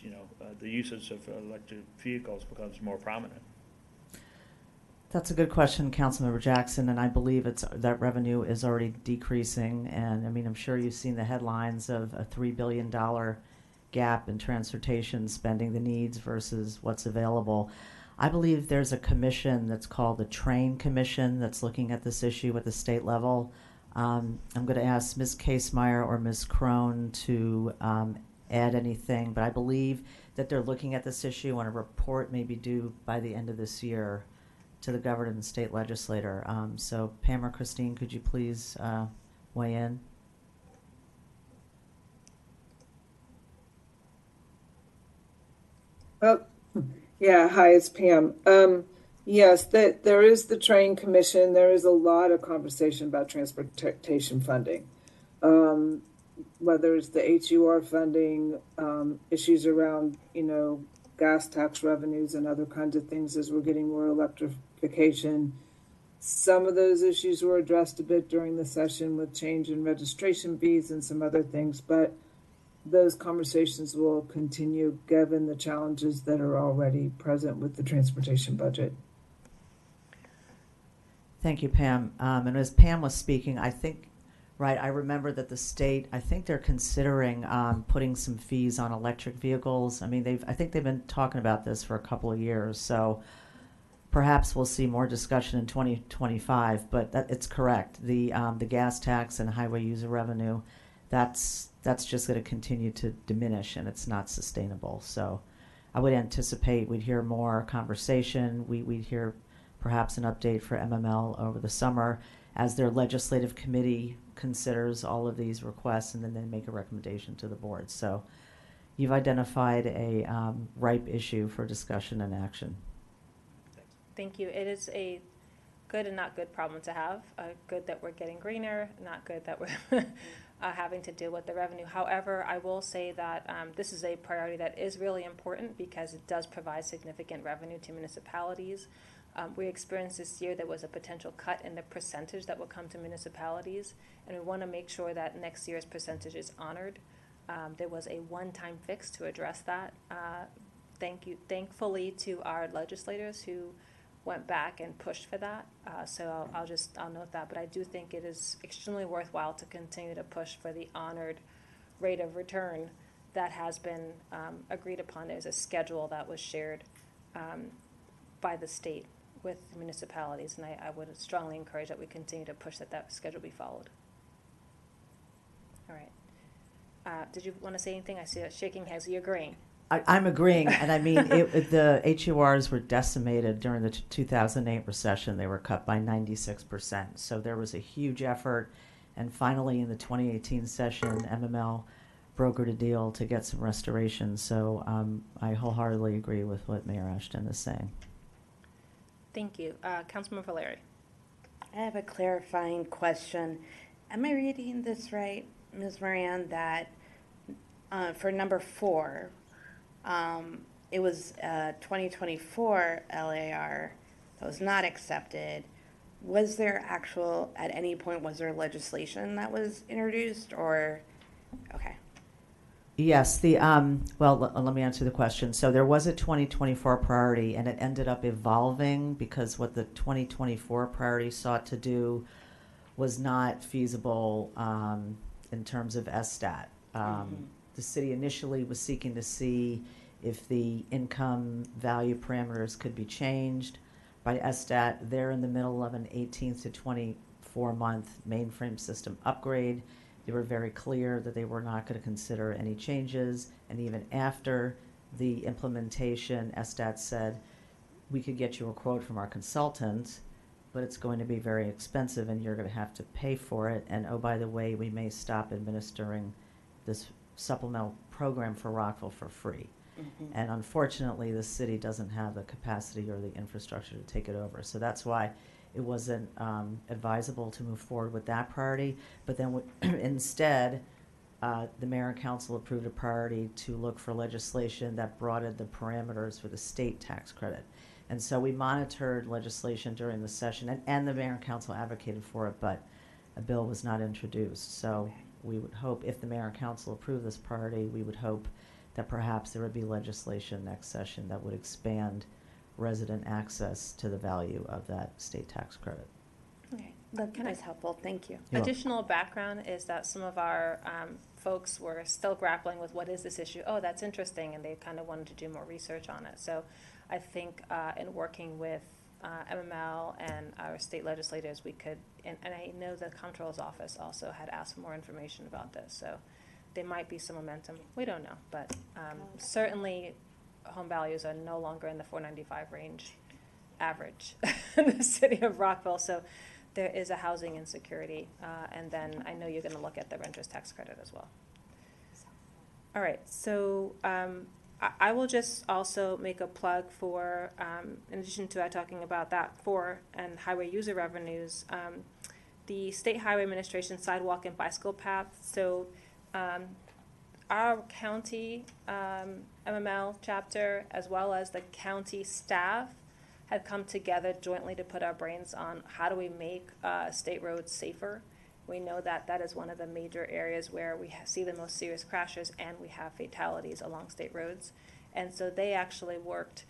the usage of electric vehicles becomes more prominent? That's a good question, Councilmember Jackson, and I believe that revenue is already decreasing. And I mean, I'm sure you've seen the headlines of a $3 billion gap in transportation spending, the needs versus what's available. I believe there's a commission that's called the Train Commission that's looking at this issue at the state level. I'm going to ask Ms. Casemeyer or Ms. Crone to add anything, but I believe that they're looking at this issue and a report may be due by the end of this year to the governor and state legislator. So Pam or Christine, could you please weigh in? Oh, yeah. Hi, it's Pam. Yes, there is the Train Commission. There is a lot of conversation about transportation funding, whether it's the HUR funding, issues around, gas tax revenues and other kinds of things as we're getting more electrification. Some of those issues were addressed a bit during the session with change in registration fees and some other things, but those conversations will continue given the challenges that are already present with the transportation budget. Thank you, Pam. And as Pam was speaking, I remember that the state, I think they're considering putting some fees on electric vehicles. I mean, I think they've been talking about this for a couple of years, so perhaps we'll see more discussion in 2025. But it's correct. The gas tax and highway user revenue, that's just going to continue to diminish, and it's not sustainable. So I would anticipate we'd hear more conversation. We'd hear perhaps an update for MML over the summer as their legislative committee considers all of these requests, and then they make a recommendation to the board. So you've identified a ripe issue for discussion and action. Thank you. It is a good and not good problem to have. Good that we're getting greener, not good that we're having to deal with the revenue. However, I will say that this is a priority that is really important because it does provide significant revenue to municipalities. We experienced this year there was a potential cut in the percentage that will come to municipalities, and we want to make sure that next year's percentage is honored. There was a one-time fix to address that. Thankfully to our legislators who went back and pushed for that. So I'll note that, but I do think it is extremely worthwhile to continue to push for the honored rate of return that has been agreed upon. There's a schedule that was shared by the state with municipalities, and I would strongly encourage that we continue to push that schedule be followed. All right. Did you want to say anything? I see a shaking heads. Are you agreeing? I'm agreeing, and I mean, the HURs were decimated during the 2008 recession. They were cut by 96%. So there was a huge effort, and finally in the 2018 session, MML brokered a deal to get some restoration. So I wholeheartedly agree with what Mayor Ashton is saying. Thank you. Councilman Valeri. I have a clarifying question. Am I reading this right, Ms. Moran, that for number 4, it was 2024 LAR that was not accepted? Was there at any point, was there legislation that was introduced, or, okay. Yes, well, let me answer the question. So there was a 2024 priority, and it ended up evolving because what the 2024 priority sought to do was not feasible in terms of SSTAT. The city initially was seeking to see if the income value parameters could be changed by SSTAT. They're in the middle of an 18 to 24 month mainframe system upgrade. They were very clear that they were not going to consider any changes, and even after the implementation, SSTAT said, we could get you a quote from our consultant, but it's going to be very expensive and you're going to have to pay for it. And oh, by the way, we may stop administering this supplemental program for Rockville for free. And unfortunately, the city doesn't have the capacity or the infrastructure to take it over. So that's why it wasn't advisable to move forward with that priority. But then instead, the mayor and council approved a priority to look for legislation that broadened the parameters for the state tax credit. And so we monitored legislation during the session, and the mayor and council advocated for it, but a bill was not introduced. So we would hope, if the mayor and council approve this priority, we would hope that perhaps there would be legislation next session that would expand resident access to the value of that state tax credit. Okay, that was helpful. Thank you. Additional background is that some of our folks were still grappling with what is this issue? Oh, that's interesting, and they kind of wanted to do more research on it. So I think in working with MML and our state legislators, we could, and I know the comptroller's office also had asked for more information about this, so there might be some momentum. We don't know, but certainly home values are no longer in the 495 range average in the city of Rockville, so there is a housing insecurity, and then I know you're going to look at the renter's tax credit as well. All right, so I will just also make a plug for, in addition to talking about that and highway user revenues, the State Highway Administration sidewalk and bicycle path. So our county MML chapter, as well as the county staff, have come together jointly to put our brains on how do we make state roads safer. We know that that is one of the major areas where we see the most serious crashes and we have fatalities along state roads. And so they actually worked,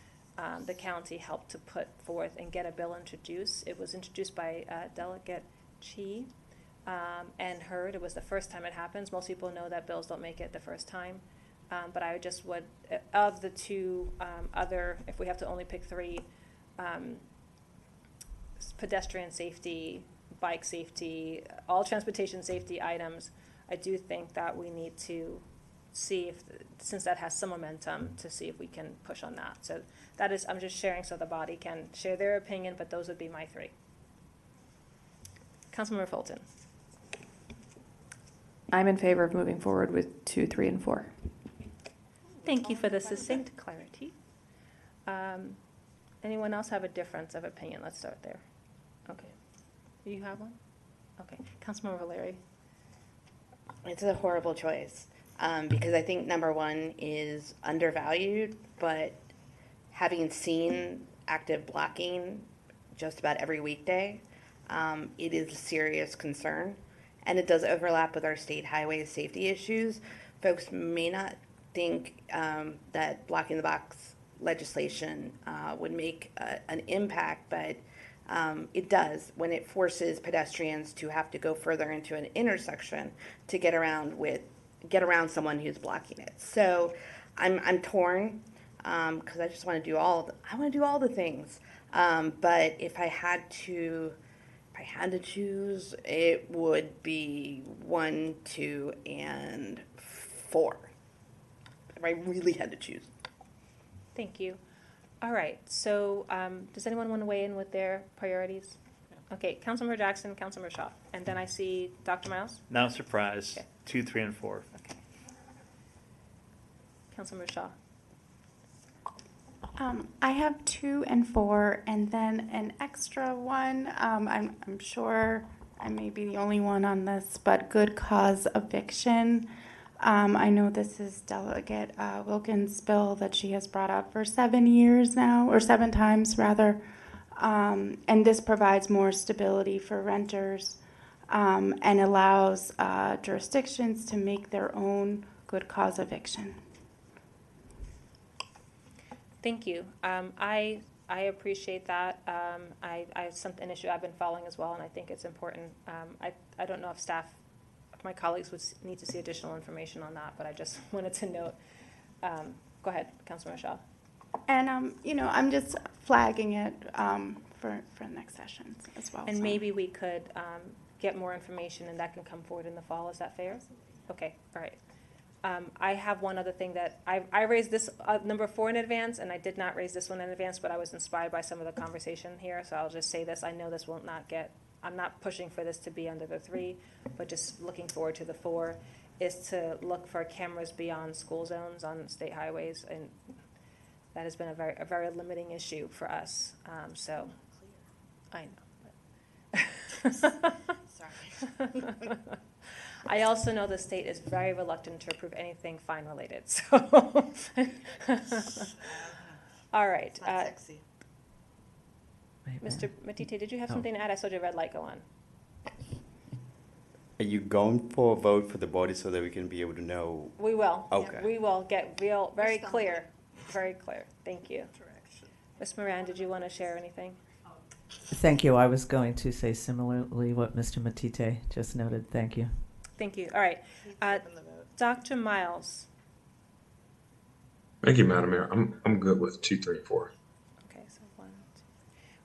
the county helped to put forth and get a bill introduced. It was introduced by Delegate Chi and heard. It was the first time it happens. Most people know that bills don't make it the first time. But I just would, of the two other, if we have to only pick 3, pedestrian safety, bike safety, all transportation safety items, I do think that we need to see if, since that has some momentum, to see if we can push on that. So that is, I'm just sharing so the body can share their opinion, but those would be my 3. Councilmember Fulton. I'm in favor of moving forward with 2, 3, and 4. Thank you for the succinct clarity. Anyone else have a difference of opinion? Let's start there. Okay. You have one? Okay. Councilmember Valeri. It's a horrible choice because I think number one is undervalued, but having seen active blocking just about every weekday, it is a serious concern. And it does overlap with our state highway safety issues. Folks may not think that blocking the box legislation would make an impact, but it does when it forces pedestrians to have to go further into an intersection to get around someone who's blocking it. So I'm torn because I just want to do all the things. But if I had to choose, it would be 1, 2, and 4. If I really had to choose. Thank you. All right, so does anyone want to weigh in with their priorities? Okay, Councilmember Jackson, Councilmember Shaw, and then I see Dr. Miles. Not a surprise. Okay. 2, 3, and 4. Okay. Councilmember Shaw. I have 2 and 4, and then an extra one. I'm sure I may be the only one on this, but good cause eviction. I know this is Delegate Wilkins' bill that she has brought up for 7 years now, or 7 times rather. And this provides more stability for renters and allows jurisdictions to make their own good cause eviction. Thank you. I appreciate that. It's an issue I've been following as well, and I think it's important. I don't know if staff, my colleagues would need to see additional information on that, but I just wanted to note. Go ahead, Councilmember Shaw. And I'm just flagging it for next sessions as well. And maybe we could get more information, and that can come forward in the fall. Is that fair? Okay. All right. I have one other thing that I raised this number 4 in advance, and I did not raise this one in advance, but I was inspired by some of the conversation here, so I'll just say this. I know this will not get, I'm not pushing for this to be under the 3, but just looking forward to the 4, is to look for cameras beyond school zones on state highways, and that has been a very limiting issue for us. So, I know. Sorry. I also know the state is very reluctant to approve anything fine related. So, all right. Mr. Matite, did you have something to add? I saw your red light go on. Are you going for a vote for the body so that we can be able to know? We will. Okay. We will get very clear. Very clear. Thank you. Ms. Moran, did you want to share anything? Thank you. I was going to say similarly what Mr. Matite just noted. Thank you. Thank you. All right. Dr. Miles. Thank you, Madam Mayor. I'm good with 2, 3, and 4. Okay, so 1, 2.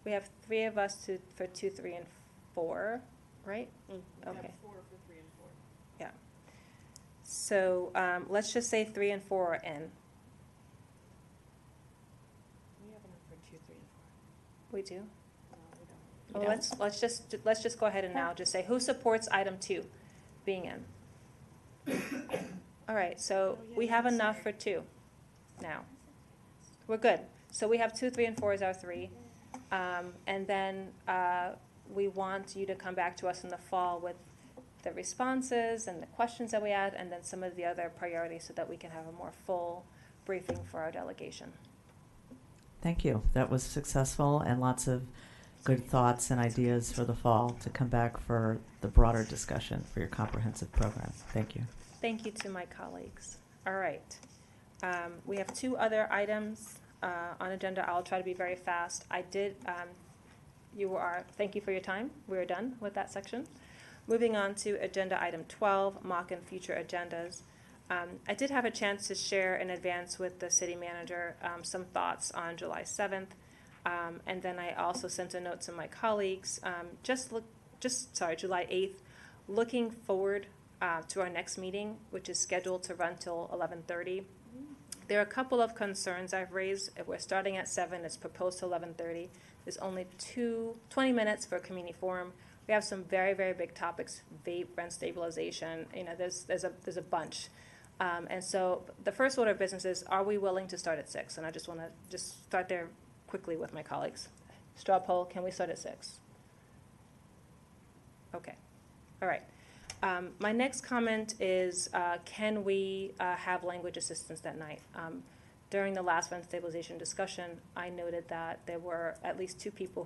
We have 3 of us for 2, 3, and 4, right? Okay. 4 for 3 and 4. Yeah. So let's just say 3 and 4 are in. We have enough for 2, 3, and 4. We do. No, we don't. Well, let's just go ahead and now just say who supports item 2 being in. All right, so we have enough for 2 now. We're good. So we have 2, 3, and 4 is our 3. And then we want you to come back to us in the fall with the responses and the questions that we had, and then some of the other priorities so that we can have a more full briefing for our delegation. Thank you. That was successful, and lots of good thoughts and ideas for the fall to come back for the broader discussion for your comprehensive program. Thank you. Thank you to my colleagues. All right. We have 2 other items on agenda. I'll try to be very fast. Thank you for your time. We're done with that section. Moving on to agenda item 12, mock and future agendas. I did have a chance to share in advance with the city manager some thoughts on July 7th. And then I also sent a note to my colleagues, July 8th, looking forward to our next meeting, which is scheduled to run till 11:30. There are a couple of concerns I've raised. If we're starting at 7, it's proposed to 11:30. There's only 20 minutes for a community forum. We have some very, very big topics: vape, rent stabilization. There's a bunch. And so the first order of business is: are we willing to start at 6? And I just want to start there quickly with my colleagues. Straw poll: can we start at 6? Okay. All right. My next comment is, can we have language assistance that night? During the last fund stabilization discussion, I noted that there were at least 2 people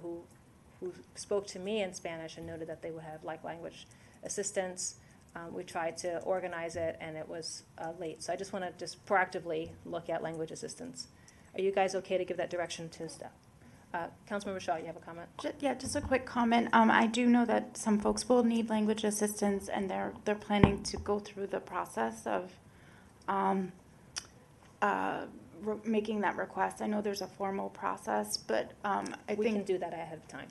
who spoke to me in Spanish and noted that they would have language assistance. We tried to organize it, and it was late. So I just want to just proactively look at language assistance. Are you guys okay to give that direction to staff? Councilmember Shaw, you have a comment? Yeah, just a quick comment. I do know that some folks will need language assistance, and they're planning to go through the process of making that request. I know there's a formal process, but We can do that ahead of time.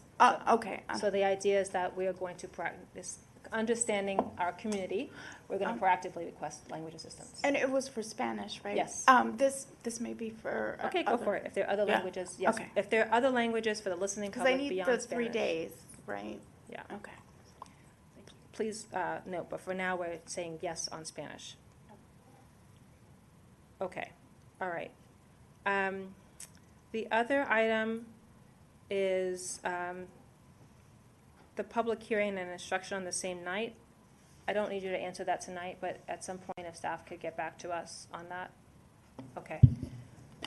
Okay. So the idea is that we are going to practice understanding our community. We're going to proactively request language assistance. And it was for Spanish, right? Yes. This may be for Okay, go for it. If there are other languages, yes. Okay. If there are other languages for the listening Because I public need beyond the Spanish. 3 days, right? Yeah. Okay. Please note, but for now, we're saying yes on Spanish. Okay, all right. The other item is the public hearing and instruction on the same night. I don't need you to answer that tonight, but at some point, if staff could get back to us on that. Okay.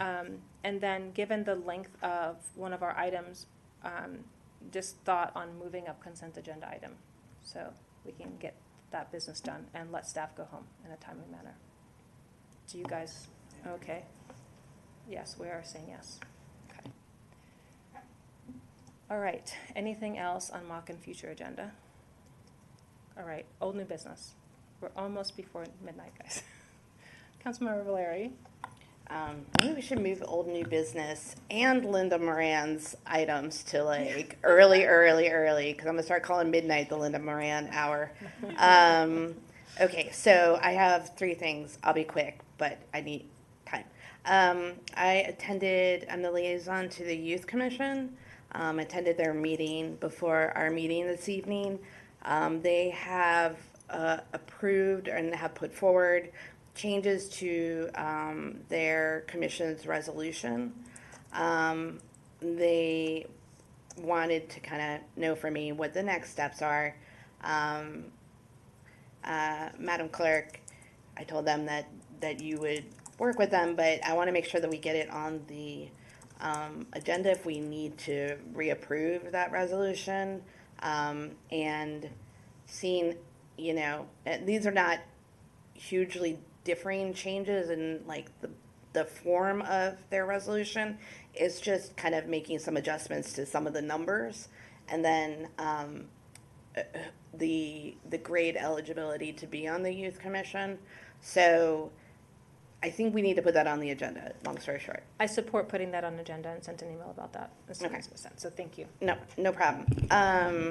And then, given the length of one of our items, just thought on moving up consent agenda item, so we can get that business done and let staff go home in a timely manner. Do you guys, okay? Yes, we are saying yes. Okay. All right, anything else on mock and future agenda? All right, old new business. We're almost before midnight, guys. Councilmember Valeri. Maybe we should move old new business and Linda Moran's items to early, because I'm gonna start calling midnight the Linda Moran hour. Okay, so I have 3 things. I'll be quick, but I need time. I'm the liaison to the Youth Commission. Attended their meeting before our meeting this evening. They have approved and have put forward changes to their commission's resolution. They wanted to kind of know from me what the next steps are. Madam Clerk, I told them that you would work with them, but I want to make sure that we get it on the agenda if we need to reapprove that resolution. And seeing, these are not hugely differing changes in the form of their resolution. It's just kind of making some adjustments to some of the numbers, and then the grade eligibility to be on the youth commission. So I think we need to put that on the agenda, long story short. I support putting that on the agenda and sent an email about that. This makes sense, so thank you. No problem.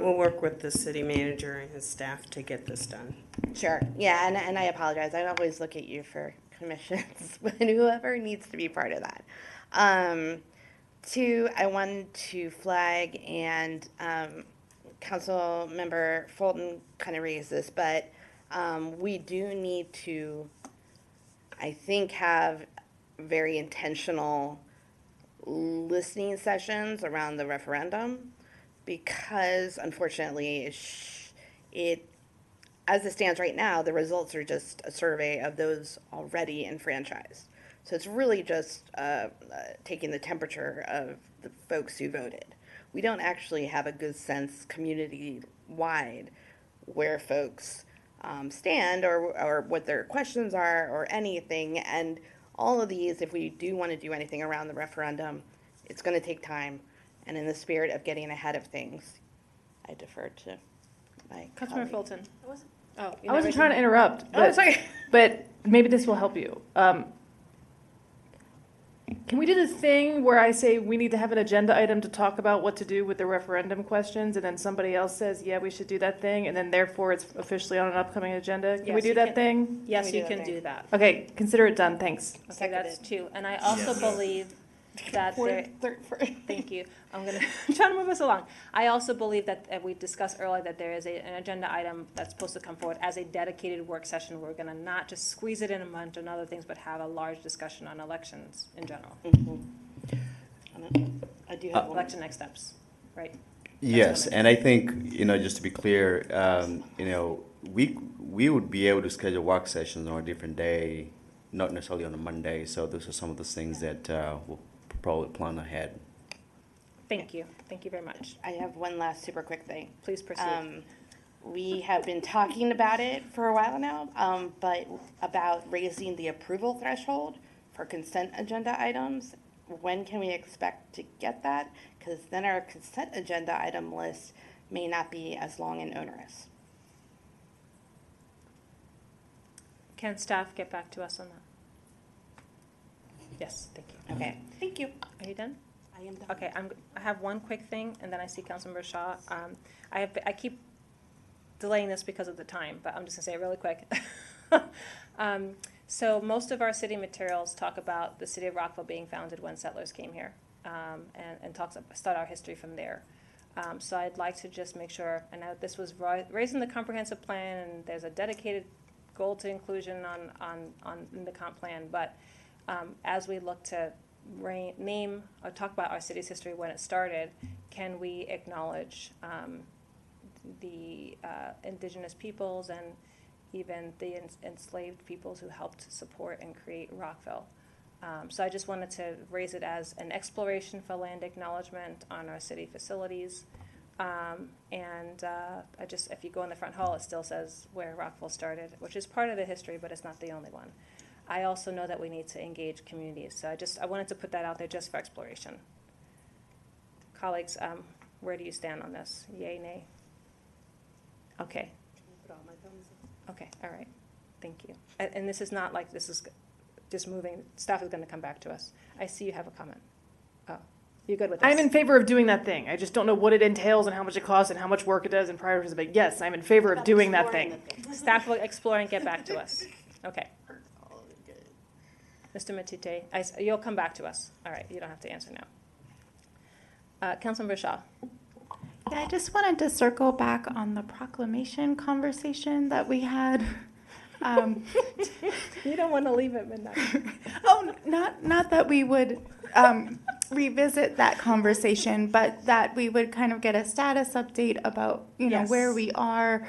We'll work with the city manager and his staff to get this done. Sure, yeah, and I apologize. I always look at you for commissions, but whoever needs to be part of that. 2, I wanted to flag, and Council Member Fulton kind of raised this, but we do need to, I think, have very intentional listening sessions around the referendum, because unfortunately as it stands right now, the results are just a survey of those already enfranchised. So it's really just taking the temperature of the folks who voted. We don't actually have a good sense community-wide where folks stand or what their questions are or anything. And all of these, if we do want to do anything around the referendum, it's going to take time. And in the spirit of getting ahead of things, I defer to my Councilmember colleague. Fulton. I wasn't trying to interrupt, but, sorry. But maybe this will help you. Can we do this thing where I say we need to have an agenda item to talk about what to do with the referendum questions, and then somebody else says, yeah, we should do that thing, and then therefore it's officially on an upcoming agenda? Can we do that thing? Yes, you can do that. Okay, consider it done, thanks. Okay, that's 2. And I also believe that thank you. I'm going to try to move us along. I also believe that we discussed earlier that there is an agenda item that's supposed to come forward as a dedicated work session. We're going to not just squeeze it in a bunch and other things, but have a large discussion on elections in general. I do have election next steps, right? Yes, and I think, just to be clear, we would be able to schedule work sessions on a different day, not necessarily on a Monday. So those are some of the things that we'll probably plan ahead. Thank you. Thank you very much. I have one last super quick thing. Please proceed. We have been talking about it for a while now, but about raising the approval threshold for consent agenda items. When can we expect to get that? Because then our consent agenda item list may not be as long and onerous. Can staff get back to us on that? Yes, thank you. Okay, thank you. Are you done? I am done. Okay, I have one quick thing, and then I see Councilmember Shaw. I keep delaying this because of the time, but I'm just gonna say it really quick. So most of our city materials talk about the city of Rockville being founded when settlers came here, and start our history from there. So I'd like to just make sure, I know this was raised in the comprehensive plan, and there's a dedicated goal to inclusion in the comp plan, but as we look to name or talk about our city's history when it started, can we acknowledge the indigenous peoples and even the enslaved peoples who helped support and create Rockville? So I just wanted to raise it as an exploration for land acknowledgement on our city facilities. If you go in the front hall, it still says where Rockville started, which is part of the history, but it's not the only one. I also know that we need to engage communities, so I wanted to put that out there just for exploration. Colleagues, where do you stand on this? Yay, nay? Okay. Okay, all right. Thank you. And this is not like this is just moving. Staff is going to come back to us. I see you have a comment. Oh, you good with this? I'm in favor of doing that thing. I just don't know what it entails and how much it costs and how much work it does and priorities. But yes, I'm in favor of doing that thing. Staff will explore and get back to us. Okay. Mr. Matute, you'll come back to us. All right, you don't have to answer now. Councilmember Shaw. Yeah, I just wanted to circle back on the proclamation conversation that we had. You don't want to leave at midnight. Oh, not that we would revisit that conversation, but that we would kind of get a status update about, Yes. where we are,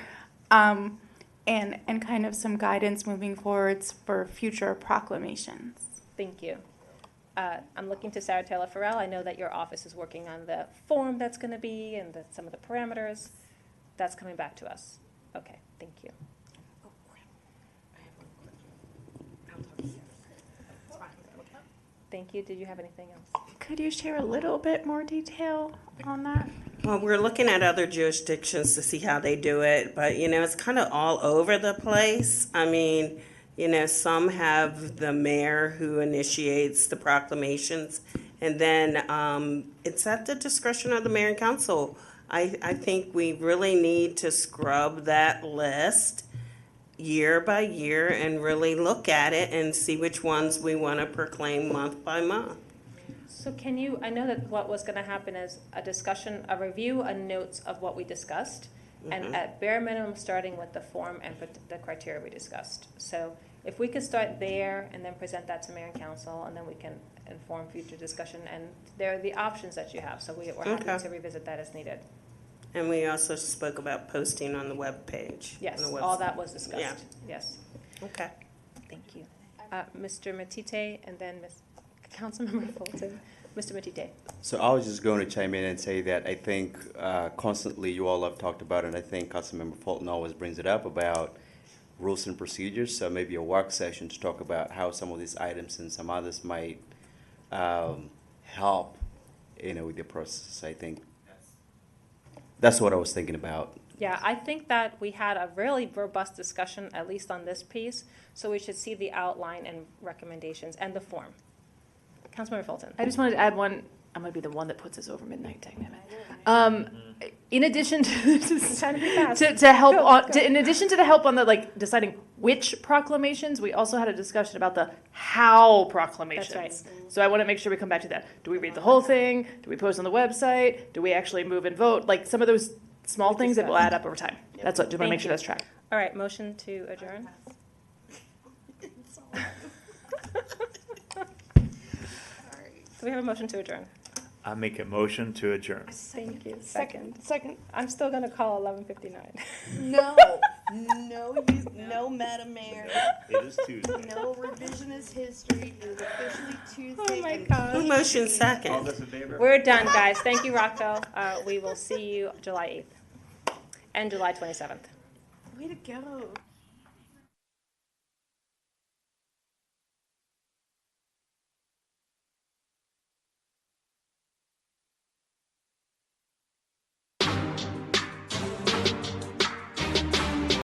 and kind of some guidance moving forwards for future proclamations. Thank you. I'm looking to Sarah Taylor Farrell. I know that your office is working on the form that's going to be and some of the parameters. That's coming back to us. Okay, thank you. Thank you. Did you have anything else? Could you share a little bit more detail on that? Well, we're looking at other jurisdictions to see how they do it, but, it's kind of all over the place. I mean, some have the mayor who initiates the proclamations, and then it's at the discretion of the mayor and council. I think we really need to scrub that list year by year and really look at it and see which ones we want to proclaim month by month. So I know that what was going to happen is a discussion, a review, a notes of what we discussed, and at bare minimum, starting with the form and the criteria we discussed. So if we could start there and then present that to mayor and council, and then we can inform future discussion, and there are the options that you have, so we're happy to revisit that as needed. And we also spoke about posting on the web page. Yes, on the all that was discussed. Yeah. Yes. Okay. Thank you. Mr. Matite, and then Councilmember Fulton. Mr. Matite. So I was just going to chime in and say that I think constantly you all have talked about it, and I think Councilmember Fulton always brings it up about rules and procedures. So maybe a work session to talk about how some of these items and some others might help, with the process. I think that's what I was thinking about. Yeah, I think that we had a really robust discussion, at least on this piece, so we should see the outline and recommendations and the form. Councilmember Fulton. I just wanted to add one. I'm going to be the one that puts us over midnight. In addition to help in addition to the help on the deciding which proclamations, we also had a discussion about the how proclamations. That's right. So I want to make sure we come back to that. Do we read the whole thing? Do we post on the website? Do we actually move and vote? Some of those small things that will add up over time. That's what. Just want to make sure that's tracked. All right. Motion to adjourn. Do we have a motion to adjourn? I make a motion to adjourn. Thank you. Second. I'm still going to call 11:59. No. No, Madam Mayor. It is Tuesday. No revisionist history. It is officially Tuesday. Oh my and gosh. Who motion second? All those in favor? We're done, guys. Thank you, Rockville. We will see you July 8th and July 27th. Way to go.